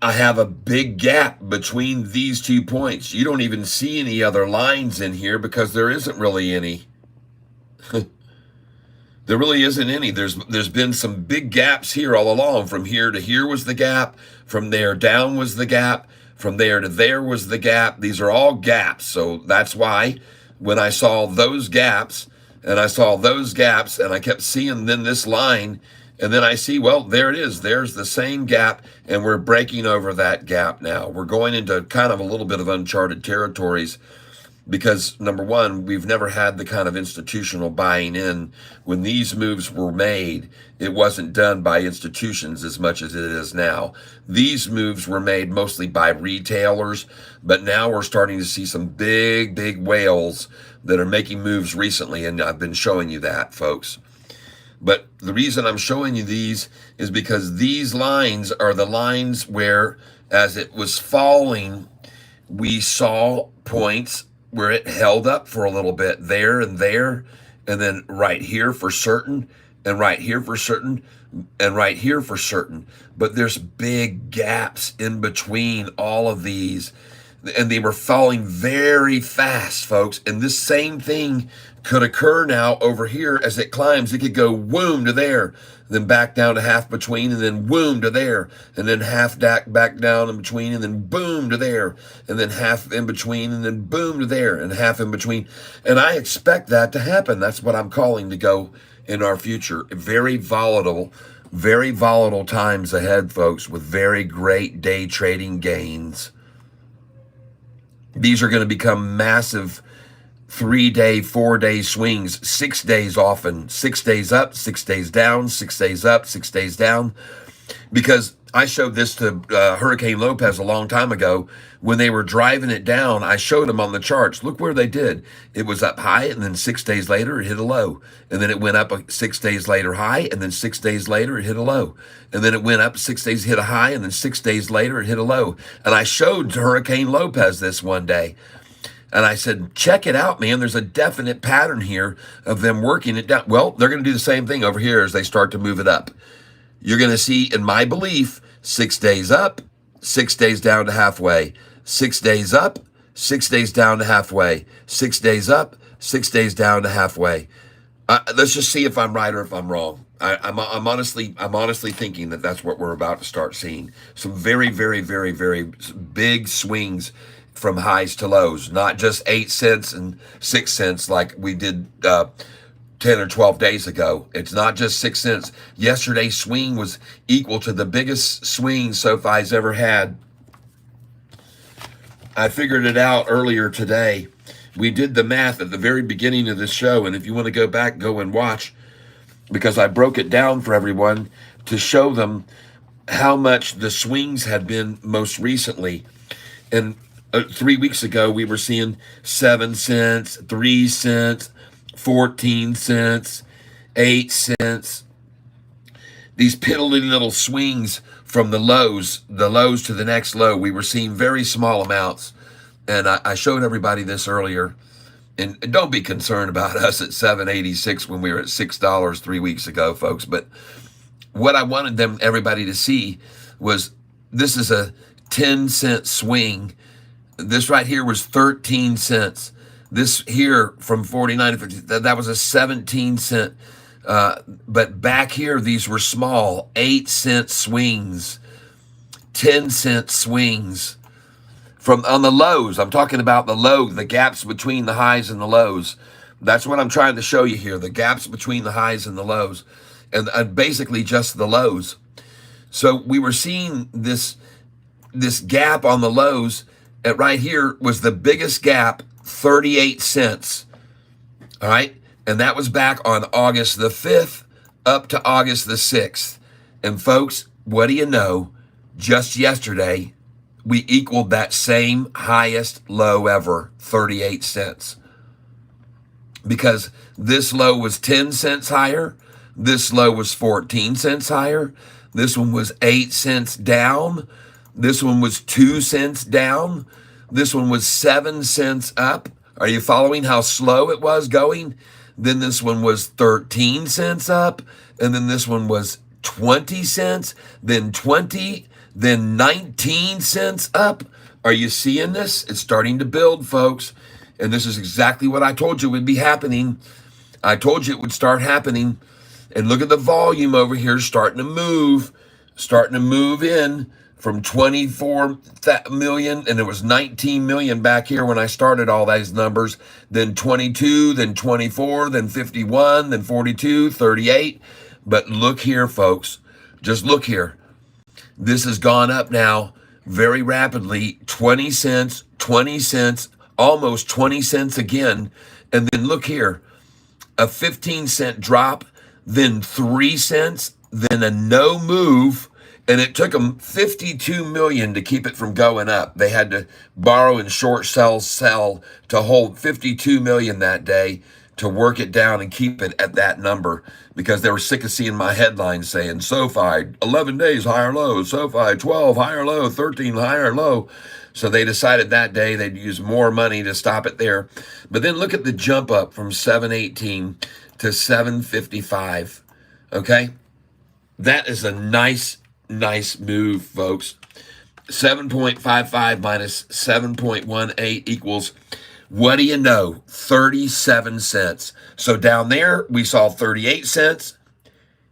I have a big gap between these 2 points. You don't even see any other lines in here because there isn't really any. There really isn't any. There's been some big gaps here all along. From here to here was the gap. From there down was the gap. From there to there was the gap. These are all gaps. So that's why when I saw those gaps and I saw those gaps and I kept seeing then this line, and then I see, well, there it is. There's the same gap, and we're breaking over that gap now. We're going into kind of a little bit of uncharted territories because, number one, we've never had the kind of institutional buying in. When these moves were made, it wasn't done by institutions as much as it is now. These moves were made mostly by retailers, but now we're starting to see some big, big whales that are making moves recently, and I've been showing you that, folks. But the reason I'm showing you these is because these lines are the lines where, as it was falling, we saw points where it held up for a little bit there, and then right here for certain, and right here for certain, and right here for certain. But there's big gaps in between all of these, and they were falling very fast, folks. And this same thing could occur now over here as it climbs. It could go whoom to there, then back down to half between, and then whoom to there, and then half back down in between, and then boom to there, and then half in between, and then boom to there, and half in between. And I expect that to happen. That's what I'm calling to go in our future. Very volatile times ahead, folks, with very great day trading gains. These are going to become massive 3-day, 4-day swings, 6 days often, 6 days up, 6 days down, 6 days up, 6 days down. Because I showed this to Hurricane Lopez a long time ago. When they were driving it down, I showed them on the charts. Look where they did. It was up high, and then 6 days later, it hit a low. And then it went up 6 days later high, and then 6 days later, it hit a low. And then it went up 6 days, hit a high, and then 6 days later, it hit a low. And I showed Hurricane Lopez this one day. And I said, check it out, man. There's a definite pattern here of them working it down. Well, they're going to do the same thing over here as they start to move it up. You're going to see, in my belief, 6 days up, 6 days down to halfway, 6 days up, 6 days down to halfway, 6 days up, 6 days down to halfway. Let's just see if I'm right or if I'm wrong. I'm honestly thinking that that's what we're about to start seeing. Some very, very, very, very big swings from highs to lows, not just 8 cents and 6 cents like we did 10 or 12 days ago. It's not just 6 cents. Yesterday's swing was equal to the biggest swing Sofi's ever had. I figured it out earlier today. We did the math at the very beginning of the show, and if you want to go back, go and watch, because I broke it down for everyone to show them how much the swings had been most recently. And 3 weeks ago, we were seeing 7 cents, 3 cents, 14 cents, 8 cents. These piddly little swings from the lows to the next low. We were seeing very small amounts. And I showed everybody this earlier. And don't be concerned about us at $7.86 when we were at $6 3 weeks ago, folks. But what I wanted everybody to see was this is a 10-cent swing. This right here was 13 cents. This here from 49 to 50, that was a 17-cent. But back here, these were small 8-cent swings, 10-cent swings. From on the lows, I'm talking about the low, the gaps between the highs and the lows. That's what I'm trying to show you here, the gaps between the highs and the lows, and basically just the lows. So we were seeing this gap on the lows. Right here was the biggest gap, 38 cents. All right, and that was back on August the 5th up to August the 6th. And folks, what do you know? Just yesterday, we equaled that same highest low ever, 38 cents. Because this low was 10 cents higher. This low was 14 cents higher. This one was 8 cents down. This one was 2 cents down. This one was 7 cents up. Are you following how slow it was going? Then this one was 13 cents up. And then this one was 20 cents, then 20, then 19 cents up. Are you seeing this? It's starting to build, folks. And this is exactly what I told you would be happening. I told you it would start happening. And look at the volume over here starting to move in from 24 million, and it was 19 million back here when I started all these numbers, then 22, then 24, then 51, then 42, 38. But look here, folks. Just look here. This has gone up now very rapidly, 20 cents, 20 cents, almost 20 cents again. And then look here, a 15-cent drop, then 3 cents, then a no move, and it took them 52 million to keep it from going up. They had to borrow and short sell to hold 52 million that day to work it down and keep it at that number, because they were sick of seeing my headlines saying SoFi 11 days higher low, SoFi 12 higher low, 13 higher low. So they decided that day they'd use more money to stop it there. But then look at the jump up from 718 to 755. Okay, that is a nice move, folks. 7.55 minus 7.18 equals, what do you know, 37 cents. So down there, we saw 38 cents.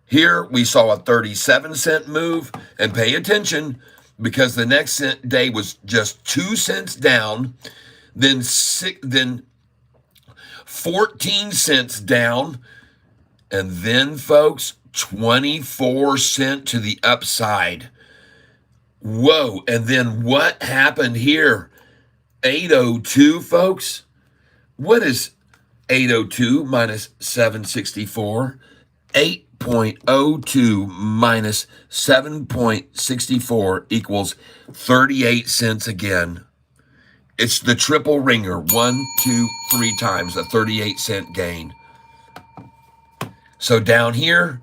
Here, we saw a 37-cent move. And pay attention, because the next day was just 2 cents down, then 14 cents down, and then, folks, 24 cents to the upside. Whoa, and then what happened here? 802, folks. What is 802 minus 764? 8.02 minus 7.64 equals 38 cents again. It's the triple ringer. 1, 2, 3 times a 38-cent gain. So down here,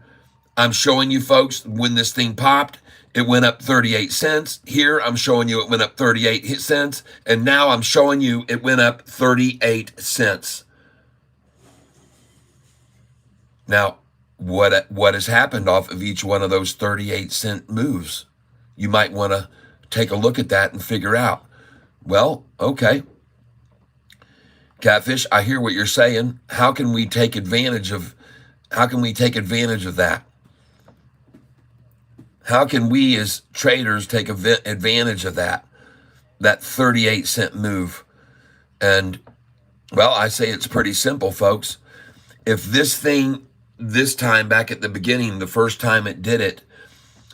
I'm showing you, folks, when this thing popped, it went up 38 cents. Here, I'm showing you it went up 38 cents. And now I'm showing you it went up 38 cents. Now, what has happened off of each one of those 38-cent moves? You might want to take a look at that and figure out. Well, okay. Catfish, I hear what you're saying. How can we take advantage of that? How can we as traders take advantage of that 38-cent move? And, well, I say it's pretty simple, folks. If this thing, this time back at the beginning, the first time it did it,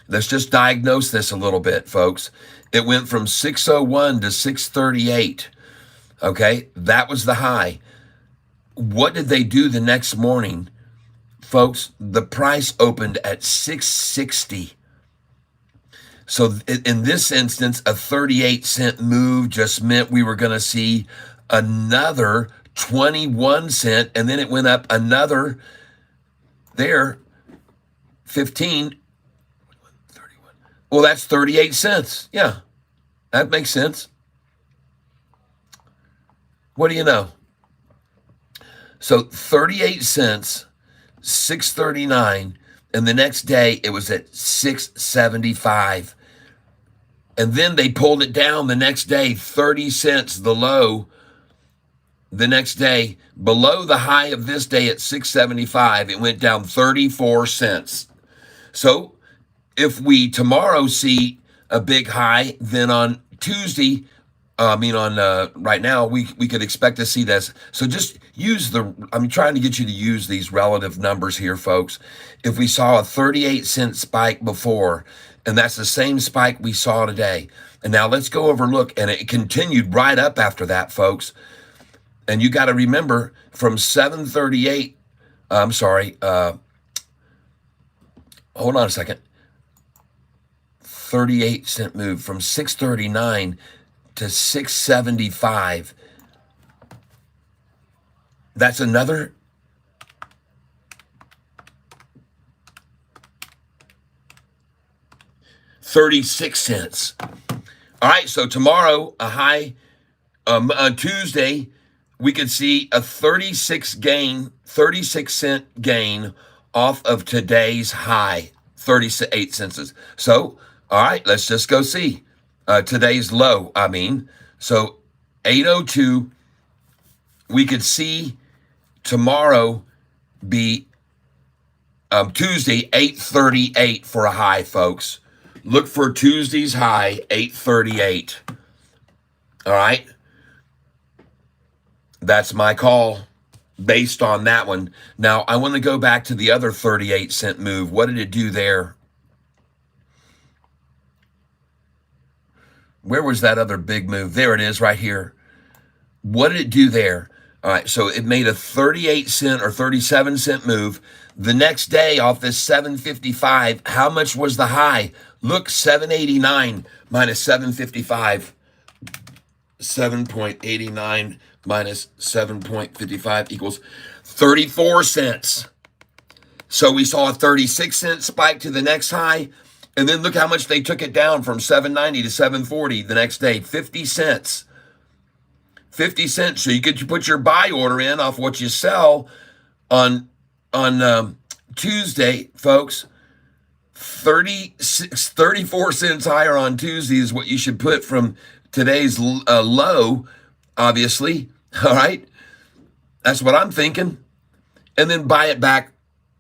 let's just diagnose this a little bit, folks. It went from 601 to 638. Okay, that was the high. What did they do the next morning? Folks, the price opened at 660. So in this instance, a 38-cent move just meant we were going to see another 21 cent, and then it went up another, there, 15, 31. Well, that's 38 cents. Yeah, that makes sense. What do you know? So 38 cents, 639, and the next day it was at 675. And then they pulled it down the next day, 30 cents, the low. The next day, below the high of this day at 675, it went down 34 cents. So if we tomorrow see a big high, then on Tuesday, right now, we could expect to see this. So just use I'm trying to get you to use these relative numbers here, folks. If we saw a 38-cent spike before, and that's the same spike we saw today. And now let's go over, look, and it continued right up after that, folks. And you got to remember, from 738, hold on a second. 38-cent move from 639 to 675. That's another 36 cents. All right, so tomorrow, a high, on Tuesday, we could see a 36 cent gain off of today's high, 38 cents. So, all right, let's just go see today's low. So 802, we could see tomorrow be Tuesday, 838 for a high, folks. Look for Tuesday's high, 838. All right. That's my call based on that one. Now, I want to go back to the other 38 cent move. What did it do there? Where was that other big move? There it is right here. What did it do there? All right, so it made a 38 cent or 37 cent move. The next day off this 755, how much was the high? Look, 789 minus 755. 7.89 minus 7.55 equals 34 cents. So we saw a 36 cent spike to the next high. And then look how much they took it down from 790 to 740 the next day. 50 cents. 50 cents. So you could put your buy order in off what you sell on Tuesday, folks. 34 cents higher on Tuesday is what you should put from today's low, obviously. All right. That's what I'm thinking. And then buy it back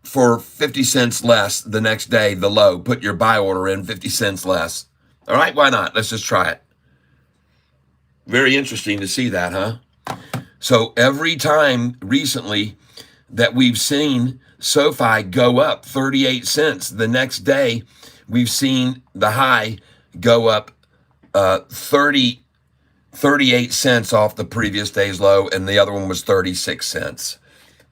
for 50 cents less the next day, the low. Put your buy order in 50 cents less. All right. Why not? Let's just try it. Very interesting to see that, huh? So every time recently that we've seen SoFi go up 38 cents, the next day we've seen the high go up 38 cents off the previous day's low, and the other one was 36 cents.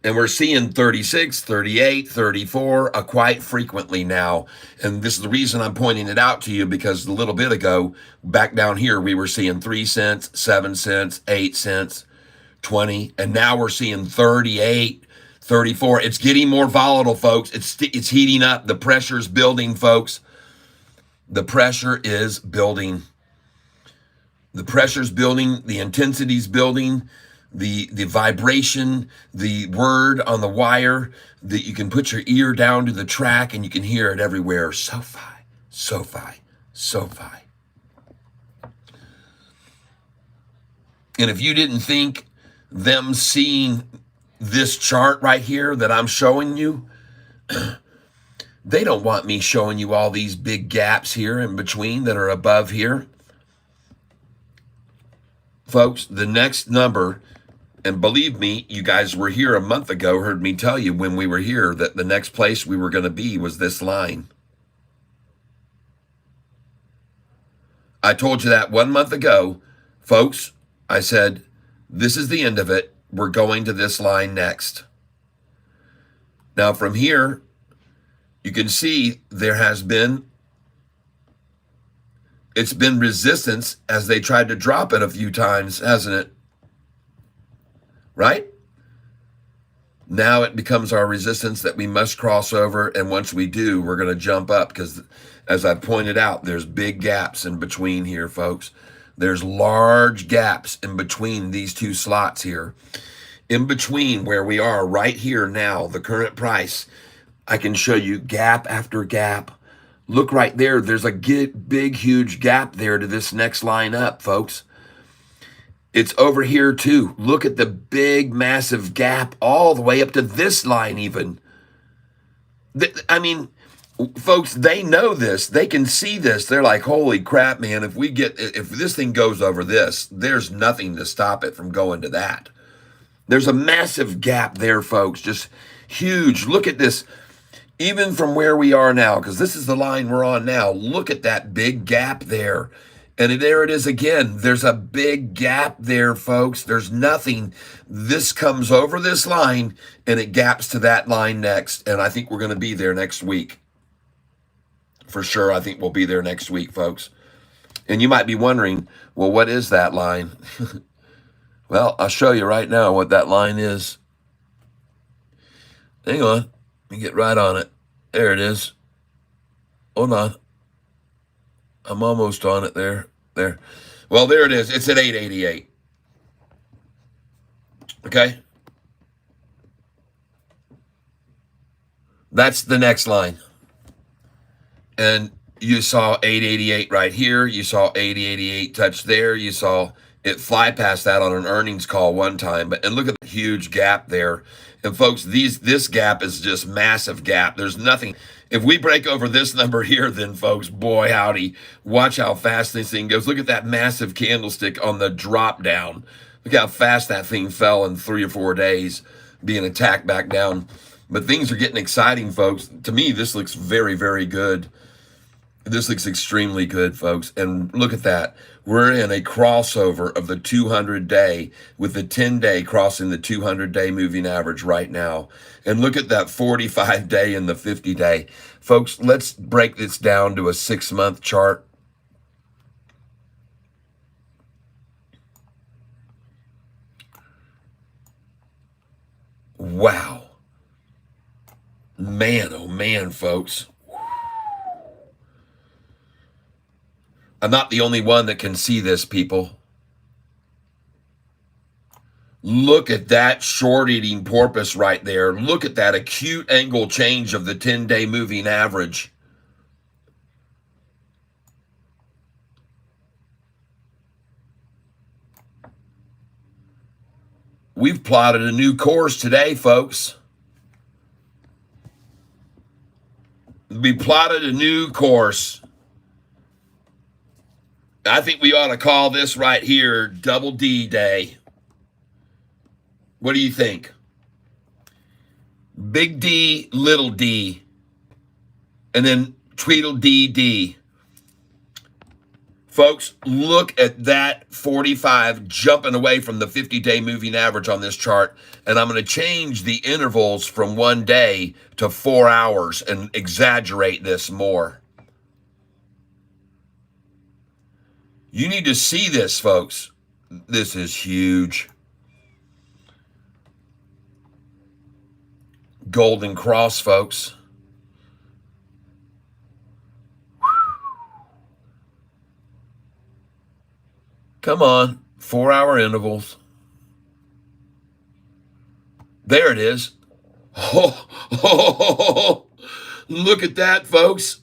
And we're seeing 36, 38, 34 quite frequently now. And this is the reason I'm pointing it out to you, because a little bit ago, back down here, we were seeing 3 cents, 7 cents, 8 cents, 20, and now we're seeing 38, 34. It's getting more volatile, folks. It's heating up. The pressure's building, folks. The pressure is building. The pressure's building. The intensity's building. The vibration, the word on the wire, that you can put your ear down to the track and you can hear it everywhere. SoFi, SoFi, SoFi. And if you didn't think them seeing this chart right here that I'm showing you, they don't want me showing you all these big gaps here in between that are above here. Folks, the next number, and believe me, you guys were here a month ago, heard me tell you when we were here that the next place we were going to be was this line. I told you that 1 month ago, folks. I said, this is the end of it. We're going to this line next. Now from here, you can see it's been resistance as they tried to drop it a few times, hasn't it? Right? Now it becomes our resistance that we must cross over. And once we do, we're going to jump up because, as I've pointed out, there's big gaps in between here, folks. There's large gaps in between these two slots here. In between where we are right here now, the current price, I can show you gap after gap. Look right there. There's a big, huge gap there to this next line up, folks. It's over here too. Look at the big, massive gap all the way up to this line even. I mean, folks, they know this. They can see this. They're like, holy crap, man, if this thing goes over this, there's nothing to stop it from going to that. There's a massive gap there, folks, just huge. Look at this, even from where we are now, because this is the line we're on now. Look at that big gap there. And there it is again. There's a big gap there, folks. There's nothing. This comes over this line, and it gaps to that line next. And I think we're going to be there next week. For sure, I think we'll be there next week, folks. And you might be wondering, well, what is that line? Well, I'll show you right now what that line is. Hang on. Let me get right on it. There it is. Hold on. I'm almost on it there. There. Well, there it is. It's at 888. Okay? That's the next line. And you saw 888 right here. You saw 8088 touch there. You saw it fly past that on an earnings call one time. And look at the huge gap there. And folks, this gap is just massive gap. There's nothing. If we break over this number here, then folks, boy howdy, watch how fast this thing goes. Look at that massive candlestick on the drop down. Look how fast that thing fell in 3 or 4 days, being attacked back down. But things are getting exciting, folks. To me, this looks very, very good. This looks extremely good, folks. And look at that. We're in a crossover of the 200-day with the 10-day crossing the 200-day moving average right now. And look at that 45-day and the 50-day. Folks, let's break this down to a 6-month chart. Wow. Man, oh man, folks. I'm not the only one that can see this, people. Look at that short-eating porpoise right there. Look at that acute angle change of the 10-day moving average. We've plotted a new course today, folks. We plotted a new course. I think we ought to call this right here Double D Day. What do you think? Big D, little d, and then Tweedledee D. Folks, look at that 45 jumping away from the 50-day moving average on this chart. And I'm going to change the intervals from 1 day to 4 hours and exaggerate this more. You need to see this, folks. This is huge. Golden Cross, folks. Come on, 4-hour intervals. There it is. Oh, look at that, folks.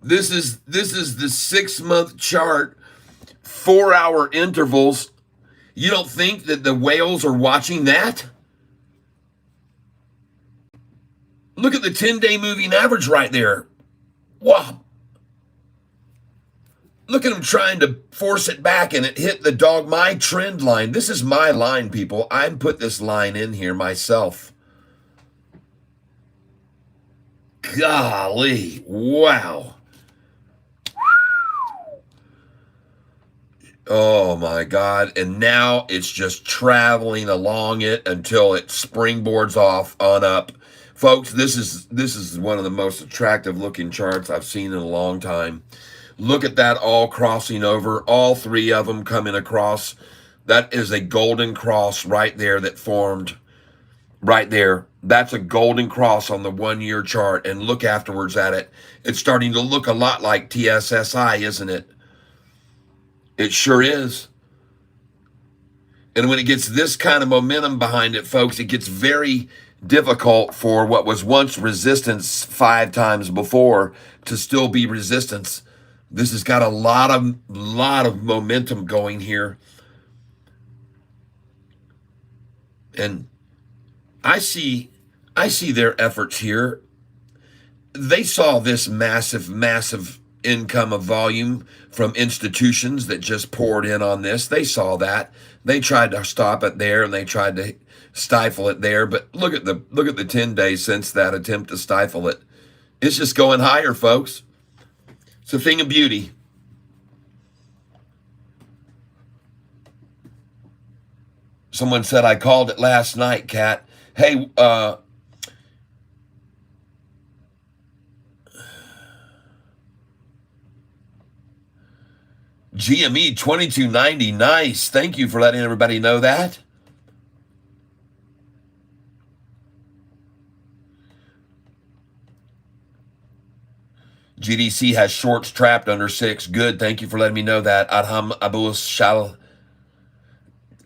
This is the 6-month chart, 4-hour intervals. You don't think that the whales are watching that? Look at the 10-day moving average right there. Wow. Look at him trying to force it back, and it hit my trend line. This is my line, people. I put this line in here myself. Golly. Wow. Oh my God. And now it's just traveling along it until it springboards off on up. Folks, this is one of the most attractive looking charts I've seen in a long time. Look at that all crossing over, all 3 of them coming across. That is a golden cross right there that formed right there. That's a golden cross on the 1-year chart. And look afterwards at it. It's starting to look a lot like TSSI, isn't it? It sure is. And when it gets this kind of momentum behind it, folks, it gets very difficult for what was once resistance 5 times before to still be resistance. This has got a lot of momentum going here. And I see their efforts here. They saw this massive income of volume from institutions that just poured in on this. They saw that. They tried to stop it there, and they tried to stifle it there. But look at the 10 days since that attempt to stifle it. It's just going higher, folks. It's a thing of beauty. Someone said I called it last night, Kat. Hey, GME 2290, nice. Thank you for letting everybody know that. GDC has shorts trapped under 6. Good. Thank you for letting me know that. Adham Abu Shal.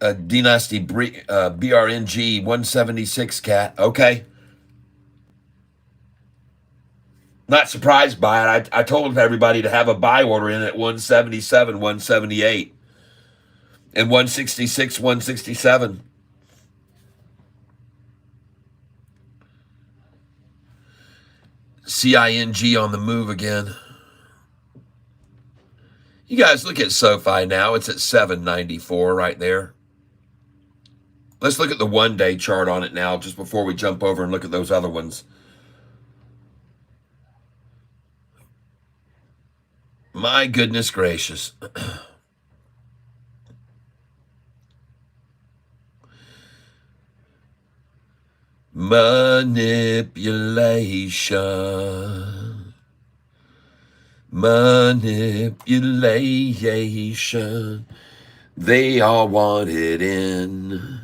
Dynasty BRNG 176 cat. Okay. Not surprised by it. I told everybody to have a buy order in at 177, 178, and 166, 167. CING on the move again. You guys look at SoFi now. It's at 794 right there. Let's look at the one-day chart on it now just before we jump over and look at those other ones. My goodness gracious. Manipulation. Manipulation. They all want it in.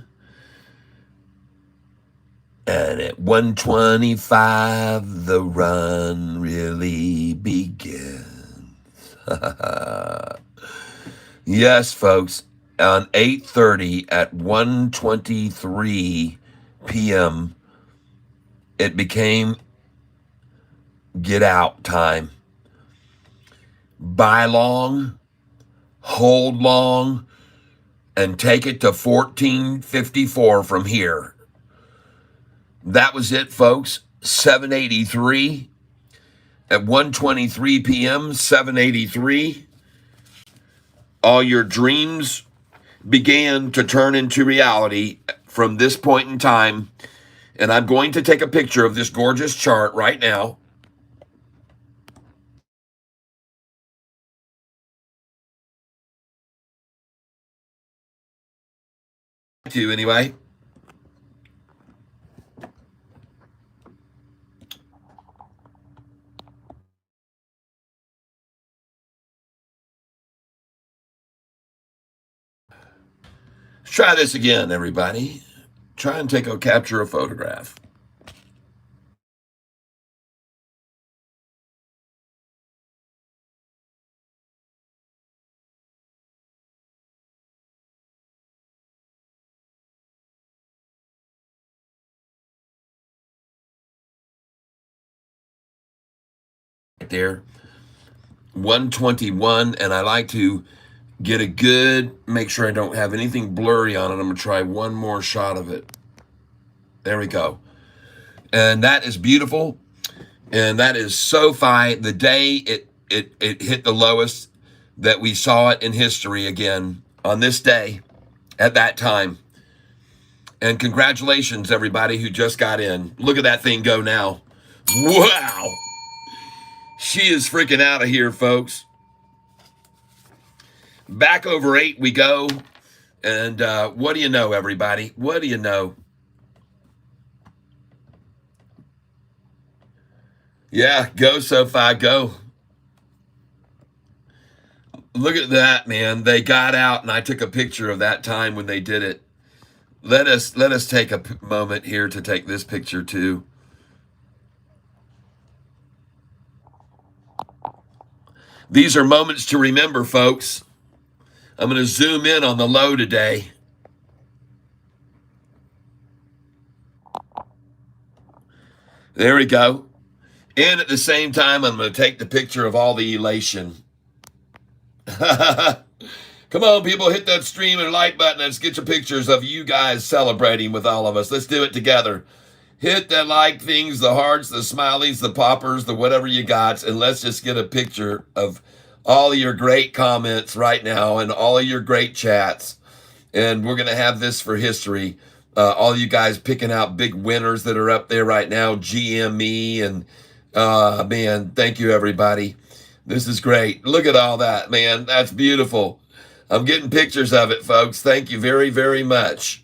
And at 125, the run really begins. Yes, folks, on 8:30 at 1:23 p.m., it became get out time. Buy long, hold long, and take it to 1454 from here. That was it, folks. 783 at 1:23 p.m., 783. All your dreams began to turn into reality from this point in time. And I'm going to take a picture of this gorgeous chart right now. Anyway. Let's try this again, everybody. Try and capture a photograph. There, 121, and I like to get a good, make sure I don't have anything blurry on it. I'm going to try one more shot of it. There we go. And that is beautiful. And that is SoFi. The day it hit the lowest that we saw it in history again on this day at that time. And congratulations, everybody who just got in. Look at that thing go now. Wow. She is freaking out of here, folks. Back over 8 we go. And what do you know, everybody? What do you know? Yeah, go SoFi, go. Look at that, man. They got out, and I took a picture of that time when they did it. Let us take a moment here to take this picture too. These are moments to remember, folks. I'm going to zoom in on the low today. There we go. And at the same time, I'm going to take the picture of all the elation. Come on, people, hit that stream and like button. Let's get your pictures of you guys celebrating with all of us. Let's do it together. Hit the like things, the hearts, the smileys, the poppers, the whatever you got, and let's just get a picture of all of your great comments right now and all of your great chats. And we're going to have this for history. All you guys picking out big winners that are up there right now, GME, and man, thank you, everybody. This is great. Look at all that, man. That's beautiful. I'm getting pictures of it, folks. Thank you very, very much.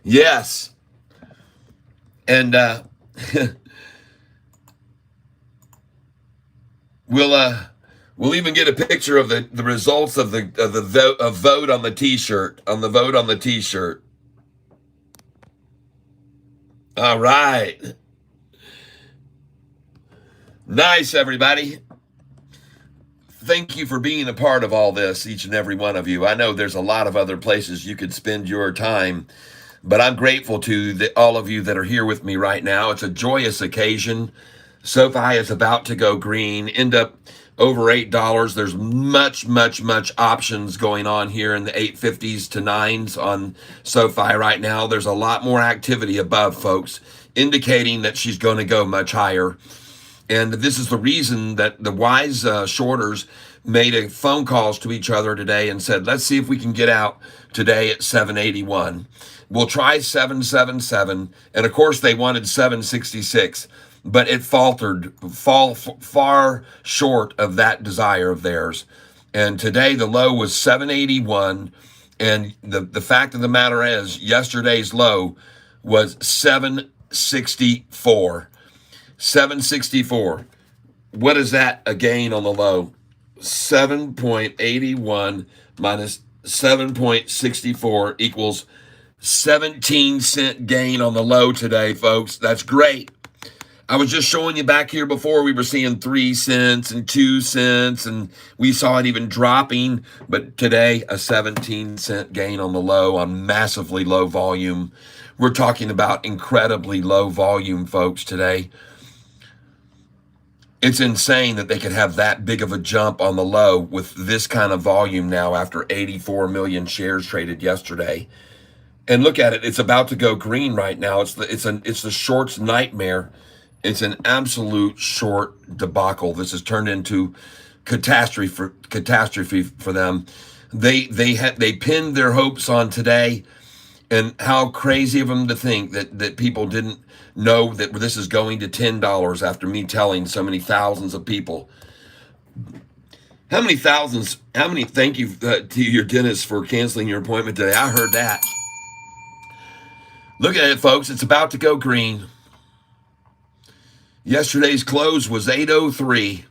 Yes. And we'll even get a picture of the results of the vote on the t-shirt, on the vote on the t-shirt. All right. Nice, everybody. Thank you for being a part of all this, each and every one of you. I know there's a lot of other places you could spend your time, but I'm grateful to all of you that are here with me right now. It's a joyous occasion. SoFi is about to go green, end up over $8. There's much options going on here in the 850s to 9s on SoFi right now. There's a lot more activity above, folks, indicating that she's going to go much higher. And this is the reason that the wise shorters made a phone calls to each other today and said, let's see if we can get out today at 781. We'll try 777. And of course, they wanted 766, but it faltered far short of that desire of theirs. And today the low was 781. And the fact of the matter is, yesterday's low was 764. 764. What is that a gain on the low? 7.81 minus 7.64 equals 17-cent gain on the low today, folks. That's great. I was just showing you back here before, we were seeing 3 cents and 2 cents, and we saw it even dropping. But today, a 17-cent gain on the low on massively low volume. We're talking about incredibly low volume, folks, today. It's insane that they could have that big of a jump on the low with this kind of volume now after 84 million shares traded yesterday. And look at it, it's about to go green right now. It's the shorts nightmare. It's an absolute short debacle. This has turned into catastrophe for them. They pinned their hopes on today. And how crazy of them to think that people didn't know that this is going to $10 after me telling so many thousands of people. Thank you to your dentist for canceling your appointment today. I heard that. Look at it, folks. It's about to go green. Yesterday's close was 803.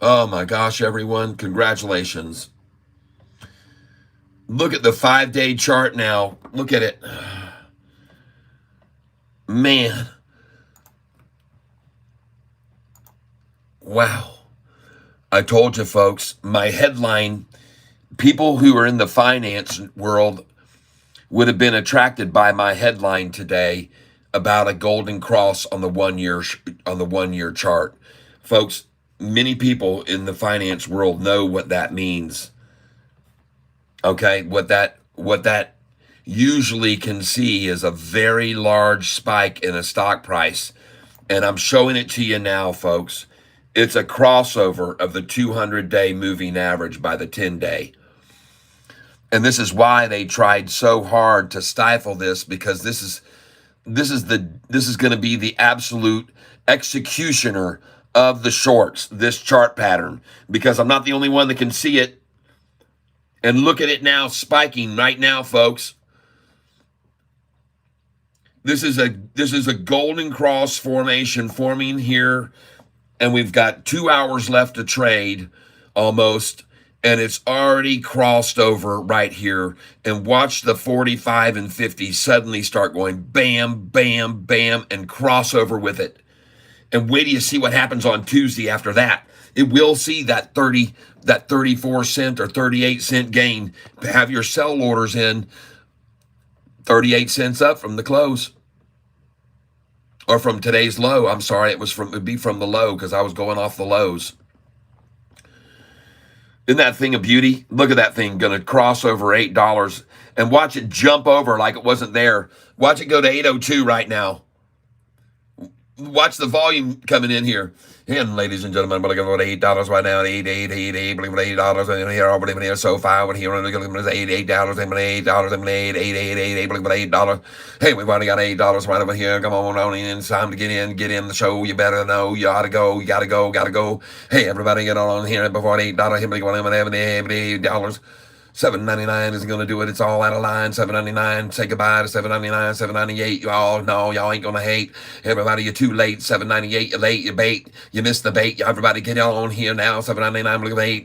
Oh my gosh, everyone. Congratulations. Look at the 5-day chart now. Look at it. Man. Wow. I told you, folks, my headline, people who are in the finance world would have been attracted by my headline today about a golden cross on the 1-year chart. Folks, many people in the finance world know what that means. Okay, what that usually can see is a very large spike in a stock price. And I'm showing it to you now, folks. It's a crossover of the 200-day moving average by the 10-day. And this is why they tried so hard to stifle this, because this is going to be the absolute executioner of the shorts, this chart pattern, because I'm not the only one that can see it. And look at it now, spiking right now, folks. This is a golden cross formation forming here, and we've got 2 hours left to trade almost, and it's already crossed over right here. And watch the 45 and 50 suddenly start going bam, bam, bam, and cross over with it. And wait till you see what happens on Tuesday after that. It will see that 34 cent or 38 cent gain. Have your sell orders in 38 cents up from the close. Or from today's low. I'm sorry, it'd be from the low because I was going off the lows. Isn't that thing a beauty? Look at that thing going to cross over $8 and watch it jump over like it wasn't there. Watch it go to 802 right now. Watch the volume coming in here. And ladies and gentlemen, we're looking at $8 right now. $8 and here over here so far when here $8 $8. Hey, we've already got $8 right over here. Come on in. It's time to get in the show. You better know. You ought to go. You gotta go. Hey, everybody get on here before $8. $8. $7.99 isn't going to do it. It's all out of line. $7.99. Say goodbye to $7.99. $7.98. Y'all ain't going to hate. Everybody, you're too late. $7.98. You're late. You bait. You missed the bait. Everybody, get on here now. $7.99. Look at $8.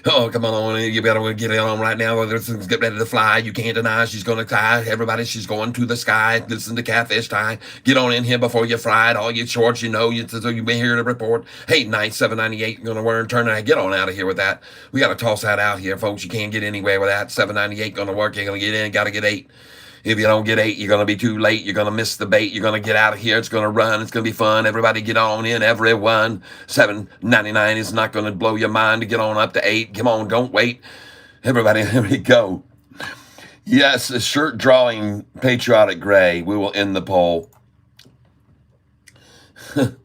$8. Oh, come on. You better get it on right now. This thing's get ready to fly. You can't deny she's going to tie. Everybody, she's going to the sky. Listen to Catfish tie. Get on in here before you fry it. All you shorts, so you've been here to report. Hey, night 798, you're going to wear and turn and get on out of here with that. We got to toss that out here, folks. You can't get anywhere with that. 798 going to work. You're going to get in. Got to get 8. If you don't get 8, you're going to be too late. You're going to miss the bait. You're going to get out of here. It's going to run. It's going to be fun. Everybody get on in. Everyone. 799 is not going to blow your mind to get on up to 8. Come on. Don't wait. Everybody, here we go. Yes, a shirt drawing patriotic gray. We will end the poll. Come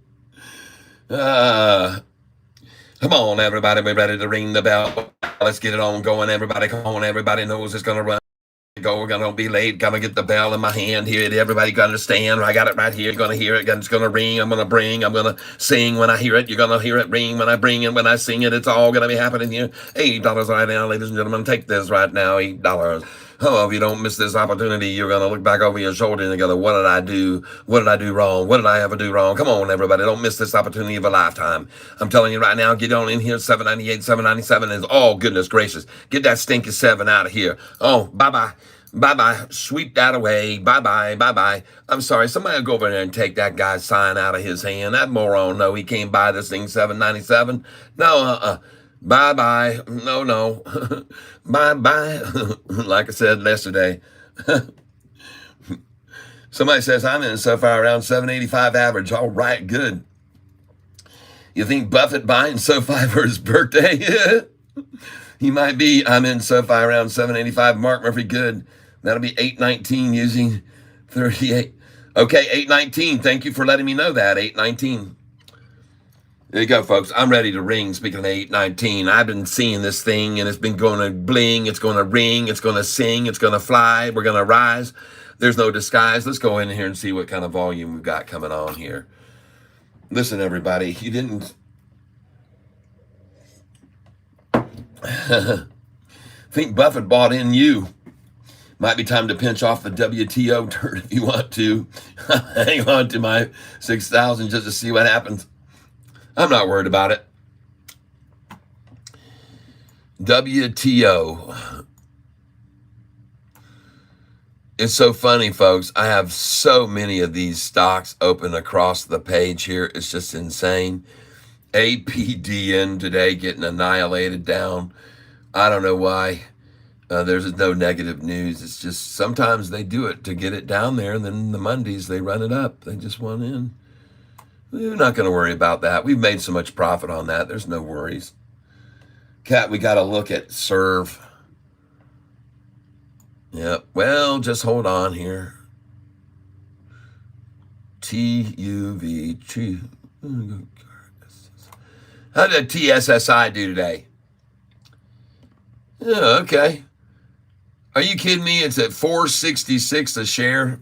on, everybody. We're ready to ring the bell. Let's get it on going. Everybody, come on. Everybody knows it's going to run. We're gonna be late. Gotta get the bell in my hand here. Everybody got to understand. I got it right here. You're gonna hear it. It's gonna ring. I'm gonna bring. I'm gonna sing when I hear it. You're gonna hear it ring when I bring it. When I sing it, it's all gonna be happening here. $8 right now, ladies and gentlemen. Take this right now. $8. Oh, if you don't miss this opportunity, you're gonna look back over your shoulder and go, "What did I do? What did I do wrong? What did I ever do wrong?" Come on, everybody. Don't miss this opportunity of a lifetime. I'm telling you right now. Get on in here. 798, 797 is. Oh, goodness gracious. Get that stinky 7 out of here. Oh, bye bye. Bye-bye. Sweep that away. Bye-bye. Bye-bye. I'm sorry. Somebody will go over there and take that guy's sign out of his hand. That moron, no, he can't buy this thing $7.97. No, Bye-bye. No. Bye-bye. Like I said yesterday. Somebody says, I'm in so far around 785 average. All right, good. You think Buffett buying SoFi for his birthday? He might be. I'm in SoFi around 785. Mark Murphy, good. That'll be 819 using 38. Okay, 819. Thank you for letting me know that. 819. There you go, folks. I'm ready to ring. Speaking of 819, I've been seeing this thing, and it's been going to bling. It's going to ring. It's going to sing. It's going to fly. We're going to rise. There's no disguise. Let's go in here and see what kind of volume we've got coming on here. Listen, everybody. You didn't... think Buffett bought in you. Might be time to pinch off the WTO turd if you want to. Hang on to my 6,000 just to see what happens. I'm not worried about it. WTO. It's so funny, folks. I have so many of these stocks open across the page here. It's just insane. APDN today getting annihilated down. I don't know why. There's no negative news. It's just sometimes they do it to get it down there, and then the Mondays they run it up. They just want in. We're not going to worry about that. We've made so much profit on that. There's no worries. Cat, we got to look at serve. Yep. Well, just hold on here. TUV. How did TSSI do today? Yeah, okay. Are you kidding me? It's at $4.66 a share.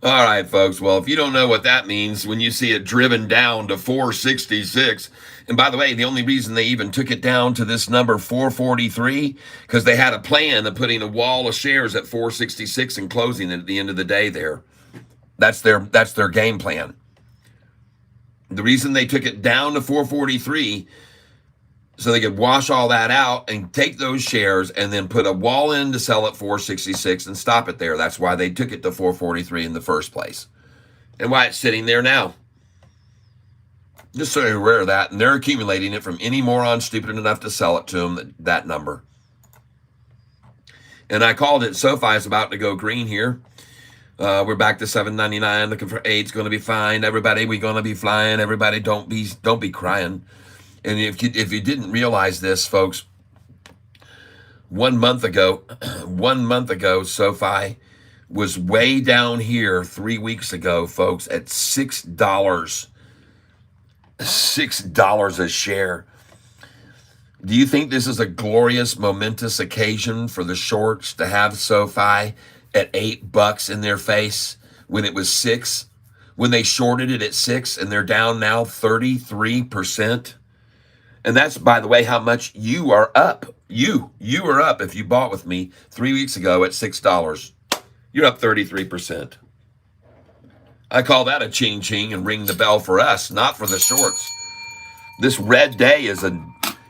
All right, folks. Well, if you don't know what that means, when you see it driven down to $4.66, and by the way, the only reason they even took it down to this number 443, because they had a plan of putting a wall of shares at 466 and closing it at the end of the day there. That's their game plan. The reason they took it down to 443 so they could wash all that out and take those shares and then put a wall in to sell at 466 and stop it there. That's why they took it to 443 in the first place. And why it's sitting there now. Just so you're aware of that. And they're accumulating it from any moron stupid enough to sell it to them, that number. And I called it. SoFi is about to go green here. We're back to $7.99, looking for 8. It's going to be fine. Everybody, we're going to be flying. Everybody, don't be crying. And if you didn't realize this, folks, 1 month ago, SoFi was way down here 3 weeks ago, folks, at $6. $6 a share. Do you think this is a glorious, momentous occasion for the shorts to have SoFi at $8 in their face when it was 6? When they shorted it at 6 and they're down now 33%? And that's, by the way, how much you are up. You are up if you bought with me 3 weeks ago at $6. You're up 33%. I call that a ching-ching and ring the bell for us, not for the shorts. This red day is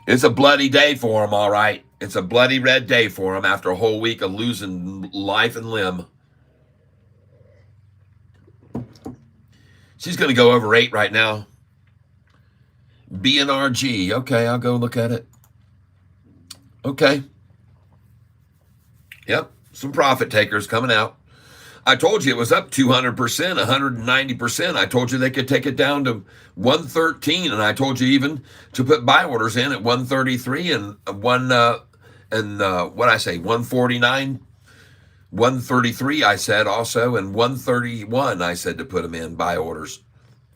It's a bloody day for them, all right. It's a bloody red day for them after a whole week of losing life and limb. She's going to go over 8 right now. BNRG. Okay, I'll go look at it. Okay. Yep, some profit takers coming out. I told you it was up 200%, 190%. I told you they could take it down to 113, and I told you even to put buy orders in at 133 and what I say, 149, 133. I said also, and 131. I said to put them in buy orders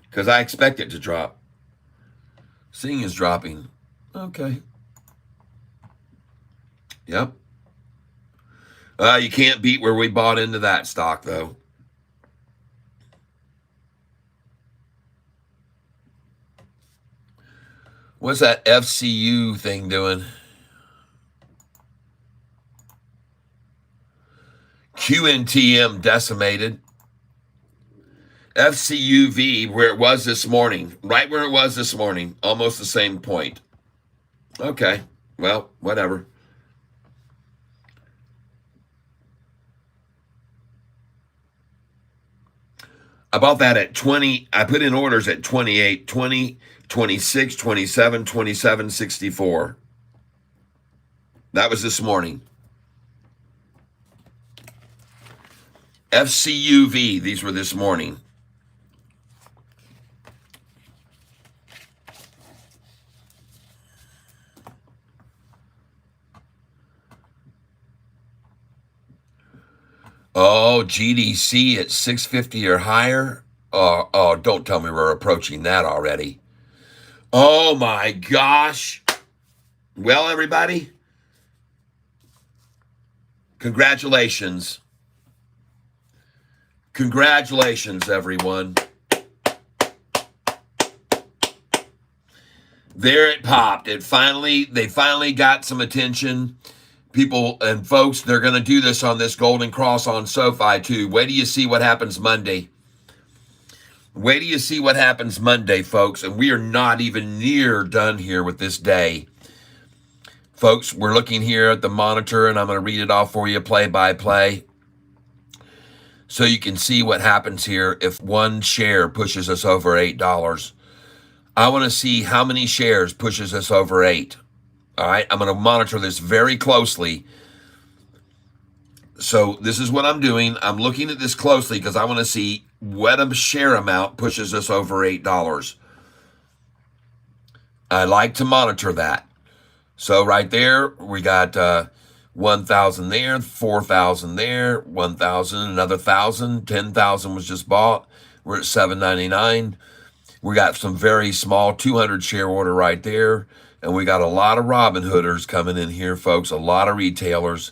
because I expect it to drop. Seeing is dropping. Okay. Yep. You can't beat where we bought into that stock, though. What's that FCU thing doing? QNTM decimated. FCUV where it was this morning. Right where it was this morning. Almost the same point. Okay. Well, whatever. I bought that at 20. I put in orders at 28, 20, 26, 27, 27, 64. That was this morning. FCUV, these were this morning. Oh, GDC at 650 or higher. Oh, don't tell me we're approaching that already. Oh my gosh. Well, everybody, congratulations. Congratulations, everyone. There it popped. They finally got some attention. People and folks, they're going to do this on this Golden Cross on Sofi too. Wait till you see what happens Monday. Wait till you see what happens Monday, folks. And we are not even near done here with this day. Folks, we're looking here at the monitor, and I'm going to read it off for you play by play, so you can see what happens here if one share pushes us over $8. I want to see how many shares pushes us over 8. All right, I'm going to monitor this very closely. So this is what I'm doing. I'm looking at this closely because I want to see what a share amount pushes us over $8. I like to monitor that. So right there, we got 1,000 there, 4,000 there, 1,000, another 1,000, 10,000 was just bought. We're at $7.99. We got some very small 200 share order right there. And we got a lot of Robin Hooders coming in here, folks. A lot of retailers,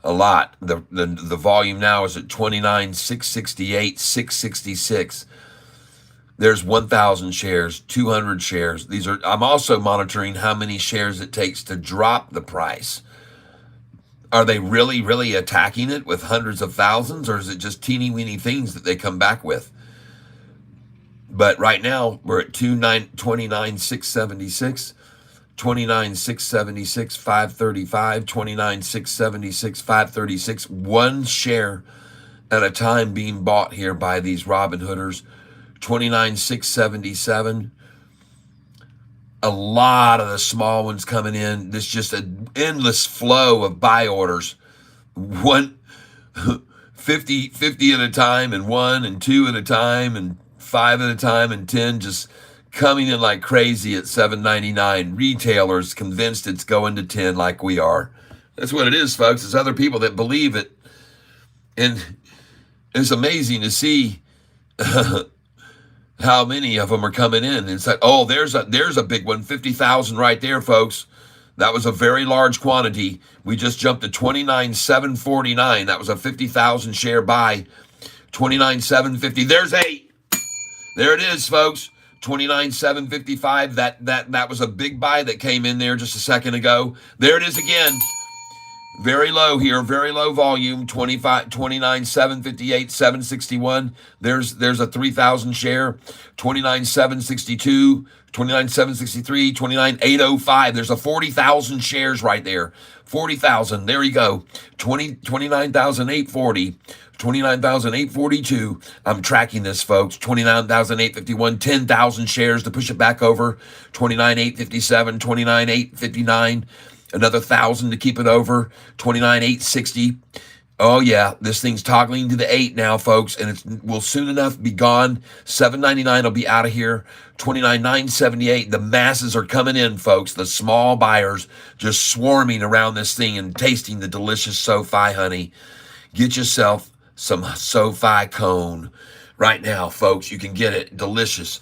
a lot. The volume now is at 29,668, 666. There's 1,000 shares, 200 shares. I'm also monitoring how many shares it takes to drop the price. Are they really, really attacking it with hundreds of thousands, or is it just teeny weeny things that they come back with? But right now we're at 29,676. 29,676, 535, 29,676, 536. One share at a time being bought here by these Robin Hooders. 29,677. A lot of the small ones coming in. There's just an endless flow of buy orders. 50 at a time, and 1 and 2 at a time, and 5 at a time, and 10 just coming in like crazy at $7.99. Retailers convinced it's going to 10 like we are. That's what it is, folks. It's other people that believe it. And it's amazing to see how many of them are coming in. It's like, oh, there's a big one, 50,000 right there, folks. That was a very large quantity. We just jumped to 29,749. That was a 50,000 share buy. 29,750. There's 8. There it is, folks. 29,755. That was a big buy that came in there just a second ago. There it is again. Very low here, very low volume, 25, 29, 758, 761. There's a 3,000 share, 29, 762, 29, 763, 29, 805. There's a 40,000 shares right there. 40,000. There you go. 29,840. 29,842. I'm tracking this, folks. 29,851. 10,000 shares to push it back over. 29,857. 29,859. Another 1,000 to keep it over. 29,860. Oh yeah, this thing's toggling to the 8 now, folks, and it will soon enough be gone. 799 will be out of here. 29,978. The masses are coming in, folks. The small buyers just swarming around this thing and tasting the delicious Sofi honey. Get yourself some Sofi cone right now, folks. You can get it. Delicious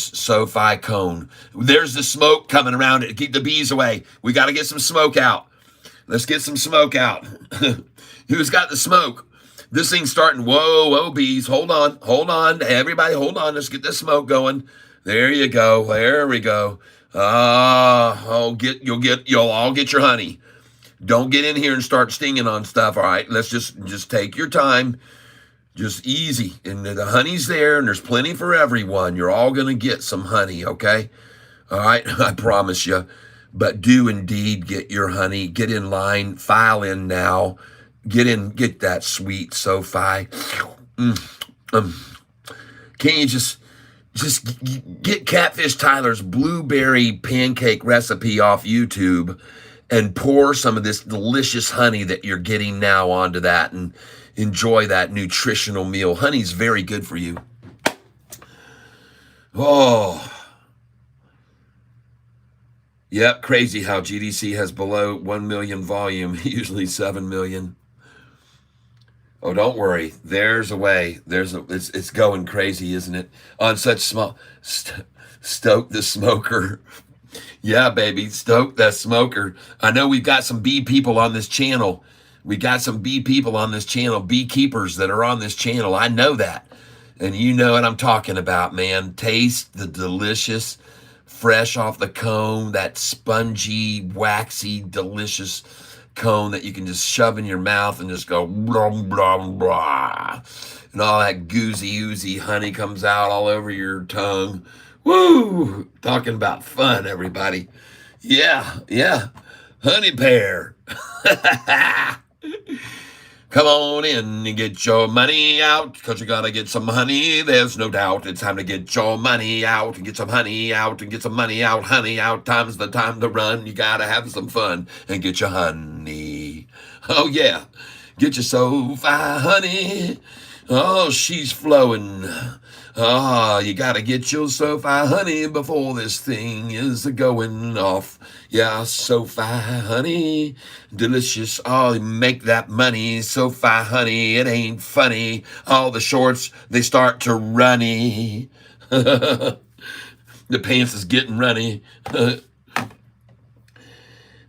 Sofi cone. There's the smoke coming around it to keep the bees away. We got to get some smoke out. Let's get some smoke out. Who's got the smoke? This thing's starting. Whoa, bees. Hold on. Everybody, hold on. Let's get the smoke going. There you go. There we go. You'll all get your honey. Don't get in here and start stinging on stuff. All right. Let's just take your time. Just easy. And the honey's there, and there's plenty for everyone. You're all going to get some honey, okay? All right? I promise you. But do indeed get your honey. Get in line. File in now. Get that sweet Sofi. Can you just get Catfish Tyler's blueberry pancake recipe off YouTube and pour some of this delicious honey that you're getting now onto that and enjoy that nutritional meal. Honey's very good for you. Oh. Yep, crazy how GDC has below 1 million volume, usually 7 million. Oh, don't worry. There's a way. It's going crazy, isn't it? On such small... Stoke the smoker. Yeah, baby, stoke the smoker. I know we've got some bee people on this channel. We got some bee people on this channel, beekeepers that are on this channel. I know that. And you know what I'm talking about, man. Taste the delicious, fresh off the cone, that spongy, waxy, delicious cone that you can just shove in your mouth and just go blah, blah, blah. And all that oozy honey comes out all over your tongue. Woo! Talking about fun, everybody. Yeah. Honey pear. Come on in and get your money out, because you gotta get some honey, there's no doubt. It's time to get your money out and get some honey out and get some money out. Honey out, time's the time to run. You gotta have some fun and get your honey. Oh yeah, get your Sofi honey. Oh, she's flowing. You gotta get your Sofi honey before this thing is going off. Yeah, Sofi honey, delicious. Oh, make that money, Sofi honey. It ain't funny. All the shorts, they start to runny. The pants is getting runny.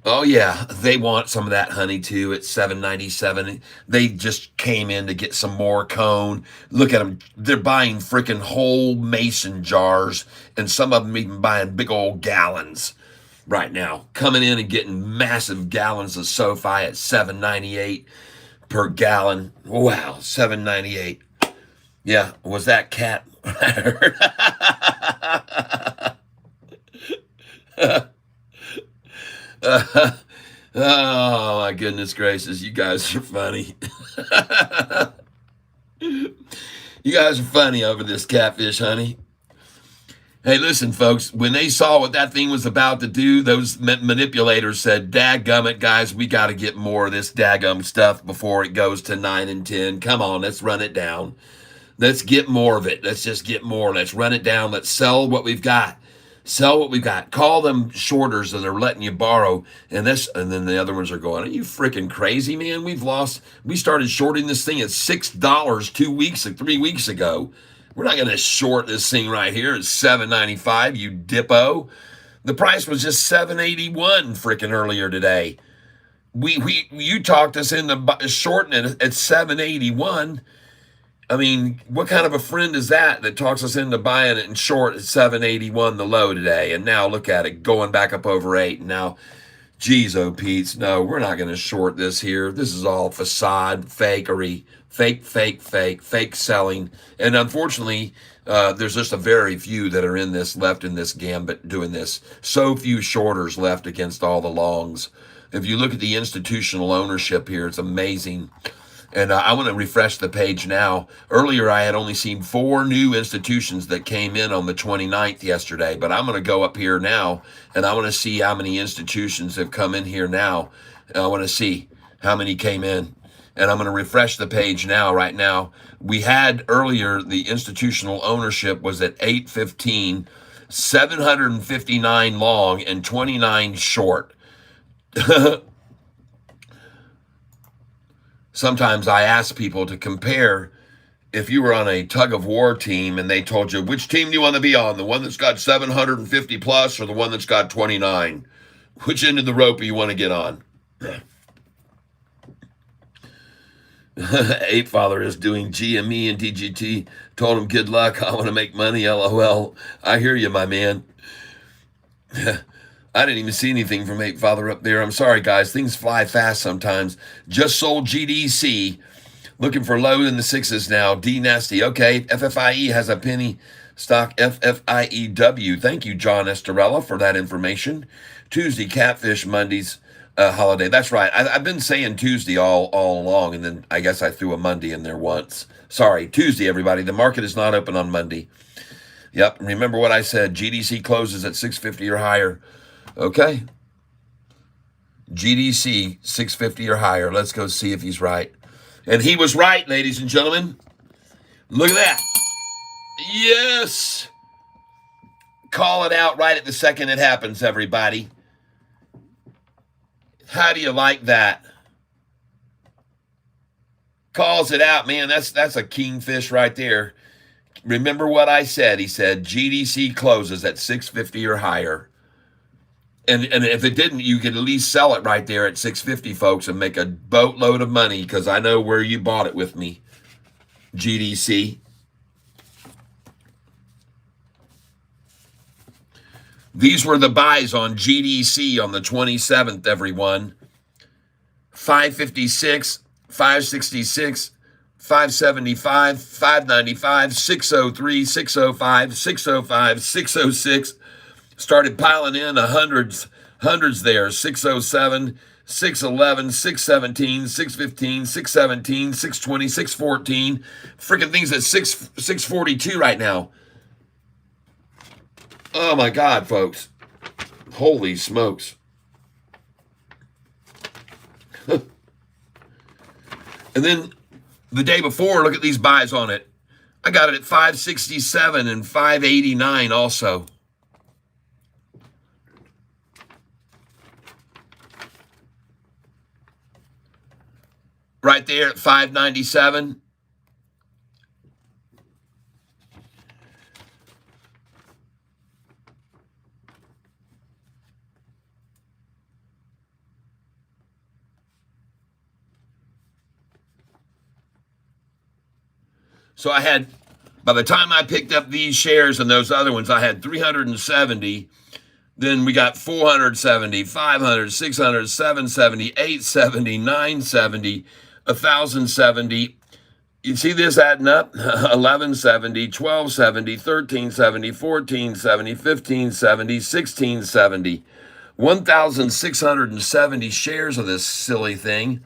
Oh yeah, they want some of that honey too at $7.97. They just came in to get some more cone. Look at them. They're buying freaking whole mason jars, and some of them even buying big old gallons right now. Coming in and getting massive gallons of Sofi at $7.98 per gallon. Wow, $7.98. Yeah, was that cat? Oh my goodness gracious, you guys are funny. You guys are funny over this catfish honey. Hey, listen, folks, when they saw what that thing was about to do, those manipulators said, dadgummit, guys, we got to get more of this daggum stuff before it goes to 9 and 10. Come on, let's run it down. Let's get more of it. Let's just get more. Let's run it down. Let's sell what we've got. Sell what we've got. Call them shorters that are letting you borrow. And then the other ones are going, are you freaking crazy, man? We started shorting this thing at $6 3 weeks ago. We're not going to short this thing right here at $7.95, you dippo. The price was just $7.81 freaking earlier today. You talked us into shorting it at $7.81. I mean, what kind of a friend is that talks us into buying it in short at $7.81 the low today? And now look at it going back up over 8. And now Geez, oh, Pete's. No, we're not going to short this here. This is all facade, fakery, fake selling. And unfortunately, there's just a very few that are in this left in this gambit doing this. So few shorters left against all the longs. If you look at the institutional ownership here, it's amazing. And I want to refresh the page now. Earlier, I had only seen 4 new institutions that came in on the 29th yesterday, but I'm going to go up here now, and I want to see how many institutions have come in here now. And I want to see how many came in. And I'm going to refresh the page now, right now. We had earlier, the institutional ownership was at 815, 759 long, and 29 short. Sometimes I ask people to compare if you were on a tug of war team and they told you, which team do you want to be on? The one that's got 750 plus or the one that's got 29? Which end of the rope do you want to get on? Ape Father is doing GME and DGT. Told him, good luck. I want to make money. LOL. I hear you, my man. I didn't even see anything from Ape Father up there. I'm sorry, guys. Things fly fast sometimes. Just sold GDC. Looking for low in the 6s now. D Nasty. Okay. FFIE has a penny stock. FFIEW. Thank you, John Estorella, for that information. Tuesday, Catfish, Monday's holiday. That's right. I've been saying Tuesday all along, and then I guess I threw a Monday in there once. Sorry. Tuesday, everybody. The market is not open on Monday. Yep. Remember what I said. GDC closes at 650 or higher. Okay. GDC 650 or higher. Let's go see if he's right. And he was right, ladies and gentlemen. Look at that. Yes. Call it out right at the second it happens, everybody. How do you like that? Calls it out, man. That's a kingfish right there. Remember what I said. He said GDC closes at 650 or higher. And if it didn't, you could at least sell it right there at 650, folks, and make a boatload of money, because I know where you bought it with me, GDC. These were the buys on GDC on the 27th, everyone. 556, 566, 575, 595, 603, 605, 605, 606. Started piling in hundreds there. 607, 611, 617, 615, 617, 620, 614. Freaking things at 642 right now. Oh my God, folks. Holy smokes. And then the day before, look at these buys on it. I got it at 567 and 589 also. Right there at 597. So I had, by the time I picked up these shares and those other ones, I had 370. Then we got 470, 500, 600, 770, 870, 970, 1,070. You see this adding up? 1170, 1270, 1370, 1470, 1570, 1670. 1,670 shares of this silly thing.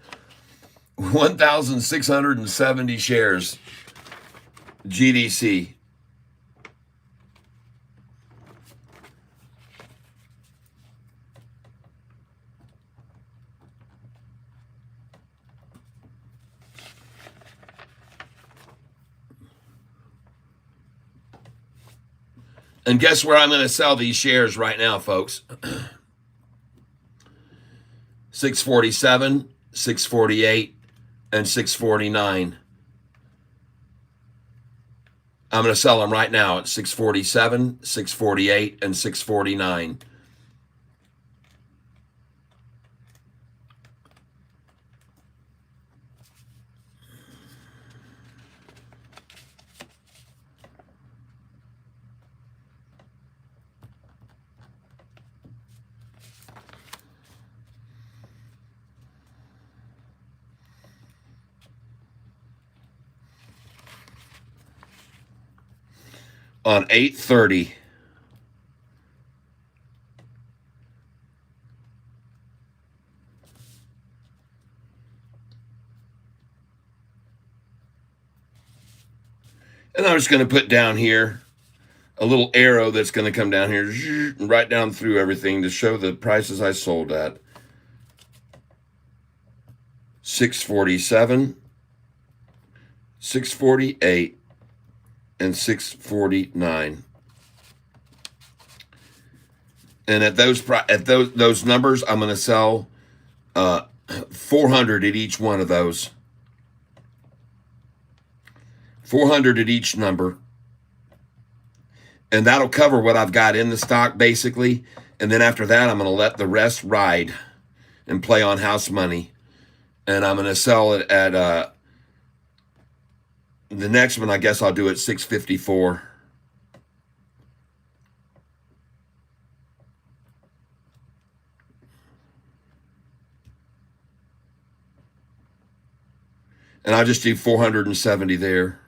1,670 shares. GDC. And guess where I'm going to sell these shares right now, folks? 647, 648, and 649. I'm going to sell them right now at 647, 648, and 649. on 8:30. And I'm just going to put down here a little arrow that's going to come down here right down through everything to show the prices I sold at. 647, 648, and 649. And at those numbers, I'm going to sell 400 at each one of those. 400 at each number. And that'll cover what I've got in the stock, basically. And then after that, I'm going to let the rest ride and play on house money. And I'm going to sell it at the next one. I guess I'll do it 654. And I'll just do 470 there.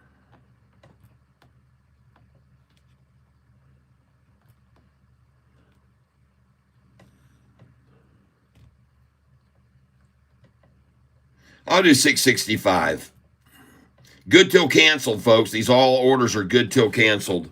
I'll do 665. Good till canceled, folks. These all orders are good till canceled.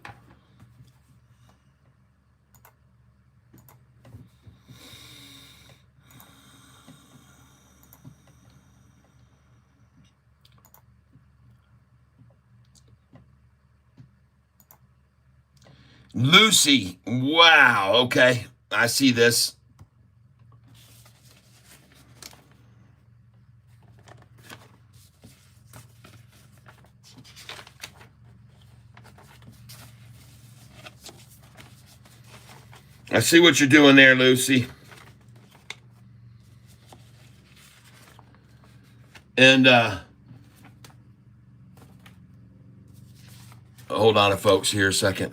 Lucy. Wow. Okay. I see this. I see what you're doing there, Lucy. And hold on, folks, here a second.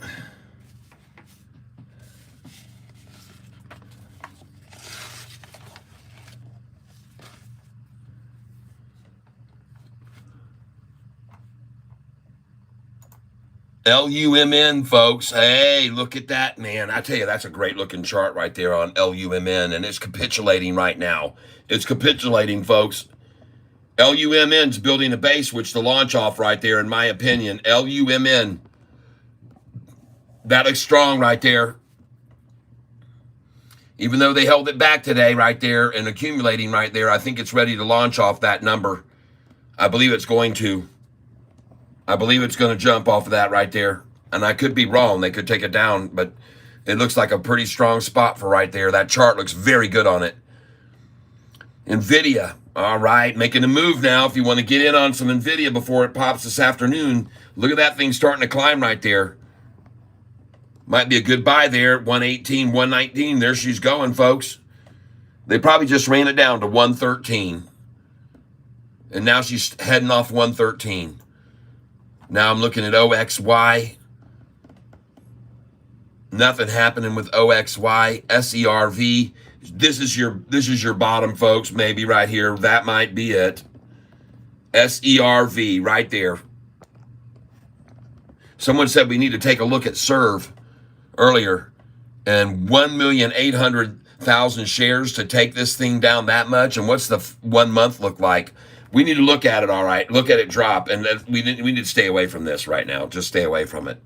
LUMN, folks. Hey, look at that, man. I tell you, that's a great looking chart right there on LUMN, and it's capitulating right now. It's capitulating, folks. LUMN's building a base, which to launch off right there, in my opinion. LUMN. That looks strong right there. Even though they held it back today right there and accumulating right there, I think it's ready to launch off that number. I believe it's going to. I believe it's going to jump off of that right there. And I could be wrong. They could take it down, but it looks like a pretty strong spot for right there. That chart looks very good on it. NVIDIA. All right, making a move now. If you want to get in on some NVIDIA before it pops this afternoon, look at that thing starting to climb right there. Might be a good buy there. 118, 119. There she's going, folks. They probably just ran it down to 113. And now she's heading off 113. Now I'm looking at OXY. Nothing happening with OXY. SERV. This is your bottom, folks. Maybe right here. That might be it. SERV right there. Someone said we need to take a look at SERV earlier, and 1,800,000 shares to take this thing down that much. And what's the 1 month look like? We need to look at it, all right. Look at it drop, and we need to stay away from this right now. Just stay away from it.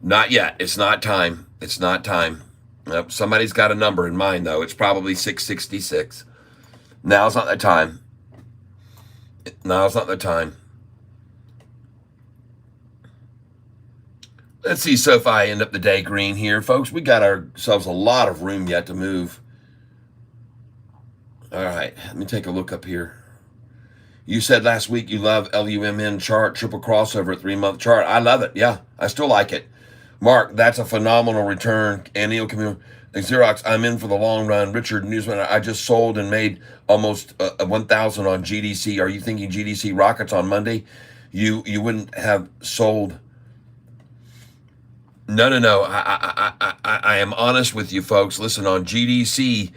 Not yet. It's not time. It's not time. Yep. Somebody's got a number in mind, though. It's probably 666. Now's not the time. Now's not the time. Let's see SoFi end up the day green here, folks. We got ourselves a lot of room yet to move. All right. Let me take a look up here. You said last week you love LUMN chart, triple crossover 3-month chart. I love it. Yeah, I still like it. Mark, that's a phenomenal return. Anil Camille, Xerox, I'm in for the long run. Richard Newsman, I just sold and made almost 1,000 on GDC. Are you thinking GDC rockets on Monday? You wouldn't have sold. No. I am honest with you, folks. Listen, on GDC.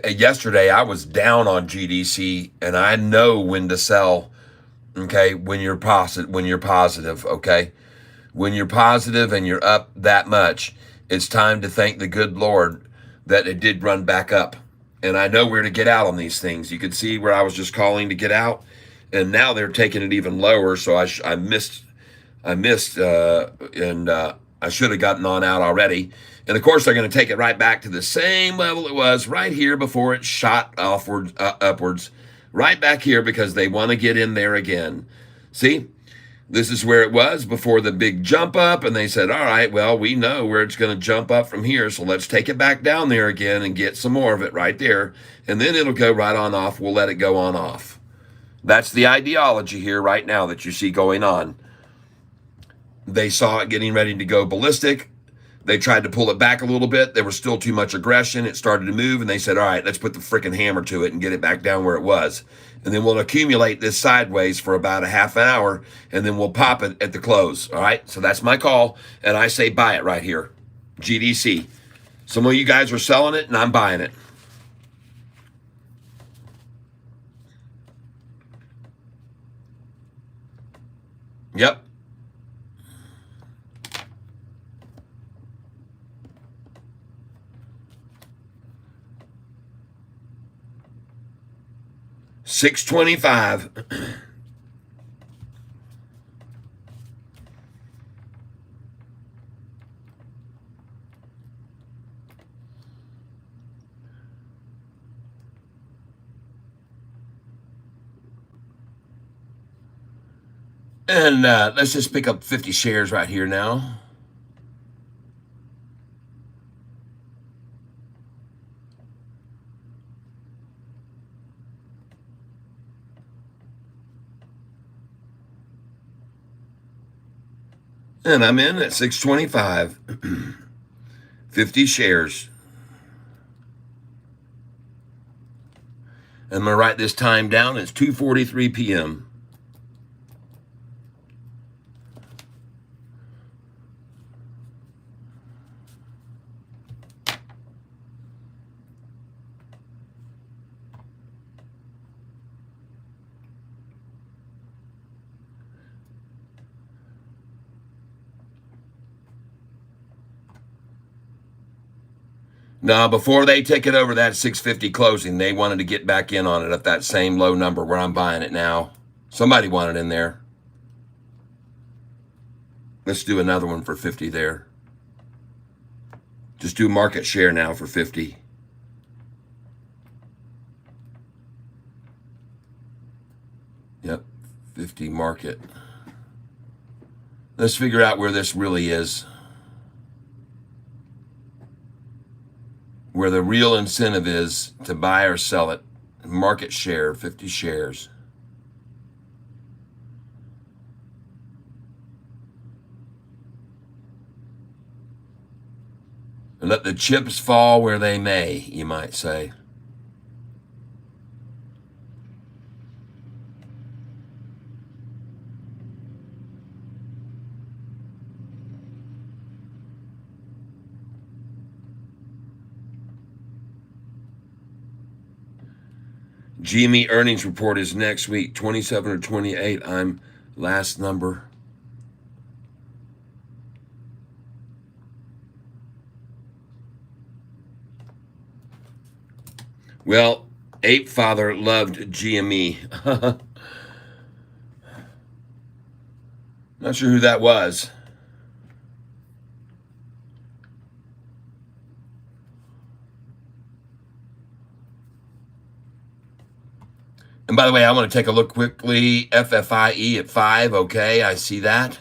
Yesterday I was down on GDC, and I know when to sell. Okay, when you're positive. Okay, When you're positive and you're up that much, it's time to thank the good Lord that it did run back up. And I know where to get out on these things. You could see where I was just calling to get out, and now they're taking it even lower. So I missed, and I should have gotten on out already. And of course, they're going to take it right back to the same level it was right here before it shot upwards, right back here, because they want to get in there again. See, this is where it was before the big jump up, and they said, all right, well, we know where it's going to jump up from here, so let's take it back down there again and get some more of it right there, and then it'll go right on off. We'll let it go on off. That's the ideology here right now that you see going on. They saw it getting ready to go ballistic. They tried to pull it back a little bit. There was still too much aggression. It started to move, and they said, all right, let's put the freaking hammer to it and get it back down where it was. And then we'll accumulate this sideways for about a half an hour, and then we'll pop it at the close. All right, so that's my call, and I say buy it right here, GDC. Some of you guys are selling it, and I'm buying it. Yep. $6.25. And let's just pick up 50 shares right here now. And I'm in at 625. 50 shares. I'm going to write this time down. It's 2:43 p.m. Now, before they take it over that 650 closing, they wanted to get back in on it at that same low number where I'm buying it now. Somebody wanted in there. Let's do another one for 50 there. Just do market share now for 50. Yep, 50 market. Let's figure out where this really is. Where the real incentive is to buy or sell it. Market share, 50 shares. And let the chips fall where they may, you might say. GME earnings report is next week, 27 or 28. I'm last number. Well, Ape Father loved GME. Not sure who that was. And by the way, I want to take a look quickly. FFIE at 5. Okay, I see that.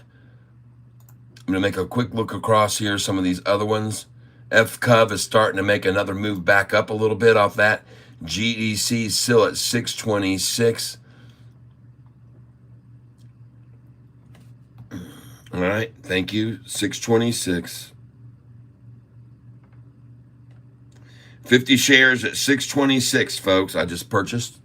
I'm going to make a quick look across here, some of these other ones. FCUV is starting to make another move back up a little bit off that. GDC still at 626. All right, thank you. 626. 50 shares at 626, folks. I just purchased.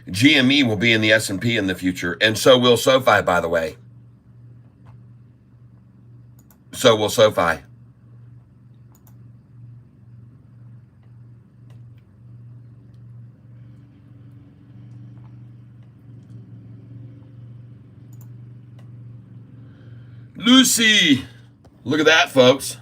GME will be in the S&P in the future, and so will Sofi, by the way. So will Sofi. Lucy. Look at that, folks.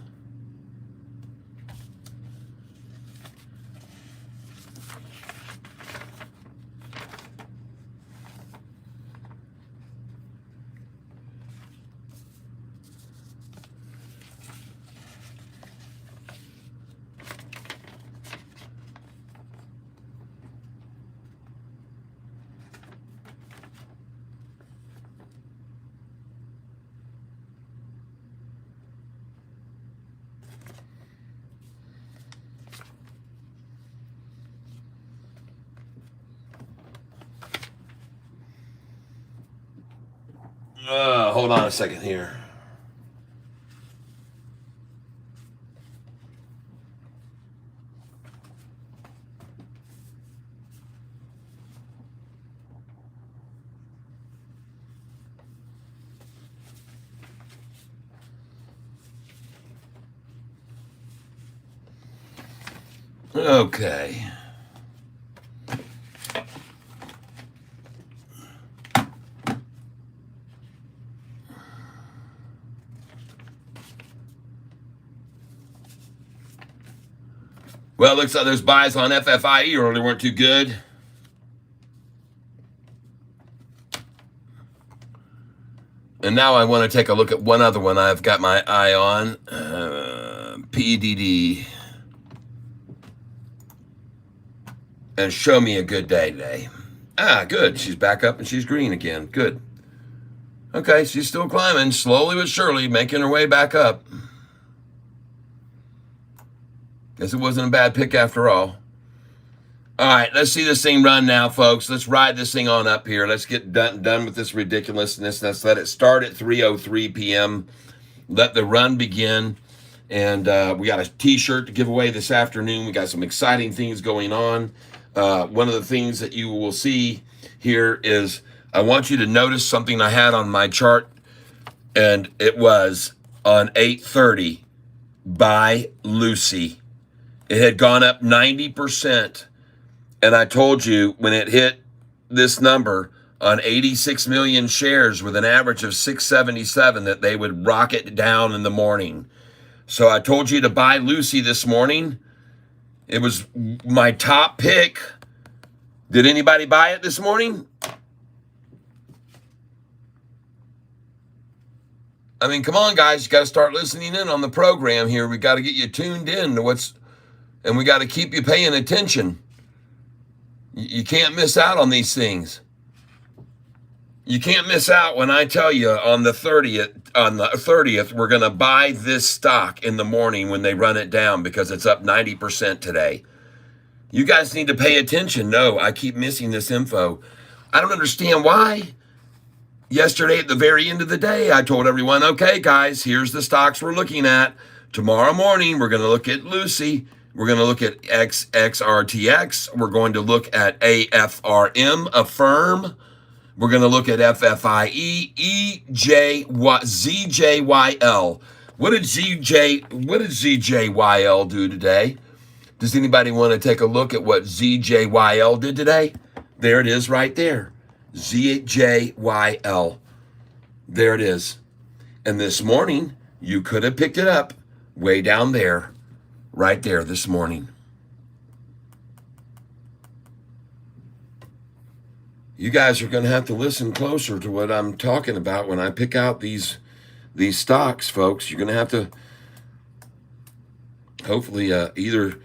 Hold on a second here. Okay. Well, it looks like those buys on FFIE earlier weren't too good. And now I want to take a look at one other one I've got my eye on. PDD. And show me a good day today. Ah, good. She's back up and she's green again. Good. Okay, she's still climbing, slowly but surely, making her way back up. Guess it wasn't a bad pick after all. All right, let's see this thing run now, folks. Let's ride this thing on up here. Let's get done with this ridiculousness. Let's let it start at 3:03 p.m. Let the run begin. And we got a T-shirt to give away this afternoon. We got some exciting things going on. One of the things that you will see here is I want you to notice something I had on my chart, and it was on 8:30 by Lucy. It had gone up 90%, and I told you when it hit this number on 86 million shares with an average of 677 that they would rocket down in the morning. So I told you to buy Lucy this morning. It was my top pick. Did anybody buy it this morning? I mean, come on, guys. You got to start listening in on the program here. We got to get you tuned in to and we got to keep you paying attention. You can't miss out on these things. You can't miss out when I tell you on the 30th, we're going to buy this stock in the morning when they run it down because it's up 90% today. You guys need to pay attention. No, I keep missing this info. I don't understand why. Yesterday at the very end of the day, I told everyone, okay, guys, here's the stocks we're looking at. Tomorrow morning, we're going to look at Lucy. We're going to look at XXRTX. We're going to look at AFRM, Affirm. We're going to look at FFIE, ZJYL. What did ZJYL do today? Does anybody want to take a look at what ZJYL did today? There it is right there. ZJYL. There it is. And this morning, you could have picked it up way down there, right there this morning. You guys are going to have to listen closer to what I'm talking about when I pick out these stocks, folks. You're going to have to hopefully either,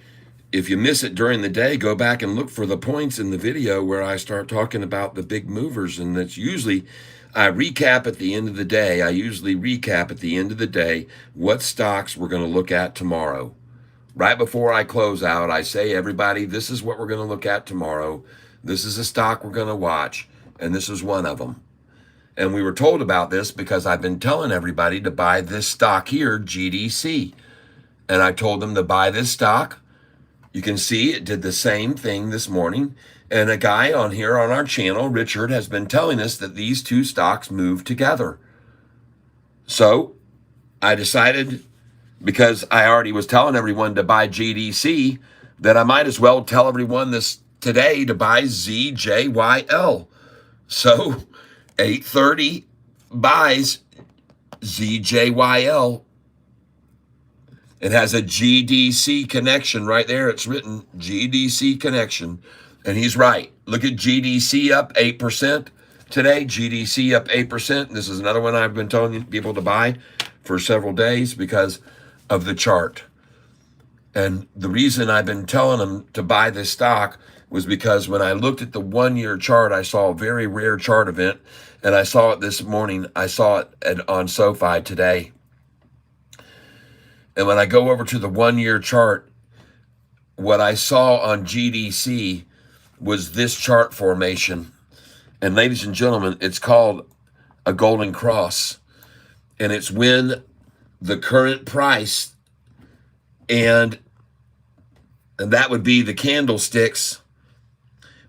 if you miss it during the day, go back and look for the points in the video where I start talking about the big movers. And that's usually, I recap at the end of the day. I usually recap at the end of the day what stocks we're going to look at tomorrow. Right before I close out, I say, everybody, this is what we're going to look at tomorrow. This is a stock we're going to watch, and this is one of them. And we were told about this because I've been telling everybody to buy this stock here, GDC. And I told them to buy this stock. You can see it did the same thing this morning. And a guy on here on our channel, Richard, has been telling us that these two stocks move together. So I decided, because I already was telling everyone to buy GDC, that I might as well tell everyone this today to buy ZJYL. So 8:30 buys ZJYL. It has a GDC connection right there. It's written GDC connection. And he's right. Look at GDC up 8% today. GDC up 8%. This is another one I've been telling people to buy for several days because of the chart. And the reason I've been telling them to buy this stock was because when I looked at the 1-year chart, I saw a very rare chart event. And I saw it this morning. I saw it on Sofi today. And when I go over to the 1-year chart, what I saw on GDC was this chart formation. And ladies and gentlemen, it's called a golden cross. And it's when the current price and that would be the candlesticks.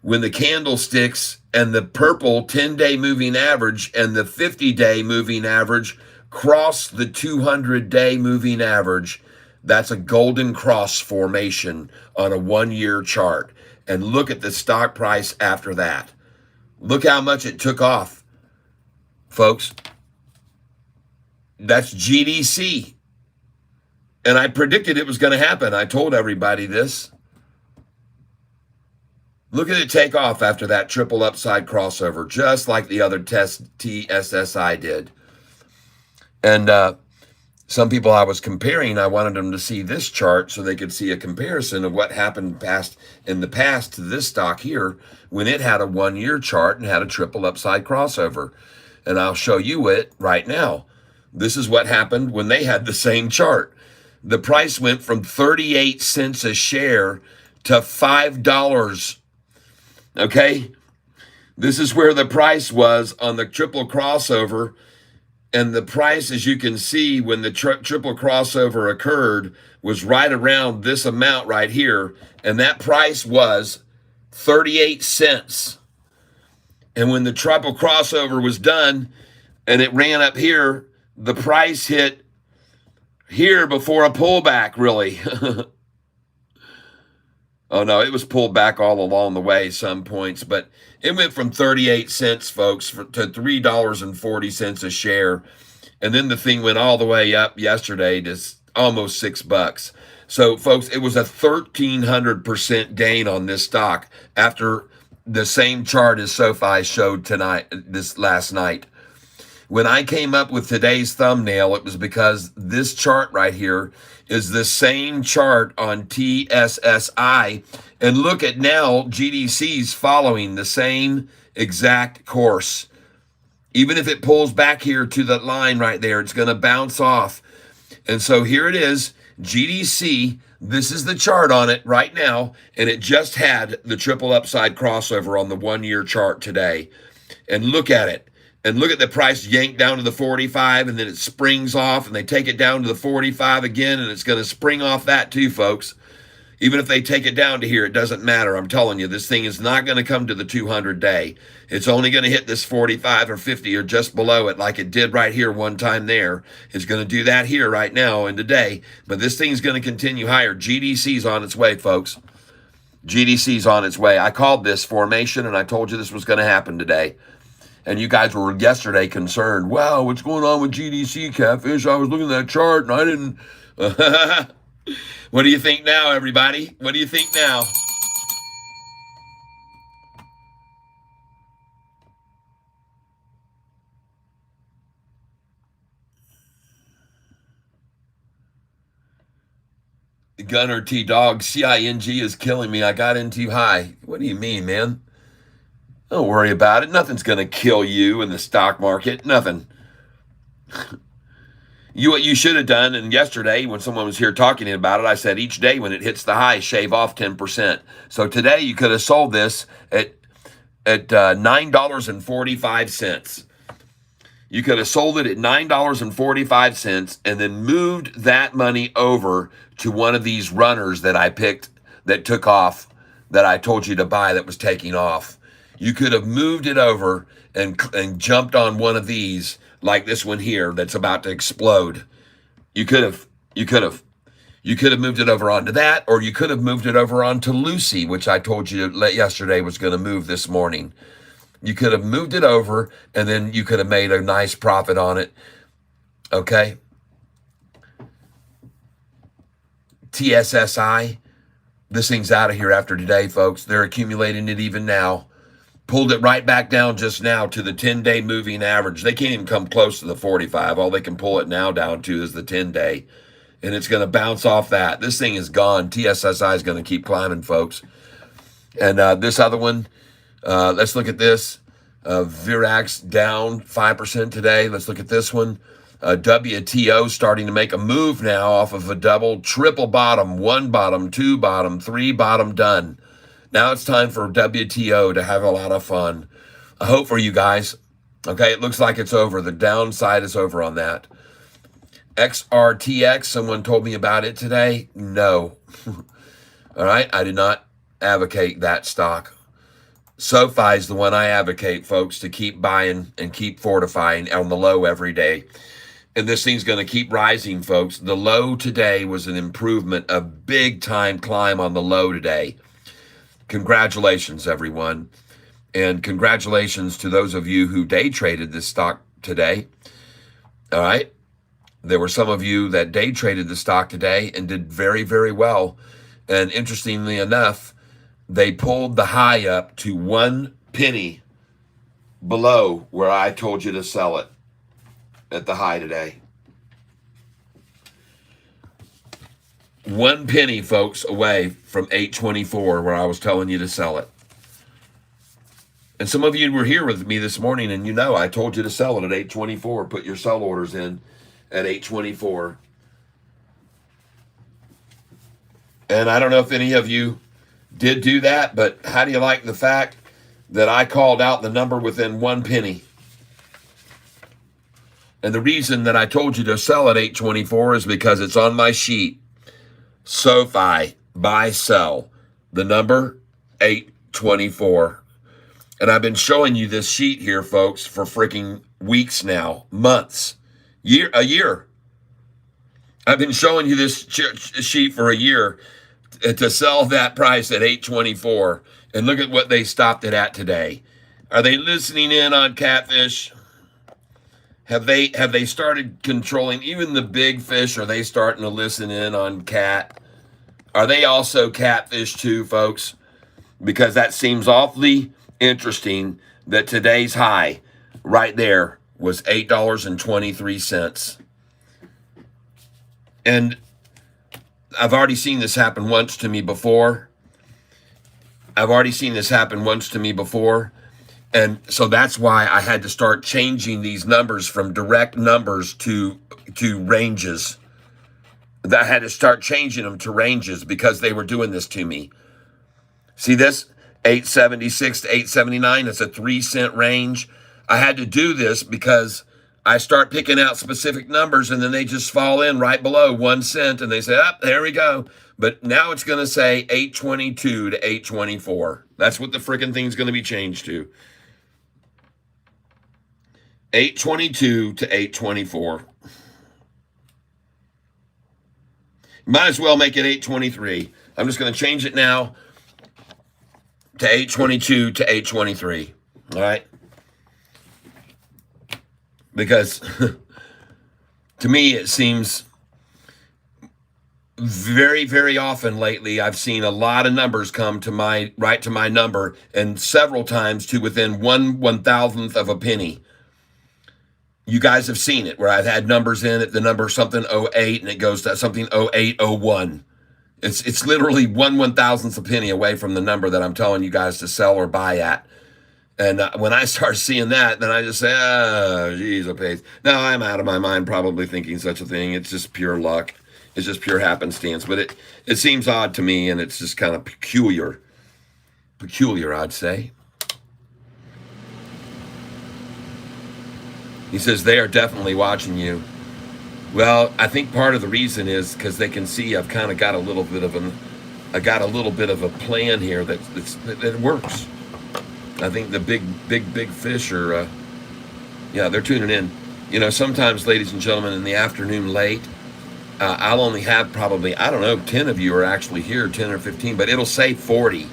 When the candlesticks and the purple 10-day moving average and the 50-day moving average cross the 200-day moving average, that's a golden cross formation on a 1-year chart. And look at the stock price after that. Look how much it took off, folks. That's GDC. And I predicted it was going to happen. I told everybody this. Look at it take off after that triple upside crossover, just like the other TSSI did. And some people I was comparing, I wanted them to see this chart so they could see a comparison of what happened in the past to this stock here when it had a 1-year chart and had a triple upside crossover. And I'll show you it right now. This is what happened when they had the same chart. The price went from 38 cents a share to $5. Okay? This is where the price was on the triple crossover. And the price, as you can see, when the triple crossover occurred, was right around this amount right here. And that price was 38 cents. And when the triple crossover was done and it ran up here, the price hit here before a pullback, really. Oh, no, it was pulled back all along the way, some points. But it went from 38 cents, folks, to $3.40 a share. And then the thing went all the way up yesterday to almost $6. So, folks, it was a 1,300% gain on this stock after the same chart as Sofi showed last night. When I came up with today's thumbnail, it was because this chart right here is the same chart on TSSI. And look at now, GDC's following the same exact course. Even if it pulls back here to that line right there, it's going to bounce off. And so here it is, GDC. This is the chart on it right now. And it just had the triple upside crossover on the 1-year chart today. And look at it. And look at the price yanked down to the 45, and then it springs off, and they take it down to the 45 again, and it's going to spring off that too, folks. Even if they take it down to here, it doesn't matter. I'm telling you, this thing is not going to come to the 200-day. It's only going to hit this 45 or 50 or just below it like it did right here one time there. It's going to do that here right now and today, but this thing's going to continue higher. GDC's on its way, folks. GDC's on its way. I called this formation, and I told you this was going to happen today. And you guys were yesterday concerned. Wow, what's going on with GDC, Catfish? I was looking at that chart and I didn't. What do you think now, everybody? What do you think now? Gunner T Dog, CING is killing me. I got in too high. What do you mean, man? Don't worry about it. Nothing's going to kill you in the stock market. Nothing. What you should have done, and yesterday when someone was here talking about it, I said each day when it hits the high, shave off 10%. So today you could have sold this at $9.45. You could have sold it at $9.45 and then moved that money over to one of these runners that I picked that took off, that I told you to buy that was taking off. You could have moved it over and jumped on one of these like this one here that's about to explode. You could have moved it over onto that, or you could have moved it over onto Lucy, which I told you yesterday was going to move this morning. You could have moved it over, and then you could have made a nice profit on it. Okay. TSSI, this thing's out of here after today, folks. They're accumulating it even now. Pulled it right back down just now to the 10-day moving average. They can't even come close to the 45. All they can pull it now down to is the 10-day. And it's going to bounce off that. This thing is gone. TSSI is going to keep climbing, folks. And this other one, let's look at this. Virax down 5% today. Let's look at this one. WTO starting to make a move now off of a double, triple bottom, one bottom, two bottom, three bottom done. Now it's time for WTO to have a lot of fun. I hope for you guys. Okay, it looks like it's over. The downside is over on that. XRTX, someone told me about it today. No. All right, I did not advocate that stock. Sofi is the one I advocate, folks, to keep buying and keep fortifying on the low every day. And this thing's going to keep rising, folks. The low today was an improvement, a big-time climb on the low today. Congratulations, everyone. And congratulations to those of you who day traded this stock today. All right? There were some of you that day traded the stock today and did very, very well. And interestingly enough, they pulled the high up to 1 penny below where I told you to sell it at the high today. 1 penny, folks, away from 824 where I was telling you to sell it. And some of you were here with me this morning, and you know I told you to sell it at 824. Put your sell orders in at 824. And I don't know if any of you did do that, but how do you like the fact that I called out the number within 1 penny? And the reason that I told you to sell at 824 is because it's on my sheet. Sofi, buy, sell. The number 824. And I've been showing you this sheet here, folks, for freaking weeks now, months, a year. I've been showing you this sheet for a year to sell that price at 824. And look at what they stopped it at today. Are they listening in on Catfish? Have they started controlling even the big fish? Are they starting to listen in on Cat? Are they also Catfish too, folks? Because that seems awfully interesting that today's high right there was $8.23. And I've already seen this happen once to me before. And so that's why I had to start changing these numbers from direct numbers to ranges. I had to start changing them to ranges because they were doing this to me. See this? 876 to 879. It's a 3-cent range. I had to do this because I start picking out specific numbers and then they just fall in right below 1 cent and they say, oh, there we go. But now it's going to say 822 to 824. That's what the freaking thing's going to be changed to. 822 to 824. Might as well make it 823. I'm just going to change it now to 822 to 823. All right? Because to me, it seems very, very often lately, I've seen a lot of numbers come to my number, and several times to within 1/1000th of a penny. You guys have seen it where I've had numbers in it, the number something 08 and it goes to something 0801. It's literally 1/1000th a penny away from the number that I'm telling you guys to sell or buy at. And when I start seeing that, then I just say, oh, geez, okay. Now I'm out of my mind probably thinking such a thing. It's just pure luck. It's just pure happenstance. But it seems odd to me, and it's just kind of peculiar. Peculiar, I'd say. He says, they are definitely watching you. Well, I think part of the reason is because they can see I've kind of got a little bit of a plan here that works. I think the big fish are, they're tuning in. You know, sometimes, ladies and gentlemen, in the afternoon late, I'll only have probably, 10 of you are actually here, 10 or 15, but it'll say 40.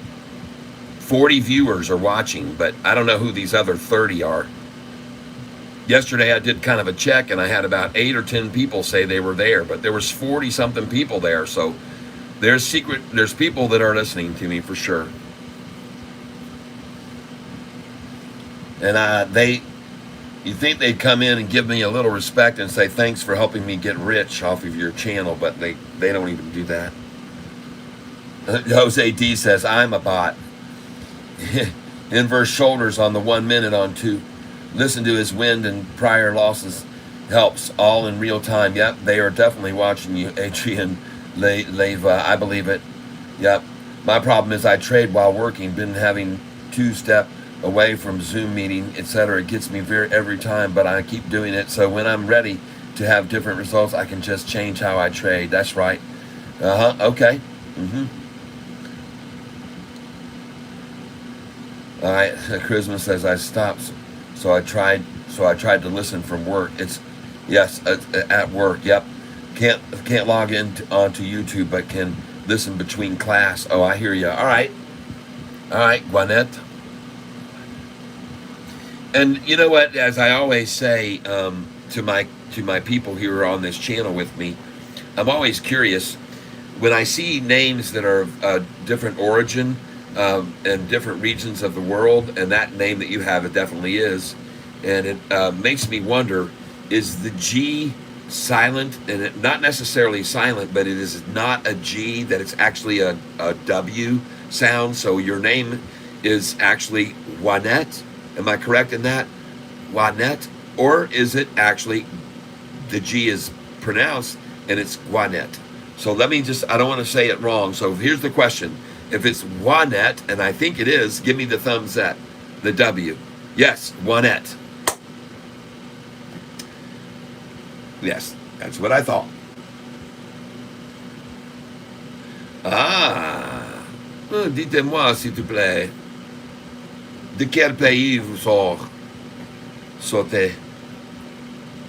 40 viewers are watching, but I don't know who these other 30 are. Yesterday I did kind of a check, and I had about 8 or 10 people say they were there, but there was 40 something people there. So there's people that are listening to me for sure. And you think they'd come in and give me a little respect and say thanks for helping me get rich off of your channel, but they don't even do that. Jose D says, I'm a bot. Inverse shoulders on the 1 minute on 2. Listen to his wind and prior losses helps all in real time. Yep, they are definitely watching you, Adrian Leva. I believe it. Yep. My problem is I trade while working. Been having 2-step away from Zoom meeting, etc. It gets me every time, but I keep doing it. So when I'm ready to have different results, I can just change how I trade. That's right. Okay. All right. Charisma says I stopped. So I tried to listen from work. It's yes, at work. Yep. Can't log in onto YouTube, but can listen between class. Oh, I hear you. All right, Gwinnett. And you know what? As I always say to my people who are on this channel with me, I'm always curious when I see names that are of different origin and different regions of the world, and that name that you have, it definitely is, and it makes me wonder: is the G silent? And it, not necessarily silent, but it is not a G; that it's actually a W sound. So your name is actually Juanette. Am I correct in that? Juanette? Or is it actually the G is pronounced and it's Juanette? So let me just, I don't want to say it wrong. So here's the question. If it's Juanette, and I think it is, give me the thumbs up, the W. Yes, Juanette. Yes, that's what I thought. Ah, dites-moi s'il vous plaît. De quel pays vous sortez?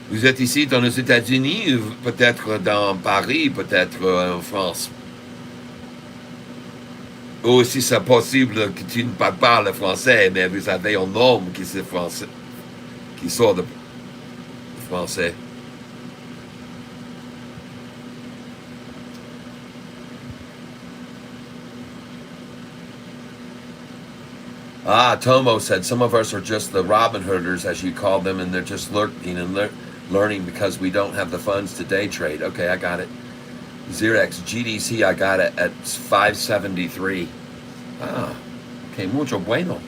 Vous êtes ici dans les États-Unis, peut-être dans Paris, peut-être en France. Ou si c'est possible que tu ne parles pas le français, mais vous avez un homme qui est français, qui sort de français. Ah, Tomo said, some of us are just the Robin Hooders, as you call them, and they're just lurking and learning because we don't have the funds to day trade. Okay, I got it. Xerex, GDC, I got it at 573. Ah, okay, mucho bueno.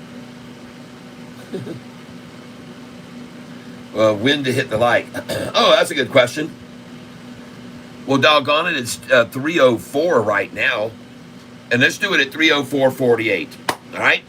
When to hit the like? Oh, that's a good question. Well, doggone it, it's 304 right now. And let's do it at 304.48. All right?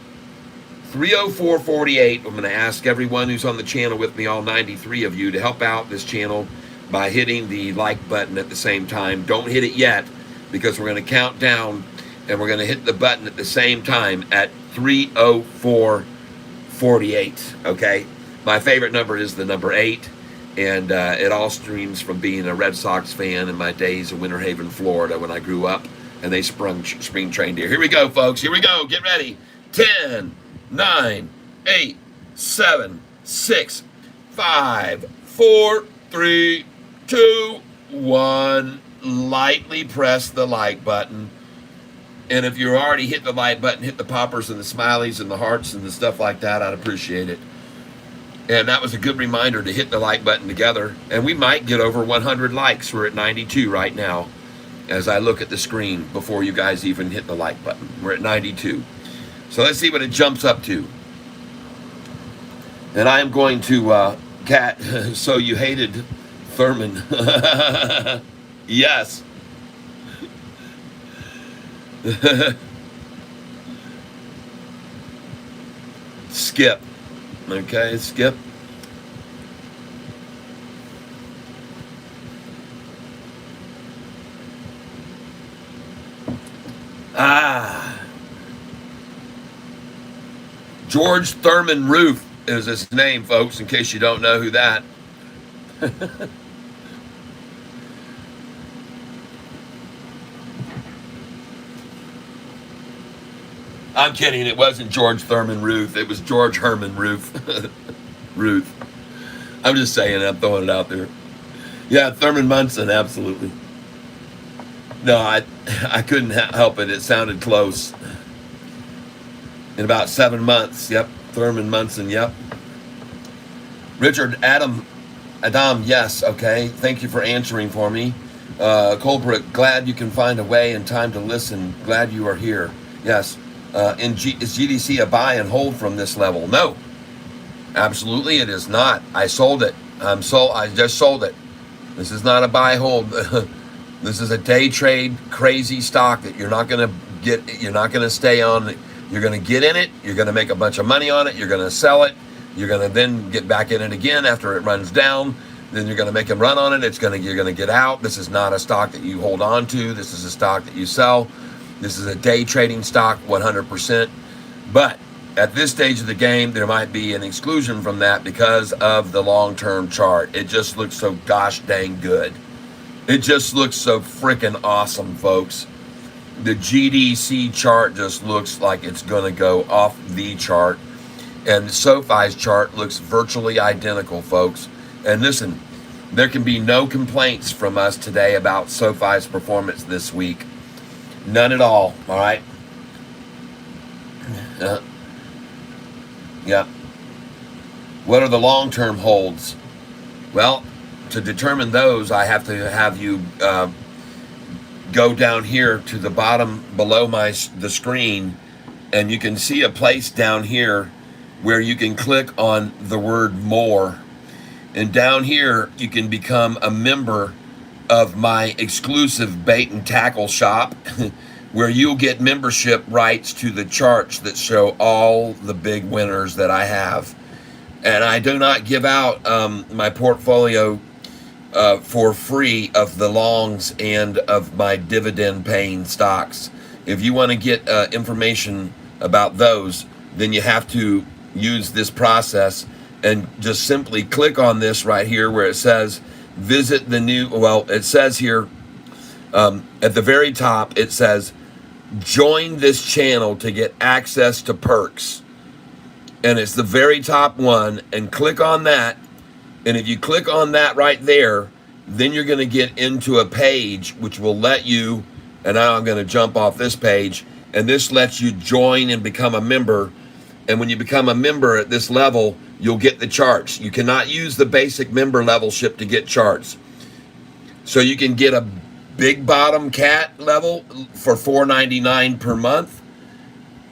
304.48. I'm going to ask everyone who's on the channel with me, all 93 of you, to help out this channel by hitting the like button at the same time. Don't hit it yet, because we're going to count down, and we're going to hit the button at the same time at 304.48. Okay? My favorite number is the number 8, and it all streams from being a Red Sox fan in my days in Winter Haven, Florida, when I grew up, and they spring trained here. Here we go, folks. Here we go. Get ready. 10, 9, 8, 7, 6, 5, 4, 3, 2, 1. Lightly press the like button. And if you already hit the like button, hit the poppers and the smileys and the hearts and the stuff like that. I'd appreciate it. And that was a good reminder to hit the like button together. And we might get over 100 likes. We're at 92 right now as I look at the screen before you guys even hit the like button. We're at 92. So let's see what it jumps up to. And I am going to, Kat, so you hated Thurman. Yes. Skip. Okay, skip. George Thurman Roof is his name, folks, in case you don't know who that. I'm kidding. It wasn't George Thurman Ruth. It was George Herman Ruth. Ruth. I'm just saying, I'm throwing it out there. Yeah, Thurman Munson, absolutely. No, I couldn't help it. It sounded close. In about 7 months, yep. Thurman Munson, yep. Richard Adam, yes, okay. Thank you for answering for me. Colbrook, glad you can find a way and time to listen. Glad you are here. Yes. Is GDC a buy and hold from this level? No, absolutely it is not. I sold it. I just sold it. This is not a buy hold. This is a day trade crazy stock that you're not going to get. You're not going to stay on. You're going to get in it. You're going to make a bunch of money on it. You're going to sell it. You're going to then get back in it again after it runs down. Then you're going to make a run on it. You're going to get out. This is not a stock that you hold on to. This is a stock that you sell. This is a day trading stock, 100%. But at this stage of the game, there might be an exclusion from that because of the long-term chart. It just looks so gosh dang good. It just looks so freaking awesome, folks. The GDC chart just looks like it's going to go off the chart. And SoFi's chart looks virtually identical, folks. And listen, there can be no complaints from us today about SoFi's performance this week. None at all right? Yeah. What are the long-term holds? Well, to determine those, I have to have you go down here to the bottom below the screen, and you can see a place down here where you can click on the word more. And down here, you can become a member of my exclusive bait and tackle shop where you'll get membership rights to the charts that show all the big winners that I have. And I do not give out my portfolio for free of the longs and of my dividend paying stocks. If you want to get information about those, then you have to use this process and just simply click on this right here where it says visit the new, it says here at the very top, it says join this channel to get access to perks. And it's the very top one, and click on that. And if you click on that right there, then you're going to get into a page which will let you, and now I'm going to jump off this page, and this lets you join and become a member. And when you become a member at this level, you'll get the charts. You cannot use the basic member levelship to get charts. So you can get a big bottom cat level for $4.99 per month.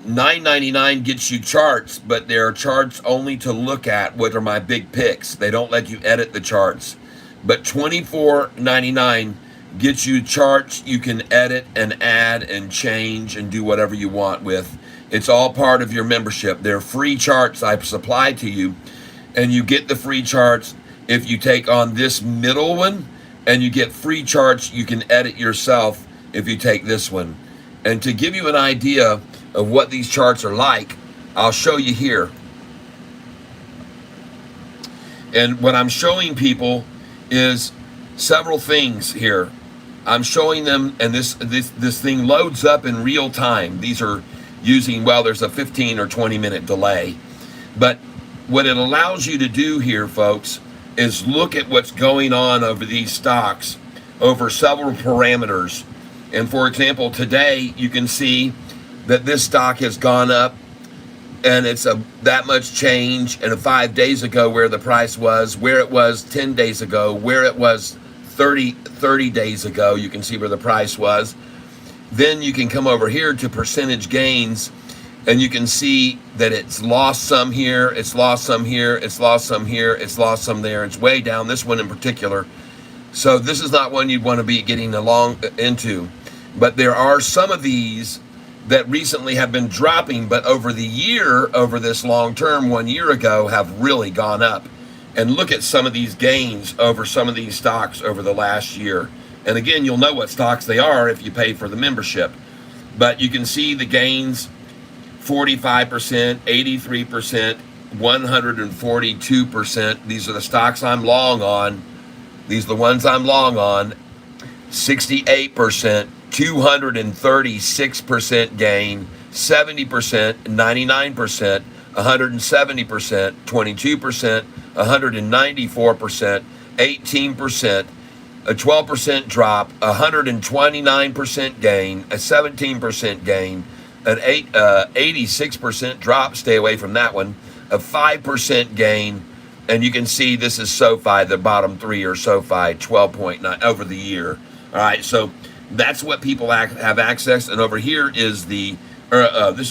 $9.99 gets you charts, but there are charts only to look at. What are my big picks? They don't let you edit the charts. But $24.99 gets you charts you can edit and add and change and do whatever you want with. It's all part of your membership. They're free charts I supply to you, and you get the free charts if you take on this middle one, and you get free charts you can edit yourself if you take this one. And to give you an idea of what these charts are like, I'll show you here. And what I'm showing people is several things here. I'm showing them, and this thing loads up in real time. These are using, there's a 15 or 20 minute delay. But what it allows you to do here, folks, is look at what's going on over these stocks over several parameters. And for example, today you can see that this stock has gone up, and it's that much change. And 5 days ago where the price was, where it was 10 days ago, where it was 30 days ago, you can see where the price was. Then you can come over here to percentage gains, and you can see that it's lost some here, it's lost some here, it's lost some here, it's lost some there. It's way down, this one in particular. So this is not one you'd want to be getting along into. But there are some of these that recently have been dropping, but over the year, over this long term, 1 year ago, have really gone up. And look at some of these gains over some of these stocks over the last year. And again, you'll know what stocks they are if you pay for the membership. But you can see the gains, 45%, 83%, 142%. These are the stocks I'm long on. These are the ones I'm long on. 68%, 236% gain, 70%, 99%, 170%, 22%, 194%, 18%, a 12% drop, 129% gain, a 17% gain, an 86% drop, stay away from that one, a 5% gain, and you can see this is SoFi, the bottom three are SoFi, 12.9 over the year. All right, so that's what people have access, and over here is this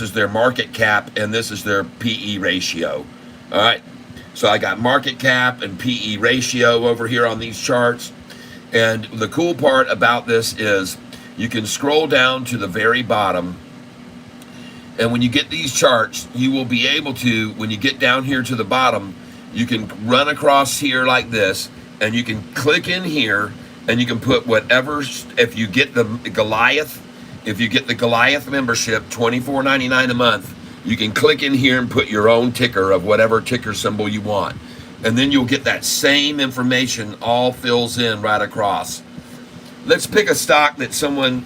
is their market cap, and this is their PE ratio. All right, so I got market cap and PE ratio over here on these charts. And the cool part about this is you can scroll down to the very bottom, and when you get these charts, you will be able to, when you get down here to the bottom, you can run across here like this, and you can click in here, and you can put whatever, if you get the Goliath membership, $24.99 a month, you can click in here and put your own ticker of whatever ticker symbol you want. And then you'll get that same information all fills in right across. Let's pick a stock that someone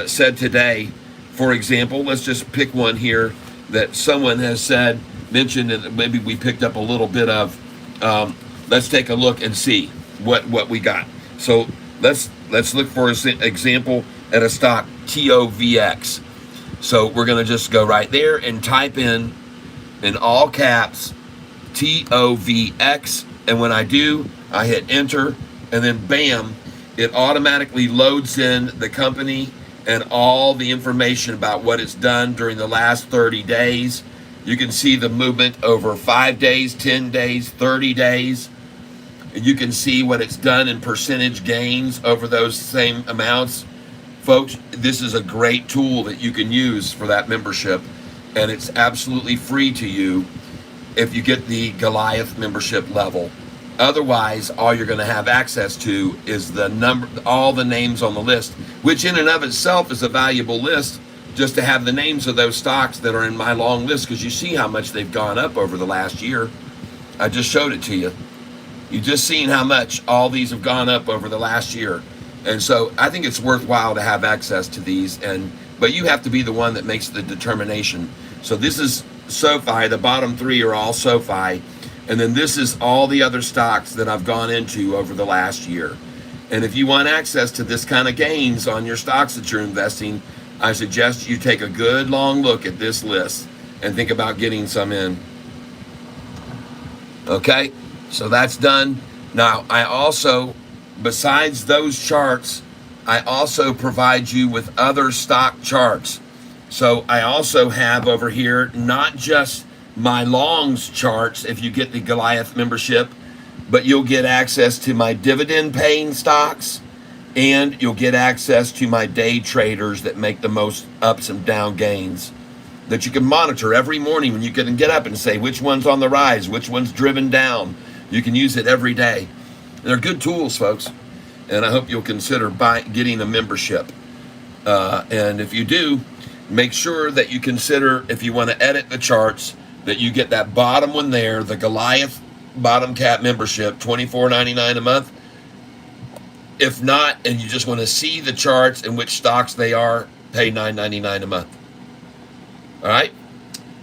said today. For example, let's just pick one here that someone has mentioned, and maybe we picked up a little bit of. Let's take a look and see what we got. So let's look for an example at a stock, TOVX. So we're going to just go right there and type in all caps, TOVX, and when I do, I hit enter, and then bam, it automatically loads in the company and all the information about what it's done during the last 30 days. You can see the movement over 5 days, 10 days, 30 days. You can see what it's done in percentage gains over those same amounts. Folks, this is a great tool that you can use for that membership, and it's absolutely free to you if you get the Goliath membership level. Otherwise, all you're going to have access to is all the names on the list, which in and of itself is a valuable list, just to have the names of those stocks that are in my long list, because you see how much they've gone up over the last year. I just showed it to you. You just seen how much all these have gone up over the last year. And so I think it's worthwhile to have access to these, but you have to be the one that makes the determination. So this is SoFi, the bottom three are all SoFi, and then this is all the other stocks that I've gone into over the last year. And if you want access to this kind of gains on your stocks that you're investing, I suggest you take a good long look at this list and think about getting some in. Okay, so that's done. Now, I also, besides those charts, I also provide you with other stock charts. So I also have over here not just my longs charts if you get the Goliath membership, but you'll get access to my dividend paying stocks, and you'll get access to my day traders that make the most ups and down gains that you can monitor every morning when you can get up and say which one's on the rise, which one's driven down. You can use it every day. They're good tools, folks, and I hope you'll consider getting a membership. And if you do, make sure that you consider, if you want to edit the charts, that you get that bottom one there, the Goliath bottom cap membership, $24.99 a month. If not, and you just want to see the charts and which stocks they are, pay $9.99 a month. All right?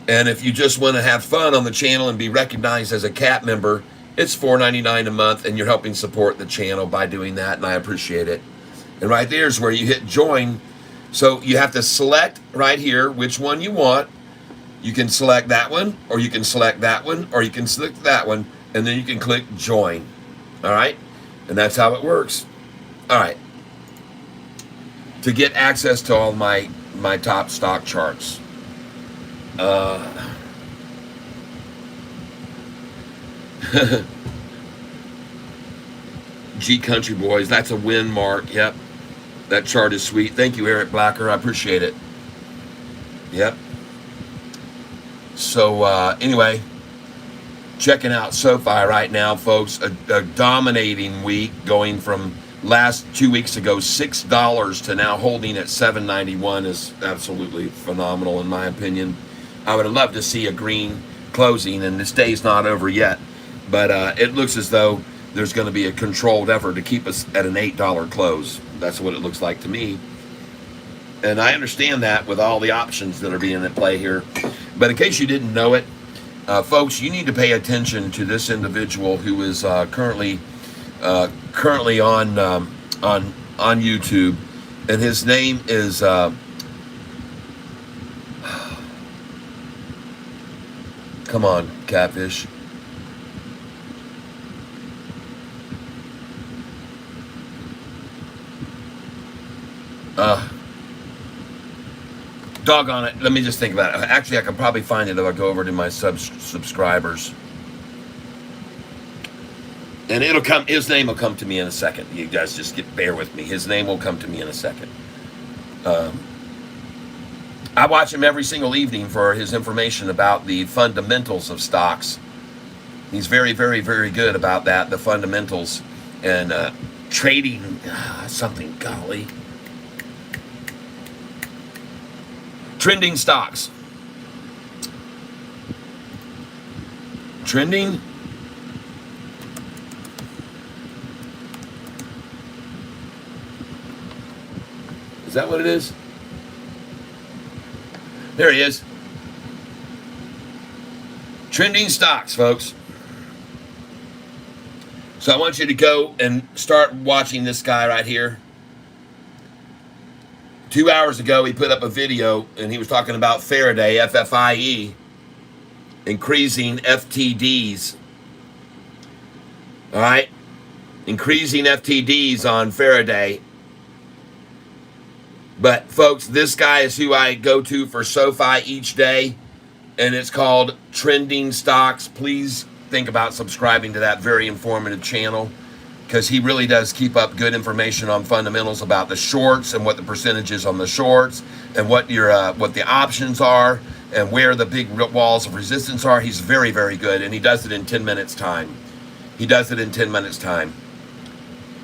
And if you just want to have fun on the channel and be recognized as a cap member, it's $4.99 a month, and you're helping support the channel by doing that, and I appreciate it. And right there is where you hit join. So you have to select right here which one you want. You can select that one, or you can select that one, or you can select that one, and then you can click join. All right? And that's how it works. All right. To get access to all my top stock charts. G Country Boys, that's a win, Mark. Yep. That chart is sweet. Thank you, Eric Blacker. I appreciate it. Yep. So anyway, checking out SoFi right now, folks. A dominating week, going from last 2 weeks ago $6 to now holding at $7.91 is absolutely phenomenal in my opinion. I would have loved to see a green closing, and this day's not over yet, but it looks as though there's going to be a controlled effort to keep us at an $8 close. That's what it looks like to me. And I understand that with all the options that are being at play here. But in case you didn't know it, Folks, you need to pay attention to this individual who is currently on YouTube, and his name is come on, Catfish. Doggone it. Let me just think about it. Actually, I can probably find it if I go over to my subscribers. And it'll come, his name will come to me in a second. You guys just bear with me. His name will come to me in a second. I watch him every single evening for his information about the fundamentals of stocks. He's very, very, very good about that, the fundamentals and trading something, golly. Trending stocks. Trending. Is that what it is? There he is. Trending stocks, folks. So I want you to go and start watching this guy right here. 2 hours ago, he put up a video, and he was talking about Faraday, FFIE, increasing FTDs. All right? Increasing FTDs on Faraday. But, folks, this guy is who I go to for Sofi each day, and it's called Trending Stocks. Please think about subscribing to that very informative channel, because he really does keep up good information on fundamentals about the shorts and what the percentage is on the shorts and what the options are and where the big walls of resistance are. He's very, very good, and he does it in 10 minutes time. He does it in 10 minutes time.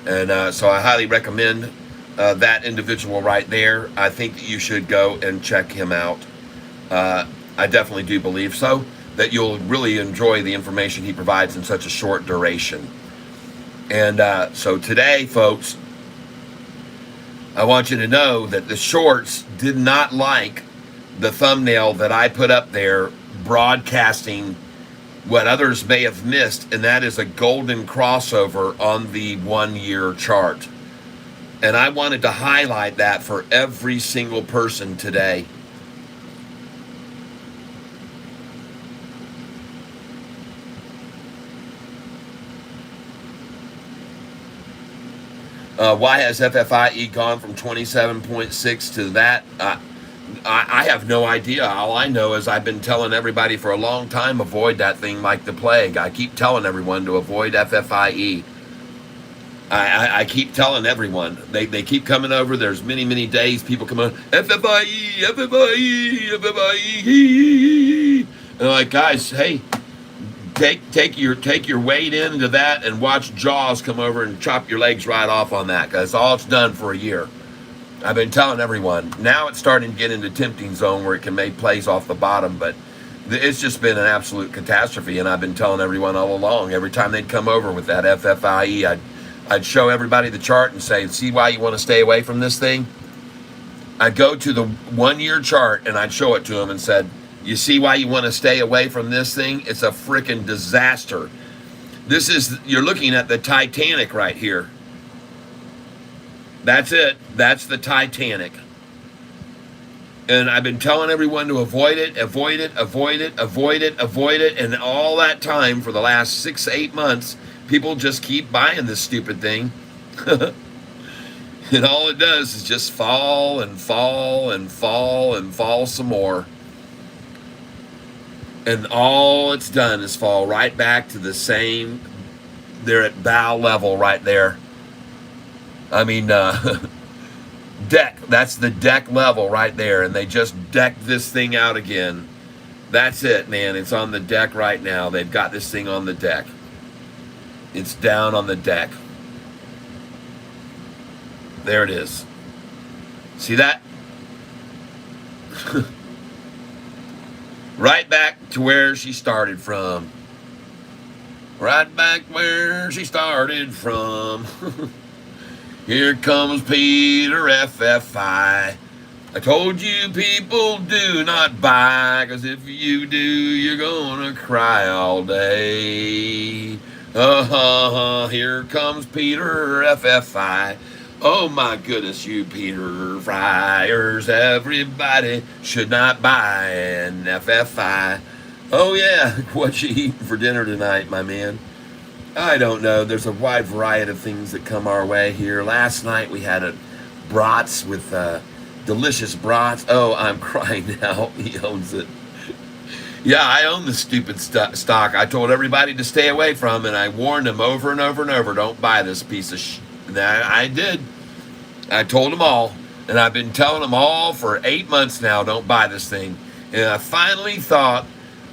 And so I highly recommend that individual right there. I think that you should go and check him out. I definitely do believe so, that you'll really enjoy the information he provides in such a short duration. And so today, folks, I want you to know that the shorts did not like the thumbnail that I put up there broadcasting what others may have missed, and that is a golden crossover on the 1 year chart. And I wanted to highlight that for every single person today. Why has FFIE gone from 27.6 to that? I have no idea. All I know is I've been telling everybody for a long time, avoid that thing like the plague. I keep telling everyone to avoid FFIE. I keep telling everyone. They keep coming over. There's many, many days people come on, FFIE, FFIE, FFIE. And I'm like, guys, hey, take your weight into that and watch Jaws come over and chop your legs right off on that, because all it's done for a year. I've been telling everyone. Now it's starting to get into tempting zone where it can make plays off the bottom, but it's just been an absolute catastrophe, and I've been telling everyone all along. Every time they'd come over with that FFIE, I'd show everybody the chart and say, see why you want to stay away from this thing? I'd go to the 1 year chart and I'd show it to them and said, you see why you want to stay away from this thing? It's a freaking disaster. You're looking at the Titanic right here. That's it. That's the Titanic. And I've been telling everyone to avoid it, avoid it, avoid it, avoid it, avoid it. And all that time for the last 6, 8 months, people just keep buying this stupid thing. And all it does is just fall and fall and fall and fall some more. And all it's done is fall right back to the same, they're at bow level right there. I mean, deck, that's the deck level right there. And they just decked this thing out again. That's it, man. It's on the deck right now. They've got this thing on the deck. It's down on the deck. There it is. See that? Right back to where she started from. Right back where she started from. Here comes Peter FFI. I told you people do not buy, 'cause if you do, you're gonna cry all day. Here comes Peter FFI. Oh my goodness, you Peter Friars. Everybody should not buy an FFI. Oh yeah, what you eating for dinner tonight, my man? I don't know. There's a wide variety of things that come our way here. Last night we had a brats with delicious brats. Oh, I'm crying now. He owns it. Yeah, I own the stupid stock. I told everybody to stay away from, and I warned them over and over and over, don't buy this piece of I did. I told them all, and I've been telling them all for 8 months now, don't buy this thing. And I finally thought,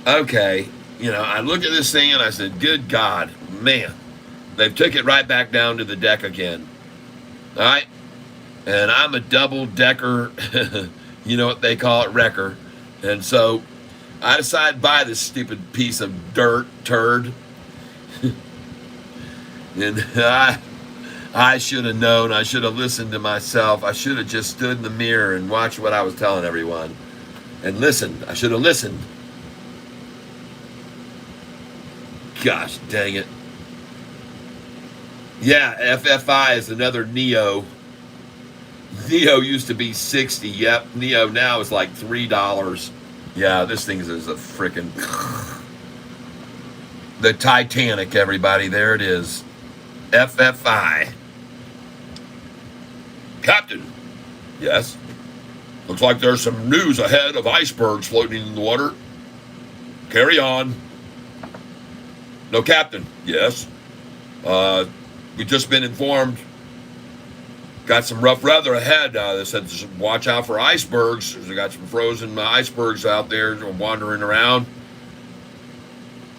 okay, I looked at this thing and I said, good God, man, they've took it right back down to the deck again. All right? And I'm a double-decker, you know what they call it, wrecker. And so I decided to buy this stupid piece of turd. And I should have known. I should have listened to myself. I should have just stood in the mirror and watched what I was telling everyone. And listened. I should have listened. Gosh dang it. Yeah, FFI is another Neo. Neo used to be 60. Yep, Neo now is like $3. Yeah, this thing is a freaking... The Titanic, everybody. There it is. FFI. Captain. Yes? Looks like there's some news ahead of icebergs floating in the water. Carry on. No, Captain. Yes? We've just been informed. Got some rough weather ahead. They said watch out for icebergs. They got some frozen icebergs out there wandering around.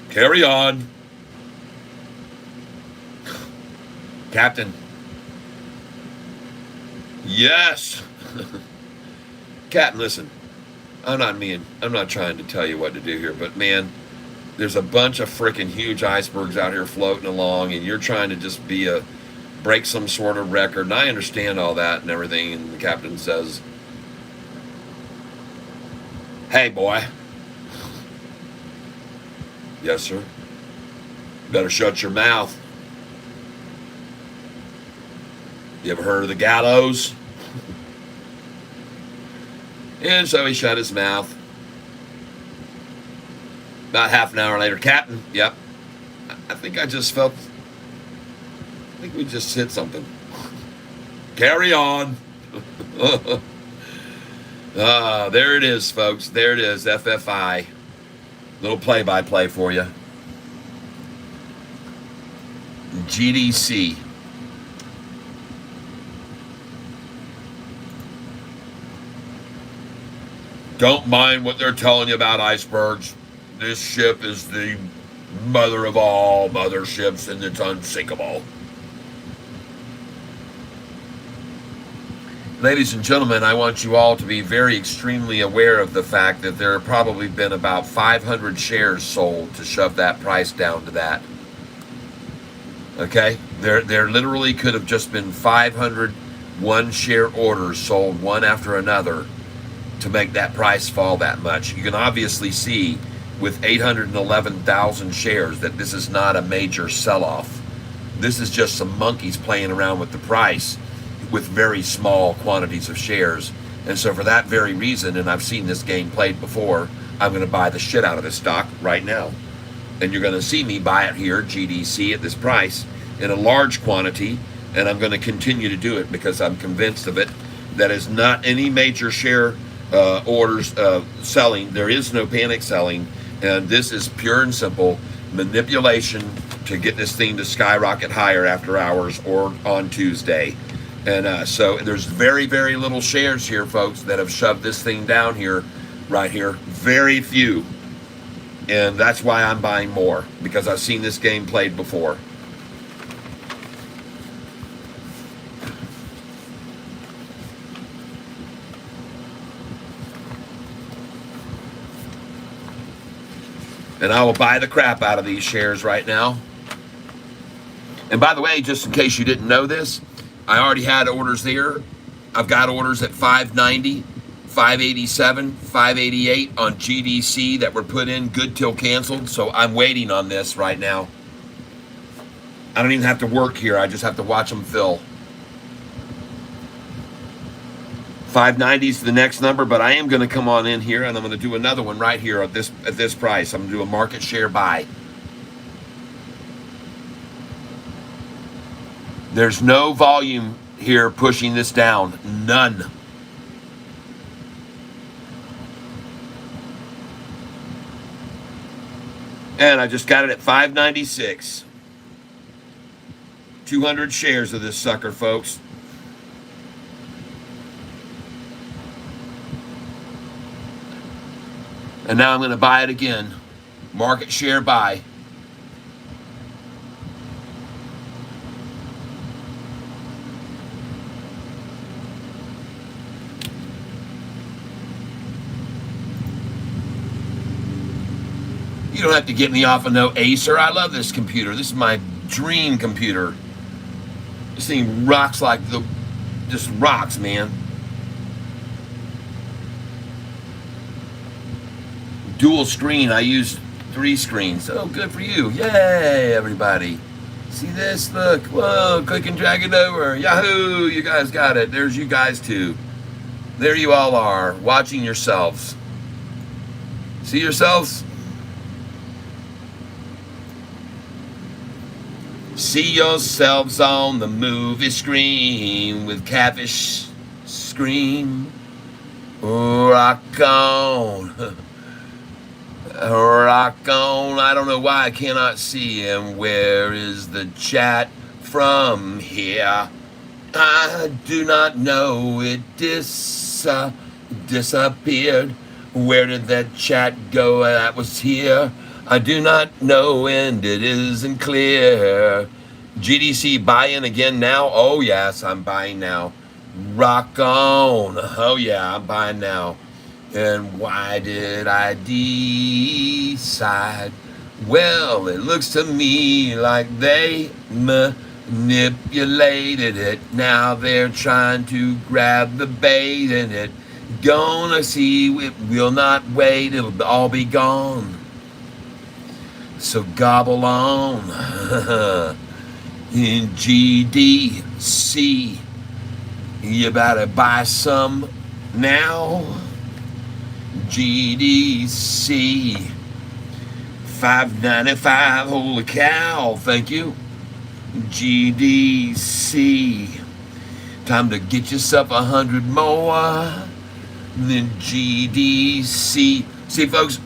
Carry on. Captain. Yes. Captain, listen. I'm not trying to tell you what to do here, but man, there's a bunch of freaking huge icebergs out here floating along, and you're trying to just break some sort of record. And I understand all that and everything. And the captain says, hey, boy. Yes, sir. Better shut your mouth. You ever heard of the gallows? And so he shut his mouth. About half an hour later, Captain, yep. I think we just hit something. Carry on. There it is, folks. There it is, FFI. Little play-by-play for you. GDC. Don't mind what they're telling you about icebergs. This ship is the mother of all motherships, and it's unsinkable. Ladies and gentlemen, I want you all to be very extremely aware of the fact that there have probably been about 500 shares sold to shove that price down to that. Okay? There literally could have just been 500 one-share orders sold one after another to make that price fall that much. You can obviously see with 811,000 shares that this is not a major sell-off. This is just some monkeys playing around with the price with very small quantities of shares. And so for that very reason, and I've seen this game played before, I'm going to buy the shit out of this stock right now. And you're going to see me buy it here, GDC, at this price in a large quantity, and I'm going to continue to do it because I'm convinced of it. That is not any major share orders selling. There is no panic selling, and this is pure and simple manipulation to get this thing to skyrocket higher after hours or on Tuesday. And so there's very, very little shares here, folks, that have shoved this thing down here, right here. Very few. And that's why I'm buying more, because I've seen this game played before. And I will buy the crap out of these shares right now. And by the way, just in case you didn't know this, I already had orders there. I've got orders at $5.90 587, 588 on GDC that were put in good till canceled. So I'm waiting on this right now. I don't even have to work here. I just have to watch them fill. 590 is the next number, but I am going to come on in here and I'm going to do another one right here at this price. I'm going to do a market share buy. There's no volume here pushing this down. None. And I just got it at 596. 200 shares of this sucker, folks. And now I'm going to buy it again. Market share buy. You don't have to get me off of no Acer. I love this computer. This is my dream computer. This thing rocks like just rocks, man. Dual screen. I use 3 screens. Oh, good for you. Yay, everybody. See this? Look. Whoa, click and drag it over. Yahoo! You guys got it. There's you guys too. There you all are, watching yourselves. See yourselves? See yourselves on the movie screen with Catfish scream. Rock on. Rock on. I don't know why I cannot see him. Where is the chat from here? I do not know. It disappeared. Where did that chat go? That was here. I do not know, and it isn't clear. GDC buy-in again now? Oh, yes, I'm buying now. Rock on. Oh, yeah, I'm buying now. And why did I decide? Well, it looks to me like they manipulated it. Now they're trying to grab the bait in it. Gonna see, it will not wait. It'll all be gone. So gobble on. In GDC, you better buy some now. GDC, $5.95. Holy cow! Thank you. GDC, time to get yourself 100 more. Then GDC. See, folks,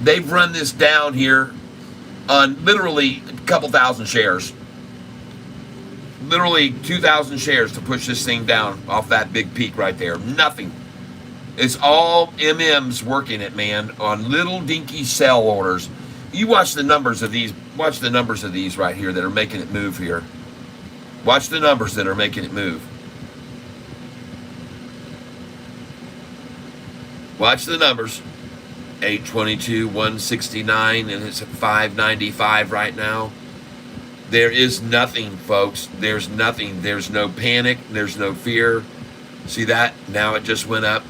they've run this down here on literally a couple thousand shares. Literally 2,000 shares to push this thing down off that big peak right there. Nothing. It's all MMs working it, man, on little dinky sell orders. You watch the numbers of these. Watch the numbers of these right here that are making it move here. Watch the numbers that are making it move. Watch the numbers. 822, 169, and it's at 595 right now. There is nothing, folks. There's nothing. There's no panic. There's no fear. See that? Now it just went up.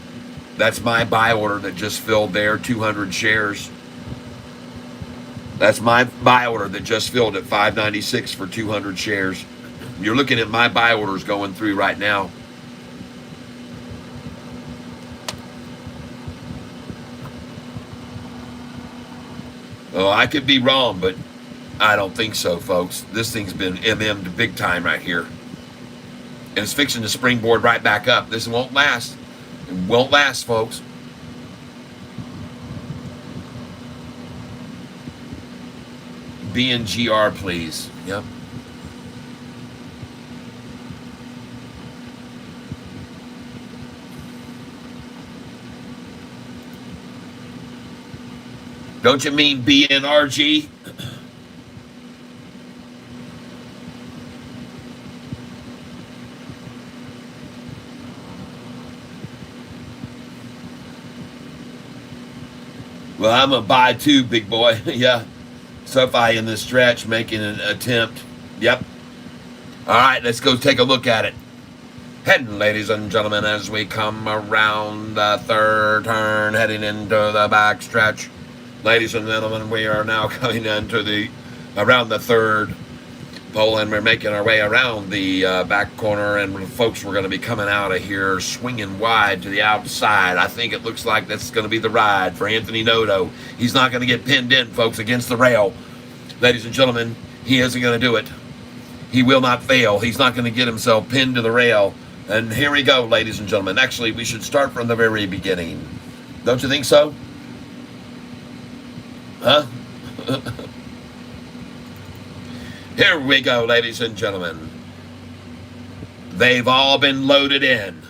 That's my buy order that just filled there, 200 shares. That's my buy order that just filled at 596 for 200 shares. You're looking at my buy orders going through right now. Oh, I could be wrong, but I don't think so, folks. This thing's been MM'd big time right here. And it's fixing to springboard right back up. This won't last. It won't last, folks. BNGR, please. Yep. Don't you mean BNRG? Well, I'm a buy too, big boy. Yeah. Sofi in the stretch making an attempt. Yep. All right, let's go take a look at it. And ladies and gentlemen, as we come around the third turn, heading into the back stretch, ladies and gentlemen, we are now coming into around the third pole, and we're making our way around the back corner, and folks, we're going to be coming out of here swinging wide to the outside. I think it looks like that's going to be the ride for Anthony Noto. He's not going to get pinned in, folks, against the rail. Ladies and gentlemen, he isn't going to do it. He will not fail. He's not going to get himself pinned to the rail. And here we go, ladies and gentlemen. Actually, we should start from the very beginning. Don't you think so? Huh? Here we go, ladies and gentlemen. They've all been loaded in.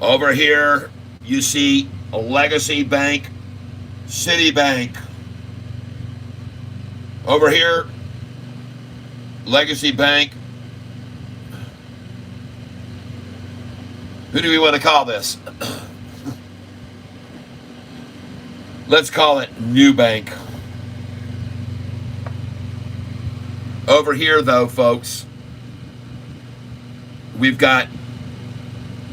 Over here, you see a Legacy Bank, Citibank. Over here, Legacy Bank. Who do we want to call this? Let's call it New Bank. Over here, though, folks, we've got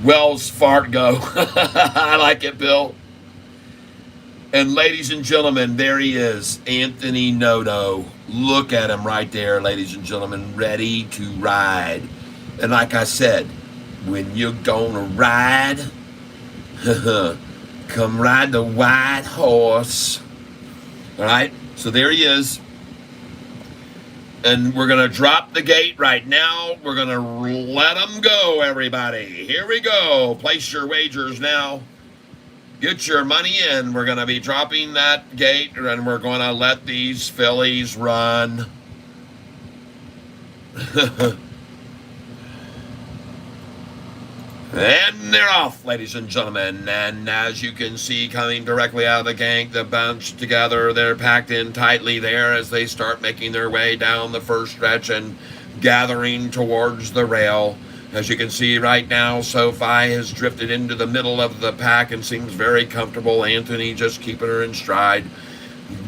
Wells Fargo. I like it, Bill. And ladies and gentlemen, there he is, Anthony Noto. Look at him right there, ladies and gentlemen, ready to ride. And like I said, when you're gonna ride, come ride the white horse. All right, so there he is. And we're going to drop the gate right now. We're going to let him go, everybody. Here we go. Place your wagers now. Get your money in. We're going to be dropping that gate, and we're going to let these fillies run. And they're off, ladies and gentlemen. And as you can see, coming directly out of the gate, the bunch together, they're packed in tightly there as they start making their way down the first stretch and gathering towards the rail. As you can see right now, Sofi has drifted into the middle of the pack and seems very comfortable. Anthony just keeping her in stride.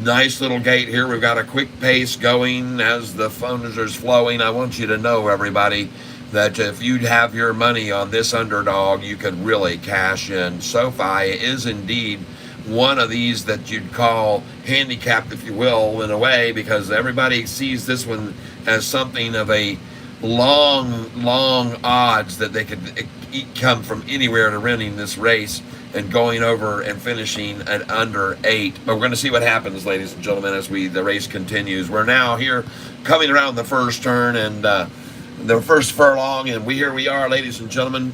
Nice little gate here. We've got a quick pace going as the funds are flowing. I want you to know, everybody, that if you'd have your money on this underdog, you could really cash in. Sofi is indeed one of these that you'd call handicapped, if you will, in a way, because everybody sees this one as something of a long odds that they could come from anywhere to winning this race and going over and finishing at under 8. But we're going to see what happens, ladies and gentlemen, as the race continues. We're now here coming around the first turn and the first furlong, and here we are, ladies and gentlemen.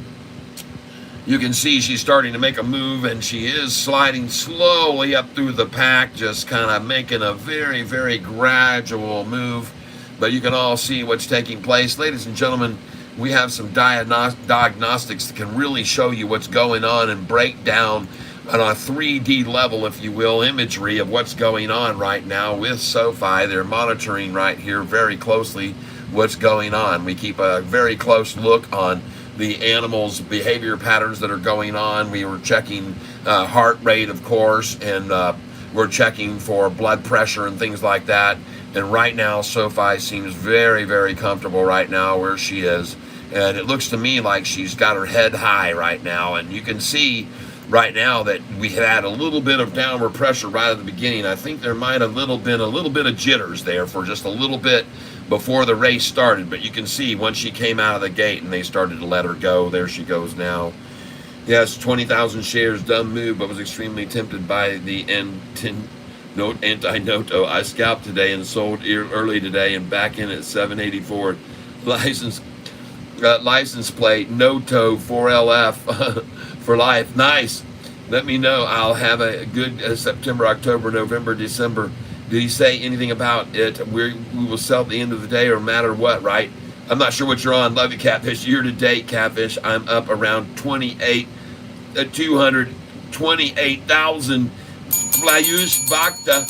You can see she's starting to make a move, and she is sliding slowly up through the pack, just kind of making a very gradual move. But you can all see what's taking place. Ladies and gentlemen, we have some diagnostics that can really show you what's going on and break down on a 3D level, if you will, imagery of what's going on right now with Sofi. They're monitoring right here very closely what's going on. We keep a very close look on the animals' behavior patterns that are going on. We were checking heart rate, of course, and we're checking for blood pressure and things like that. And right now, Sofi seems very comfortable right now where she is. And it looks to me like she's got her head high right now. And you can see right now that we had a little bit of downward pressure right at the beginning. I think there might have been a little bit of jitters there for just a little bit before the race started, but you can see once she came out of the gate and they started to let her go, there she goes now. Yes, 20,000 shares, dumb move, but was extremely tempted by the anti-Noto. I scalped today and sold early today and back in at 784. License plate Noto 4LF for life. Nice. Let me know. I'll have a good September, October, November, December. Did he say anything about it? We will sell at the end of the day or matter what, right? I'm not sure what you're on. Love you, Catfish. Year to date, Catfish, I'm up around 228,000 Playush Bhakta.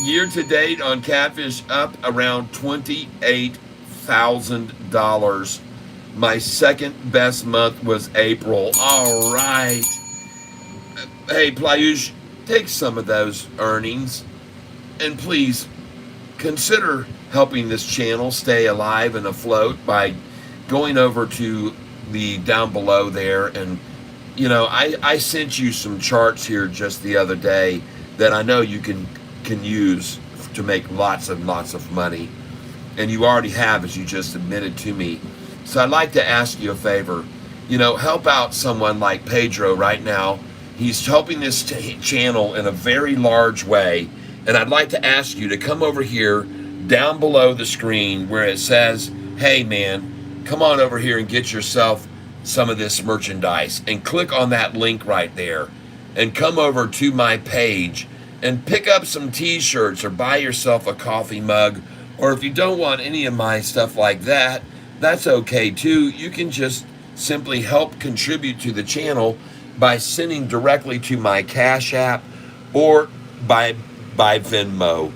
Year to date on Catfish, up around $28,000. My second best month was April. All right. Hey, Playush, take some of those earnings. And please consider helping this channel stay alive and afloat by going over to the down below there. And you know, I sent you some charts here just the other day that I know you can use to make lots and lots of money, and you already have, as you just admitted to me. So I'd like to ask you a favor. You know, help out someone like Pedro right now. He's helping this channel in a very large way, and I'd like to ask you to come over here down below the screen where it says, hey man, come on over here and get yourself some of this merchandise, and click on that link right there and come over to my page and pick up some t-shirts or buy yourself a coffee mug. Or if you don't want any of my stuff like that, that's okay too. You can just simply help contribute to the channel by sending directly to my Cash App or by Venmo.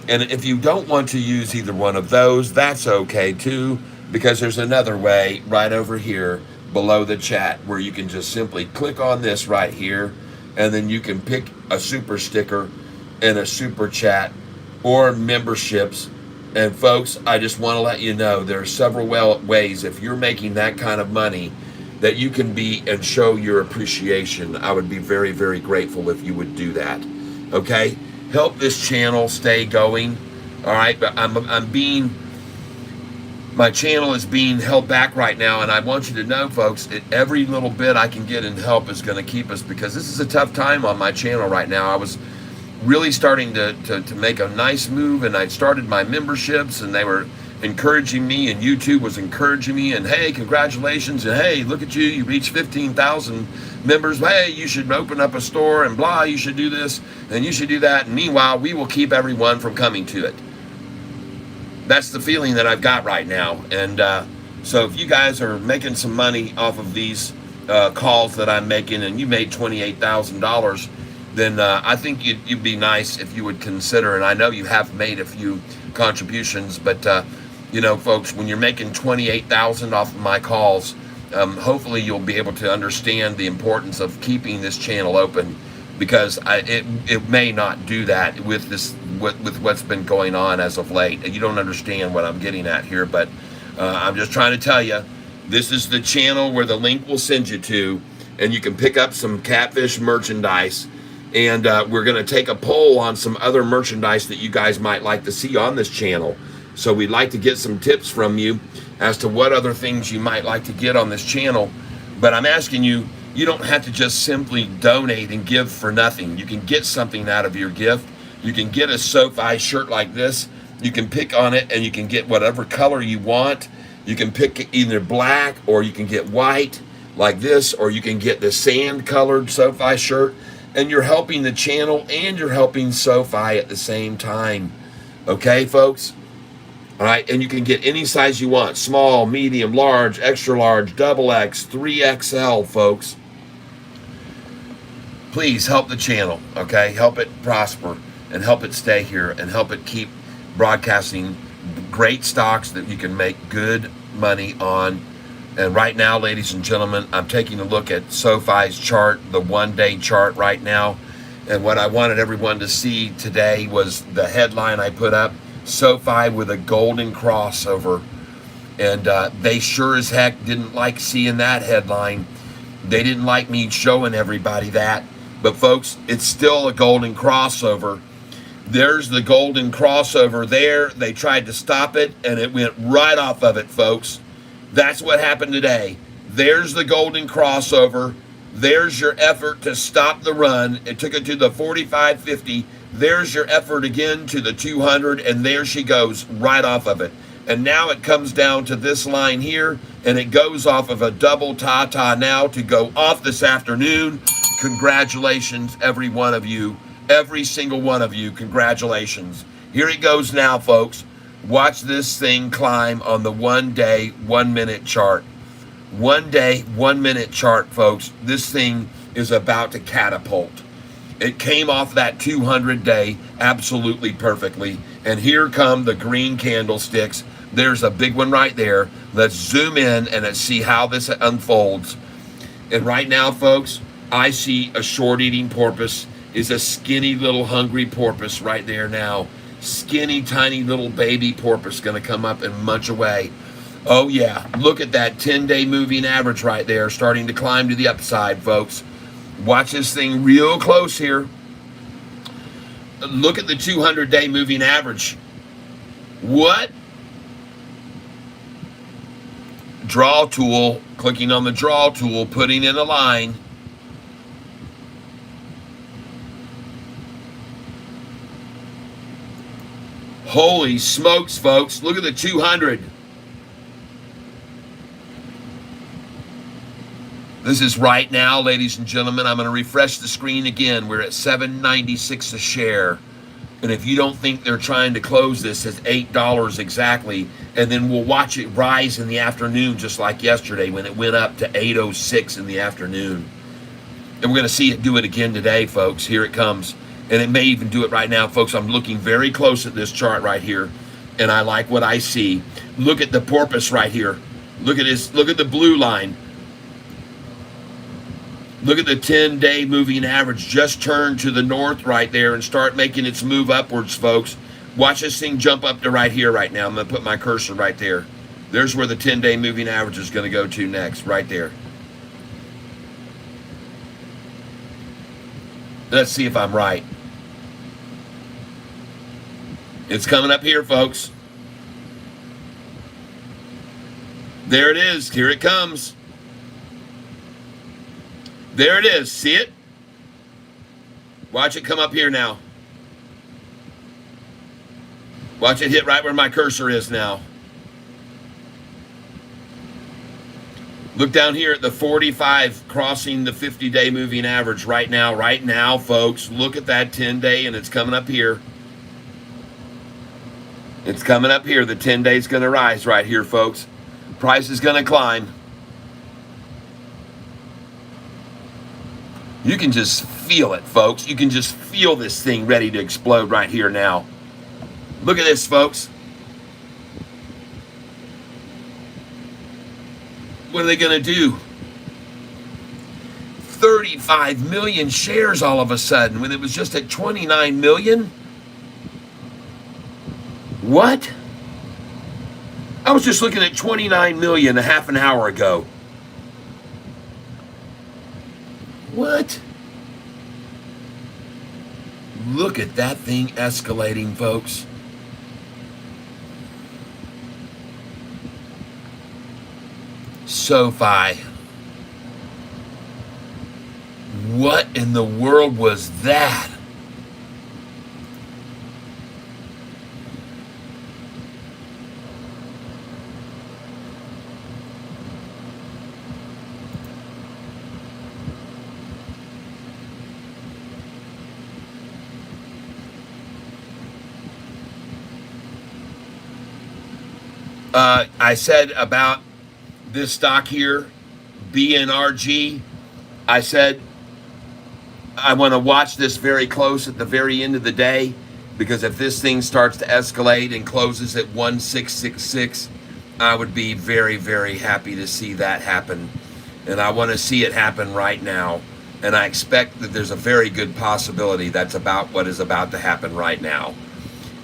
And if you don't want to use either one of those, that's okay too, because there's another way right over here below the chat where you can just simply click on this right here, and then you can pick a super sticker and a super chat or memberships. And folks, I just want to let you know there are several ways, if you're making that kind of money, that you can be and show your appreciation. I would be very, very grateful if you would do that. Okay? Help this channel stay going. All right? But my channel is being held back right now, and I want you to know, folks, that every little bit I can get in help is going to keep us, because this is a tough time on my channel right now. I was really starting to make a nice move, and I started my memberships, and they were encouraging me, and YouTube was encouraging me, and hey, congratulations, and hey, look at you, you reached 15,000 members, hey, you should open up a store, and blah, you should do this, and you should do that, and meanwhile, we will keep everyone from coming to it. That's the feeling that I've got right now. And so if you guys are making some money off of these calls that I'm making, and you made $28,000, then I think you'd be nice if you would consider, and I know you have made a few contributions, but you know, folks, when you're making $28,000 off of my calls, hopefully you'll be able to understand the importance of keeping this channel open, because it may not do that with what's been going on as of late. And you don't understand what I'm getting at here, but I'm just trying to tell you, this is the channel where the link will send you to, and you can pick up some Catfish merchandise. And we're going to take a poll on some other merchandise that you guys might like to see on this channel. So we'd like to get some tips from you as to what other things you might like to get on this channel. But I'm asking you, you don't have to just simply donate and give for nothing. You can get something out of your gift. You can get a Sofi shirt like this. You can pick on it, and you can get whatever color you want. You can pick either black, or you can get white like this, or you can get the sand colored Sofi shirt. And you're helping the channel, and you're helping Sofi at the same time. Okay, folks? All right, and you can get any size you want. Small, medium, large, extra large, double X, 3XL, folks. Please help the channel, okay? Help it prosper, and help it stay here, and help it keep broadcasting great stocks that you can make good money on. And right now, ladies and gentlemen, I'm taking a look at Sofi's chart, the one-day chart right now. And what I wanted everyone to see today was the headline I put up, Sofi with a golden crossover. And they sure as heck didn't like seeing that headline. They didn't like me showing everybody that. But folks, it's still a golden crossover. There's the golden crossover there. They tried to stop it, and it went right off of it, folks. That's what happened today. There's the golden crossover. There's your effort to stop the run. It took it to the 45.50. There's your effort again to the 200, and there she goes right off of it. And now it comes down to this line here, and it goes off of a double ta-ta now to go off this afternoon. Congratulations, every one of you. Every single one of you, congratulations. Here it goes now, folks. Watch this thing climb on the 1 day, 1 minute chart. 1 day, 1 minute chart, folks. This thing is about to catapult. It came off that 200-day absolutely perfectly. And here come the green candlesticks. There's a big one right there. Let's zoom in and let's see how this unfolds. And right now, folks, I see a short-eating porpoise. Is a skinny little hungry porpoise right there now. Skinny, tiny little baby porpoise going to come up and munch away. Oh, yeah. Look at that 10-day moving average right there starting to climb to the upside, folks. Watch this thing real close here. Look at the 200-day moving average. What? Draw tool, clicking on the draw tool, putting in a line. Holy smokes, folks. Look at the 200. This is right now, ladies and gentlemen. I'm going to refresh the screen again. We're at $7.96 a share. And if you don't think they're trying to close this at $8 exactly, and then we'll watch it rise in the afternoon just like yesterday when it went up to $8.06 in the afternoon. And we're going to see it do it again today, folks. Here it comes. And it may even do it right now, folks. I'm looking very close at this chart right here, and I like what I see. Look at the porpoise right here. Look at this. Look at the blue line. Look at the 10-day moving average. Just turn to the north right there and start making its move upwards, folks. Watch this thing jump up to right here right now. I'm going to put my cursor right there. There's where the 10-day moving average is going to go to next, right there. Let's see if I'm right. It's coming up here, folks. There it is. Here it comes. There it is. See it? Watch it come up here now. Watch it hit right where my cursor is now. Look down here at the 45 crossing the 50-day moving average right now. Right now, folks, look at that 10-day, and it's coming up here. It's coming up here. The 10-day is going to rise right here, folks. Price is going to climb. You can just feel it, folks. You can just feel this thing ready to explode right here now. Look at this, folks. What are they going to do? 35 million shares all of a sudden when it was just at 29 million? What? I was just looking at 29 million a half an hour ago. What? Look at that thing escalating, folks. Sofi. What in the world was that? I said about this stock here, BNRG, I said I want to watch this very close at the very end of the day, because if this thing starts to escalate and closes at 1666, I would be very, very happy to see that happen. And I want to see it happen right now. And I expect that there's a very good possibility that's about what is about to happen right now.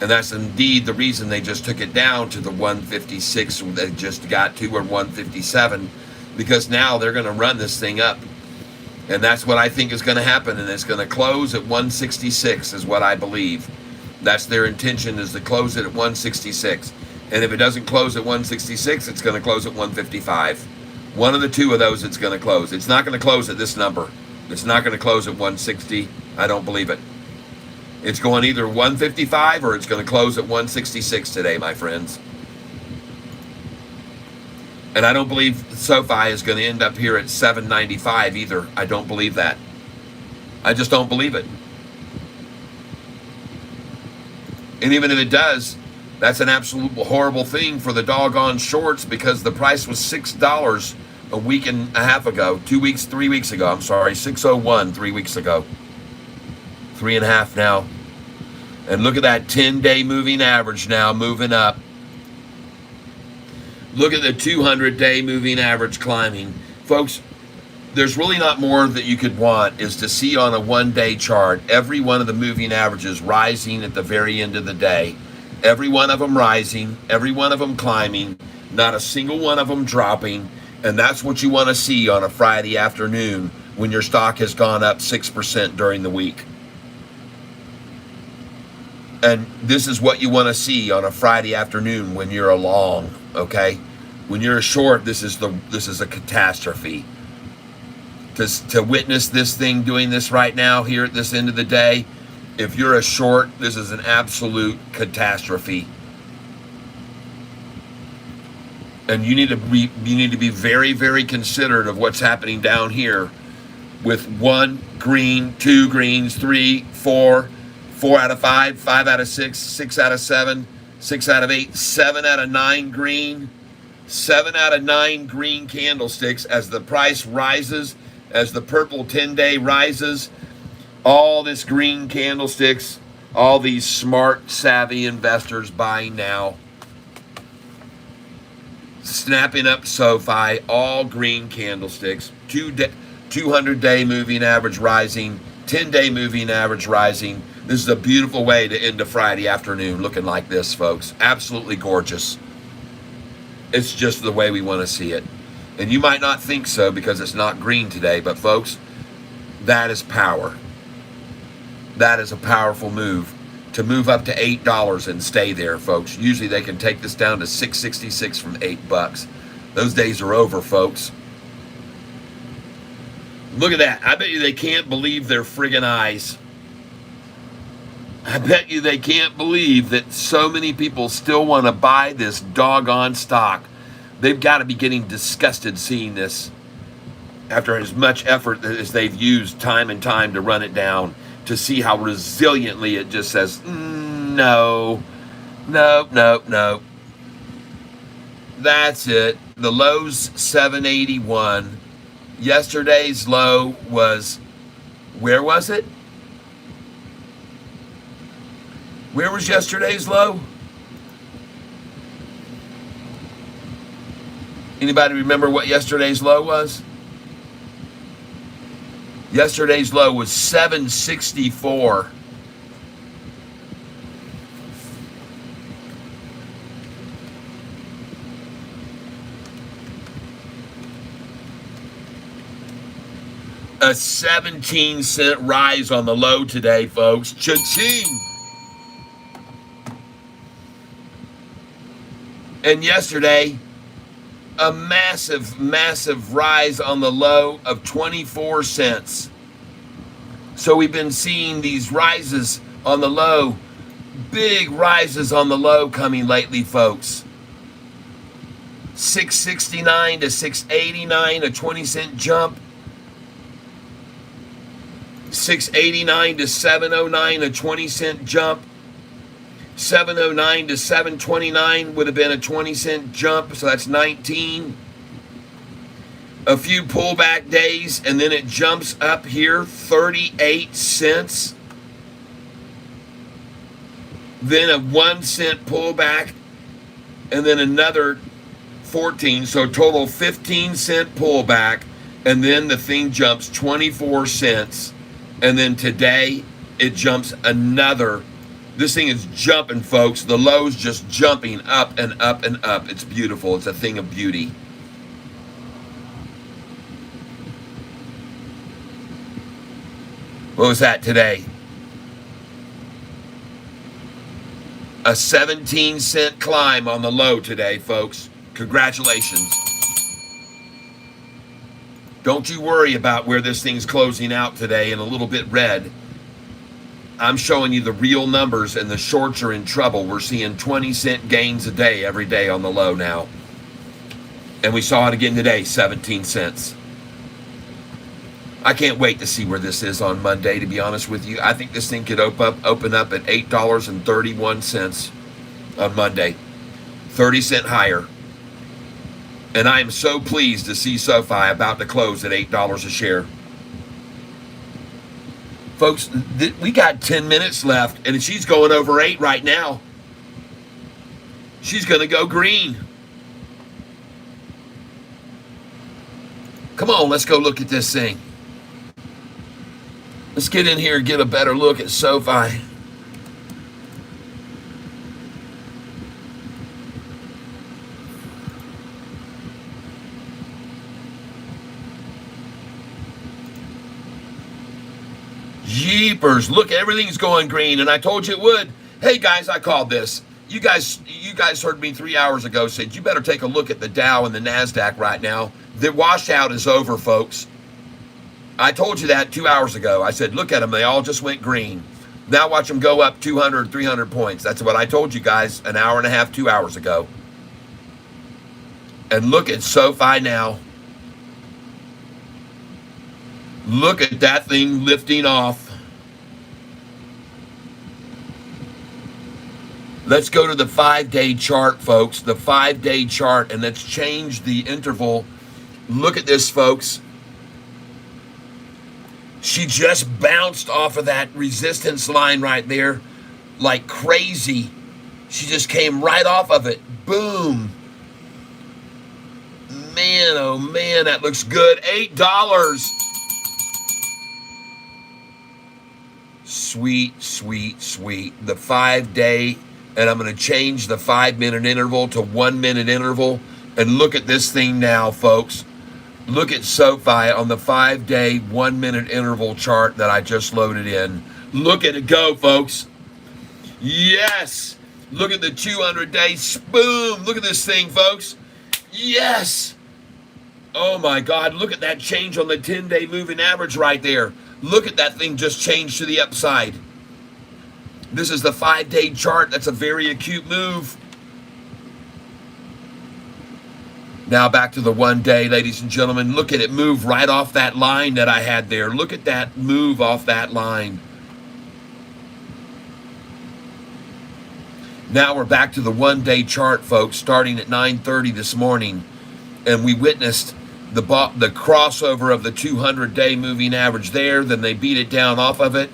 And that's indeed the reason they just took it down to the 156 they just got to, or 157, because now they're going to run this thing up. And that's what I think is going to happen, and it's going to close at 166 is what I believe. That's their intention, is to close it at 166. And if it doesn't close at 166, it's going to close at 155. One of the two of those it's going to close. It's not going to close at this number. It's not going to close at 160. I don't believe it. It's going either 155 or it's going to close at 166 today, my friends. And I don't believe Sofi is going to end up here at 795 either. I don't believe that. I just don't believe it. And even if it does, that's an absolute horrible thing for the doggone shorts, because the price was $6 a week and a half ago. 3 weeks ago. I'm sorry, 601 3 weeks ago. 3.5 now. And look at that 10-day moving average now moving up. Look at the 200-day moving average climbing. Folks, there's really not more that you could want, is to see on a one-day chart every one of the moving averages rising at the very end of the day. Every one of them rising, every one of them climbing, Not a single one of them dropping. And that's what you want to see on a Friday afternoon when your stock has gone up 6% during the week. And this is what you want to see on a Friday afternoon when you're a long, okay? When you're a short, this is a catastrophe. To witness this thing doing this right now here at this end of the day, if you're a short, this is an absolute catastrophe. And you need to be very, very considerate of what's happening down here with 1 green, 2 greens, 3, 4, 4 out of 5, 5 out of 6, 6 out of 7, 6 out of 8, 7 out of 9 green, 7 out of 9 green candlesticks as the price rises, as the purple 10-day rises. All this green candlesticks, all these smart, savvy investors buying now. Snapping up Sofi, all green candlesticks, 200-day moving average rising, 10-day moving average rising. This is a beautiful way to end a Friday afternoon looking like this, folks. Absolutely gorgeous. It's just the way we want to see it. And you might not think so because it's not green today, but folks, that is power. That is a powerful move. To move up to $8 and stay there, folks. Usually they can take this down to $6.66 from $8. Those days are over, folks. Look at that. I bet you they can't believe their friggin' eyes. I bet you they can't believe that so many people still want to buy this doggone stock. They've got to be getting disgusted seeing this after as much effort as they've used time and time to run it down, to see how resiliently it just says, no, no, no, no. That's it. The low's 781. Yesterday's low was, where was it? Where was yesterday's low? Anybody remember what yesterday's low was? Yesterday's low was 764. A 17-cent rise on the low today, folks. Cha-ching! And yesterday, a massive, massive rise on the low of 24 cents. So we've been seeing these rises on the low, big rises on the low coming lately, folks. 669 to 689, a 20-cent jump. 689 to 709, a 20-cent jump. 709 to 729 would have been a 20-cent jump, so that's 19. A few pullback days, and then it jumps up here 38 cents. Then a 1 cent pullback, and then another 14, so total 15-cent pullback, and then the thing jumps 24 cents. And then today, it jumps another. This thing is jumping, folks. The low's just jumping up and up and up. It's beautiful. It's a thing of beauty. What was that today? A 17-cent climb on the low today, folks. Congratulations. Don't you worry about where this thing's closing out today in a little bit red. I'm showing you the real numbers, and the shorts are in trouble. We're seeing 20-cent gains a day every day on the low now. And we saw it again today, 17 cents. I can't wait to see where this is on Monday, to be honest with you. I think this thing could open up at $8.31 on Monday. 30 cents higher. And I am so pleased to see Sofi about to close at $8 a share. Folks, we got 10 minutes left, and she's going over 8 right now. She's going to go green. Come on, let's go look at this thing. Let's get in here and get a better look at Sofi. Jeepers, look, everything's going green, and I told you it would. Hey guys, I called this. You guys heard me 3 hours ago, said you better take a look at the Dow and the NASDAQ right now. The washout is over, folks. I told you that 2 hours ago. I said, look at them, they all just went green. Now watch them go up 200, 300 points. That's what I told you guys an hour and a half, 2 hours ago. And look at SoFi now. Look at that thing lifting off. Let's go to the 5-day chart, folks. The 5-day chart, and let's change the interval. Look at this, folks. She just bounced off of that resistance line right there like crazy. She just came right off of it. Boom. Man, oh man, that looks good. $8. Sweet, sweet, sweet. The 5-day, and I'm going to change the 5-minute interval to 1-minute interval. And look at this thing now, folks. Look at SoFi on the 5-day, 1-minute interval chart that I just loaded in. Look at it go, folks. Yes. Look at the 200-day. Boom. Look at this thing, folks. Yes. Oh, my God. Look at that change on the 10-day moving average right there. Look at that thing just changed to the upside. This is the 5-day chart. That's a very acute move. Now back to the 1 day, ladies and gentlemen. Look at it move right off that line that I had there. Look at that move off that line. Now we're back to the 1 day chart, folks, starting at 9:30 this morning. And we witnessed the crossover of the 200-day moving average there. Then they beat it down off of it.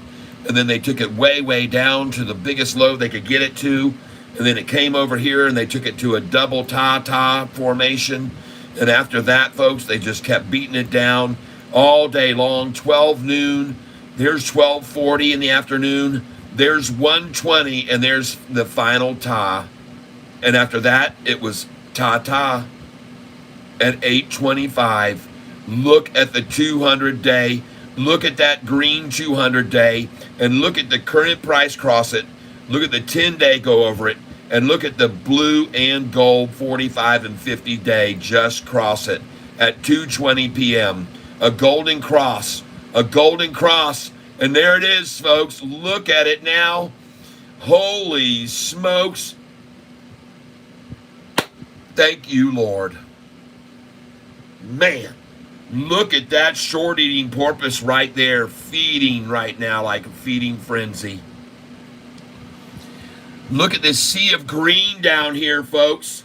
And then they took it way, way down to the biggest low they could get it to. And then it came over here and they took it to a double ta-ta formation. And after that, folks, they just kept beating it down all day long. 12 noon, there's 12:40 in the afternoon, there's 1:20, and there's the final ta. And after that, it was ta-ta at 8:25. Look at the 200-day. Look at that green 200-day. And look at the current price cross it. Look at the 10-day go over it. And look at the blue and gold 45 and 50-day just cross it at 2:20 p.m. A golden cross. A golden cross. And there it is, folks. Look at it now. Holy smokes. Thank you, Lord. Man, look at that short-eating porpoise right there, feeding right now like a feeding frenzy. Look at this sea of green down here, folks.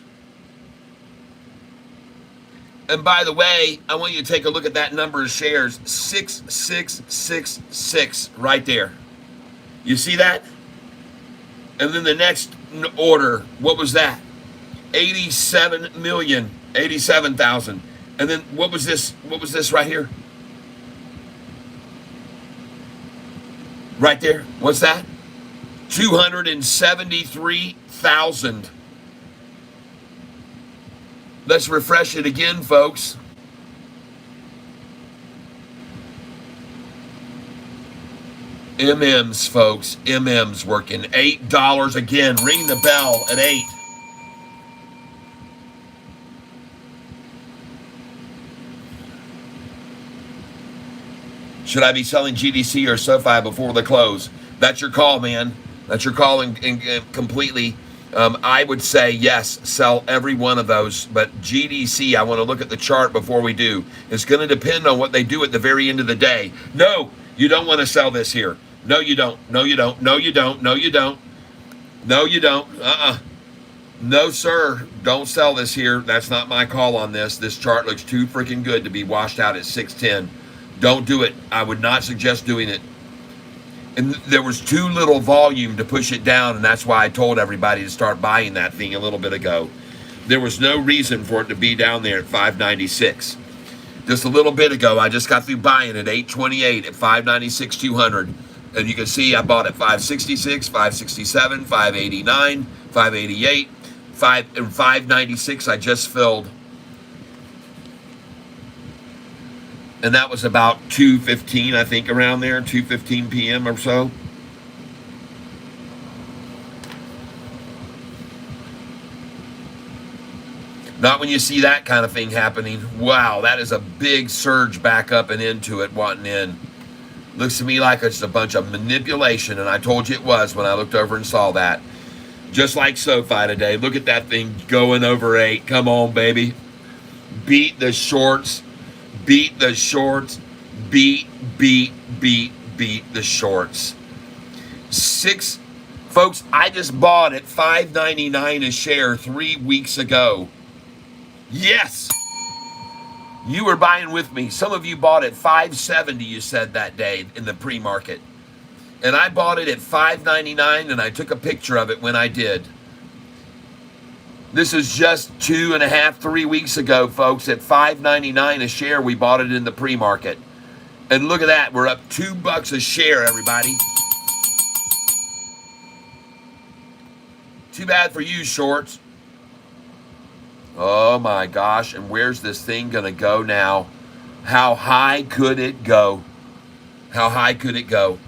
And by the way, I want you to take a look at that number of shares, 6666 right there. You see that? And then the next order, what was that? 87,000. And then what was this? What was this right here? Right there. What's that? 273,000. Let's refresh it again, folks. MMs, folks. MMs working. $8 again. Ring the bell at 8. Should I be selling GDC or SoFi before the close? That's your call, man. That's your call completely. I would say yes, sell every one of those. But GDC, I want to look at the chart before we do. It's going to depend on what they do at the very end of the day. No, you don't want to sell this here. No, you don't. No, you don't. No, you don't. No, you don't. No, you don't. No, sir. Don't sell this here. That's not my call on this. This chart looks too freaking good to be washed out at 610. Don't do it. I would not suggest doing it. And there was too little volume to push it down, and that's why I told everybody to start buying that thing a little bit ago. There was no reason for it to be down there at 596. Just a little bit ago, I just got through buying at 828 at 596 200. And you can see I bought at 566, 567, 589, 588, 596 I just filled. And that was about 2:15, I think, around there, 2:15 p.m. or so. Not when you see that kind of thing happening. Wow, that is a big surge back up and into it, wanting in. Looks to me like it's a bunch of manipulation, and I told you it was when I looked over and saw that. Just like SoFi today. Look at that thing going over 8. Come on, baby. Beat the shorts. Beat the shorts. Beat the shorts. Folks, I just bought at $5.99 a share 3 weeks ago. Yes! You were buying with me. Some of you bought at $5.70, you said that day in the pre-market. And I bought it at $5.99, and I took a picture of it when I did. This is just 2.5, 3 weeks ago, folks. At $5.99 a share, we bought it in the pre-market. And look at that. We're up $2 a share, everybody. Too bad for you, shorts. Oh, my gosh. And where's this thing going to go now? How high could it go? How high could it go?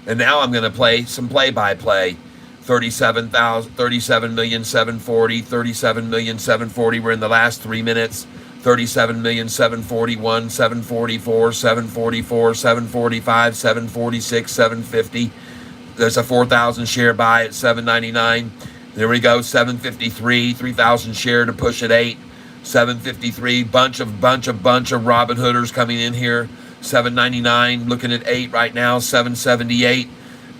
And now I'm going to play some play-by-play. 37,740,000, 37,740,000. We're in the last 3 minutes. 37,741,000, 744, 744, 745, 746, 750. There's a 4,000 share buy at $7.99. There we go, 753, 3,000 share to push at 8. 753, bunch of Robin Hooders coming in here. 799, looking at 8 right now. 778,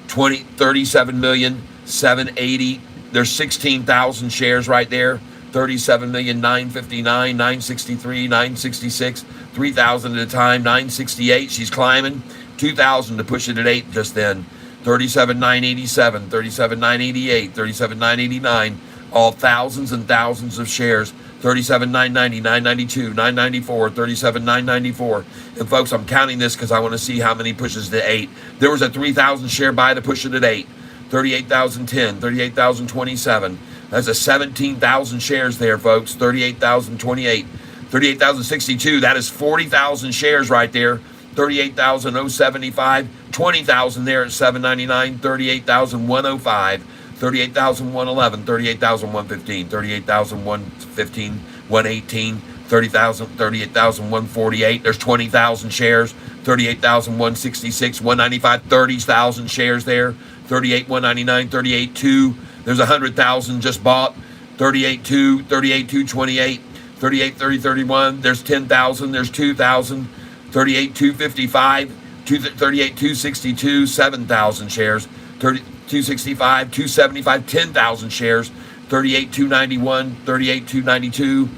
37 million, 780. There's 16,000 shares right there. 37,959,000, 963, 966, 3,000 at a time. 968. She's climbing. 2,000 to push it at 8 just then. 37,987, 37,988, 37,989. All thousands and thousands of shares. 37,990, 992, 994, 37,994. And folks, I'm counting this because I want to see how many pushes to 8. There was a 3,000 share buy to push it at 8. 38,010, 38,027. That's a 17,000 shares there, folks. 38,028, 38,062. That is 40,000 shares right there. 38,075, 20,000 there at $7.99. 38,105. 38,111, 38,115, 38,115, 118, 30,000, 38,148. There's 20,000 shares. 38,166, 195, 30,000 shares there. 38,199, 38,2. There's 100,000 just bought. 38,2, 38,228, 38,331. There's 10,000. There's 2,000. 38,255, 38,262, 7,000 shares. 265, 275, 10,000 shares. 38,291, 38,292,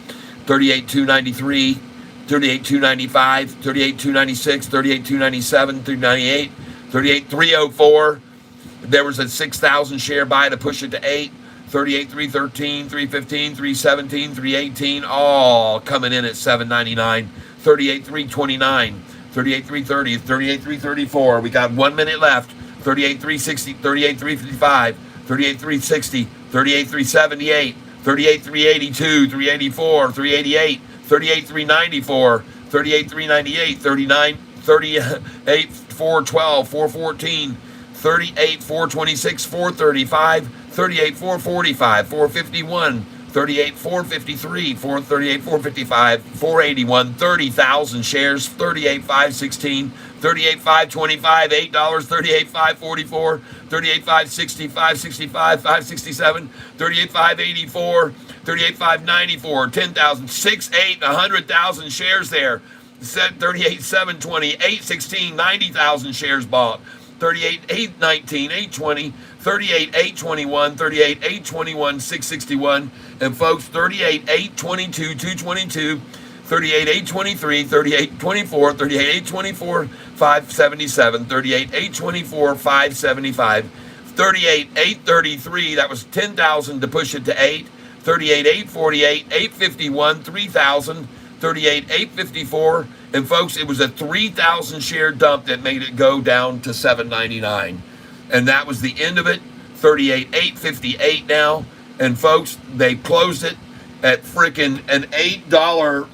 38,293, 38,295, 38,296, 38,297, 398, 38,304. There was a 6,000 share buy to push it to 8. 38,313, 315, 317, 318, all coming in at $7.99. 38,329, 38,330, 38,334. We got 1 minute left. 38,360, 38,355, 38,360, 38,378, 38,382, 384, 388, 38,394, 38,398, 38,412, 414, 38,426, 435, 38,445, 451, 38,453, 455, 481, 30,000 shares. 38,516, 38,525, $8, 38,544, 38,565, 65, 567, 38,584, 38,594, 10,000, 6,8, 100,000 shares there. 38,720, 816, 90,000 shares bought. 38,819, 820, 38,821, 38,821, 661. And folks, 38,822, 222, 38,823, 38,824, 38,824, 577, 38,824, 575, 38,833, that was 10,000 to push it to 8, 38,848, 851, 3,000, 38,854, and folks, it was a 3,000 share dump that made it go down to $7.99, and that was the end of it. 38,858 now, and folks, they closed it at freaking an $8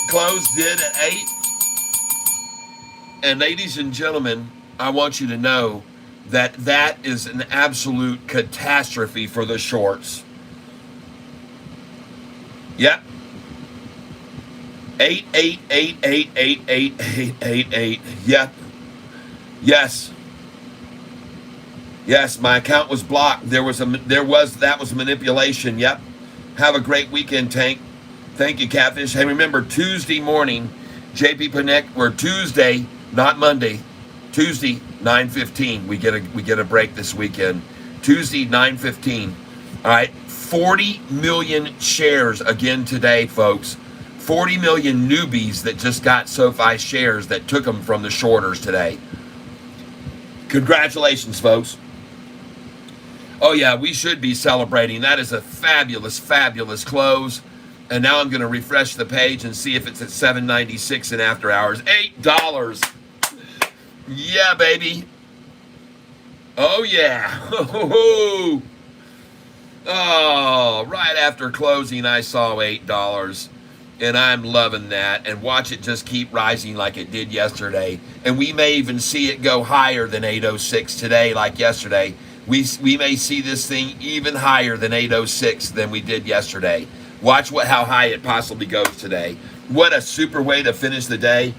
close. Did at 8. And ladies and gentlemen, I want you to know that that is an absolute catastrophe for the shorts. Yep. 888888888. Yep. Yes. Yes, my account was blocked. That was manipulation. Yep. Have a great weekend, Tank. Thank you, Catfish. Hey, remember Tuesday morning, JP Connect. We're Tuesday, not Monday. Tuesday, 9:15. We get a break this weekend. Tuesday, 9:15. All right, 40 million shares again today, folks. 40 million newbies that just got SoFi shares that took them from the shorters today. Congratulations, folks. Oh, yeah, we should be celebrating. That is a fabulous, fabulous close. And now I'm going to refresh the page and see if it's at $7.96 in after hours. $8. Yeah, baby. Oh, yeah. Oh, right after closing, I saw $8. And I'm loving that. And watch it just keep rising like it did yesterday. And we may even see it go higher than 806 today, like yesterday. We may see this thing even higher than 806 than we did yesterday. Watch how high it possibly goes today. What a super way to finish the day.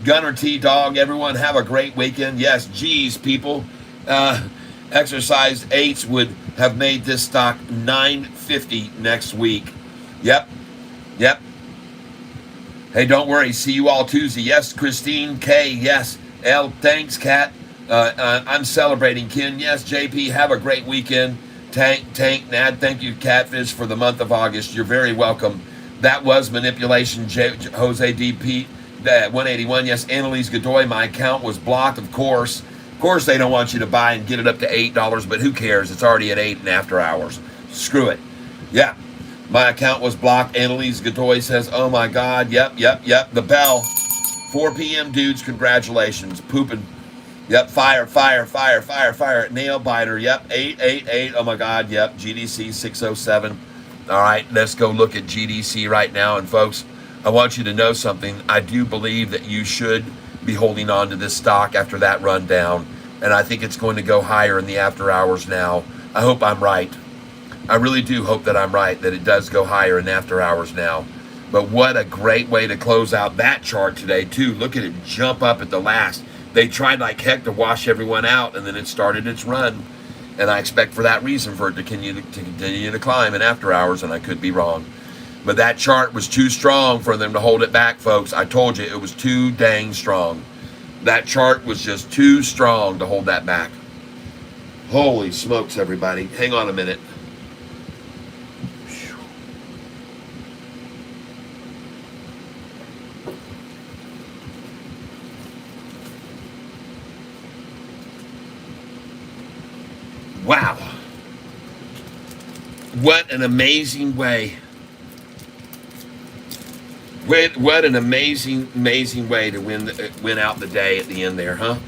Gunner T Dog, everyone have a great weekend. Yes, geez, people. Exercise 8s would have made this stock $9.50 next week. Yep. Hey, don't worry. See you all Tuesday. Yes, Christine K. Yes. L. Thanks, Kat. I'm celebrating, Ken. Yes, JP. Have a great weekend. Tank, Nad. Thank you, Catfish, for the month of August. You're very welcome. That was manipulation. Jose DP. 181. Yes, Annalise Godoy. My account was blocked, of course. Of course, they don't want you to buy and get it up to $8, but who cares? It's already at 8 in after hours. Screw it. Yeah. My account was blocked. Annalise Godoy says, oh my God. Yep. The bell. 4 p.m., dudes. Congratulations. Pooping. Yep. Fire. Nail biter. Yep. 888. Oh my God. Yep. GDC 607. All right. Let's go look at GDC right now. And folks, I want you to know something. I do believe that you should be holding on to this stock after that rundown. And I think it's going to go higher in the after hours now. I hope I'm right. I really do hope that I'm right, that it does go higher in after hours now. But what a great way to close out that chart today, too. Look at it jump up at the last. They tried like heck to wash everyone out, and then it started its run. And I expect for that reason for it to continue to climb in after hours, and I could be wrong. But that chart was too strong for them to hold it back, folks. I told you, it was too dang strong. That chart was just too strong to hold that back. Holy smokes, everybody. Hang on a minute. Wow. What an amazing way. What an amazing way to win out the day at the end there, huh?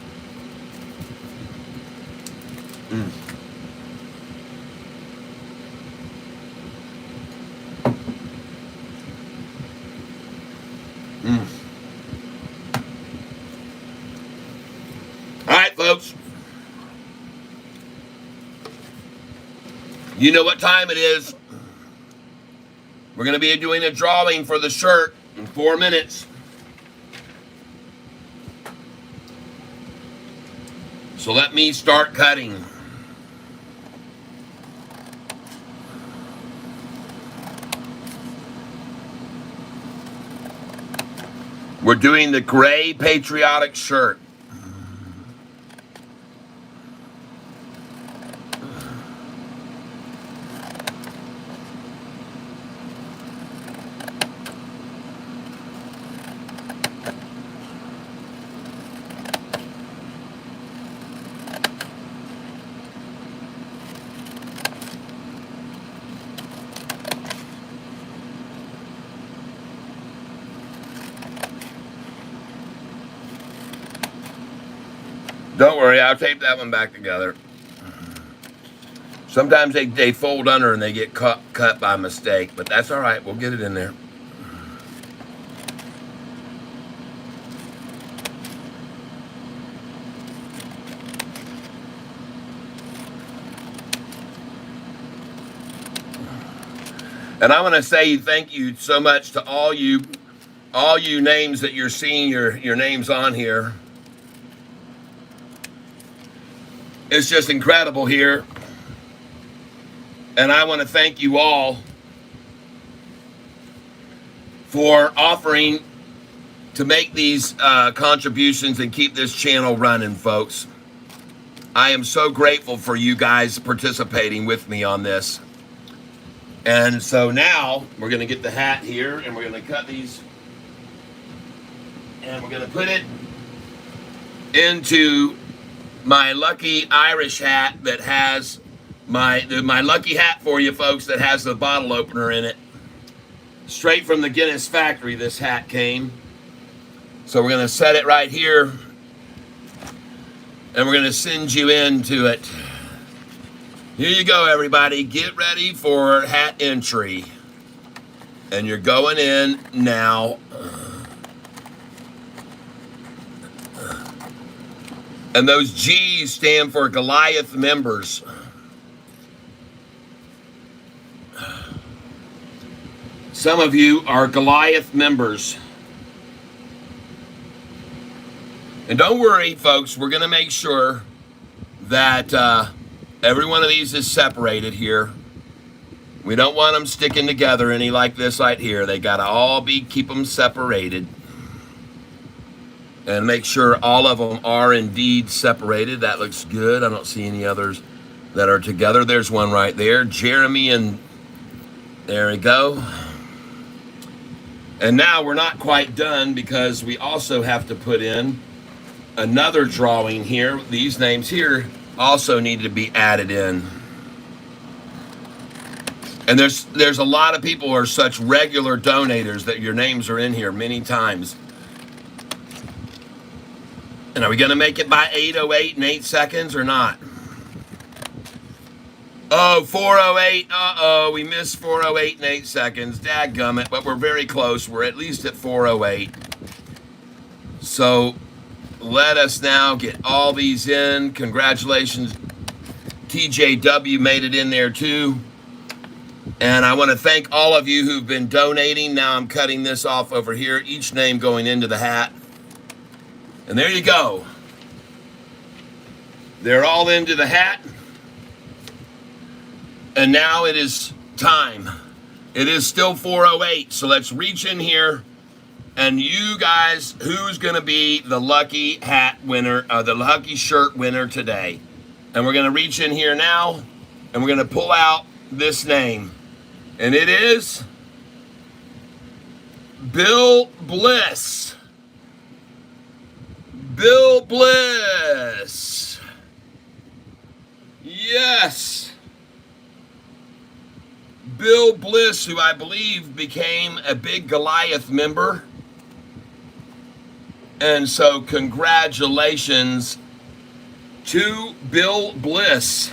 All right, folks. You know what time it is. We're going to be doing a drawing for the shirt in 4 minutes. So let me start cutting. We're doing the gray patriotic shirt. Don't worry, I'll tape that one back together. Sometimes they fold under and they get cut by mistake, but that's all right. We'll get it in there. And I want to say thank you so much to all you names that you're seeing your names on here. It's just incredible here. And I want to thank you all for offering to make these contributions and keep this channel running, folks. I am so grateful for you guys participating with me on this. And so now we're going to get the hat here and we're going to cut these and we're going to put it into my lucky Irish hat that has my lucky hat for you folks that has the bottle opener in it. Straight from the Guinness factory this hat came. So we're going to set it right here and we're going to send you into it. Here you go, everybody. Get ready for hat entry. And you're going in now. And those G's stand for Goliath members. Some of you are Goliath members. And don't worry, folks. We're going to make sure that every one of these is separated here. We don't want them sticking together any like this right here. They got to all keep them separated. And make sure all of them are indeed separated. That looks good. I don't see any others that are together. There's one right there. Jeremy, and there we go. And now we're not quite done because we also have to put in another drawing here. These names here also need to be added in. And there's a lot of people who are such regular donators that your names are in here many times. And are we going to make it by 8:08 in 8 seconds or not? Oh, 4:08. Uh-oh, we missed 4:08 in 8 seconds. Dadgummit, but we're very close. We're at least at 4:08. So let us now get all these in. Congratulations. TJW made it in there too. And I want to thank all of you who've been donating. Now I'm cutting this off over here. Each name going into the hat. And there you go. They're all into the hat. And now it is time. It is still 4:08. So let's reach in here. And you guys, who's going to be the lucky hat winner, the lucky shirt winner today? And we're going to reach in here now. And we're going to pull out this name. And it is Bill Bliss. Bill Bliss. Yes. Bill Bliss, who I believe became a big Goliath member. And so congratulations to Bill Bliss.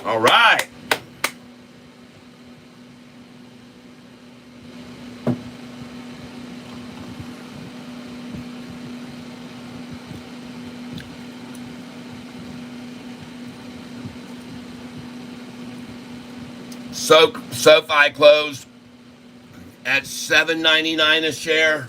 All right. Sofi closed at $7.99 a share.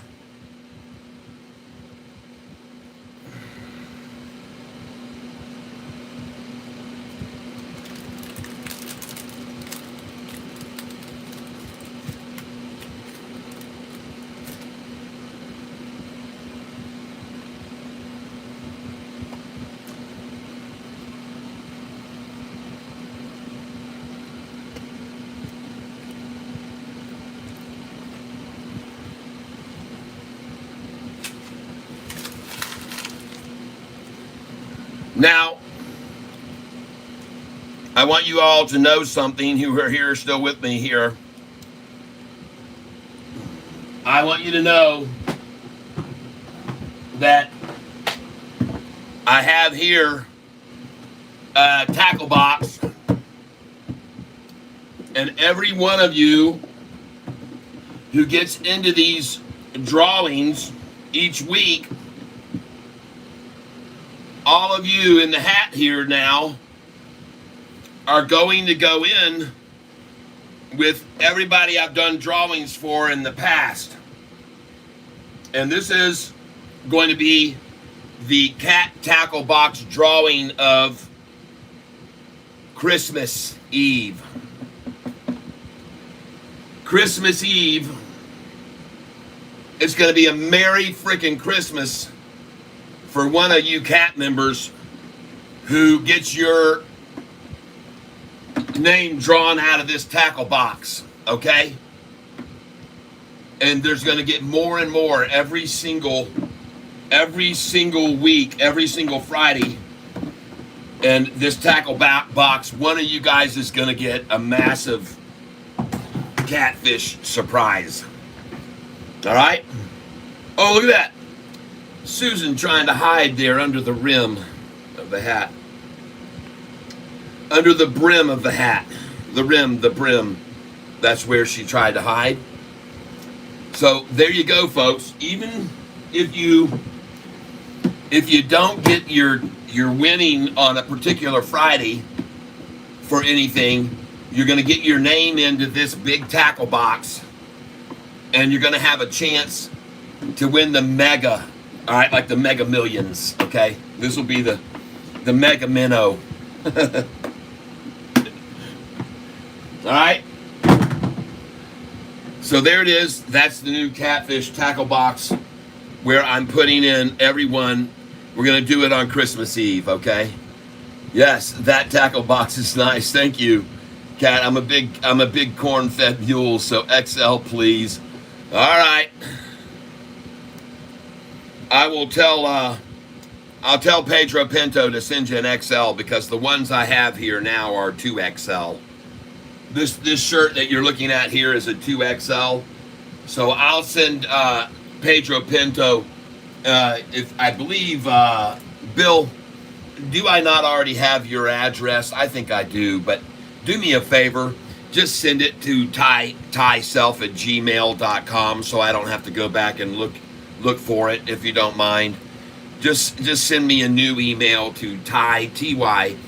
Now, I want you all to know something who are here still with me here. I want you to know that I have here a tackle box. And And every one of you who gets into these drawings each week, all of you in the hat here now are going to go in with everybody I've done drawings for in the past. And this is going to be the cat tackle box drawing of Christmas Eve. Christmas Eve is going to be a Merry freaking Christmas for one of you cat members who gets your name drawn out of this tackle box, okay? And there's going to get more and more every single week, every single Friday. And this tackle box, one of you guys is going to get a massive catfish surprise. All right? Oh, look at that. Susan trying to hide there under the rim of the hat. Under the brim of the hat. The rim, the brim. That's where she tried to hide. So there you go, folks. Even if you don't get your winning on a particular Friday for anything, you're going to get your name into this big tackle box, and you're going to have a chance to win the mega. All right, like the Mega Millions. Okay, this will be the Mega Minnow. All right. So there it is. That's the new catfish tackle box where I'm putting in everyone. We're going to do it on Christmas Eve, okay? Yes, that tackle box is nice. Thank you, Cat. I'm a big corn-fed mule, so XL, please. All right. I'll tell Pedro Pinto to send you an XL because the ones I have here now are 2XL. This shirt that you're looking at here is a 2XL. So I'll send Pedro Pinto, if I believe, Bill, do I not already have your address? I think I do, but do me a favor. Just send it to tyself@gmail.com so I don't have to go back and look for it, if you don't mind. Just send me a new email to TYSELPH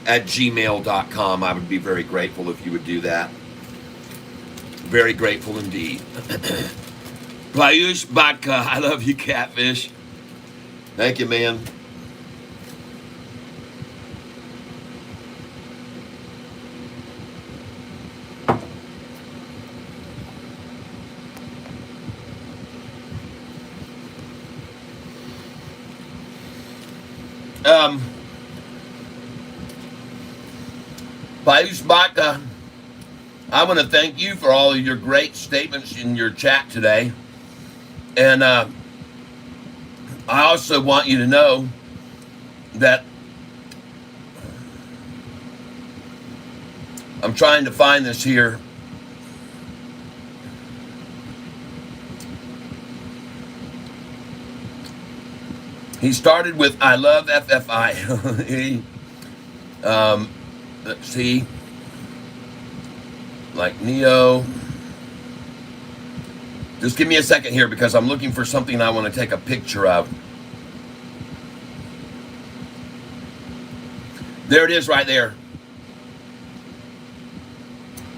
@gmail.com. I would be very grateful if you would do that. Very grateful indeed. Payush Bhatka, I love you, Catfish. Thank you, man. Payush Bhatka, I want to thank you for all of your great statements in your chat today. And I also want you to know that I'm trying to find this here. He started with I love FFI. Let's see. Like Neo. Just give me a second here because I'm looking for something I want to take a picture of. There it is right there.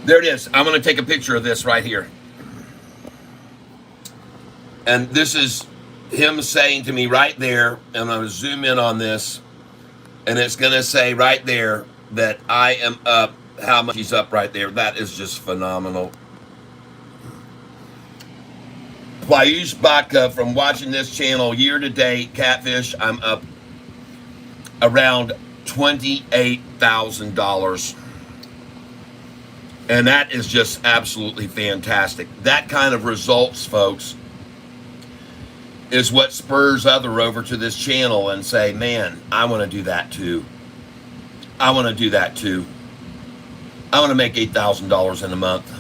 There it is. I'm going to take a picture of this right here. And this is him saying to me right there, and I'm going to zoom in on this, and it's going to say right there that I am up, how much he's up right there. That is just phenomenal. Payush Bhatka, from watching this channel year to date, Catfish, I'm up around $28,000. And that is just absolutely fantastic. That kind of results, folks, is what spurs other over to this channel and say, man, I want to do that too. I want to do that too. I want to make $8,000 in a month.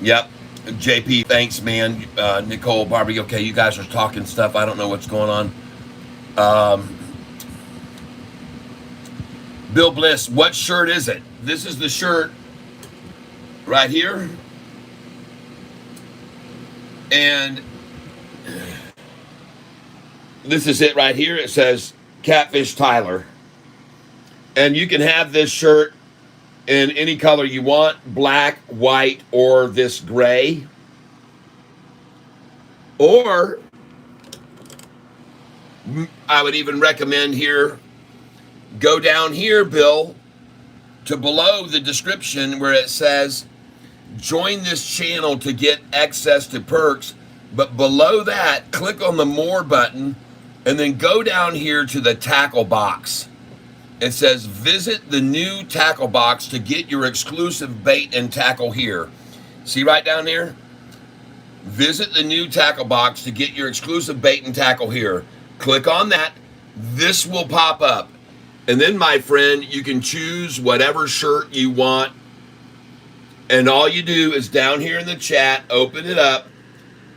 Yep. JP, thanks, man. Nicole, Barbie, okay, you guys are talking stuff. I don't know what's going on. Bill Bliss, what shirt is it? This is the shirt right here. And this is it right here. It says Catfish Tyler. And you can have this shirt in any color you want, black, white, or this gray. Or I would even recommend here, go down here, Bill, to below the description where it says, join this channel to get access to perks. But below that, click on the more button and then go down here to the tackle box. It says, visit the new tackle box to get your exclusive bait and tackle here. See right down there? Visit the new tackle box to get your exclusive bait and tackle here. Click on that. This will pop up. And then, my friend, you can choose whatever shirt you want. And all you do is down here in the chat, open it up.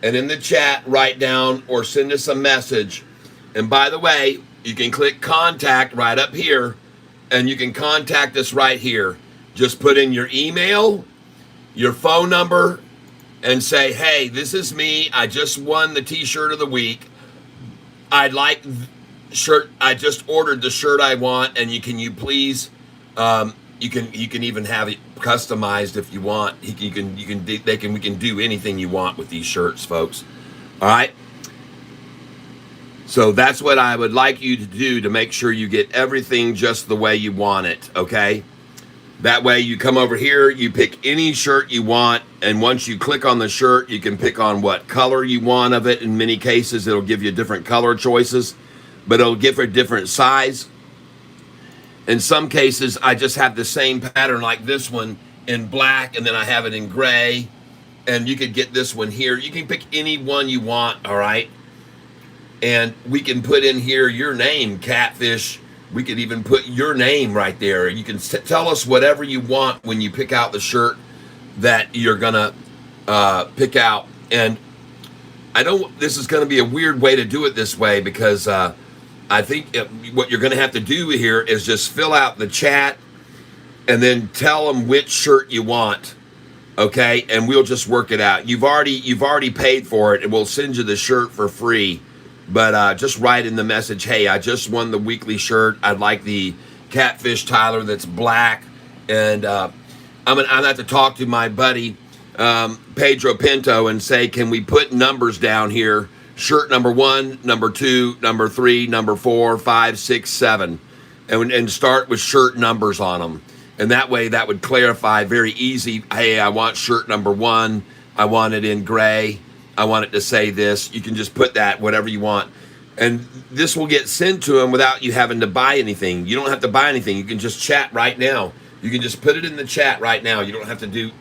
And in the chat, write down or send us a message. And by the way, you can click contact right up here, and you can contact us right here. Just put in your email, your phone number, and say, hey, this is me. I just won the t-shirt of the week. I'd like shirt. I just ordered the shirt I want, and you please, you can even have it customized if you want. We can do anything you want with these shirts, folks. All right. So that's what I would like you to do to make sure you get everything just the way you want it, okay? That way you come over here, you pick any shirt you want, and once you click on the shirt, you can pick on what color you want of it. In many cases, it'll give you different color choices, but it'll give a different size. In some cases, I just have the same pattern like this one in black, and then I have it in gray, and you could get this one here. You can pick any one you want, all right? And we can put in here your name, Catfish. We could even put your name right there. You can tell us whatever you want when you pick out the shirt that you're gonna pick out. And I know this is gonna be a weird way to do it this way, because I think what you're gonna have to do here is just fill out the chat and then tell them which shirt you want. Okay, and we'll just work it out. You've already paid for it, and we'll send you the shirt for free. But just write in the message, hey, I just won the weekly shirt. I'd like the Catfish Tyler that's black. And I'm gonna have to talk to my buddy, Pedro Pinto, and say, can we put numbers down here? Shirt number 1, number 2, number 3, number 4, 5, 6, 7. And start with shirt numbers on them. And that way that would clarify very easy. Hey, I want shirt number 1. I want it in gray. I want it to say this. You can just put that, whatever you want. And this will get sent to them without you having to buy anything. You don't have to buy anything. You can just chat right now. You can just put it in the chat right now. You don't have to do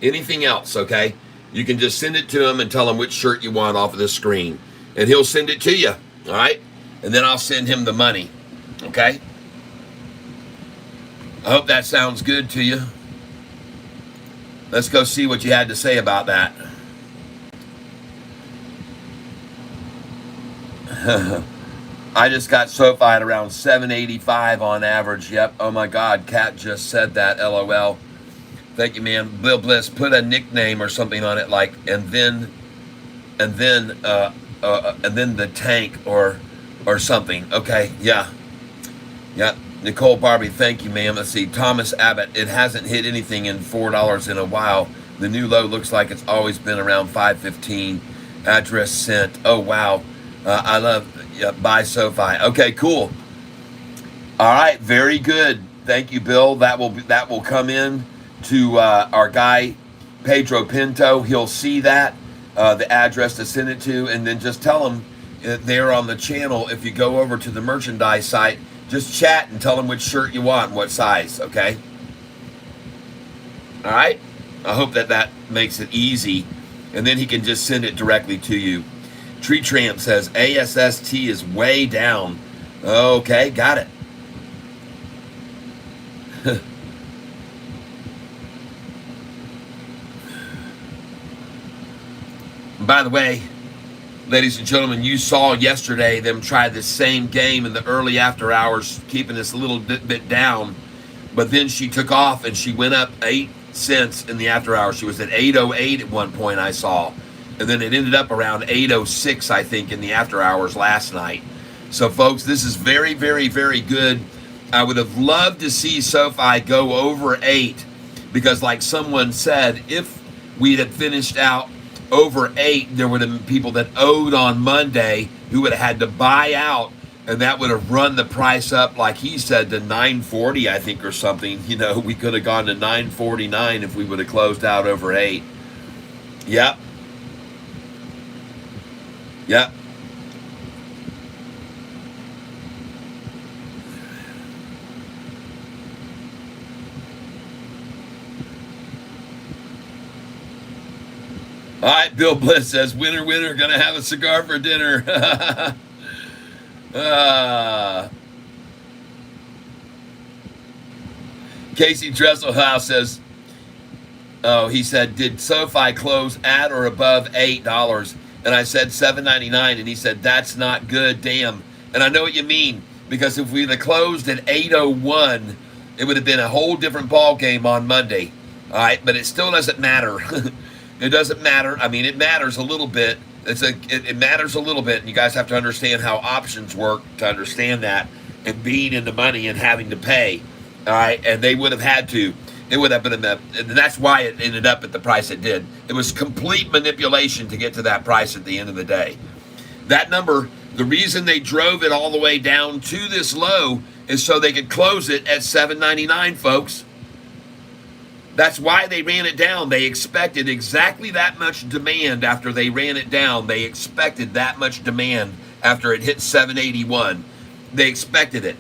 anything else, okay? You can just send it to him and tell him which shirt you want off of the screen. And he'll send it to you, all right? And then I'll send him the money, okay? I hope that sounds good to you. Let's go see what you had to say about that. I just got Sofi at around 785 on average. Yep. Oh my God. Kat just said that. LOL. Thank you, man. Bill Bliss, put a nickname or something on it, like and then the tank or something. Okay. Yeah. Yeah. Nicole Barbie, thank you, ma'am. Let's see. Thomas Abbott, it hasn't hit anything in $4 in a while. The new low looks like it's always been around 515. Address sent. Oh wow. I love buy Sofi. Okay, cool. All right, very good. Thank you, Bill. That will come in to our guy Pedro Pinto. He'll see that the address to send it to, and then just tell him there on the channel. If you go over to the merchandise site, just chat and tell him which shirt you want, and what size. Okay. All right. I hope that makes it easy, and then he can just send it directly to you. Tree Tramp says ASST is way down. Okay, got it. By the way, ladies and gentlemen, you saw yesterday them try the same game in the early after hours, keeping us a little bit down. But then she took off and she went up 8 cents in the after hours. She was at 8.08 at one point, I saw. And then it ended up around 8.06, I think, in the after hours last night. So, folks, this is very, very, very good. I would have loved to see SoFi go over 8 because, like someone said, if we had finished out over 8, there would have been people that owed on Monday who would have had to buy out, and that would have run the price up, like he said, to 940, I think, or something. You know, we could have gone to 949 if we would have closed out over 8. Yep. Yep. All right, Bill Bliss says, winner, winner, gonna have a cigar for dinner. Casey Dresselhouse says, oh, he said, did SoFi close at or above $8? And I said $7.99, and he said, that's not good, damn. And I know what you mean, because if we'd have closed at 8.01, it would have been a whole different ball game on Monday. All right, but it still doesn't matter. It doesn't matter. I mean, it matters a little bit. It matters a little bit, and you guys have to understand how options work to understand that, and being in the money and having to pay. All right, and they would have had to. It would have been, and that's why it ended up at the price it did. It was complete manipulation to get to that price at the end of the day. That number, the reason they drove it all the way down to this low is so they could close it at $7.99, folks. That's why they ran it down. They expected exactly that much demand after they ran it down. They expected that much demand after it hit $7.81. They expected it.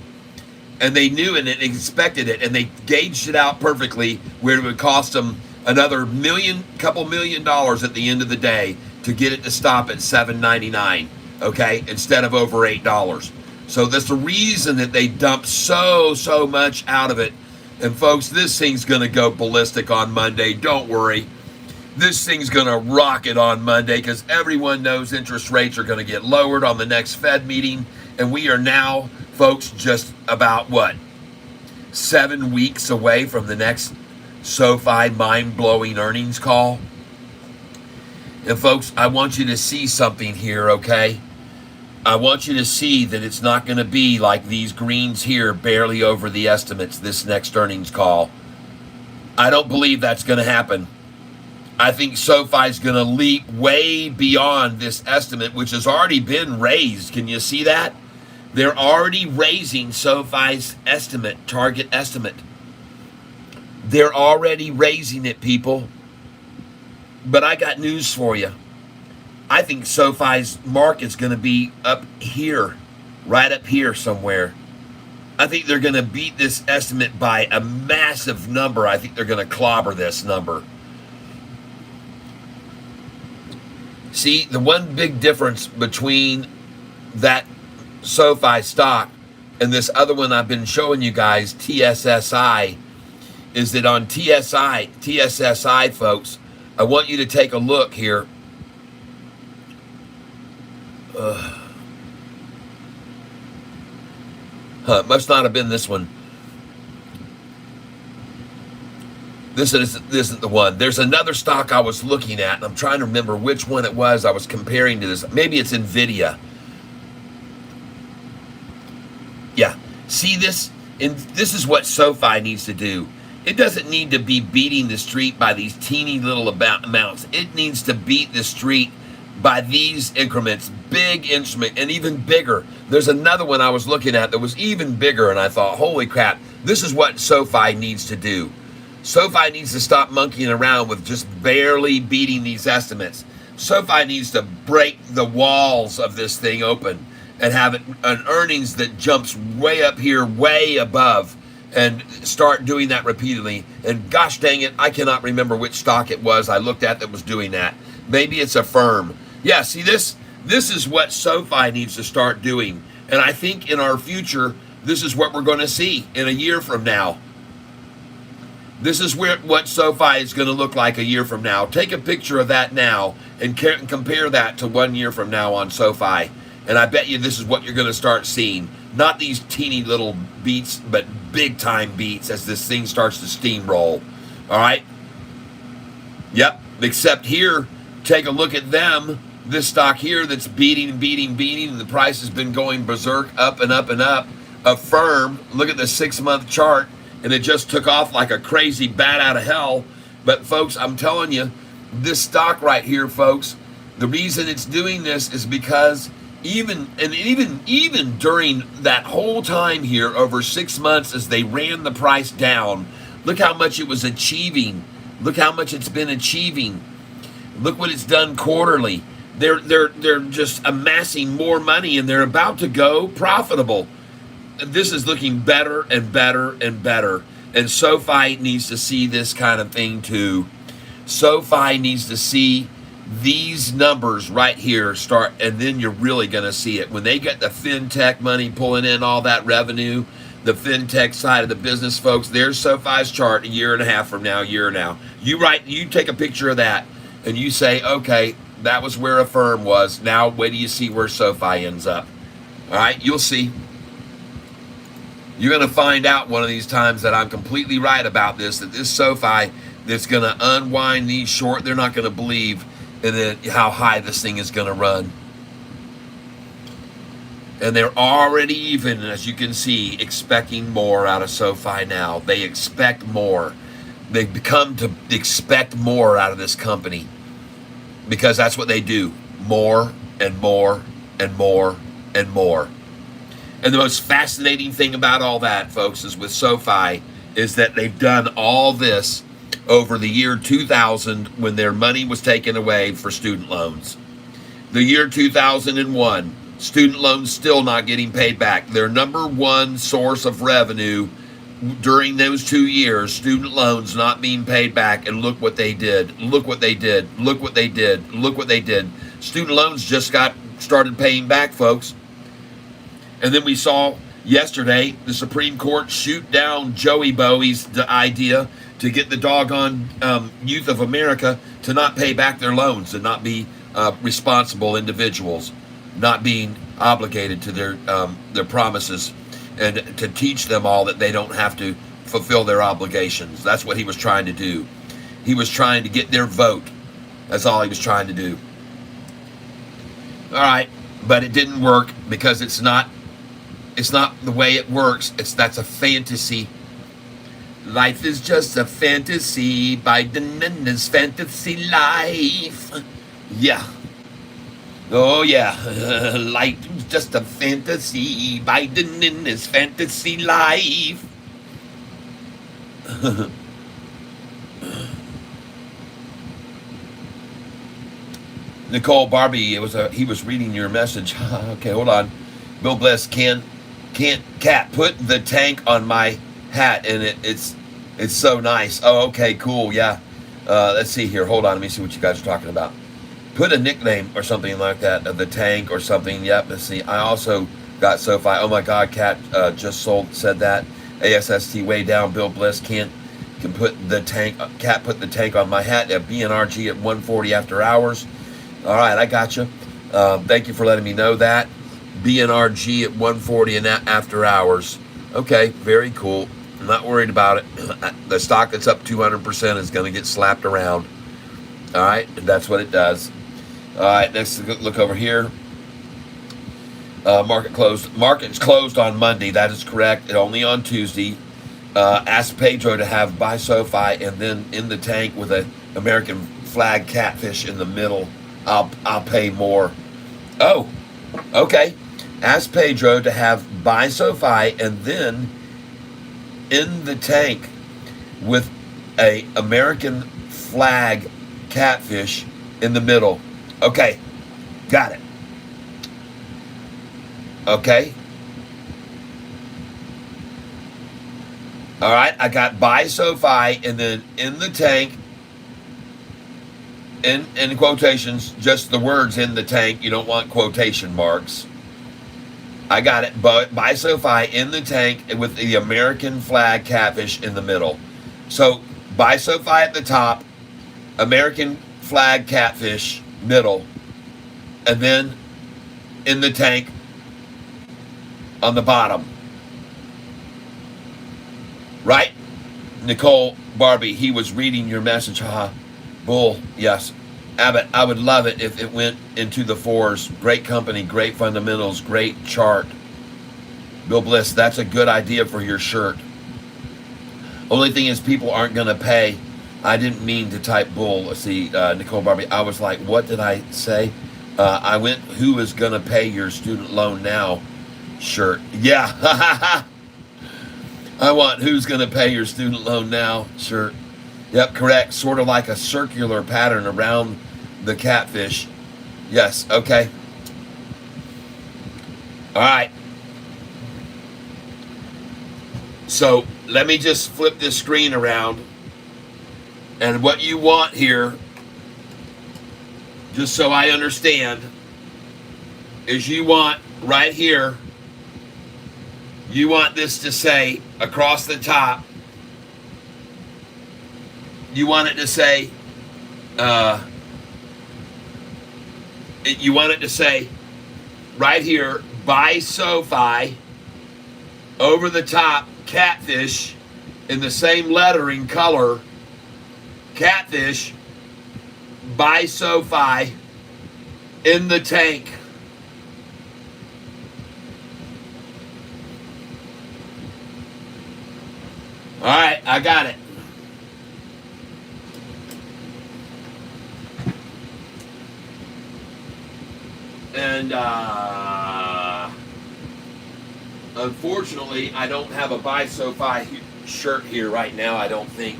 And they knew it and expected it. And they gauged it out perfectly where it would cost them another couple million dollars at the end of the day to get it to stop at $7.99, okay, instead of over $8. So that's the reason that they dumped so much out of it. And folks, this thing's going to go ballistic on Monday. Don't worry. This thing's going to rocket on Monday because everyone knows interest rates are going to get lowered on the next Fed meeting. And we are now, folks, just about, 7 weeks away from the next SoFi mind-blowing earnings call. And folks, I want you to see something here, okay? I want you to see that it's not going to be like these greens here barely over the estimates this next earnings call. I don't believe that's going to happen. I think SoFi's going to leap way beyond this estimate, which has already been raised. Can you see that? They're already raising SoFi's estimate, target estimate. They're already raising it, people. But I got news for you. I think SoFi's market's going to be up here, right up here somewhere. I think they're going to beat this estimate by a massive number. I think they're going to clobber this number. See, the one big difference between that SoFi stock and this other one I've been showing you guys, TSSI, is that on TSSI, folks, I want you to take a look here. It must not have been this one. This isn't the one. There's another stock I was looking at, and I'm trying to remember which one it was I was comparing to this. Maybe it's NVIDIA. Yeah. See this? And this is what SoFi needs to do. It doesn't need to be beating the street by these teeny little amounts. It needs to beat the street by these increments, big instrument, and even bigger. There's another one I was looking at that was even bigger, and I thought, holy crap, this is what SoFi needs to do. SoFi needs to stop monkeying around with just barely beating these estimates. SoFi needs to break the walls of this thing open and have an earnings that jumps way up here, way above, and start doing that repeatedly. And gosh dang it, I cannot remember which stock it was I looked at that was doing that. Maybe it's a firm. Yeah, see this? This is what SoFi needs to start doing. And I think in our future, this is what we're going to see in a year from now. This is what SoFi is going to look like a year from now. Take a picture of that now and compare that to 1 year from now on SoFi. And I bet you this is what you're going to start seeing. Not these teeny little beats, but big time beats as this thing starts to steamroll. All right. Yep. Except here, take a look at them. This stock here that's beating, and the price has been going berserk, up and up and up. Affirm, look at the 6-month chart, and it just took off like a crazy bat out of hell. But folks, I'm telling you, this stock right here, folks, the reason it's doing this is because even during that whole time here, over 6 months, as they ran the price down, look how much it was achieving. Look how much it's been achieving. Look what it's done quarterly. They're just amassing more money, and they're about to go profitable. This is looking better and better and better. And SoFi needs to see this kind of thing too. SoFi needs to see these numbers right here start, and then you're really going to see it. When they get the fintech money pulling in all that revenue, the fintech side of the business, folks, there's SoFi's chart a year and a half from now, You take a picture of that, and you say, okay, that was where Affirm was. Now, wait till you see where SoFi ends up. All right, you'll see. You're going to find out one of these times that I'm completely right about this, that this SoFi that's going to unwind these short, they're not going to believe in how high this thing is going to run. And they're already even, as you can see, expecting more out of SoFi now. They expect more. They've become to expect more out of this company because that's what they do. More and more and more and more. And the most fascinating thing about all that, folks, is with SoFi, is that they've done all this over the year 2000 when their money was taken away for student loans. The year 2001, student loans still not getting paid back. Their number one source of revenue during those 2 years, student loans not being paid back, and look what they did. Look what they did. Look what they did. Look what they did. Student loans just started paying back, folks. And then we saw yesterday the Supreme Court shoot down Joey Bowie's idea to get the doggone youth of America to not pay back their loans and not be responsible individuals, not being obligated to their promises, and to teach them all that they don't have to fulfill their obligations. That's what he was trying to do. He was trying to get their vote. That's all he was trying to do. All right, but it didn't work because it's not the way it works. That's a fantasy. Life is just a fantasy. Biden and his fantasy life. Yeah. Oh yeah. Life is just a fantasy. Biden and his fantasy life. Nicole Barbie, he was reading your message. Okay, hold on. Bill Bless, can't Cat put the tank on my hat, and it's so nice. Oh, okay, cool, yeah. Let's see here. Hold on, let me see what you guys are talking about. Put a nickname or something like that of the tank or something. Yep, let's see. I also got SoFi. Oh my God, Cat just said that. ASST way down. Bill Bliss can put the tank. Cat put the tank on my hat at BNRG at 140 after hours. All right, I got you. Thank you for letting me know that. BNRG at 140 and after hours. Okay, very cool. I'm not worried about it. The stock that's up 200% is going to get slapped around. All right, and that's what it does. All right, next look over here. Market's closed on Monday. That is correct. Only on Tuesday. Ask Pedro to have buy SoFi and then in the tank with an American flag catfish in the middle. I'll pay more. Oh, okay. Ask Pedro to have buy SoFi and then in the tank with a American flag catfish in the middle. Okay, got it. Okay. All right, I got buy SoFi and then in the tank, in quotations, just the words in the tank. You don't want quotation marks. I got it. But buy SoFi in the tank with the American flag catfish in the middle. So buy SoFi at the top, American flag catfish middle, and then in the tank on the bottom. Right? Nicole Barbie, he was reading your message. Haha. Bull, yes. Abbott, I would love it if it went into the fours. Great company, great fundamentals, great chart. Bill Bliss, that's a good idea for your shirt. Only thing is, people aren't going to pay. I didn't mean to type bull. Let's see, Nicole Barbie. I was like, what did I say? I went, who is going to pay your student loan now shirt? Yeah. I want who's going to pay your student loan now shirt. Yep, correct. Sort of like a circular pattern around the catfish. Yes, okay. All right. So let me just flip this screen around. And what you want here, just so I understand, is you want right here, you want this to say across the top, you want it to say, you want it to say right here, by Sofi, over the top, catfish, in the same lettering color, catfish, by Sofi, in the tank. All right, I got it. And unfortunately, I don't have a Buy Sofi shirt here right now, I don't think.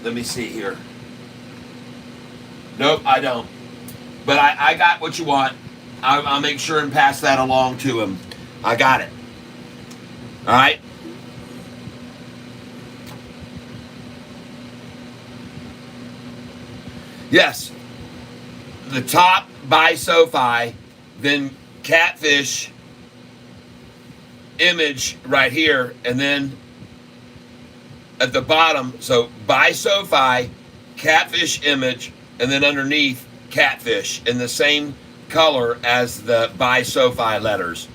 Let me see here. Nope, I don't. But I got what you want. I'll make sure and pass that along to him. I got it. All right? Yes. The top by Sofi, then catfish image right here, and then at the bottom, so by Sofi, catfish image, and then underneath catfish in the same color as the by Sofi letters.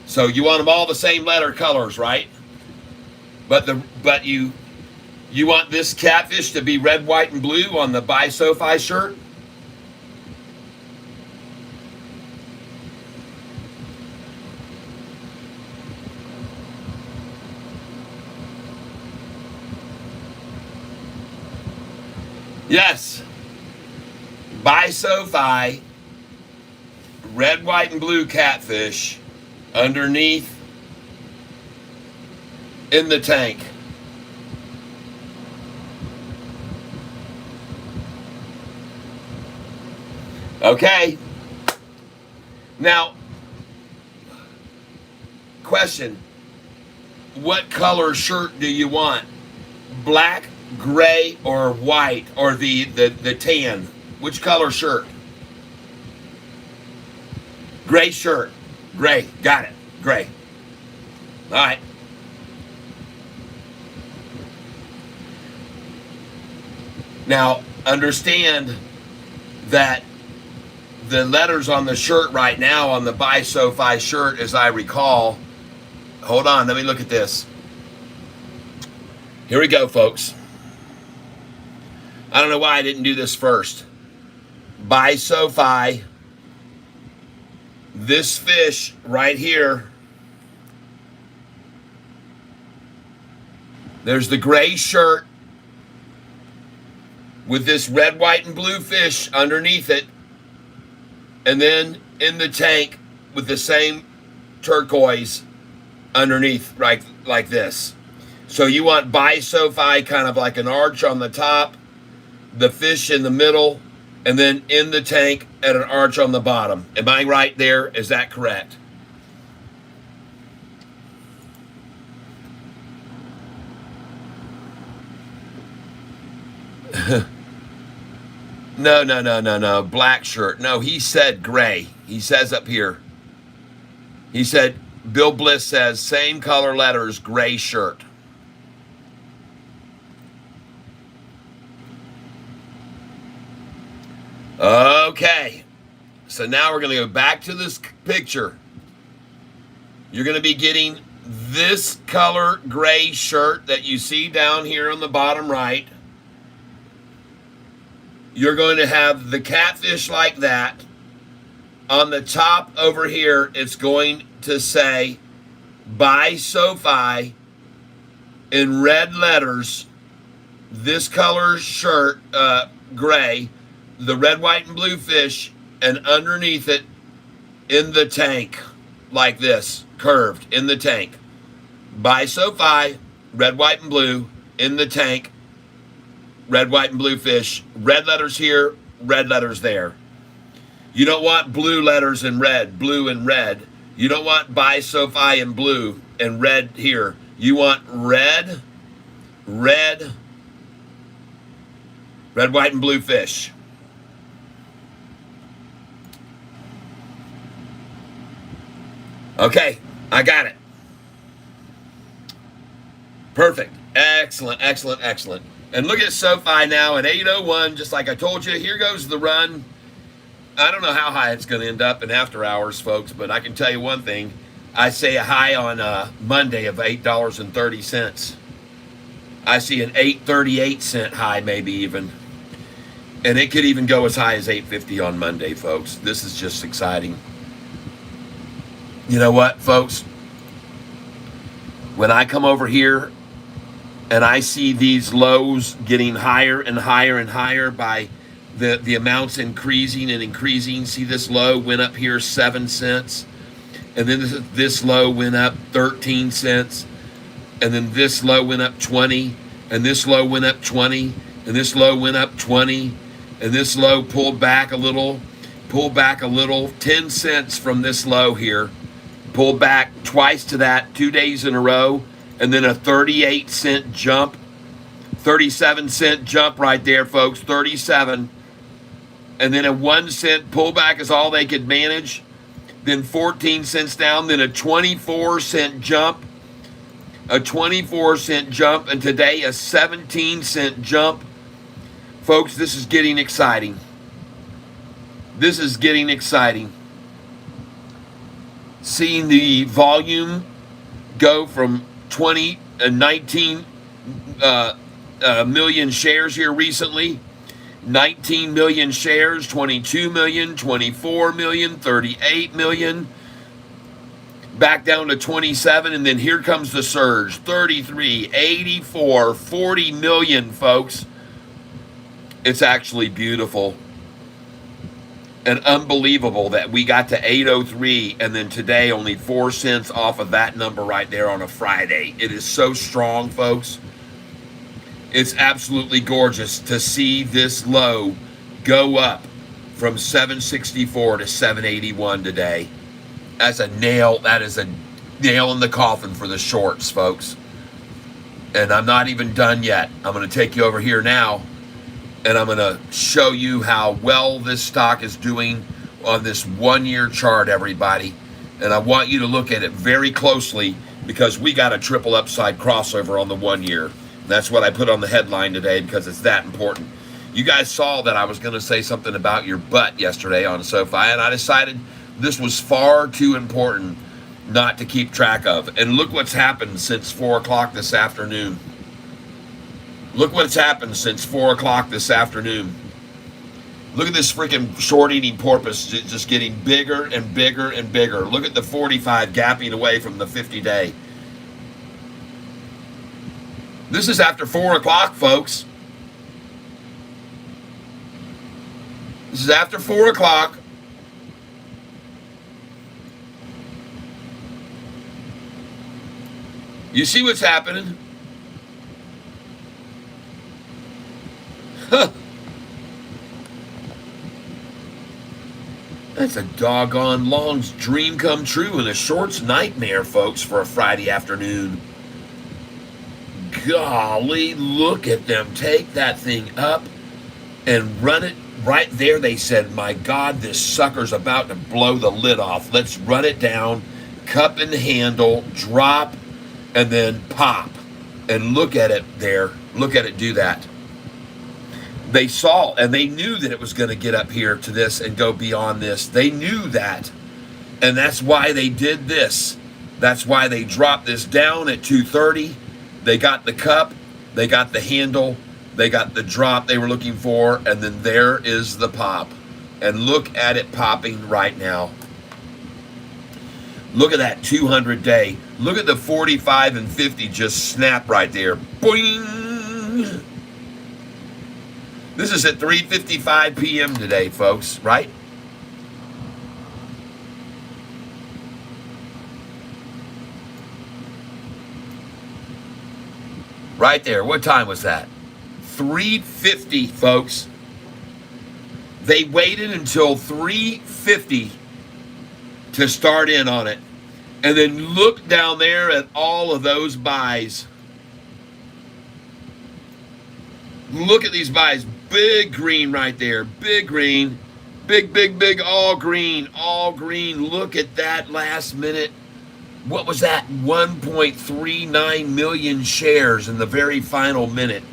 So you want them all the same letter colors, right? But you want this catfish to be red, white, and blue on the by Sofi shirt? Yes. By Sofi, red, white, and blue catfish underneath in the tank. Okay. Now, question. What color shirt do you want? Black, gray, or white, or the tan? Which color shirt? Gray shirt. Gray. Got it. Gray. All right. Now, understand that the letters on the shirt right now, on the Buy Sofi shirt, as I recall, hold on, let me look at this. Here we go, folks. I don't know why I didn't do this first. Buy Sofi, this fish right here, there's the gray shirt with this red, white, and blue fish underneath it, and then in the tank with the same turquoise underneath, right, like this. So you want Buy Sofi kind of like an arch on the top, the fish in the middle, and then in the tank at an arch on the bottom. Am I right there? Is that correct? No. Black shirt. No, he said gray. He says up here. He said, Bill Bliss says, same color letters, gray shirt. Okay. So now we're going to go back to this picture. You're going to be getting this color gray shirt that you see down here on the bottom right, you're going to have the Catfish like that. On the top over here, it's going to say, by Sofi, in red letters, this color shirt, gray, the red, white, and blue fish, and underneath it, in the tank, like this, curved, in the tank. By Sofi, red, white, and blue, in the tank, red, white, and blue fish, red letters here, red letters there. You don't want blue letters in red, blue and red. You don't want by Sofi in blue and red here. You want red, red, red, white, and blue fish. Okay, I got it. Perfect. Excellent, excellent, excellent. And look at Sofi now at 8:01, just like I told you. Here goes the run. I don't know how high it's going to end up in after hours, folks, but I can tell you one thing. I say a high on Monday of $8.30. I see an 8.38 high, maybe even. And it could even go as high as $8.50 on Monday, folks. This is just exciting. You know what, folks? When I come over here and I see these lows getting higher and higher and higher by the amounts increasing and increasing. See, this low went up here 7 cents. And then this low went up 13 cents. And then this low went up 20. And this low went up 20. And this low went up 20. And this low pulled back a little. 10 cents from this low here. Pulled back twice to that, 2 days in a row. And then a 38-cent jump. 37-cent jump right there, folks. 37. And then a 1 cent pullback is all they could manage. Then 14 cents down. Then a 24-cent jump. A 24-cent jump. And today a 17-cent jump. Folks, this is getting exciting. This is getting exciting. Seeing the volume go from 19 million shares here recently. 19 million shares, 22 million, 24 million, 38 million, back down to 27, and then here comes the surge, 33, 84, 40 million, folks. It's actually beautiful and unbelievable that we got to 803, and then today only 4 cents off of that number right there on a Friday. It is so strong, folks. It's absolutely gorgeous to see this low go up from 764 to 781 today. That's a nail. That is a nail in the coffin for the shorts, folks. And I'm not even done yet. I'm going to take you over here now, and I'm going to show you how well this stock is doing on this 1 year chart, everybody. And I want you to look at it very closely because we got a triple upside crossover on the 1 year. That's what I put on the headline today because it's that important. You guys saw that I was going to say something about your butt yesterday on Sofi, and I decided this was far too important not to keep track of. And look what's happened since 4 o'clock this afternoon. Look what's happened since 4 o'clock this afternoon. Look at this freaking short-eating porpoise just getting bigger and bigger and bigger. Look at the 45 gapping away from the 50-day. This is after 4 o'clock, folks. This is after 4 o'clock. You see what's happening? Huh. That's a doggone long's dream come true and a short's nightmare, folks, for a Friday afternoon. Golly, look at them take that thing up and run it right there. They said, my God, this sucker's about to blow the lid off. Let's run it down, cup and handle, drop, and then pop. And look at it there. Look at it do that. They saw and they knew that it was going to get up here to this and go beyond this. They knew that. And that's why they did this. That's why they dropped this down at 230. They got the cup, they got the handle, they got the drop they were looking for, and then there is the pop. And look at it popping right now. Look at that 200-day. Look at the 45 and 50 just snap right there. Boing! This is at 3:55 p.m. today, folks, right? Right there. What time was that? 3:50, folks. They waited until 3:50 to start in on it. And then look down there at all of those buys. Look at these buys. Big green right there. Big green. Big, big, big. All green. All green. Look at that last minute. What was that? 1.39 million shares in the very final minute.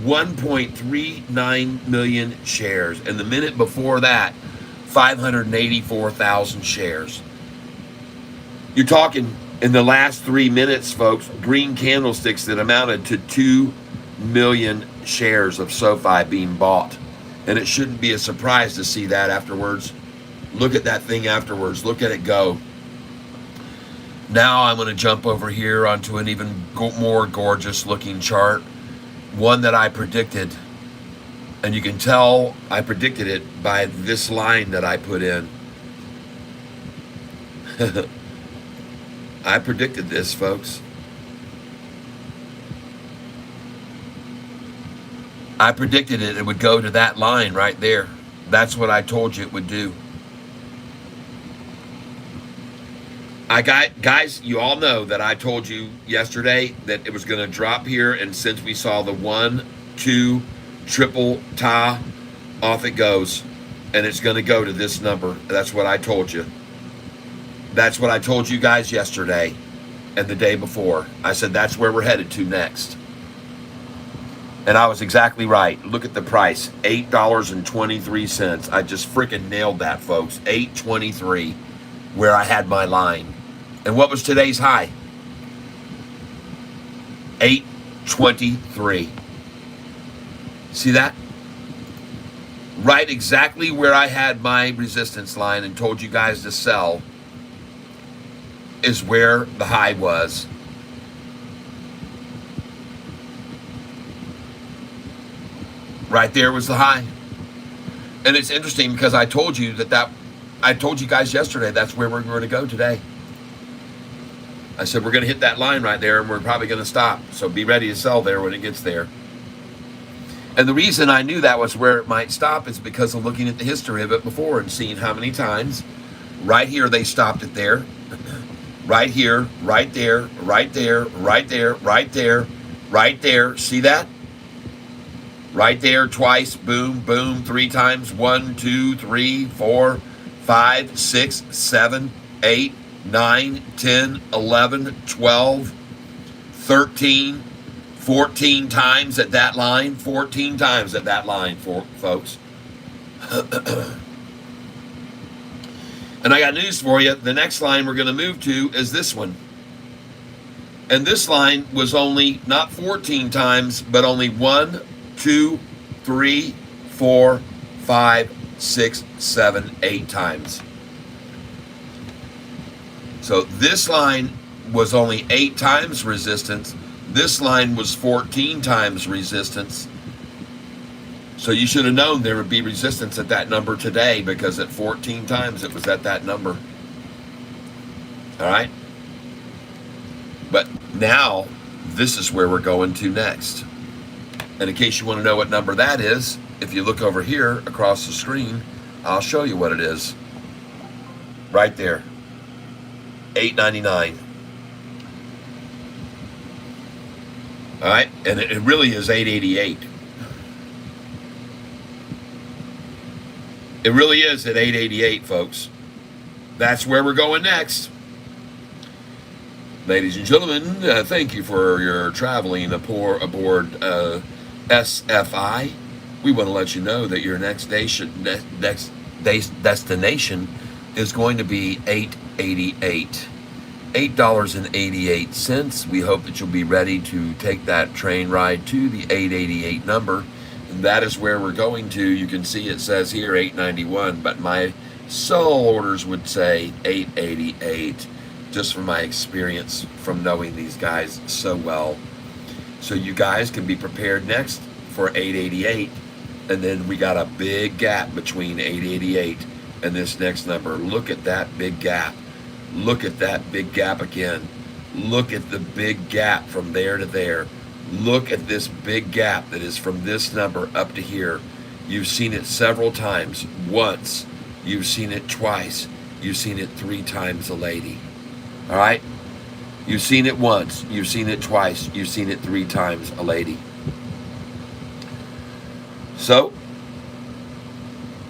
1.39 million shares. And the minute before that, 584,000 shares. You're talking in the last 3 minutes, folks, green candlesticks that amounted to 2 million shares of SoFi being bought. And it shouldn't be a surprise to see that afterwards. Look at that thing afterwards. Look at it go. Now I'm going to jump over here onto an even more gorgeous looking chart. One that I predicted. And you can tell I predicted it by this line that I put in. I predicted this, folks. I predicted it would go to that line right there. That's what I told you it would do. Guys, you all know that I told you yesterday that it was going to drop here, and since we saw the 1, 2, triple tie, off it goes, and it's going to go to this number. That's what I told you. That's what I told you guys yesterday and the day before. I said that's where we're headed to next. And I was exactly right. Look at the price, $8.23. I just freaking nailed that, folks. $8.23, where I had my line. And what was today's high? $8.23. See that? Right exactly where I had my resistance line and told you guys to sell is where the high was. Right there was the high. And it's interesting because I told you I told you guys yesterday that's where we're going to go today. I said we're going to hit that line right there and we're probably going to stop. So be ready to sell there when it gets there. And the reason I knew that was where it might stop is because of looking at the history of it before and seeing how many times. Right here they stopped it there. Right here, right there, right there, right there, right there, right there. See that? Right there, twice, boom, boom, 3 times. 1, 2, 3, 4, 5, 6, 7, 8, 9, 10, 11, 12, 13, 14 times at that line. 14 times at that line, folks. And I got news for you. The next line we're going to move to is this one. And this line was only not 14 times, but only 1, 2, 3, 4, 5, 6, 7, 8 times. So this line was only 8 times resistance. This line was 14 times resistance. So you should have known there would be resistance at that number today because at 14 times it was at that number. All right? But now this is where we're going to next. And in case you want to know what number that is, if you look over here across the screen, I'll show you what it is. Right there. $8.99. All right? And it really is $8.88. It really is at $8.88, folks. That's where we're going next. Ladies and gentlemen, thank you for your traveling aboard SFI. We want to let you know that your next destination is going to be 888. $8.88. We hope that you'll be ready to take that train ride to the 888 number. And that is where we're going to. You can see it says here 891, but my soul orders would say 888, just from my experience from knowing these guys so well. So you guys can be prepared next for 888. And then we got a big gap between 888 and this next number. Look at that big gap. Look at that big gap again. Look at the big gap from there to there. Look at this big gap that is from this number up to here. You've seen it several times. Once. You've seen it twice. You've seen it 3 times a lady. All right? You've seen it once. You've seen it twice. You've seen it 3 times a lady. So,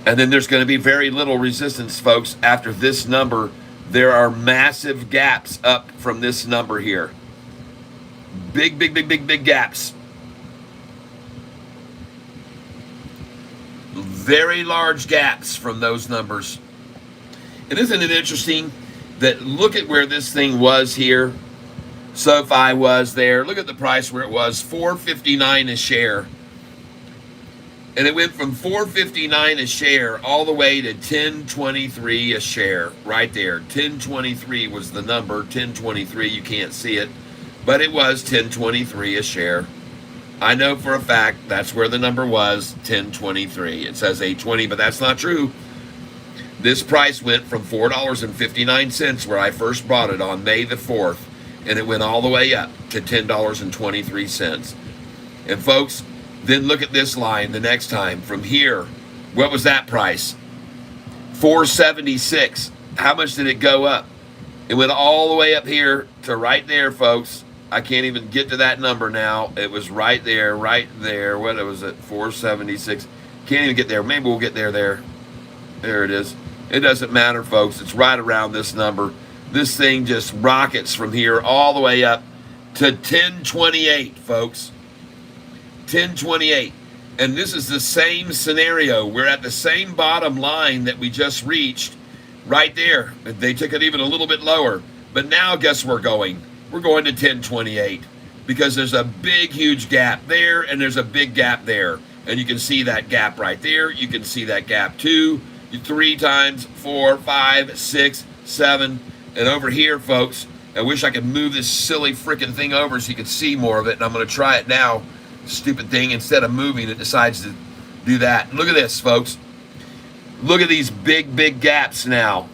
and then there's going to be very little resistance, folks, after this number. There are massive gaps up from this number here. Big, big, big, big, big gaps. Very large gaps from those numbers. And isn't it interesting that look at where this thing was here? Sofi was there. Look at the price where it was, $4.59 a share. And it went from $4.59 a share all the way to $10.23 a share right there. 10.23 was the number. 10.23, you can't see it, but it was 10.23 a share. I know for a fact that's where the number was, 10.23. It says 8.20, but that's not true. This price went from $4.59 where I first bought it on May the 4th, and it went all the way up to $10.23. And folks, then look at this line the next time. From here, what was that price? $4.76. How much did it go up? It went all the way up here to right there, folks. I can't even get to that number now. It was right there, right there. What was it? $4.76. Can't even get there. Maybe we'll get there. There it is. It doesn't matter, folks. It's right around this number. This thing just rockets from here all the way up to 10.28, folks. 10.28. And this is the same scenario. We're at the same bottom line that we just reached right there. They took it even a little bit lower. But now guess where we're going? We're going to 10.28 because there's a big, huge gap there and there's a big gap there. And you can see that gap right there. You can see that gap 2, 3 times, 4, 5, 6, 7. And over here, folks, I wish I could move this silly freaking thing over so you could see more of it. And I'm going to try it now. Stupid thing, instead of moving, it decides to do that. Look at this, folks. Look at these big, big gaps now.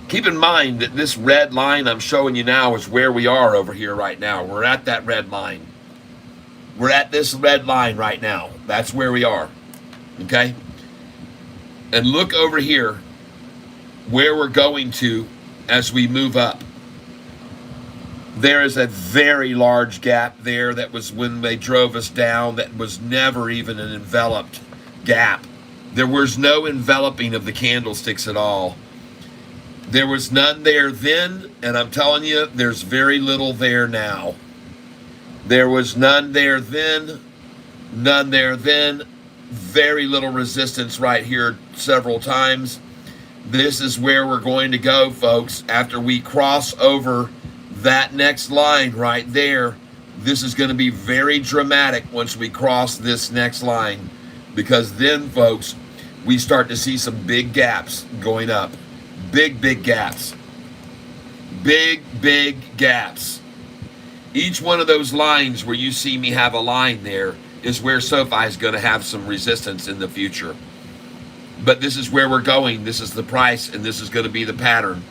Keep in mind that this red line I'm showing you now is where we are over here right now. We're at that red line. We're at this red line right now. That's where we are. Okay? And look over here where we're going to as we move up. There is a very large gap there that was when they drove us down that was never even an enveloped gap. There was no enveloping of the candlesticks at all. There was none there then, and I'm telling you, there's very little there now. There was none there then, none there then, very little resistance right here several times. This is where we're going to go, folks, after we cross over that next line right there. This is going to be very dramatic once we cross this next line, because then, folks, we start to see some big gaps going up. Big, big gaps. Big, big gaps. Each one of those lines where you see me have a line there is where Sofi is going to have some resistance in the future. But this is where we're going. This is the price, and this is going to be the pattern.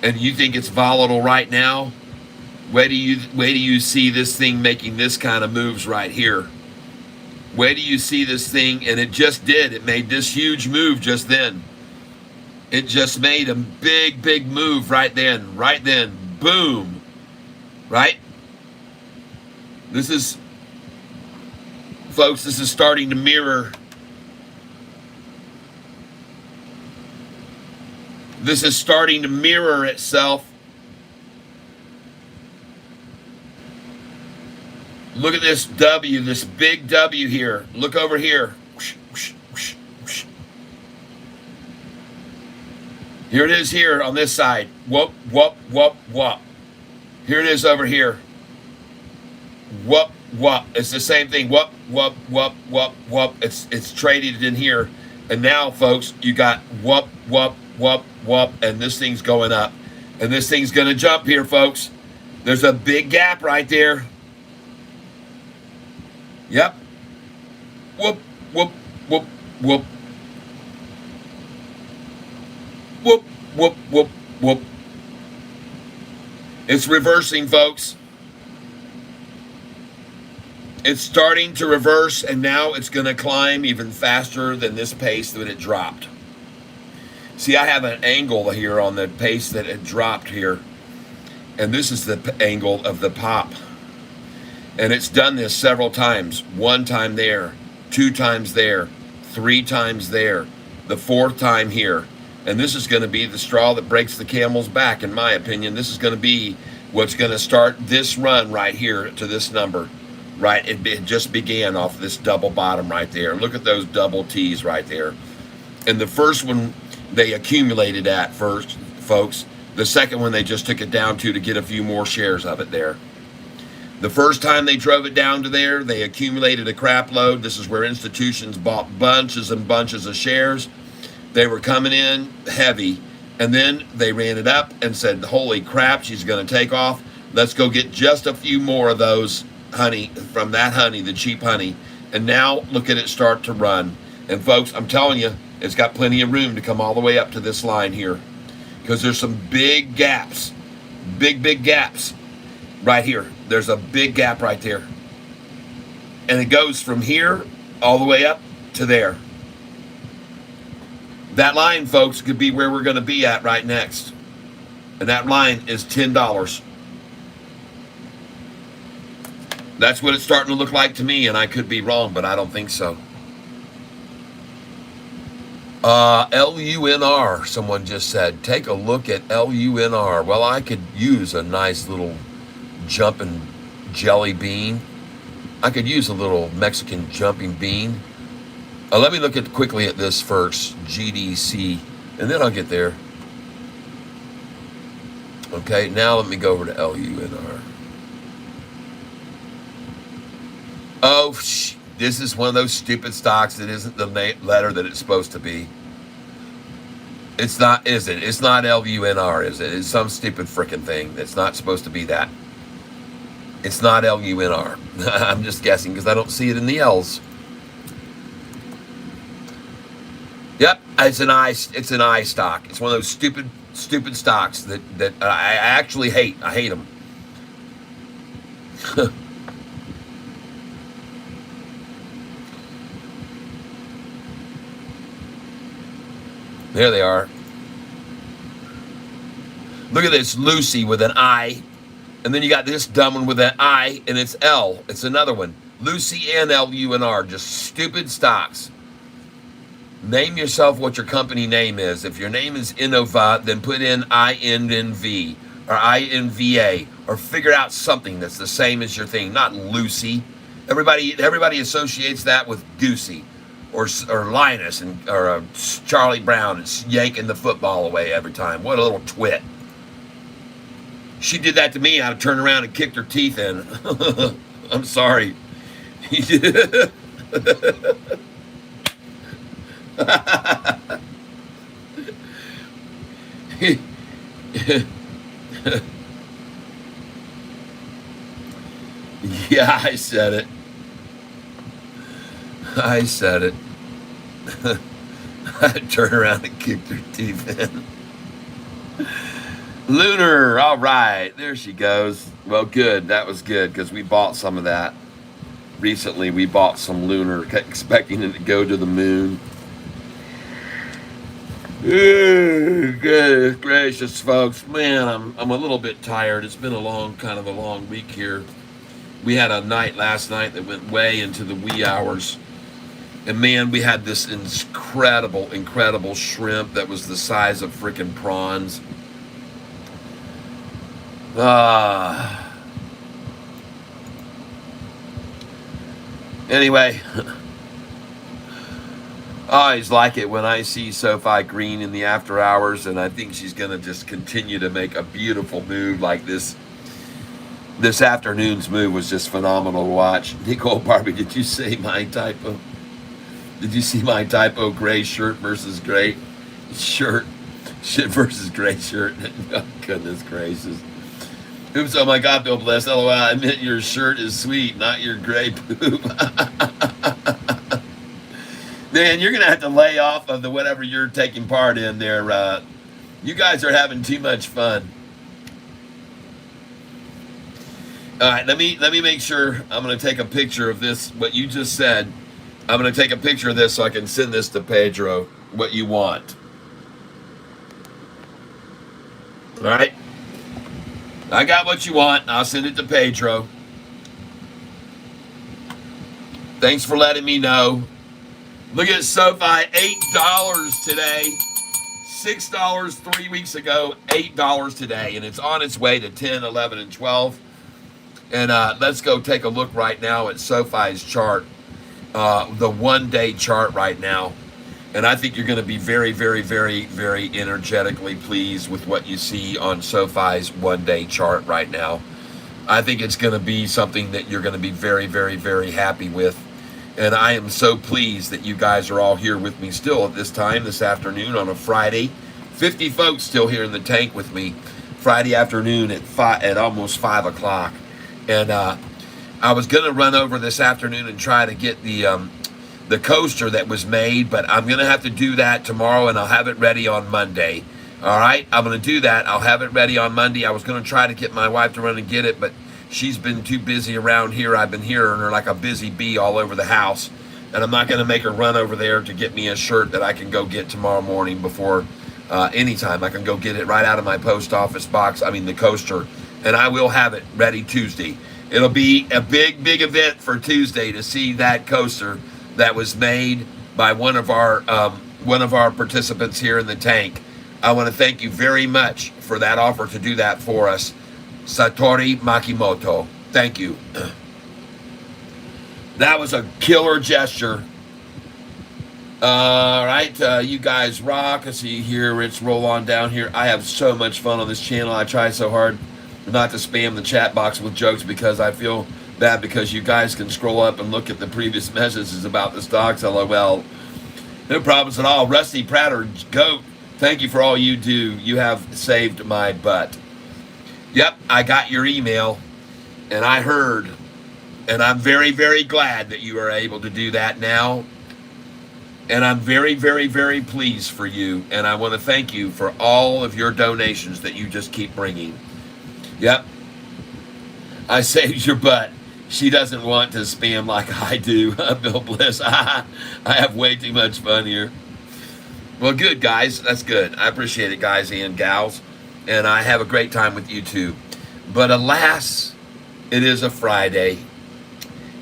And you think it's volatile right now? Where do you see this thing making this kind of moves right here? Where do you see this thing? And it just did. It made this huge move just then. It just made a big, big move right then. Right then. Boom. Right? This is, folks, this is starting to mirror. This is starting to mirror itself. Look at this W, this big W here. Look over here. Here it is here on this side. Whoop, whoop, whoop, whoop. Here it is over here. Whoop, whoop. It's the same thing. Whoop, whoop, whoop, whoop, whoop. It's traded in here. And now, folks, you got whoop, whoop, whoop, whoop. And this thing's going up. And this thing's going to jump here, folks. There's a big gap right there. Yep. Whoop, whoop, whoop, whoop. Whoop, whoop, whoop, whoop. It's reversing, folks. It's starting to reverse, and now it's going to climb even faster than this pace that it dropped. See, I have an angle here on the pace that it dropped here. And this is the angle of the pop. And it's done this several times. 1 time there, 2 times there, 3 times there, the 4th time here. And this is going to be the straw that breaks the camel's back, in my opinion. This is going to be what's going to start this run right here to this number. Right, it just began off this double bottom right there. Look at those double T's right there. And the first one they accumulated at first, folks. The second one they just took it down to get a few more shares of it there. The first time they drove it down to there, they accumulated a crap load. This is where institutions bought bunches and bunches of shares. They were coming in heavy, and then they ran it up and said, holy crap, she's going to take off. Let's go get just a few more of those honey, from that honey, the cheap honey. And now look at it start to run. And folks, I'm telling you, it's got plenty of room to come all the way up to this line here, because there's some big gaps, big gaps right here. There's a big gap right there. And it goes from here all the way up to there. That line, folks, could be where we're going to be at right next. And that line is $10. That's what it's starting to look like to me, and I could be wrong, but I don't think so. LUNR, someone just said. Take a look at LUNR. Well, I could use a nice little jumping jelly bean. I could use a little Mexican jumping bean. Let me look quickly at this first, GDC, and then I'll get there. Okay, now let me go over to LUNR. Oh, this is one of those stupid stocks that isn't the letter that it's supposed to be. It's not, is it? It's not LUNR, is it? It's some stupid frickin' thing. It's not supposed to be that. It's not LUNR. I'm just guessing because I don't see it in the L's. Yep, it's an I stock. It's one of those stupid stocks that I actually hate. I hate them. There they are. Look at this Lucy with an I. And then you got this dumb one with an I and it's L. It's another one. Lucy and LUNR. Just stupid stocks. Name yourself what your company name is. If your name is Innova, then put in INNV or INVA or figure out something that's the same as your thing. Not Lucy. Everybody associates that with Goosey. Or Linus or Charlie Brown and yanking the football away every time. What a little twit. She did that to me. I'd turn around and kicked her teeth in. I'm sorry. Yeah, I said it. I said it. I turned around and kicked her teeth in. Lunar, all right. There she goes. Well, good. That was good because we bought some of that. Recently, we bought some Lunar, expecting it to go to the moon. Good gracious, folks. Man, I'm a little bit tired. It's been a long week here. We had a night last night that went way into the wee hours. And man, we had this incredible shrimp that was the size of freaking prawns. Anyway, I always like it when I see Sofi Green in the after hours, and I think she's going to just continue to make a beautiful move like this. This afternoon's move was just phenomenal to watch. Nicole Barbie, did you say my typo? Did you see my typo? Gray shirt versus gray shirt. Shit versus gray shirt. Oh, goodness gracious. Oops, oh my God, Bill Bless. LOL, I meant your shirt is sweet, not your gray poop. Man, you're going to have to lay off of the whatever you're taking part in there. You guys are having too much fun. All right, let me make sure. I'm going to take a picture of this, what you just said. I'm going to take a picture of this so I can send this to Pedro, what you want. All right? I got what you want. I'll send it to Pedro. Thanks for letting me know. Look at Sofi, $8 today. $6 3 weeks ago, $8 today. And it's on its way to 10, 11, and 12. And let's go take a look right now at Sofi's chart, the one-day chart right now. And I think you're going to be very, very, very, very energetically pleased with what you see on Sofi's one-day chart right now. I think it's going to be something that you're going to be very, very, very happy with. And I am so pleased that you guys are all here with me still at this time, this afternoon on a Friday. 50 folks still here in the tank with me Friday afternoon at almost 5 o'clock. And I was going to run over this afternoon and try to get the coaster that was made, but I'm going to have to do that tomorrow, and I'll have it ready on Monday. All right? I'm going to do that. I'll have it ready on Monday. I was going to try to get my wife to run and get it, but she's been too busy around here. I've been hearing her like a busy bee all over the house, and I'm not going to make her run over there to get me a shirt that I can go get tomorrow morning before anytime. I can go get it right out of my post office box, the coaster, and I will have it ready Tuesday. It'll be a big, big event for Tuesday to see that coaster that was made by one of our participants here in the tank. I want to thank you very much for that offer to do that for us. Satori Makimoto. Thank you. That was a killer gesture. All right, you guys rock. I see you here. Rich, roll on down here. I have so much fun on this channel. I try so hard not to spam the chat box with jokes because I feel bad because you guys can scroll up and look at the previous messages about the stocks. LOL. No problems at all. Rusty Prater, GOAT, thank you for all you do. You have saved my butt. Yep, I got your email, and I heard, and I'm very, very glad that you are able to do that now. And I'm very, very, very pleased for you, and I want to thank you for all of your donations that you just keep bringing. Yep, I saved your butt. She doesn't want to spam like I do. Bill Bliss. I have way too much fun here. Well, good, guys. That's good. I appreciate it, guys and gals. And I have a great time with you, too. But alas, it is a Friday.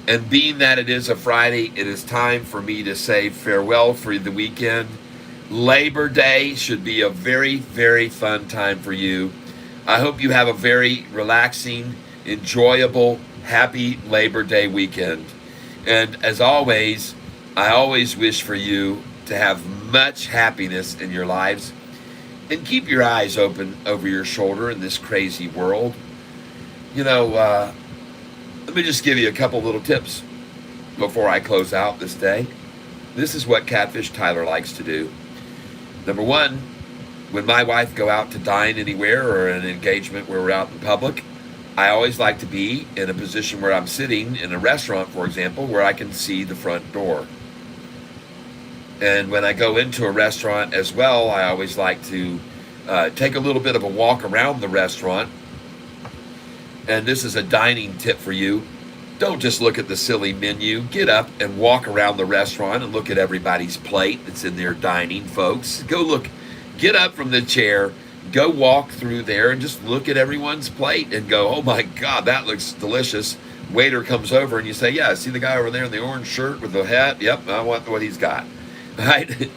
And being that it is a Friday, it is time for me to say farewell for the weekend. Labor Day should be a very, very fun time for you. I hope you have a very relaxing, enjoyable, happy Labor Day weekend. And as always, I always wish for you to have much happiness in your lives. And keep your eyes open over your shoulder in this crazy world. Let me just give you a couple little tips before I close out this day. This is what Catfish Tyler likes to do. Number one, when my wife go out to dine anywhere or an engagement where we're out in public, I always like to be in a position where I'm sitting in a restaurant, for example, where I can see the front door. And when I go into a restaurant as well, I always like to take a little bit of a walk around the restaurant. And this is a dining tip for you. Don't just look at the silly menu. Get up and walk around the restaurant and look at everybody's plate that's in there dining, folks. Go look. Get up from the chair. Go walk through there and just look at everyone's plate and go, oh my God, that looks delicious. Waiter comes over and you say, yeah, see the guy over there in the orange shirt with the hat? Yep, I want what he's got. Right?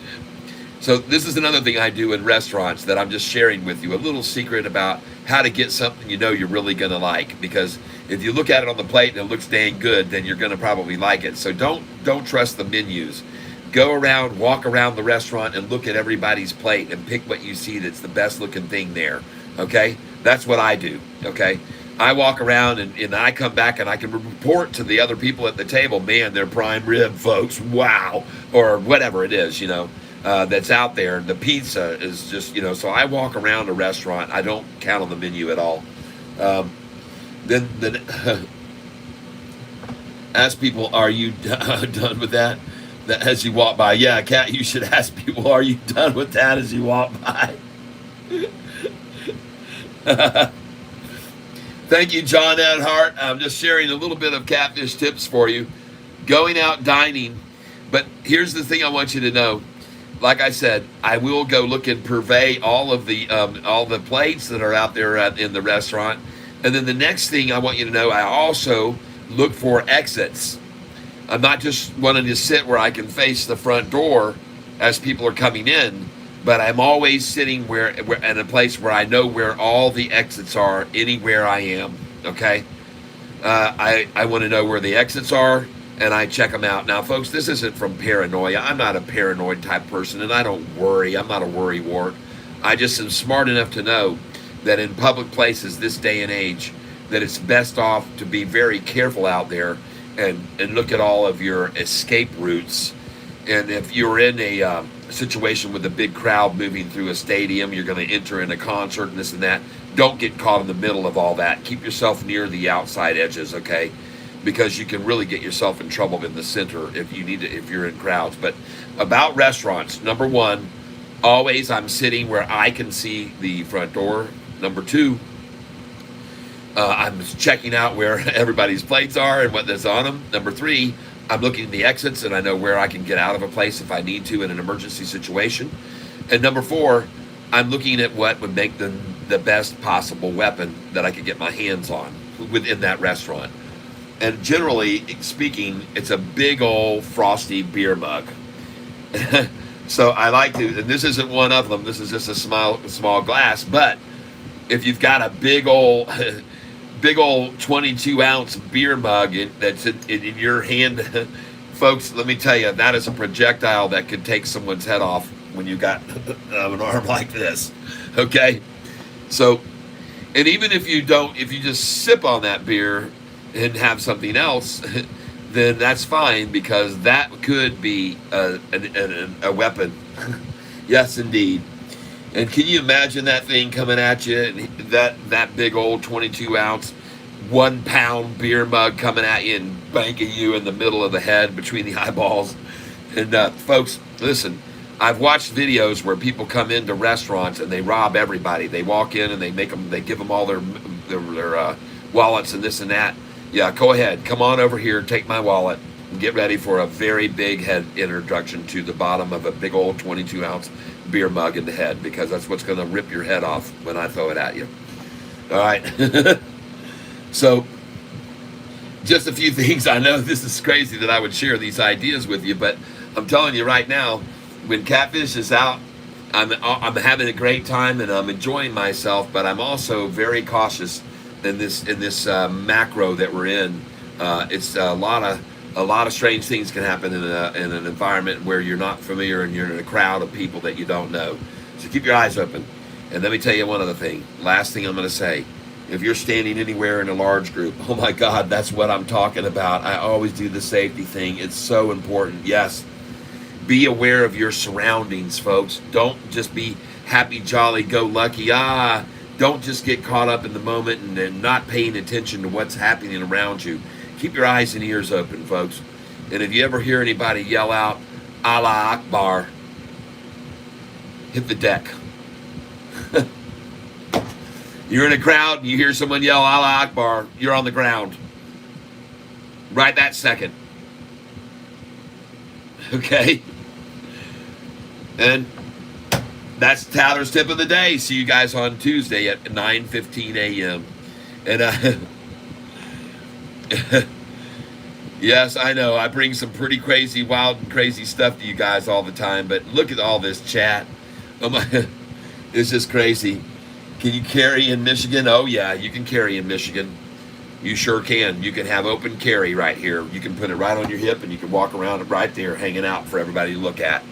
So this is another thing I do in restaurants that I'm just sharing with you, a little secret about how to get something you're really going to like. Because if you look at it on the plate and it looks dang good, then you're going to probably like it. So don't trust the menus. Go around, walk around the restaurant and look at everybody's plate and pick what you see that's the best looking thing there. Okay? That's what I do. Okay? I walk around and I come back and I can report to the other people at the table, man, they're prime rib, folks. Wow. Or whatever it is, that's out there. The pizza is just, so I walk around a restaurant. I don't count on the menu at all. Then ask people, are you done with that? As you walk by. Yeah, Kat, you should ask people, are you done with that as you walk by? Thank you, John Edhart. I'm just sharing a little bit of Catfish tips for you. Going out dining. But here's the thing I want you to know. Like I said, I will go look and purvey all the plates that are out there in the restaurant. And then the next thing I want you to know, I also look for exits. I'm not just wanting to sit where I can face the front door as people are coming in, but I'm always sitting where in a place where I know where all the exits are anywhere I am. Okay, I want to know where the exits are, and I check them out. Now, folks, this isn't from paranoia. I'm not a paranoid type person, and I don't worry. I'm not a worry wart. I just am smart enough to know that in public places this day and age, that it's best off to be very careful out there and look at all of your escape routes. And if you're in a situation with a big crowd moving through a stadium, you're going to enter in a concert and this and that, don't get caught in the middle of all that. Keep yourself near the outside edges, okay? Because you can really get yourself in trouble in the center if you're in crowds. But about restaurants, number one, always I'm sitting where I can see the front door. Number two, I'm checking out where everybody's plates are and what there's on them. Number three, I'm looking at the exits and I know where I can get out of a place if I need to in an emergency situation. And number four, I'm looking at what would make the best possible weapon that I could get my hands on within that restaurant. And generally speaking, it's a big old frosty beer mug. So I like to, and this isn't one of them, this is just a small glass, but if you've got a big old 22-ounce beer mug that's in your hand, folks, let me tell you, that is a projectile that could take someone's head off when you got an arm like this. Okay? So, and even if you just sip on that beer and have something else, then that's fine, because that could be a weapon. Yes, indeed. And can you imagine that thing coming at you, and that big old 22-ounce, 1-pound beer mug coming at you and banking you in the middle of the head between the eyeballs? And folks, listen, I've watched videos where people come into restaurants and they rob everybody. They walk in and they give them all their wallets and this and that. Yeah, go ahead, come on over here, take my wallet, and get ready for a very big head introduction to the bottom of a big old 22-ounce beer mug in the head, because that's what's going to rip your head off when I throw it at you. All right. So just a few things. I know this is crazy that I would share these ideas with you, but I'm telling you right now, when Catfish is out, I'm having a great time and I'm enjoying myself, but I'm also very cautious in this macro that we're in. It's a lot of strange things can happen in an environment where you're not familiar and you're in a crowd of people that you don't know. So keep your eyes open. And let me tell you one other thing. Last thing I'm going to say. If you're standing anywhere in a large group, oh my God, that's what I'm talking about. I always do the safety thing. It's so important. Yes. Be aware of your surroundings, folks. Don't just be happy, jolly, go lucky. Don't just get caught up in the moment and not paying attention to what's happening around you. Keep your eyes and ears open, folks. And if you ever hear anybody yell out, Allah Akbar, hit the deck. You're in a crowd and you hear someone yell Allah Akbar, you're on the ground. Right that second. Okay? And that's Tyler's tip of the day. See you guys on Tuesday at 9:15 a.m. And yes, I know I bring some pretty crazy, wild and crazy stuff to you guys all the time, but look at all this chat. Oh my, it's just crazy. Can you carry in Michigan? Oh yeah, you can carry in Michigan. You sure can. You can have open carry right here. You can put it right on your hip and you can walk around it right there hanging out for everybody to look at.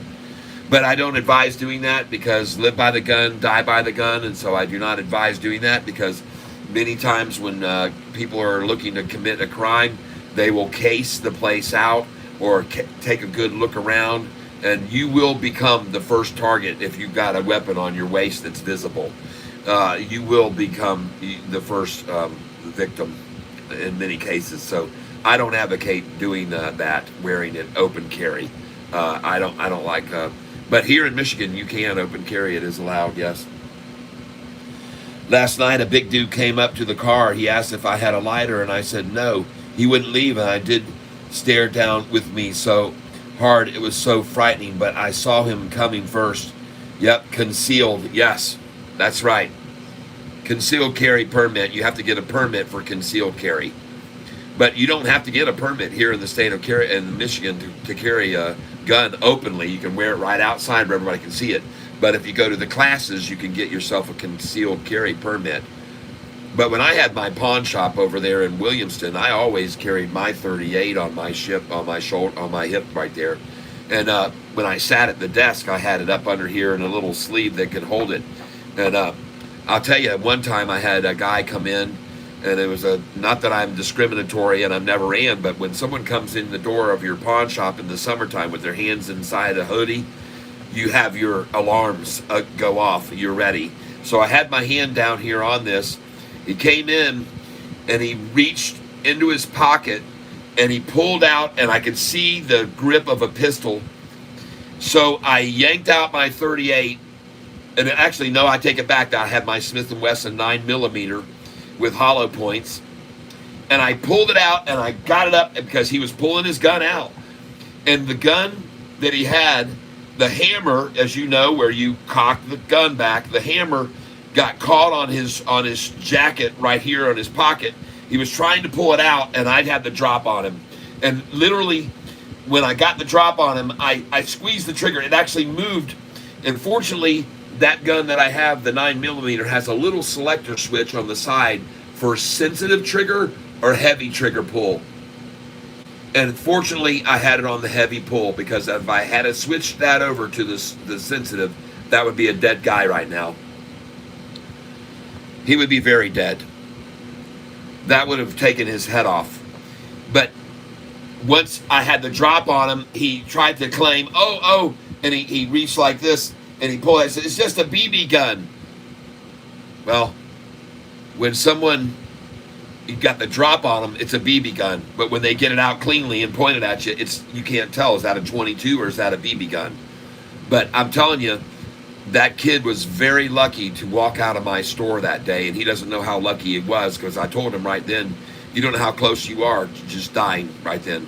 But I don't advise doing that because live by the gun, die by the gun. And so I do not advise doing that because many times when people are looking to commit a crime, they will case the place out or take a good look around. And you will become the first target if you've got a weapon on your waist that's visible. You will become the first victim in many cases. So I don't advocate doing that, wearing an open carry. I don't like. But here in Michigan, you can open carry. It is allowed. Yes. Last night, a big dude came up to the car. He asked if I had a lighter, and I said no. He wouldn't leave, and I did stare down with me so hard. It was so frightening, but I saw him coming first. Yep, concealed. Yes, that's right. Concealed carry permit. You have to get a permit for concealed carry. But you don't have to get a permit here in the state of Michigan to carry a gun openly. You can wear it right outside where everybody can see it. But if you go to the classes, you can get yourself a concealed carry permit. But when I had my pawn shop over there in Williamston, I always carried my 38 on my shoulder, on my hip right there. And when I sat at the desk, I had it up under here in a little sleeve that could hold it. And I'll tell you, one time I had a guy come in, and it was not that I'm discriminatory, and I never am, but when someone comes in the door of your pawn shop in the summertime with their hands inside a hoodie, you have your alarms go off. You're ready. So I had my hand down here on this. He came in, and he reached into his pocket, and he pulled out, and I could see the grip of a pistol. So I yanked out my 38, and actually, no, I take it back. I had my Smith & Wesson 9mm with hollow points, and I pulled it out, and I got it up because he was pulling his gun out. And the gun that he had, the hammer, as you know, where you cock the gun back, the hammer got caught on his jacket right here on his pocket. He was trying to pull it out, and I'd had the drop on him. And literally, when I got the drop on him, I squeezed the trigger. It actually moved. And fortunately, that gun that I have, the 9mm, has a little selector switch on the side for sensitive trigger or heavy trigger pull. And fortunately, I had it on the heavy pull, because if I had to switch that over to the sensitive, that would be a dead guy right now. He would be very dead. That would have taken his head off. But once I had the drop on him, he tried to claim, and he reached like this, and he pulled it. I said, it's just a BB gun. Well, when someone, you got the drop on them, it's a BB gun. But when they get it out cleanly and point it at you, you can't tell, is that a 22 or is that a BB gun? But I'm telling you, that kid was very lucky to walk out of my store that day, and he doesn't know how lucky he was, because I told him right then, you don't know how close you are to just dying right then.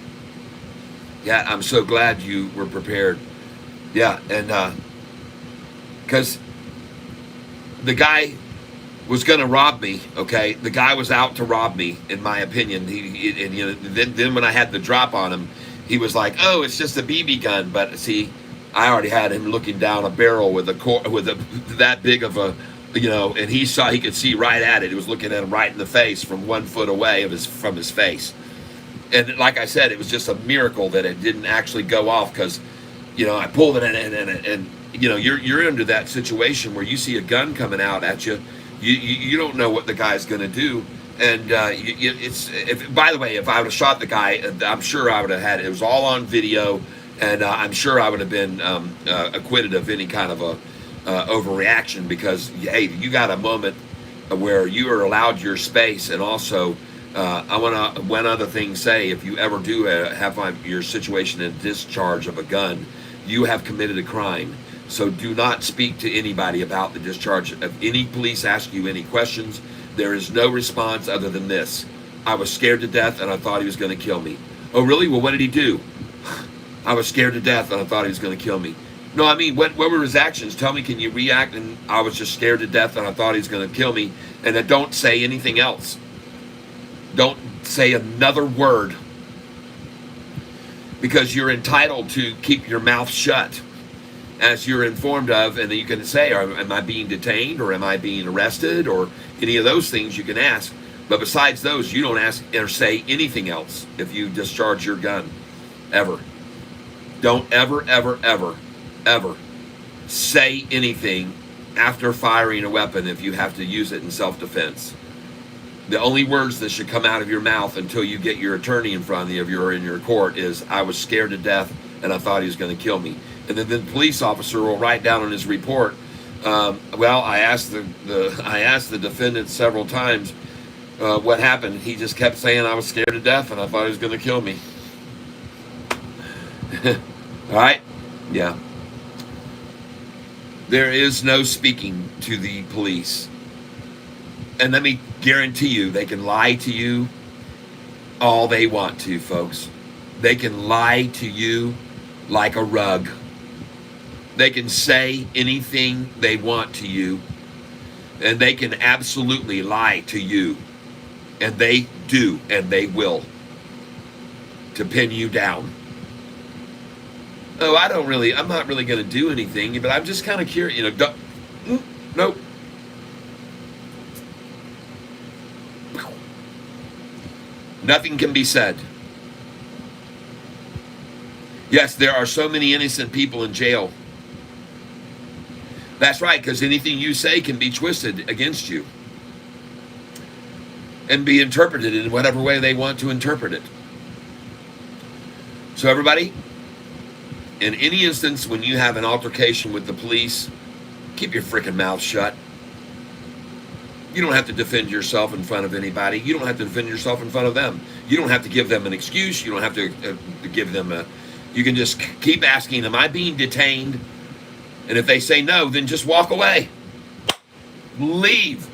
Yeah, I'm so glad you were prepared. Yeah, and because the guy was going to rob me, okay? The guy was out to rob me, in my opinion. Then when I had the drop on him, he was like, oh, it's just a BB gun. But see, I already had him looking down a barrel with that big of a, and he could see right at it. He was looking at him right in the face from 1 foot away from his face. And like I said, it was just a miracle that it didn't actually go off, because, I pulled it and you're into that situation where you see a gun coming out at you. You don't know what the guy's going to do. And by the way, if I would have shot the guy, I'm sure I would have had it. It was all on video. And I'm sure I would have been acquitted of any kind of a overreaction, because, hey, you got a moment where you are allowed your space. And also, I want to, one other thing, say, if you ever do have your situation in discharge of a gun, you have committed a crime. So do not speak to anybody about the discharge. If any police ask you any questions, there is no response other than this: I was scared to death and I thought he was going to kill me. Oh, really? Well, what did he do? I was scared to death and I thought he was going to kill me. No, I mean, what were his actions? Tell me, can you react? And I was just scared to death and I thought he was going to kill me. And then don't say anything else. Don't say another word, because you're entitled to keep your mouth shut, as you're informed of. And then you can say, am I being detained, or am I being arrested, or any of those things you can ask. But besides those, you don't ask or say anything else if you discharge your gun, ever. Don't ever, ever, ever, ever say anything after firing a weapon if you have to use it in self-defense. The only words that should come out of your mouth until you get your attorney in front of you or in your court is, I was scared to death and I thought he was going to kill me. And then the police officer will write down on his report, well, I asked the defendant several times what happened. He just kept saying, I was scared to death and I thought he was going to kill me. All right? Yeah. There is no speaking to the police. And let me guarantee you, they can lie to you all they want to, folks. They can lie to you like a rug. They can say anything they want to you, and they can absolutely lie to you. And they do, and they will, to pin you down. Oh, I'm not really going to do anything, but I'm just kind of curious, nope. Nothing can be said. Yes, there are so many innocent people in jail. That's right, because anything you say can be twisted against you and be interpreted in whatever way they want to interpret it. So everybody, in any instance when you have an altercation with the police, keep your freaking mouth shut. You don't have to defend yourself in front of anybody. You don't have to defend yourself in front of them. You don't have to give them an excuse. You don't have to give them you can just keep asking, am I being detained? And if they say no, then just walk away. Leave.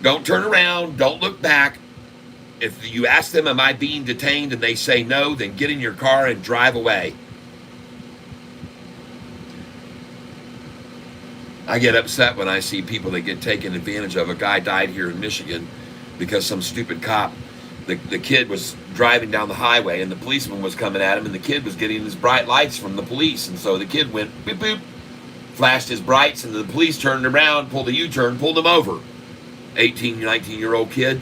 Don't turn around. Don't look back. If you ask them, am I being detained? And they say no, then get in your car and drive away. I get upset when I see people that get taken advantage of. A guy died here in Michigan because some stupid cop, the kid was driving down the highway and the policeman was coming at him and the kid was getting his bright lights from the police. And so the kid went boop, boop, flashed his brights, and the police turned around, pulled a U-turn, pulled him over. 18, 19-year-old kid.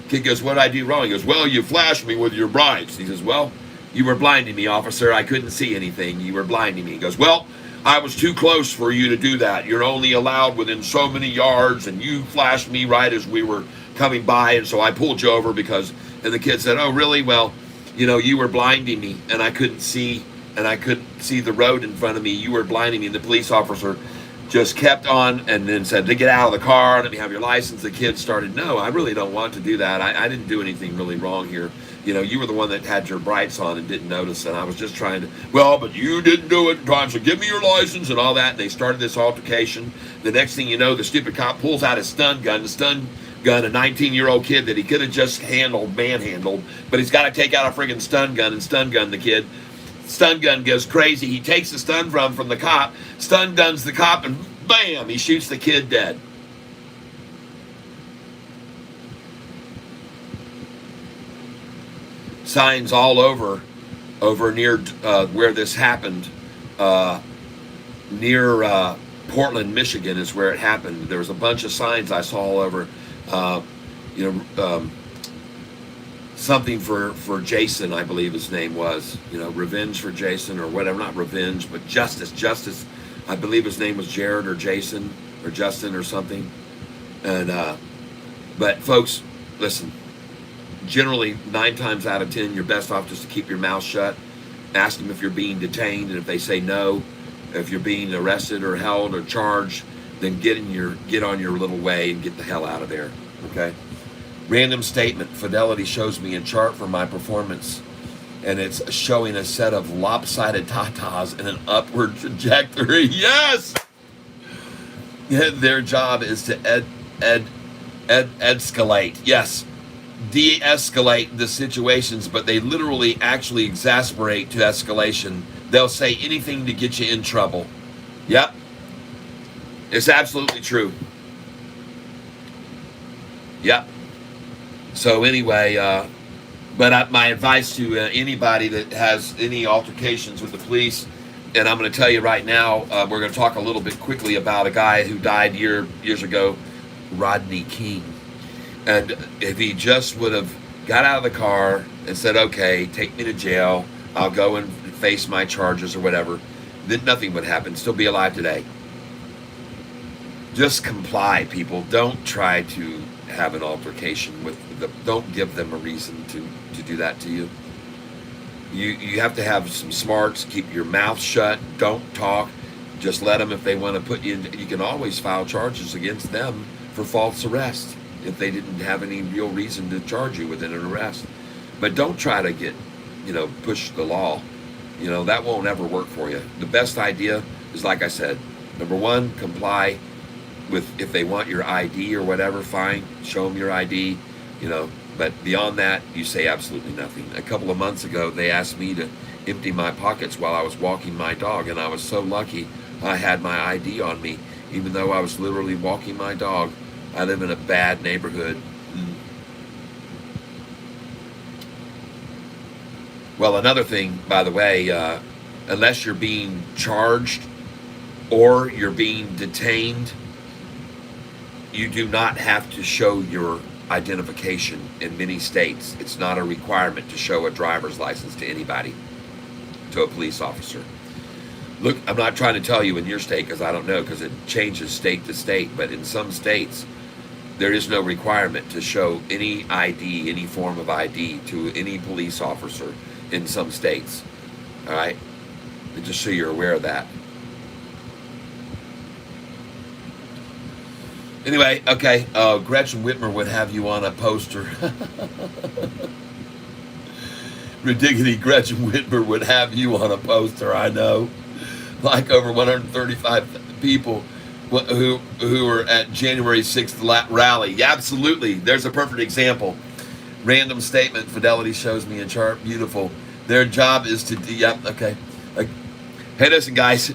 Kid goes, what did I do wrong? He goes, well, you flashed me with your brights. He says, well, you were blinding me, officer. I couldn't see anything. You were blinding me. He goes, well, I was too close for you to do that. You're only allowed within so many yards, and you flashed me right as we were coming by, and so I pulled you over because, and the kid said, oh, really? Well, you were blinding me, and I couldn't see the road in front of me. You were blinding me. And the police officer just kept on and then said, to get out of the car, let me have your license. The kid started, no, I really don't want to do that. I didn't do anything really wrong here. You were the one that had your brights on and didn't notice, and I was just trying to, well, but you didn't do it in time, so give me your license and all that. And they started this altercation. The next thing you know, the stupid cop pulls out his stun gun, a 19-year-old kid that he could have just manhandled, but he's got to take out a friggin' stun gun and stun gun the kid. Stun gun goes crazy. He takes the stun from the cop, stun guns the cop, and bam, he shoots the kid dead. Signs all over near where this happened, near Portland, Michigan is where it happened. There was a bunch of signs I saw all over, something for Jason, I believe his name was, revenge for Jason or whatever, not revenge, but justice. I believe his name was Jared or Jason or Justin or something. And, but folks, listen, generally 9 times out of 10, you're best off just to keep your mouth shut. Ask them if you're being detained, and if they say no, if you're being arrested or held or charged, then get on your little way and get the hell out of there. Okay. Random statement. Fidelity shows me a chart for my performance, and it's showing a set of lopsided tatas in an upward trajectory. Yes. Their job is to escalate. Yes. De-escalate the situations, but they literally actually exasperate to escalation. They'll say anything to get you in trouble. Yep. It's absolutely true. Yep. So anyway, but my advice to anybody that has any altercations with the police, and I'm going to tell you right now, we're going to talk a little bit quickly about a guy who died years ago, Rodney King. And if he just would have got out of the car and said, okay, take me to jail, I'll go and face my charges or whatever, then nothing would happen. Still be alive today. Just comply, people. Don't try to have an altercation with them. Don't give them a reason to do that to you. You have to have some smarts. Keep your mouth shut. Don't talk. Just let them, if they want to put you in, you can always file charges against them for false arrest if they didn't have any real reason to charge you with an arrest. But don't try to get, push the law. That won't ever work for you. The best idea is, like I said, number one, comply with, if they want your ID or whatever, fine, show them your ID, but beyond that, you say absolutely nothing. A couple of months ago, they asked me to empty my pockets while I was walking my dog, and I was so lucky I had my ID on me, even though I was literally walking my dog. I live in a bad neighborhood. Well, another thing, by the way, unless you're being charged or you're being detained, you do not have to show your identification in many states. It's not a requirement to show a driver's license to anybody, to a police officer. Look, I'm not trying to tell you in your state, because I don't know, because it changes state to state, but in some states, there is no requirement to show any ID, any form of ID to any police officer in some states. All right? And just so you're aware of that. Anyway, okay, Gretchen Whitmer would have you on a poster. Ridiculous, Gretchen Whitmer would have you on a poster, I know. Like over 135 people who were at January 6th rally. Yeah, absolutely. There's a perfect example. Random statement. Fidelity shows me a chart. Beautiful. Their job is to... Yep, okay. Hey, listen, guys.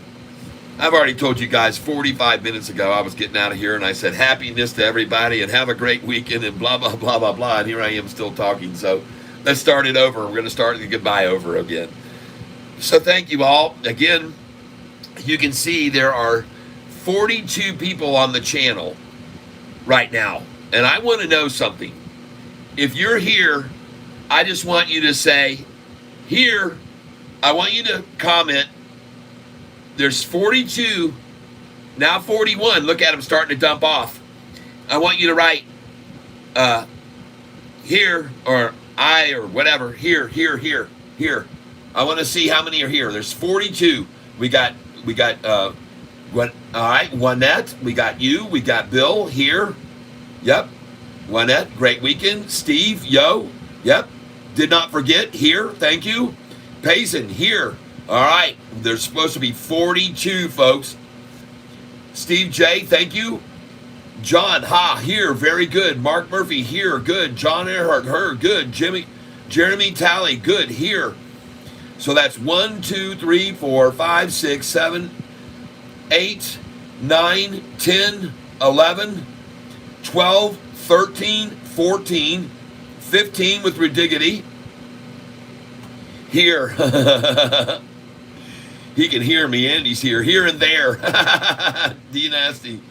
I've already told you guys 45 minutes ago I was getting out of here, and I said happiness to everybody and have a great weekend and blah, blah, blah, blah, blah. And here I am still talking. So let's start it over. We're going to start the goodbye over again. So thank you all. Again, you can see there are 42 people on the channel right now. And I want to know something. If you're here, I just want you to say, here, I want you to comment. There's 42, now 41. Look at them starting to dump off. I want you to write here, or I, or whatever. Here. I want to see how many are here. There's 42. We got what? All right, Juanette. We got you. We got Bill here. Yep. Juanette, great weekend. Steve, yo. Yep. Did not forget here. Thank you. Payson here. All right. There's supposed to be 42, folks. Steve J, thank you. John, here. Very good. Mark Murphy, here. Good. John Earhart, her. Good. Jeremy Talley, good. Here. So that's 1, 2, 3, 4, 5, 6, 7, 8, 9, 10, 11, 12, 13, 14, 15 with Ridiggity. Here. He can hear me. Andy's here and there. D Nasty.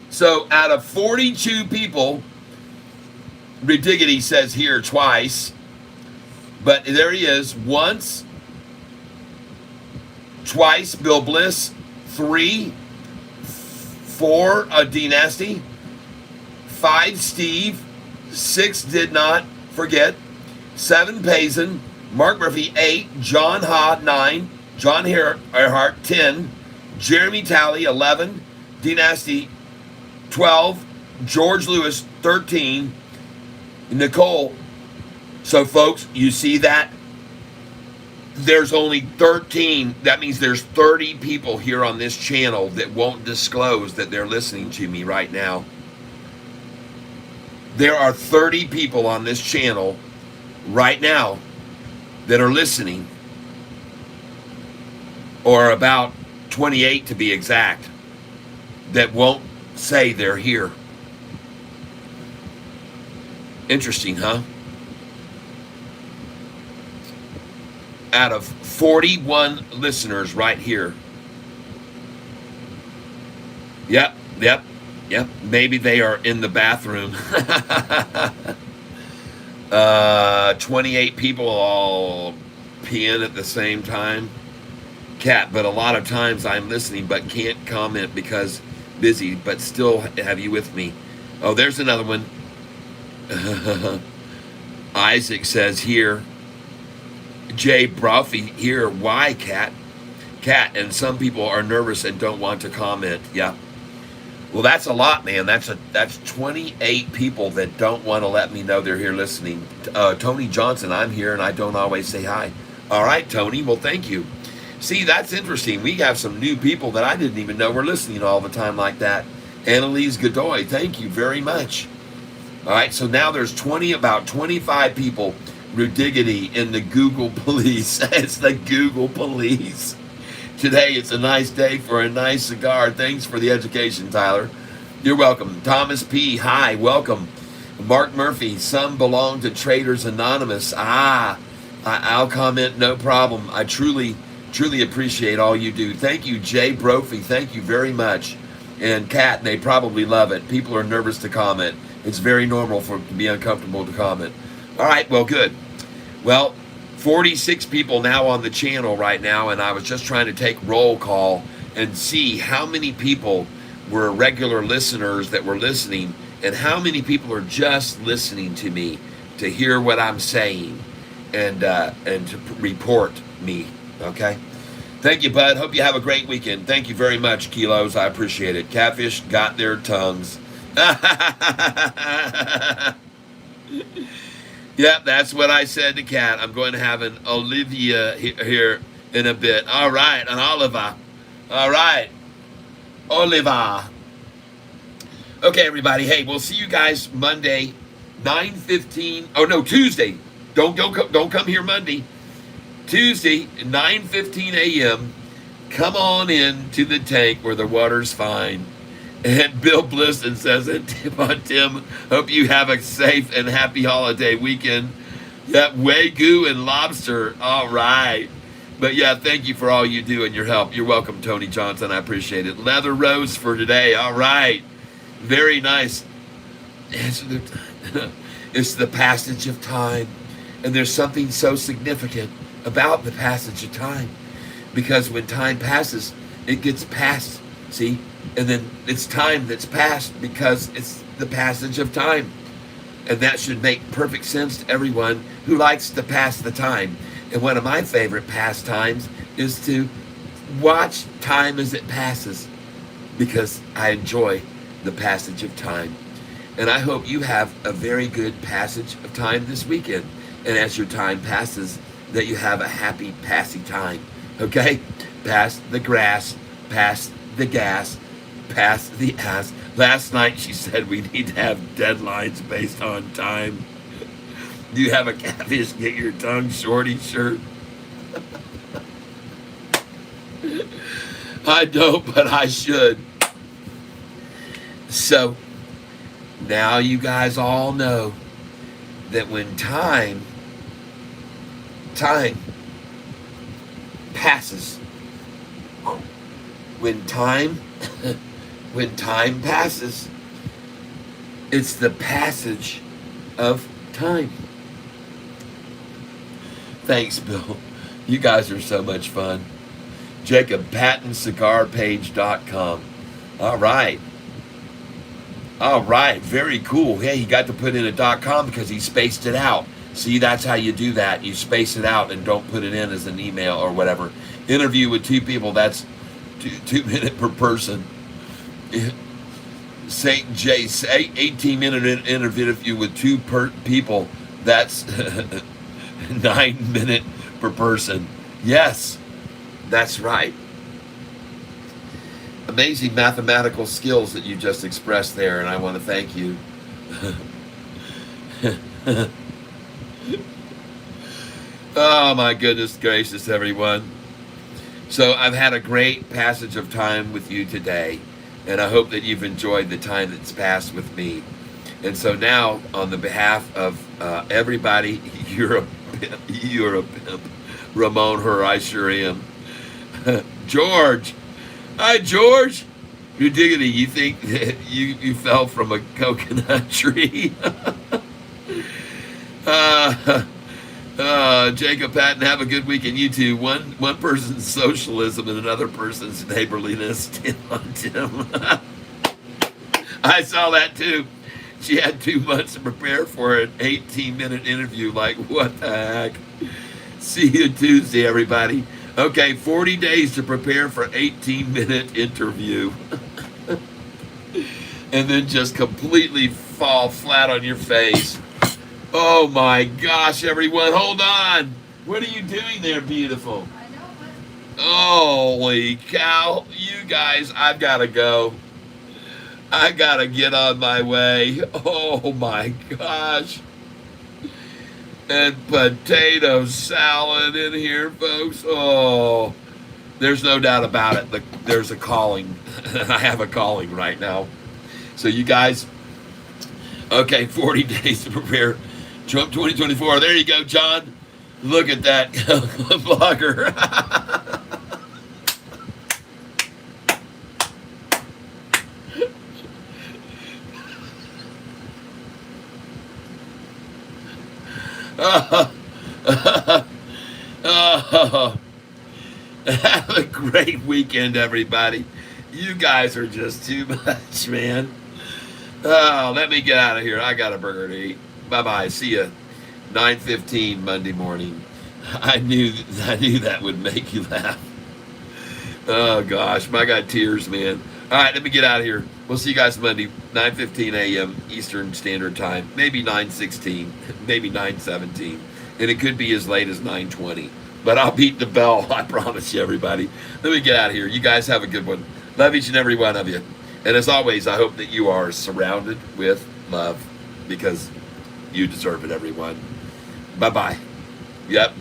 So out of 42 people, Ridiggity says here twice. But there he is. Once. Twice. Bill Bliss. 3. 4. D Nasty. 5. Steve. 6. Did not forget. 7. Payson. Mark Murphy, 8, John Ha, 9, John Earhart, 10, Jeremy Talley, 11, D Nasty, 12, George Lewis, 13, Nicole. So, folks, you see that? There's only 13. That means there's 30 people here on this channel that won't disclose that they're listening to me right now. There are 30 people on this channel right now that are listening, or about 28 to be exact, that won't say they're here. Interesting, huh? Out of 41 listeners right here. Yep. Yep, maybe they are in the bathroom. 28 people all peeing at the same time. Cat, but a lot of times I'm listening but can't comment because busy, but still have you with me. Oh, there's another one. Isaac says here, Jay Brophy here, why, Cat? Cat, and some people are nervous and don't want to comment. Yeah. Well, that's a lot, man. That's 28 people that don't want to let me know they're here listening. Tony Johnson, I'm here and I don't always say hi. All right, Tony. Well, thank you. See, that's interesting. We have some new people that I didn't even know were listening all the time like that. Annalise Godoy, thank you very much. All right, so now there's about 25 people, Rudiggity, in the Google police. It's the Google police. Today, it's a nice day for a nice cigar. Thanks for the education, Tyler. You're welcome. Thomas P., hi, welcome. Mark Murphy, some belong to Traders Anonymous. I'll comment, no problem. I truly appreciate all you do. Thank you, Jay Brophy. Thank you very much. And Kat, they probably love it. People are nervous to comment. It's very normal to be uncomfortable to comment. All right, well, good. Well, 46 people now on the channel right now, and I was just trying to take roll call and see how many people were regular listeners that were listening and how many people are just listening to me to hear what I'm saying and to report me. Okay? Thank you, bud. Hope you have a great weekend. Thank you very much, Kilos. I appreciate it. Catfish got their tongues. Yep, that's what I said to Kat. I'm going to have an Olivia here in a bit. All right, an Oliva. All right, Oliva. Okay, everybody. Hey, we'll see you guys Monday, 9:15. Oh no, Tuesday. Don't come here Monday. Tuesday, 9:15 a.m. Come on in to the tank where the water's fine. And Bill Bliston says, and Tim, hope you have a safe and happy holiday weekend. Yeah, Wagyu and lobster. All right. But yeah, thank you for all you do and your help. You're welcome, Tony Johnson. I appreciate it. Leather Rose for today. All right. Very nice. It's the passage of time. And there's something so significant about the passage of time. Because when time passes, it gets passed. See? And then it's time that's passed because it's the passage of time. And that should make perfect sense to everyone who likes to pass the time. And one of my favorite pastimes is to watch time as it passes because I enjoy the passage of time. And I hope you have a very good passage of time this weekend. And as your time passes, that you have a happy passy time. Okay? Pass the grass, pass the gas, pass the ass. Last night she said we need to have deadlines based on time. Do you have a Catfish Get Your Tongue Shorty shirt? I don't, but I should. So now you guys all know that when time passes, when time passes, it's the passage of time. Thanks, Bill. You guys are so much fun. Jacob, PattonCigarPage.com. All right. All right. Very cool. Hey, he got to put in a .com because he spaced it out. See, that's how you do that. You space it out and don't put it in as an email or whatever. Interview with 2 people, that's 2 minutes per person. St. Jace, 18-minute interview with 2 people, that's 9 minutes per person. Yes, that's right. Amazing mathematical skills that you just expressed there, and I want to thank you. Oh my goodness gracious, everyone. So I've had a great passage of time with you today, and I hope that you've enjoyed the time that's passed with me. And so now, on the behalf of everybody, you're a pimp. Ramon, her, I sure am. George. Hi, George. You're digging it. You think that you fell from a coconut tree? uh, Jacob Patton, have a good weekend. You too. One person's socialism and another person's neighborliness. Tim on Tim. I saw that too. She had 2 months to prepare for an 18-minute interview. Like, what the heck? See you Tuesday, everybody. Okay, 40 days to prepare for 18-minute interview. And then just completely fall flat on your face. Oh my gosh, everyone, hold on. What are you doing there, beautiful? I know, but Holy cow. You guys, I've got to go. I got to get on my way. Oh my gosh. And potato salad in here, folks. Oh, there's no doubt about it. There's a calling. I have a calling right now. So you guys, okay, 40 days to prepare Trump 2024. There you go, John. Look at that vlogger. Have a great weekend, everybody. You guys are just too much, man. Oh, let me get out of here. I got a burger to eat. Bye-bye. See ya. 9:15 Monday morning. I knew that would make you laugh. Oh, gosh. I got tears, man. All right, let me get out of here. We'll see you guys Monday, 9:15 a.m. Eastern Standard Time. Maybe 9:16, maybe 9:17. And it could be as late as 9:20. But I'll beat the bell, I promise you, everybody. Let me get out of here. You guys have a good one. Love each and every one of you. And as always, I hope that you are surrounded with love because you deserve it, everyone. Bye-bye. Yep.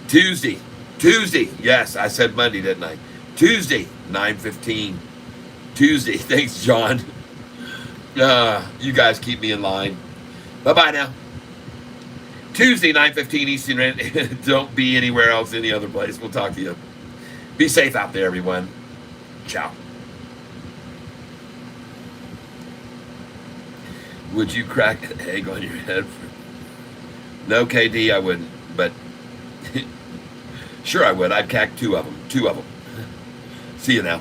Tuesday. Yes, I said Monday, didn't I? Tuesday, 9:15. Tuesday. Thanks, John. You guys keep me in line. Bye-bye now. Tuesday, 9:15 Eastern. Don't be anywhere else, any other place. We'll talk to you. Be safe out there, everyone. Ciao. Would you crack an egg on your head? No, KD, I wouldn't. But sure I would. I'd crack two of them. See you now.